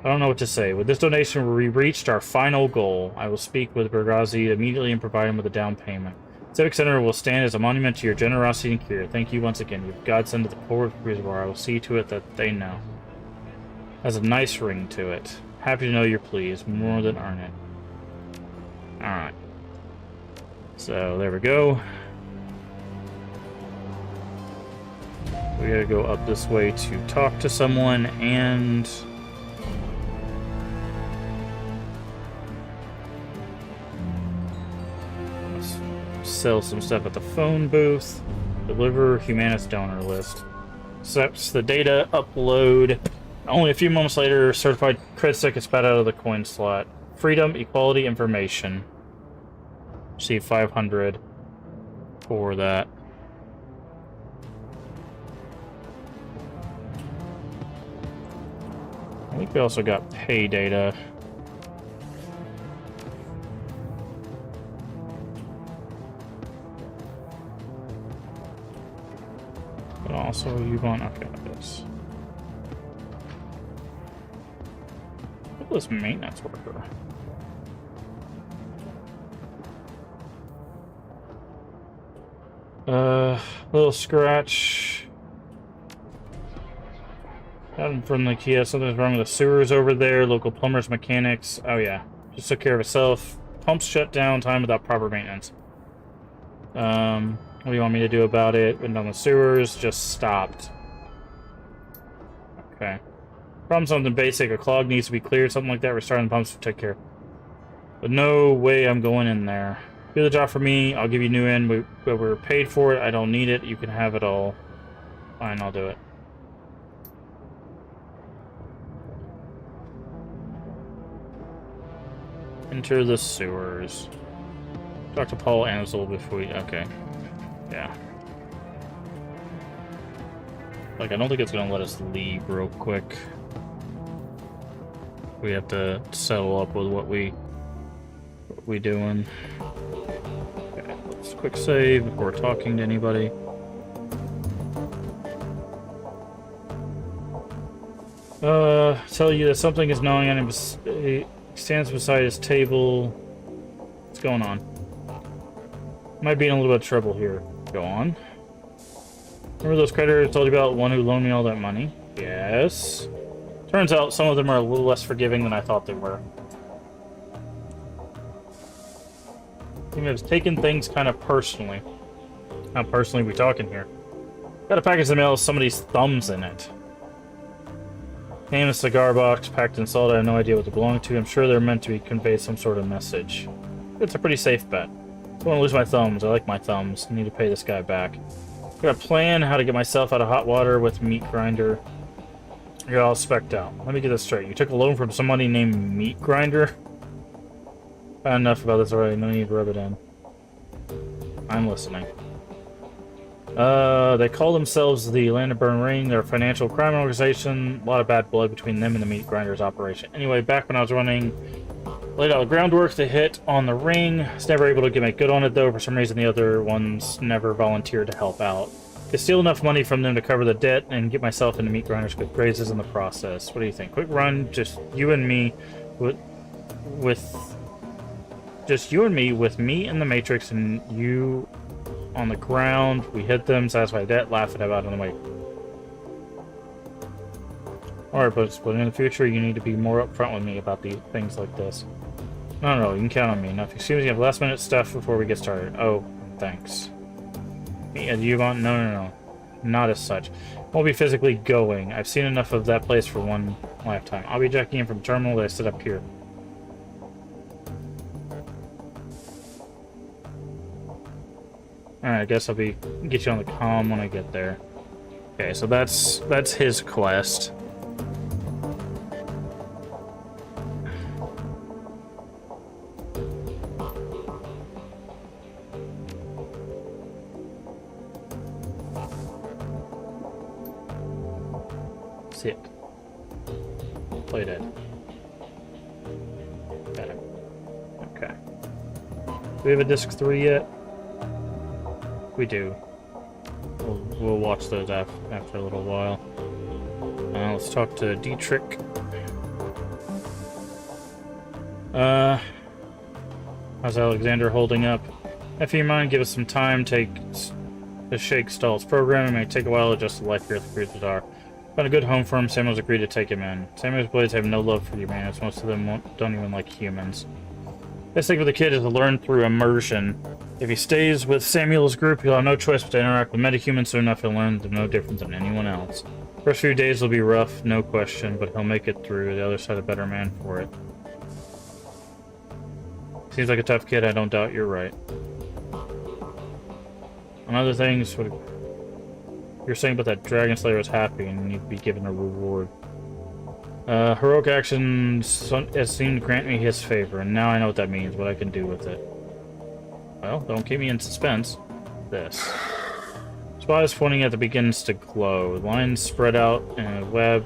Speaker 1: I don't know what to say. With this donation, we reached our final goal. I will speak with Bergazi immediately and provide him with a down payment. Civic Center will stand as a monument to your generosity and care. Thank you once again. You've godsend to the poor of Reservoir. I will see to it that they know. Has a nice ring to it. Happy to know you're pleased. More than earn it. Alright. So, there we go. We gotta go up this way to talk to someone and... sell some stuff at the phone booth. Deliver Humanist donor list. Accepts the data, upload. Only a few moments later, certified cred stick is spat out of the coin slot. Freedom, equality, information. Receive 500 for that. I think we also got pay data. But also, you want... okay, this. Look at this maintenance worker. Little scratch. Got from the Kia. Something's wrong with the sewers over there. Local plumbers, mechanics. Oh yeah, just took care of itself. Pumps shut down. Time without proper maintenance. What do you want me to do about it? Went down the sewers. Just stopped. Okay. Problem something basic. A clog needs to be cleared. Something like that. Restarting the pumps to take care. But no way I'm going in there. Do the job for me. I'll give you new end. We're paid for it. I don't need it. You can have it all. Fine, I'll do it. Enter the sewers. Talk to Paul Ansel before we... okay. Yeah. Like, I don't think it's gonna let us leave real quick. We have to settle up with what we doing. Okay, let's quick save before talking to anybody. Tell you that something is gnawing on him. He stands beside his table. What's going on? Might be in a little bit of trouble here. Go on. Remember those creditors I told you about? One who loaned me all that money? Yes. Turns out some of them are a little less forgiving than I thought they were. He has taken things kind of personally. How personally we talking here? Got a package in the mail with somebody's thumbs in it. Name a cigar box packed in salt. I have no idea what they belong to. I'm sure they're meant to be convey some sort of message. It's a pretty safe bet. I don't want to lose my thumbs. I like my thumbs. I need to pay this guy back. Got a plan how to get myself out of hot water with meat grinder. You're all specced out. Let me get this straight. You took a loan from somebody named Meat Grinder? Found enough about this already. No need to rub it in. I'm listening. They call themselves the Land of Burn Ring. They're a financial crime organization. A lot of bad blood between them and the Meat Grinders operation. Anyway, back when I was running, laid out the groundwork to hit on the ring. I was never able to make good on it, though. For some reason, the other ones never volunteered to help out. Could steal enough money from them to cover the debt and get myself into Meat Grinders' good graces in the process. What do you think? Quick run, just you and me just you and me with me in the Matrix and you on the ground. We hit them, satisfy debt, laugh at about it on the way. Alright, but in the future you need to be more upfront with me about these things like this. No, you can count on me. Now, if you excuse me, you have last minute stuff before we get started. Oh, thanks. You want... No. Not as such. Won't be physically going. I've seen enough of that place for one lifetime. I'll be checking in from the terminal that I set up here. Alright, I guess I'll get you on the comm when I get there. Okay, so that's his quest. See it. Play dead. Got it. Okay. Do we have a disc 3 yet? We do. We'll watch those after a little while. Let's talk to Dietrich. How's Alexander holding up? If you mind, give us some time. Take the Shake Stall's program. It may take a while to adjust to life here at the Cruise Bazaar. Found a good home for him. Samuel's agreed to take him in. Samuel's blades have no love for humans. Most of them don't even like humans. Best thing for the kid is to learn through immersion. If he stays with Samuel's group, he'll have no choice but to interact with metahumans soon enough he'll learn they're no different than anyone else. First few days will be rough, no question, but he'll make it through. The other side a better man for it. Seems like a tough kid, I don't doubt you're right. On other things, what you're saying about that Dragon Slayer was happy and you'd be given a reward. Heroic actions seemed to grant me his favor, and now I know what that means, what I can do with it. Well, don't keep me in suspense. This. Spot is pointing at the begins to glow. Lines spread out in a web.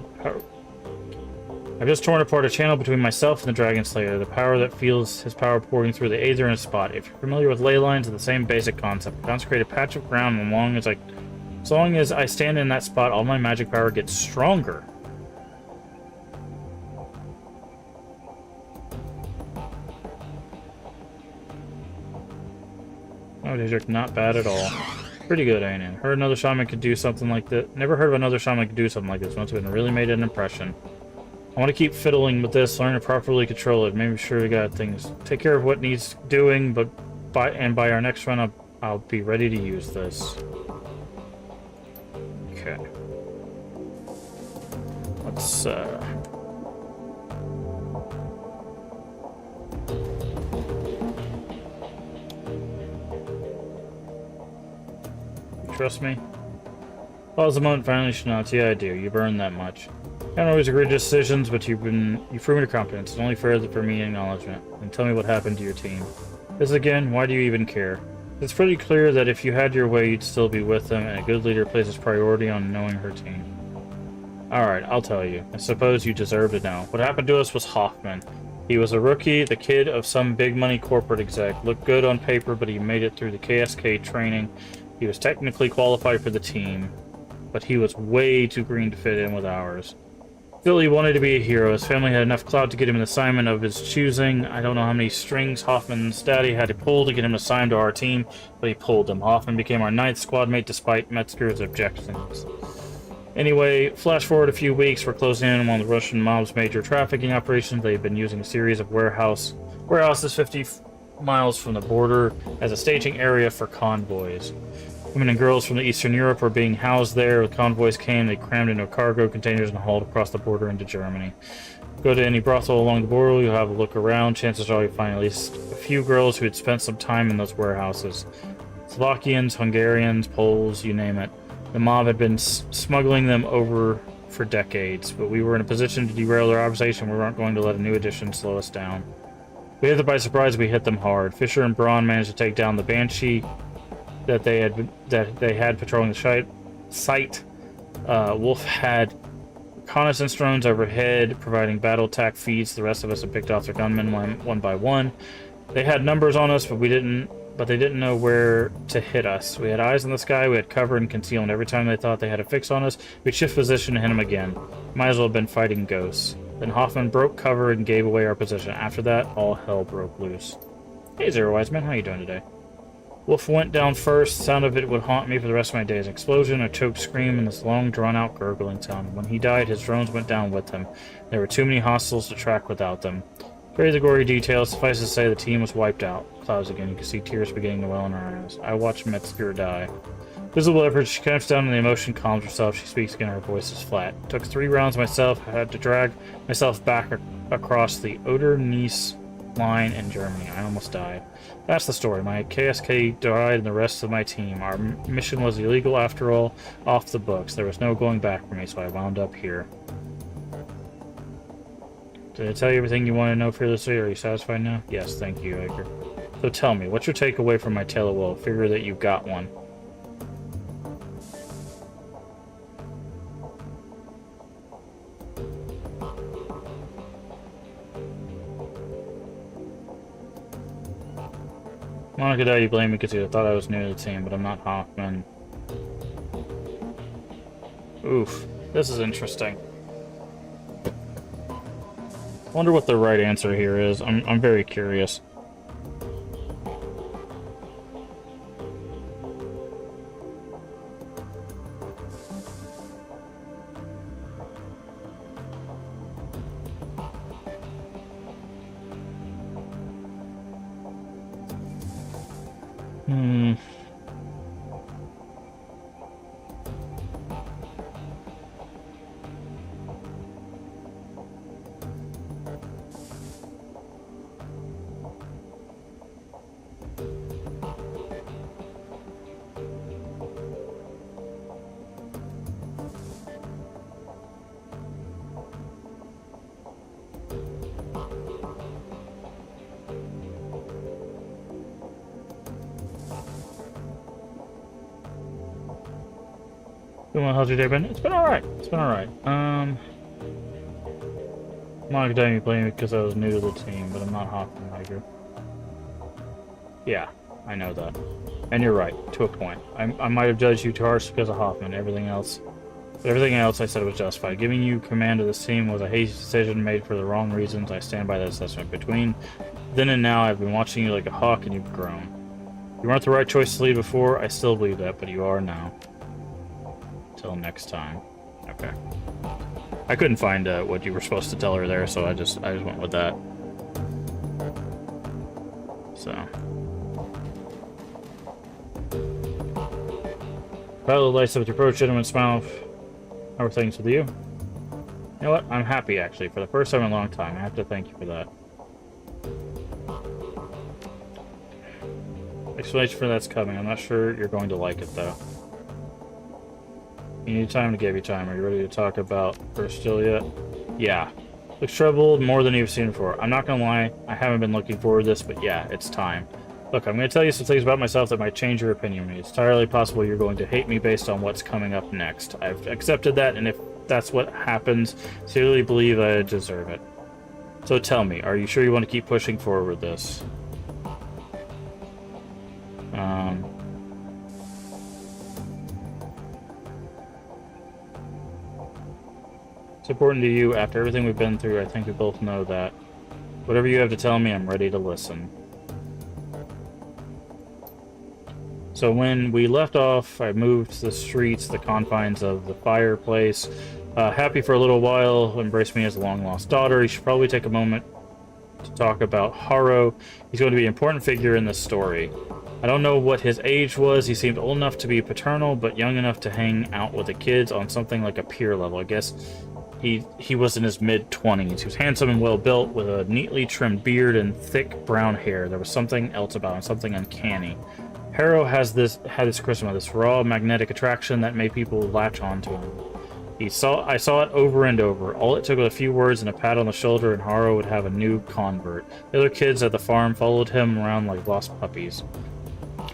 Speaker 1: I've just torn apart a channel between myself and the Dragon Slayer. The power that feels his power pouring through the aether in a spot. If you're familiar with ley lines, it's the same basic concept. Consecrate a patch of ground, and as long as I stand in that spot, all my magic power gets stronger. Oh, these are not bad at all. Pretty good, ain't it? Heard another shaman could do something like that. Never heard of another shaman could do something like this. Once it really made an impression. I want to keep fiddling with this, learn to properly control it. Maybe sure we got things. Take care of what needs doing, but by our next run, I'll be ready to use this. Okay. Let's trust me? Pause a moment, finally she nods. Yeah, I do. You've earned that much. I don't always agree to decisions, but you've proven your competence. It's only fair for me acknowledgement. And tell me what happened to your team. This again, why do you even care? It's pretty clear that if you had your way, you'd still be with them, and a good leader places priority on knowing her team. Alright, I'll tell you. I suppose you deserve to know. What happened to us was Hoffman. He was a rookie, the kid of some big money corporate exec. Looked good on paper, but he made it through the KSK training. He was technically qualified for the team, but he was way too green to fit in with ours. Still, he wanted to be a hero. His family had enough clout to get him an assignment of his choosing. I don't know how many strings Hoffman's daddy had to pull to get him assigned to our team, but he pulled them. Hoffman became our 9th squad mate despite Metzger's objections. Anyway, flash forward a few weeks, we're closing in on the Russian mob's major trafficking operations. They've been using a series of warehouses 50 miles from the border as a staging area for convoys. Women and girls from Eastern Europe were being housed there. The convoys came, they crammed into cargo containers and hauled across the border into Germany. Go to any brothel along the border, you'll have a look around. Chances are you'll find at least a few girls who had spent some time in those warehouses. Slovakians, Hungarians, Poles, you name it. The mob had been smuggling them over for decades, but we were in a position to derail their operation. We weren't going to let a new addition slow us down. We hit them by surprise, we hit them hard. Fisher and Braun managed to take down the Banshee that they had patrolling the site. Wolf had reconnaissance drones overhead, providing battle attack feeds. The rest of us had picked off their gunmen one by one. They had numbers on us, but they didn't know where to hit us. We had eyes in the sky, we had cover and conceal, and every time they thought they had a fix on us, we'd shift position and hit them again. Might as well have been fighting ghosts. Then Hoffman broke cover and gave away our position. After that, all hell broke loose. Hey, Zero Wise Man, how you doing today? Wolf went down first. The sound of it would haunt me for the rest of my days. An explosion, a choked scream, and this long, drawn-out gurgling sound. When he died, his drones went down with him. There were too many hostiles to track without them. Very the gory details. Suffice to say, the team was wiped out. Clouds again. You can see tears beginning to well in her eyes. I watched Metzger die. Visible effort, she camps down and the emotion calms herself. She speaks again, her voice is flat. Took 3 rounds myself. I had to drag myself back across the Oder-Neisse line in Germany. I almost died. That's the story. My KSK died and the rest of my team. Our mission was illegal after all, off the books. There was no going back for me, so I wound up here. Did I tell you everything you want to know, fearlessly? Are you satisfied now? Yes, thank you, Edgar. So tell me, what's your takeaway from my tale of woe? Figure that you've got one. Monica died, you blame me because you thought I was new to the team, but I'm not Hoffman. Oof, this is interesting. I wonder what the right answer here is. I'm very curious. Hmm. How's your day been? It's been alright. It's been alright. My academy playing because I was new to the team, but I'm not Hoffenheimer. Yeah, I know that. And you're right, to a point. I might have judged you too harsh because of Hoffman. Everything else I said was justified. Giving you command of this team was a hasty decision made for the wrong reasons. I stand by that assessment. Between then and now, I've been watching you like a hawk, and you've grown. You weren't the right choice to lead before. I still believe that, but you are now. Till next time. Okay. I couldn't find what you were supposed to tell her there, so I just went with that. So. Battle lights up with your approach, gentleman smile. How are things with you? You know what? I'm happy, actually. For the first time in a long time. I have to thank you for that. Explanation for that's coming. I'm not sure you're going to like it, though. You need time to give you time. Are you ready to talk about first still yet? Yeah. Looks troubled more than you've seen before. I'm not gonna lie, I haven't been looking forward to this, but yeah, it's time. Look, I'm gonna tell you some things about myself that might change your opinion of me. It's entirely possible you're going to hate me based on what's coming up next. I've accepted that, and if that's what happens, I sincerely believe I deserve it. So tell me, are you sure you want to keep pushing forward with this? It's important to you. After everything we've been through, I think we both know that. Whatever you have to tell me, I'm ready to listen. So when we left off, I moved to the streets, the confines of the fireplace. Happy for a little while, embraced me as a long-lost daughter. You should probably take a moment to talk about Haro. He's going to be an important figure in this story. I don't know what his age was. He seemed old enough to be paternal, but young enough to hang out with the kids on something like a peer level. I guess he was in his mid-20s. He was handsome and well-built, with a neatly trimmed beard and thick brown hair. There was something else about him, something uncanny. Haro had this charisma, this raw magnetic attraction that made people latch onto him. I saw it over and over. All it took was a few words and a pat on the shoulder, and Haro would have a new convert. The other kids at the farm followed him around like lost puppies.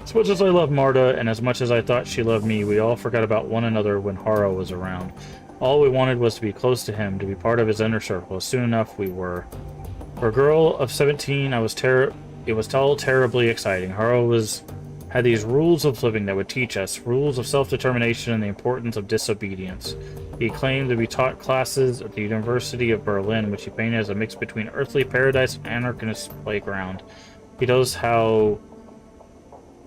Speaker 1: As much as I loved Marta, and as much as I thought she loved me, we all forgot about one another when Haro was around. All we wanted was to be close to him, to be part of his inner circle. Soon enough, we were. For a girl of 17, it was all terribly exciting. Haro had these rules of living that would teach us, rules of self-determination and the importance of disobedience. He claimed to be taught classes at the University of Berlin, which he painted as a mix between earthly paradise and anarchist playground. He told us how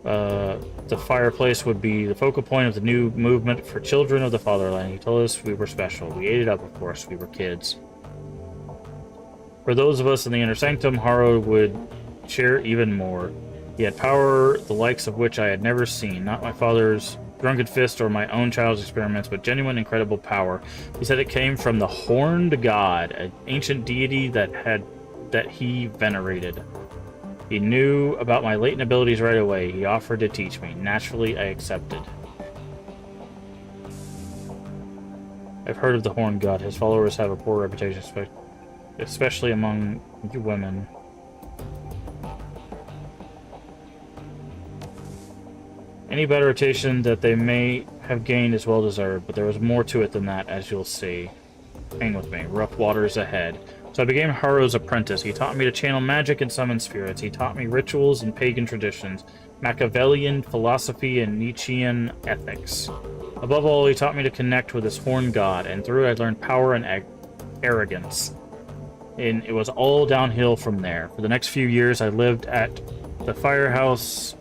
Speaker 1: the fireplace would be the focal point of the new movement for children of the fatherland. He told us we were special. We ate it up, of course. We were kids. For those of us in the inner sanctum, Haro would share even more. He had power the likes of which I had never seen. Not my father's drunken fist or my own child's experiments, but genuine, incredible power. He said it came from the Horned God, an ancient deity that he venerated. He knew about my latent abilities right away. He offered to teach me. Naturally, I accepted. I've heard of the Horned God. His followers have a poor reputation, especially among you women. Any bad reputation that they may have gained is well deserved, but there was more to it than that, as you'll see. Hang with me. Rough waters ahead. So I became Haro's apprentice. He taught me to channel magic and summon spirits. He taught me rituals and pagan traditions, Machiavellian philosophy and Nietzschean ethics. Above all, he taught me to connect with his horned god, and through it I learned power and arrogance. And it was all downhill from there. For the next few years, I lived at the fireplace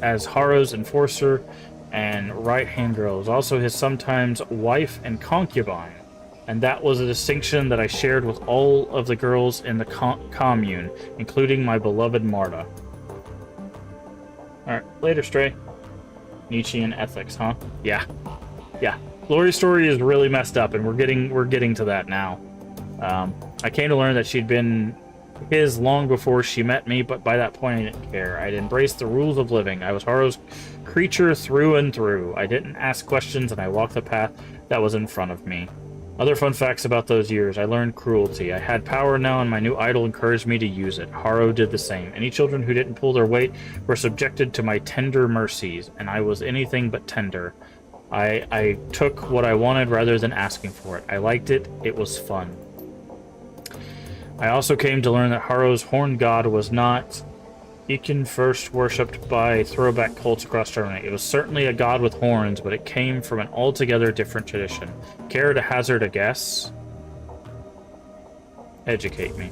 Speaker 1: as Haro's enforcer and right-hand girl. I was also his sometimes wife and concubine. And that was a distinction that I shared with all of the girls in the commune, including my beloved Marta. Alright, later, Stray. Nietzschean ethics, huh? Yeah. Yeah. Lori's story is really messed up, and we're getting to that now. I came to learn that she'd been his long before she met me, but by that point I didn't care. I'd embraced the rules of living. I was Haru's creature through and through. I didn't ask questions, and I walked the path that was in front of me. Other fun facts about those years. I learned cruelty. I had power now, and my new idol encouraged me to use it. Haru did the same. Any children who didn't pull their weight were subjected to my tender mercies, and I was anything but tender. I took what I wanted rather than asking for it. I liked it. It was fun. I also came to learn that Haru's horned god was not Ikin first worshipped by throwback cults across Germany. It was certainly a god with horns, but it came from an altogether different tradition. Care to hazard a guess? Educate me.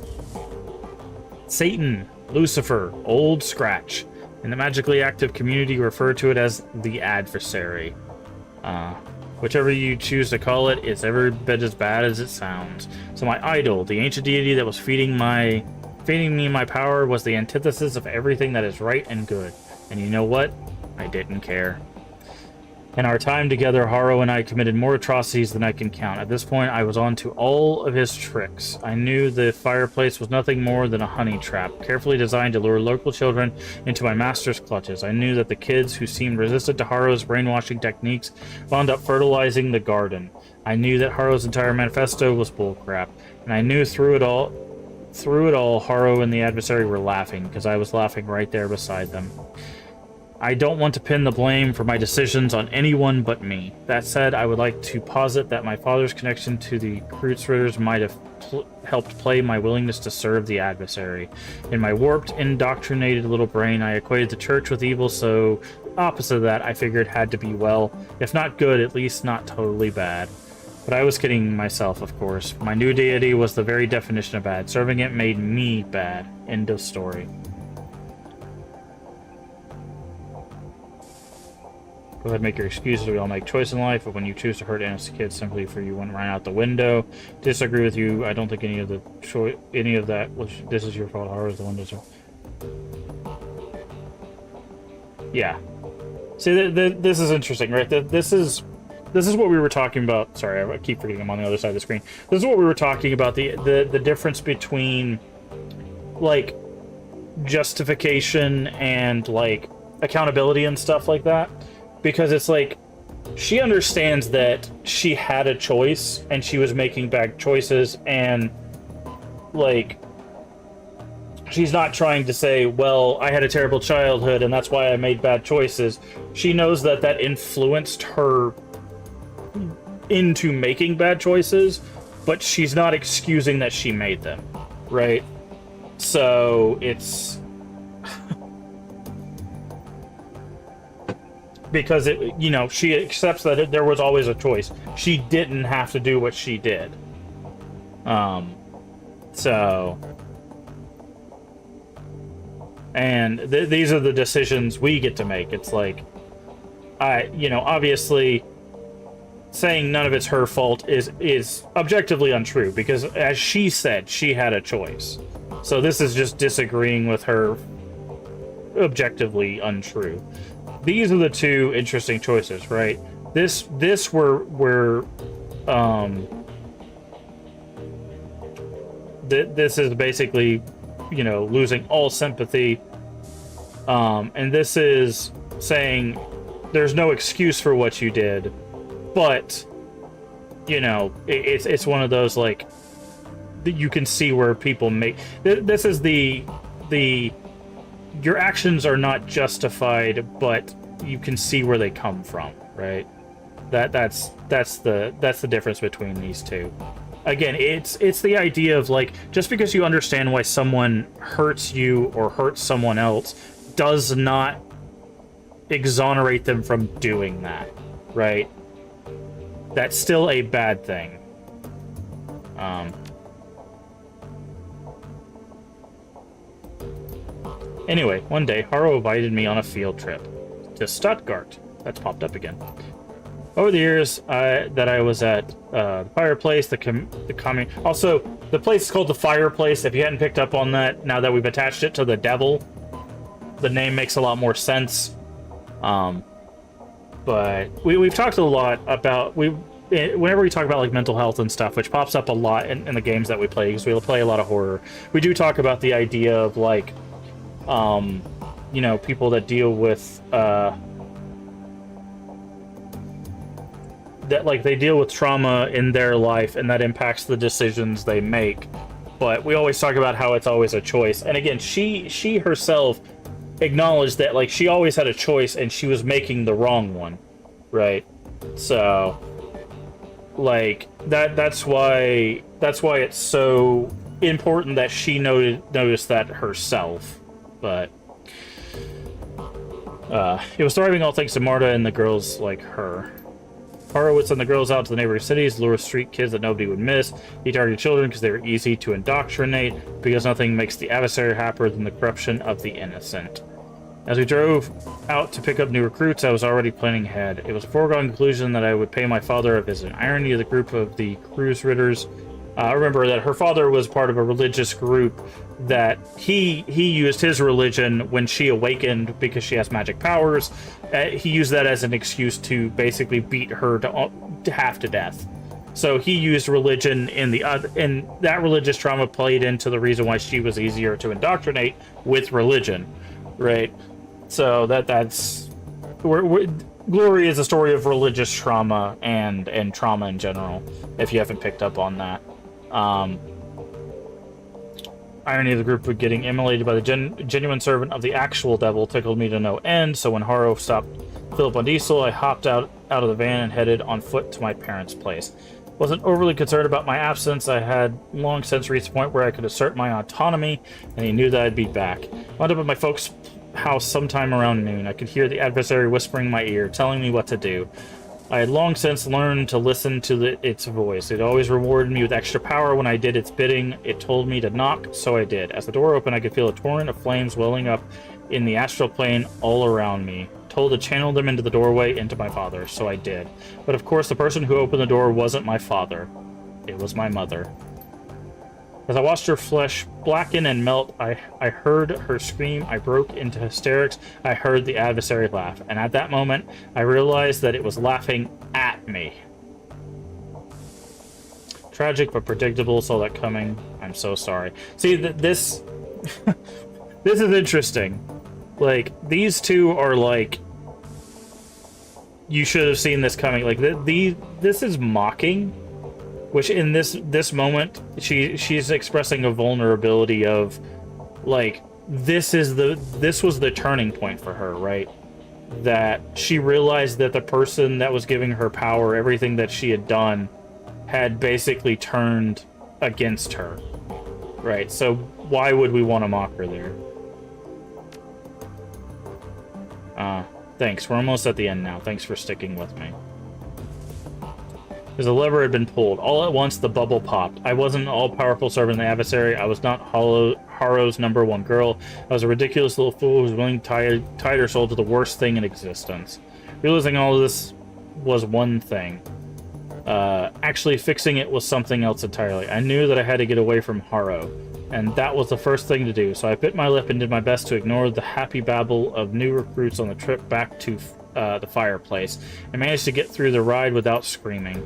Speaker 1: Satan, Lucifer, Old Scratch. In the magically active community, refer to it as the adversary. Whichever you choose to call it, it's every bit as bad as it sounds. So my idol, the ancient deity that was feeding me my power, was the antithesis of everything that is right and good. And you know what? I didn't care. In our time together, Haru and I committed more atrocities than I can count. At this point, I was on to all of his tricks. I knew the fireplace was nothing more than a honey trap, carefully designed to lure local children into my master's clutches. I knew that the kids who seemed resistant to Haru's brainwashing techniques wound up fertilizing the garden. I knew that Haru's entire manifesto was bullcrap, and I knew through it all, Haru and the adversary were laughing, because I was laughing right there beside them. I don't want to pin the blame for my decisions on anyone but me. That said, I would like to posit that my father's connection to the Kreutzritters might have helped play my willingness to serve the adversary. In my warped, indoctrinated little brain, I equated the church with evil, so opposite of that, I figured had to be, well, if not good, at least not totally bad. But I was kidding myself, of course. My new deity was the very definition of bad. Serving it made me bad. End of story. Go ahead and make your excuses. We all make choice in life, but when you choose to hurt innocent kids simply for you went right out the window. Disagree with you. I don't think any of that was. This is your fault. Haru's the one to. Yeah. See, this is interesting, right? This is what we were talking about. Sorry, I keep forgetting I'm on the other side of the screen. This is what we were talking about. The difference between like justification and like accountability and stuff like that. Because it's like, she understands that she had a choice, and she was making bad choices, and, like, she's not trying to say, well, I had a terrible childhood, and that's why I made bad choices. She knows that that influenced her into making bad choices, but she's not excusing that she made them, right? So, it's... because it, you know, she accepts that there was always a choice. She didn't have to do what she did. So, and these are the decisions we get to make. It's like, you know, obviously, saying none of it's her fault is objectively untrue, because as she said, she had a choice. So this is just disagreeing with her objectively untrue. These are the two interesting choices, right? This were this is basically, you know, losing all sympathy, and this is saying there's no excuse for what you did, but you know, it's one of those, like, you can see where people make this is the your actions are not justified, but you can see where they come from, right? That's the difference between these two. Again, it's the idea of, like, just because you understand why someone hurts you or hurts someone else does not exonerate them from doing that, right? That's still a bad thing. Anyway, one day, Haru invited me on a field trip to Stuttgart. That's popped up again. Over the years that I was at the fireplace, the also, the place is called the Fireplace. If you hadn't picked up on that, now that we've attached it to the devil, the name makes a lot more sense. But we've talked a lot about whenever we talk about like mental health and stuff, which pops up a lot in the games that we play, because we play a lot of horror. We do talk about the idea of like, you know, people that deal with that, like, they deal with trauma in their life, and that impacts the decisions they make. But we always talk about how it's always a choice. And again, she herself acknowledged that, like, she always had a choice and she was making the wrong one, right? So, like, that's why it's so important that she noticed that herself. But it was thriving all thanks to Marta and the girls like her. Haro would send the girls out to the neighboring cities, lure street kids that nobody would miss. He targeted children because they were easy to indoctrinate, because nothing makes the adversary happier than the corruption of the innocent. As we drove out to pick up new recruits, I was already planning ahead. It was a foregone conclusion that I would pay my father a visit. Irony of the group of the cruise ridders. Remember that her father was part of a religious group that he used his religion when she awakened because she has magic powers. He used that as an excuse to basically beat her to half to death. So he used religion and that religious trauma played into the reason why she was easier to indoctrinate with religion, right? So that's Glory is a story of religious trauma and trauma in general, if you haven't picked up on that. Irony of the group of getting immolated by the genuine servant of the actual devil tickled me to no end, so when Haro stopped Philip on diesel, I hopped out of the van and headed on foot to my parents' place. Wasn't overly concerned about my absence. I had long since reached a point where I could assert my autonomy, and he knew that I'd be back. Wound up at my folks' house sometime around noon. I could hear the adversary whispering in my ear, telling me what to do. I had long since learned to listen to its voice. It always rewarded me with extra power when I did its bidding. It told me to knock, so I did. As the door opened, I could feel a torrent of flames welling up in the astral plane all around me. Told to channel them into the doorway into my father, so I did. But of course, the person who opened the door wasn't my father. It was my mother. As I watched her flesh blacken and melt, I heard her scream. I broke into hysterics. I heard the adversary laugh. And at that moment, I realized that it was laughing at me. Tragic but predictable. Saw that coming. I'm so sorry. See, this... this is interesting. Like, these two are like... You should have seen this coming. Like, this is mocking. Which in this moment, she's expressing a vulnerability of, like, this was the turning point for her, right? That she realized that the person that was giving her power, everything that she had done, had basically turned against her, right? So why would we want to mock her there? Thanks. We're almost at the end now. Thanks for sticking with me. Because the lever had been pulled. All at once, the bubble popped. I wasn't an all-powerful servant of the adversary. I was not Haro's #1 girl. I was a ridiculous little fool who was willing to tie her soul to the worst thing in existence. Realizing all of this was one thing. Actually fixing it was something else entirely. I knew that I had to get away from Haro, and that was the first thing to do. So I bit my lip and did my best to ignore the happy babble of new recruits on the trip back to the fireplace. I managed to get through the ride without screaming.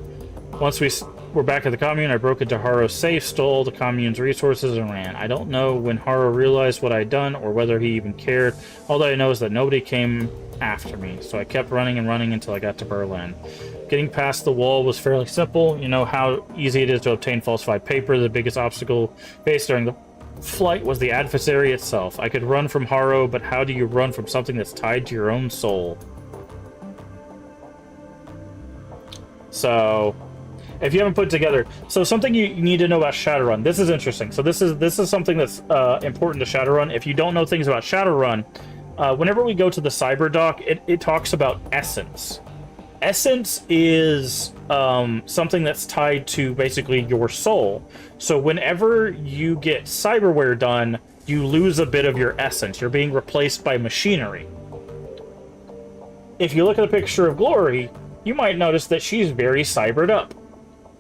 Speaker 1: Once we were back at the commune, I broke into Haro's safe, stole the commune's resources, and ran. I don't know when Haro realized what I'd done or whether he even cared. All that I know is that nobody came after me, so I kept running and running until I got to Berlin. Getting past the wall was fairly simple. You know how easy it is to obtain falsified paper. The biggest obstacle faced during the flight was the adversary itself. I could run from Haro, but how do you run from something that's tied to your own soul? So, if you haven't put it together, so something you need to know about Shadowrun. This is interesting. So this is something that's important to Shadowrun. If you don't know things about Shadowrun, whenever we go to the Cyberdock, it talks about essence. Essence is something that's tied to basically your soul. So whenever you get cyberware done, you lose a bit of your essence. You're being replaced by machinery. If you look at a picture of Glory, you might notice that she's very cybered up.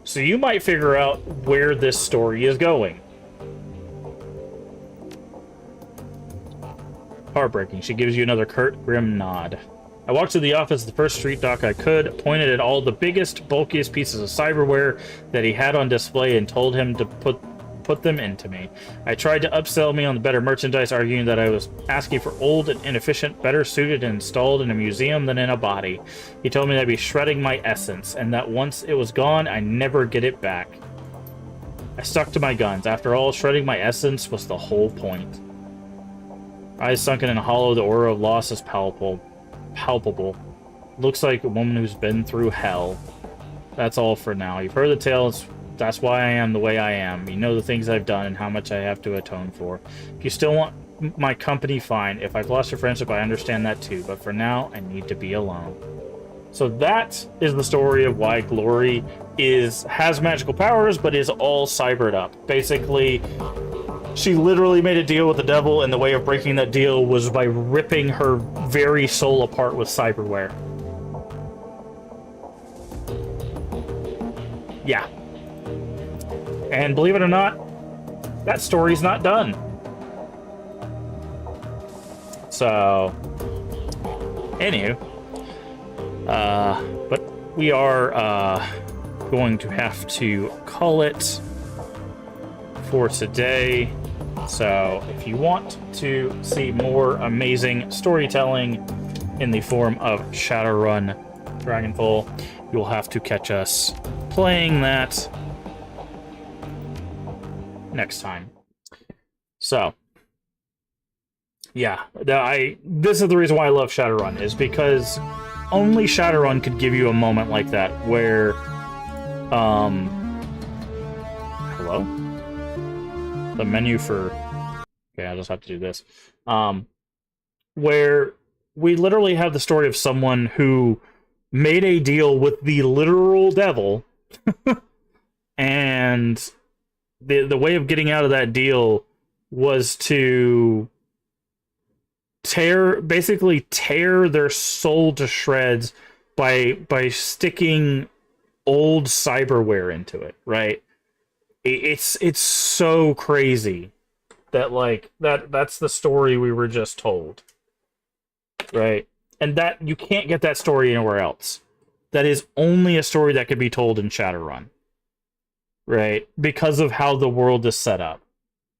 Speaker 1: So you might figure out where this story is going. heartbreaking. She gives you another curt, grim nod. I walked to the office, the first street doc I could, pointed at all the biggest, bulkiest pieces of cyberware that he had on display and told him to put them into me. I tried to upsell me on the better merchandise, arguing that I was asking for old and inefficient, better suited and installed in a museum than in a body. He told me that I'd be shredding my essence, and that once it was gone, I'd never get it back. I stuck to my guns. After all, shredding my essence was the whole point. Eyes sunken and hollow, the aura of loss is palpable. Looks like a woman who's been through hell. That's all for now. You've heard the tales. That's why I am the way I am. You know the things I've done and how much I have to atone for. If you still want my company, fine. If I've lost your friendship, I understand that too. But for now, I need to be alone. So that is the story of why Glory has magical powers, but is all cybered up. Basically, she literally made a deal with the devil, and the way of breaking that deal was by ripping her very soul apart with cyberware. Yeah. And believe it or not, that story's not done. So, anywho, but we are going to have to call it for today. So, if you want to see more amazing storytelling in the form of Shadowrun Dragonfall, you'll have to catch us playing that next time. So, yeah, this is the reason why I love Shadowrun, is because only Shadowrun could give you a moment like that where, hello? The menu for, okay, I just have to do this, where we literally have the story of someone who made a deal with the literal devil, and the way of getting out of that deal was to basically tear their soul to shreds by sticking old cyberware into it, right? It's so crazy that, like, that's the story we were just told, right? And that you can't get that story anywhere else. That is only a story that could be told in Shadowrun, right? Because of how the world is set up.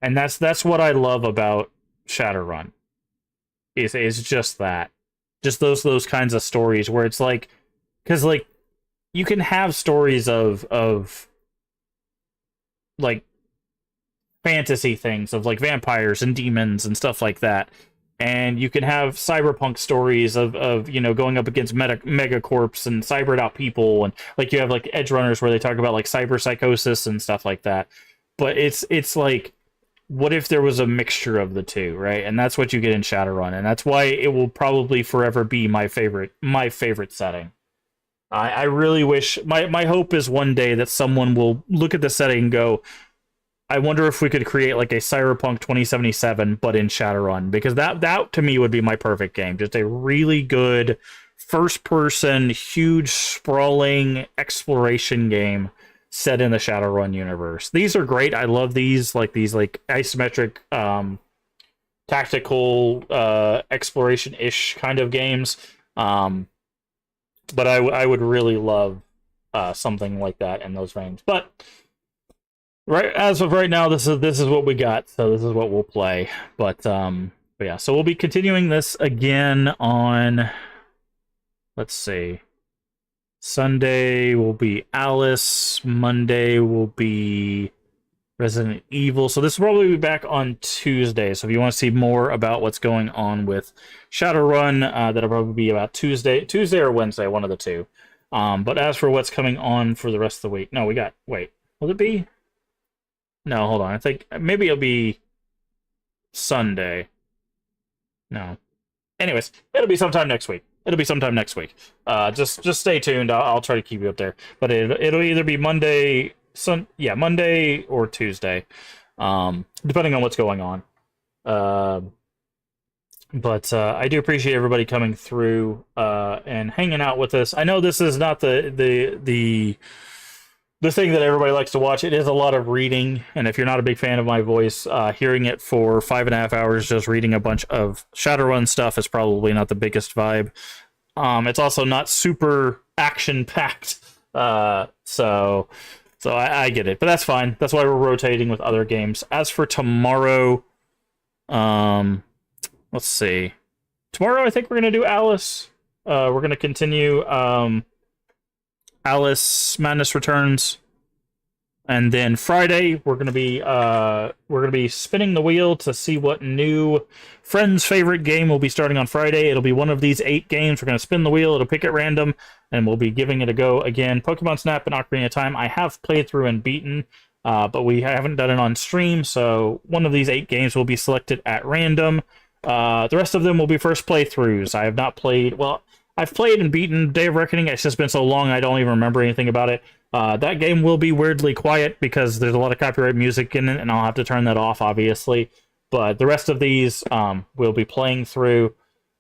Speaker 1: And that's what I love about Shadowrun. Is just that. Just those kinds of stories where it's like, because, like, you can have stories of like fantasy things of like vampires and demons and stuff like that, and you can have cyberpunk stories of you know, going up against megacorps and cybered out people, and like you have like edge runners where they talk about like cyber psychosis and stuff like that. But it's like, what if there was a mixture of the two, right? And that's what you get in Shadowrun, and that's why it will probably forever be my favorite setting. I really wish, my hope is one day that someone will look at the setting and go, I wonder if we could create like a Cyberpunk 2077 but in Shadowrun, because that to me would be my perfect game. Just a really good first person, huge sprawling exploration game set in the Shadowrun universe. These are great. I love these isometric tactical exploration-ish kind of games. But I would really love something like that in those veins. But right as of right now, this is what we got. So this is what we'll play. But yeah, so we'll be continuing this again on, let's see, Sunday will be Alice, Monday will be Resident Evil. So this will probably be back on Tuesday. So if you want to see more about what's going on with Shadowrun, that'll probably be about Tuesday or Wednesday, one of the two. But as for what's coming on for the rest of the week, no, wait, will it be? No, hold on. I think maybe it'll be Sunday. No. Anyways, it'll be sometime next week. Just stay tuned. I'll try to keep you up there. But it'll either be Monday or Tuesday, depending on what's going on. But I do appreciate everybody coming through and hanging out with us. I know this is not the the thing that everybody likes to watch. It is a lot of reading, and if you're not a big fan of my voice, hearing it for 5.5 hours just reading a bunch of Shadowrun stuff is probably not the biggest vibe. It's also not super action packed, so I get it, but that's fine. That's why we're rotating with other games. As for tomorrow, let's see. Tomorrow, I think we're gonna do Alice. We're gonna continue Alice Madness Returns, and then Friday we're gonna be spinning the wheel to see what new friend's favorite game will be starting on Friday. It'll be one of these 8 games. We're gonna spin the wheel. It'll pick at random, and we'll be giving it a go again. Pokemon Snap and Ocarina of Time I have played through and beaten, but we haven't done it on stream. So one of these 8 games will be selected at random. The rest of them will be first playthroughs. I have not played. Well, I've played and beaten Day of Reckoning. It's just been so long I don't even remember anything about it. That game will be weirdly quiet because there's a lot of copyright music in it, and I'll have to turn that off, obviously. But the rest of these we'll be playing through.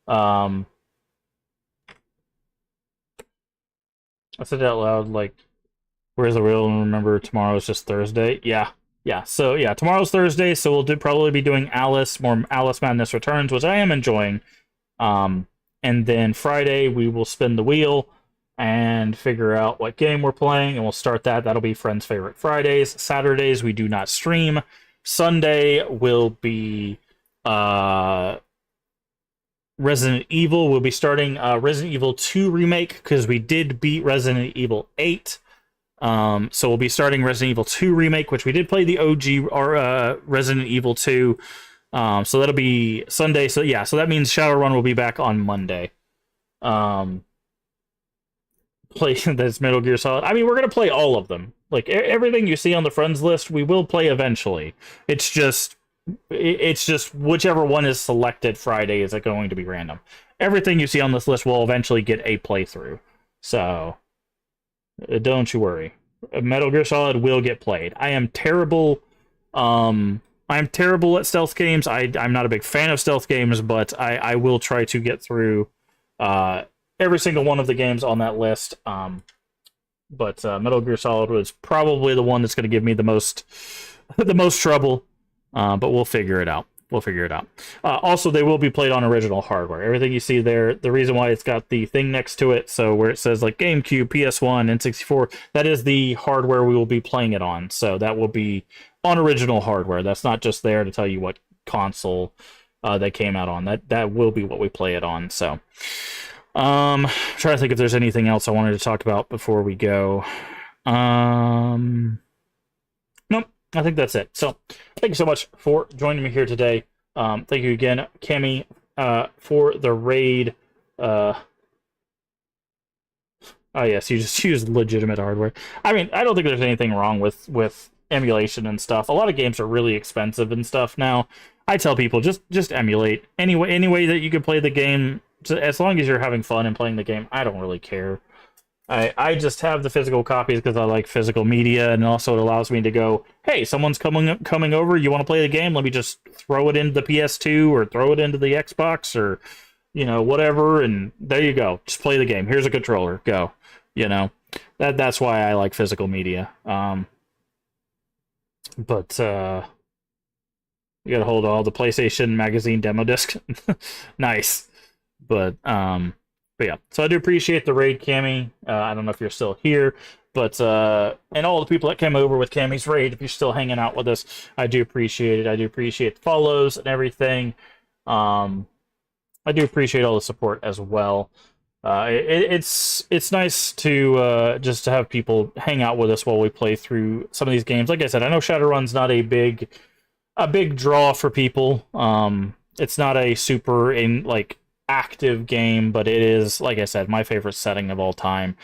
Speaker 1: I said it out loud, like, where's the real? And remember, tomorrow is just Thursday. Yeah. So yeah, tomorrow's Thursday, so we'll probably be doing more Alice Madness Returns, which I am enjoying. And then Friday we will spin the wheel and figure out what game we're playing, and we'll start that. That'll be Friends' Favorite Fridays. Saturdays we do not stream. Sunday will be Resident Evil. We'll be starting Resident Evil 2 Remake because we did beat Resident Evil 8. So we'll be starting Resident Evil 2 Remake, which we did play the OG Resident Evil 2. So that'll be Sunday. So yeah, so that means Shadowrun will be back on Monday. Play that's Metal Gear Solid. I mean, we're gonna play all of them. Like everything you see on the friends list, we will play eventually. It's just whichever one is selected Friday is going to be random. Everything you see on this list will eventually get a playthrough. So don't you worry. Metal Gear Solid will get played. I am terrible. I'm terrible at stealth games. I'm not a big fan of stealth games, but I will try to get through every single one of the games on that list. But Metal Gear Solid was probably the one that's going to give me the most trouble. But we'll figure it out. Also, they will be played on original hardware. Everything you see there, the reason why it's got the thing next to it, so where it says like GameCube, PS1, N64, that is the hardware we will be playing it on. So that will be on original hardware. That's not just there to tell you what console they came out on. That will be what we play it on. So, trying to think if there's anything else I wanted to talk about before we go. Nope, I think that's it. So, thank you so much for joining me here today. Thank you again, Cammy, for the raid. Oh yes, you just use legitimate hardware. I mean, I don't think there's anything wrong with emulation and stuff. A lot of games are really expensive and stuff now. I tell people just emulate any way that you can play the game. As long as you're having fun and playing the game, I don't really care. I just have the physical copies because I like physical media, and also it allows me to go, hey, someone's coming over, you want to play the game? Let me just throw it into the PS2 or throw it into the Xbox or, whatever, and there you go. Just play the game. Here's a controller. Go. That's why I like physical media. But you gotta hold all the PlayStation Magazine demo disc. Nice. But yeah, so I do appreciate the raid, Cammy. I don't know if you're still here, but and all the people that came over with Cammy's raid, if you're still hanging out with us, I do appreciate it. I do appreciate the follows and everything. I do appreciate all the support as well. It's nice to just to have people hang out with us while we play through some of these games. Like I said, I know Shadowrun's not a big draw for people. It's not a super active game, but it is, like I said, my favorite setting of all time,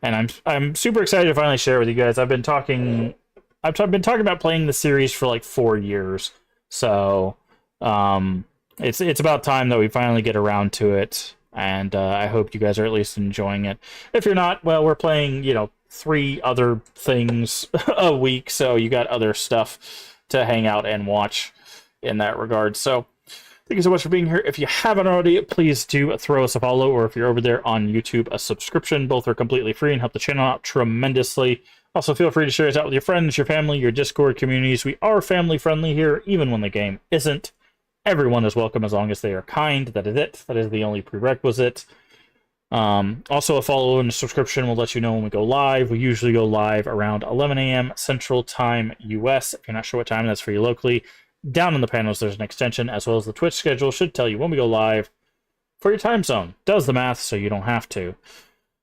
Speaker 1: and I'm super excited to finally share with you guys. I've been talking about playing the series for like 4 years, so it's about time that we finally get around to it, and I hope you guys are at least enjoying it. If you're not, well, we're playing 3 other things a week, so you got other stuff to hang out and watch in that regard. So thank you so much for being here. If you haven't already, please do throw us a follow, or if you're over there on YouTube, a subscription. Both are completely free and help the channel out tremendously. Also, feel free to share us out with your friends, your family, your Discord communities. We are family friendly here, even when the game isn't. Everyone is welcome as long as they are kind. That is it. That is the only prerequisite. Also, a follow and a subscription will let you know when we go live. We usually go live around 11 a.m. Central Time US. If you're not sure what time that's for you locally, down in the panels there's an extension, as well as the Twitch schedule should tell you when we go live for your time zone. Does the math so you don't have to.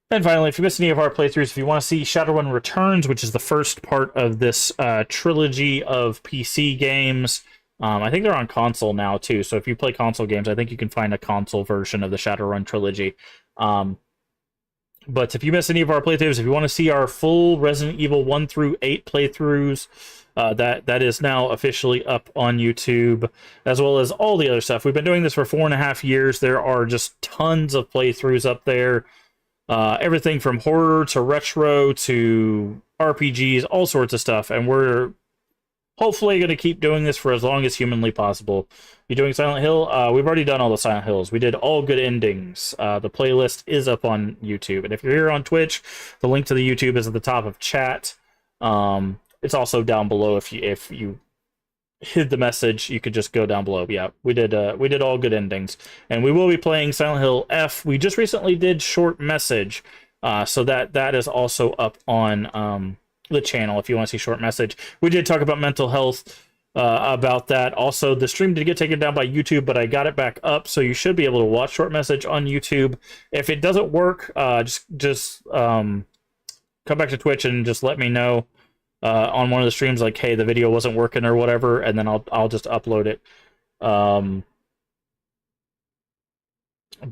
Speaker 1: And finally, if you missed any of our playthroughs, if you want to see Shadowrun Returns, which is the first part of this trilogy of PC games, I think they're on console now too. So if you play console games, I think you can find a console version of the Shadowrun trilogy. But if you missed any of our playthroughs, if you want to see our full Resident Evil 1 through 8 playthroughs, that is now officially up on YouTube, as well as all the other stuff. We've been doing this for 4.5 years. There are just tons of playthroughs up there. Everything from horror to retro to RPGs, all sorts of stuff. And we're hopefully going to keep doing this for as long as humanly possible. You're doing Silent Hill? We've already done all the Silent Hills. We did All Good Endings. The playlist is up on YouTube. And if you're here on Twitch, the link to the YouTube is at the top of chat. It's also down below. If you hid the message, you could just go down below. Yeah, we did All Good Endings, and we will be playing Silent Hill F. We just recently did Short Message, so that is also up on the channel if you want to see Short Message. We did talk about mental health about that. Also, the stream did get taken down by YouTube, but I got it back up, so you should be able to watch Short Message on YouTube. If it doesn't work, just come back to Twitch and just let me know on one of the streams, like, hey, the video wasn't working or whatever, and then I'll just upload it.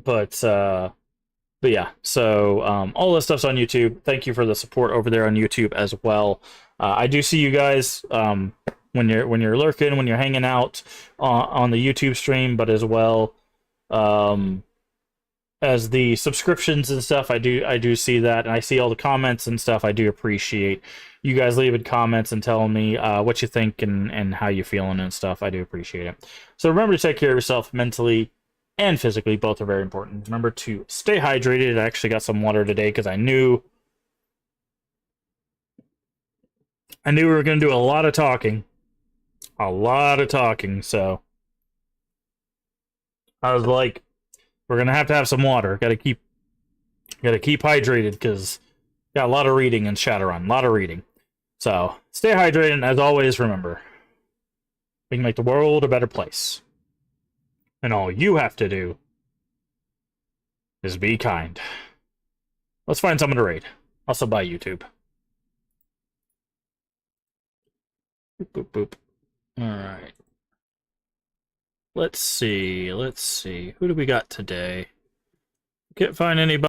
Speaker 1: But yeah, so all this stuff's on YouTube. Thank you for the support over there on YouTube as well. I do see you guys when you're lurking, when you're hanging out on the YouTube stream, but as well as the subscriptions and stuff. I do see that, and I see all the comments and stuff. I do appreciate you guys leaving comments and telling me what you think and how you're feeling and stuff. I do appreciate it. So remember to take care of yourself mentally and physically. Both are very important. Remember to stay hydrated. I actually got some water today because I knew we were going to do a lot of talking. So I was like, we're going to have some water. Got to keep hydrated because got a lot of reading in Shadowrun. A lot of reading. So stay hydrated, and as always, remember, we can make the world a better place. And all you have to do is be kind. Let's find someone to raid. Also by YouTube. Boop, boop, boop. Alright. Let's see. Who do we got today? Can't find anybody.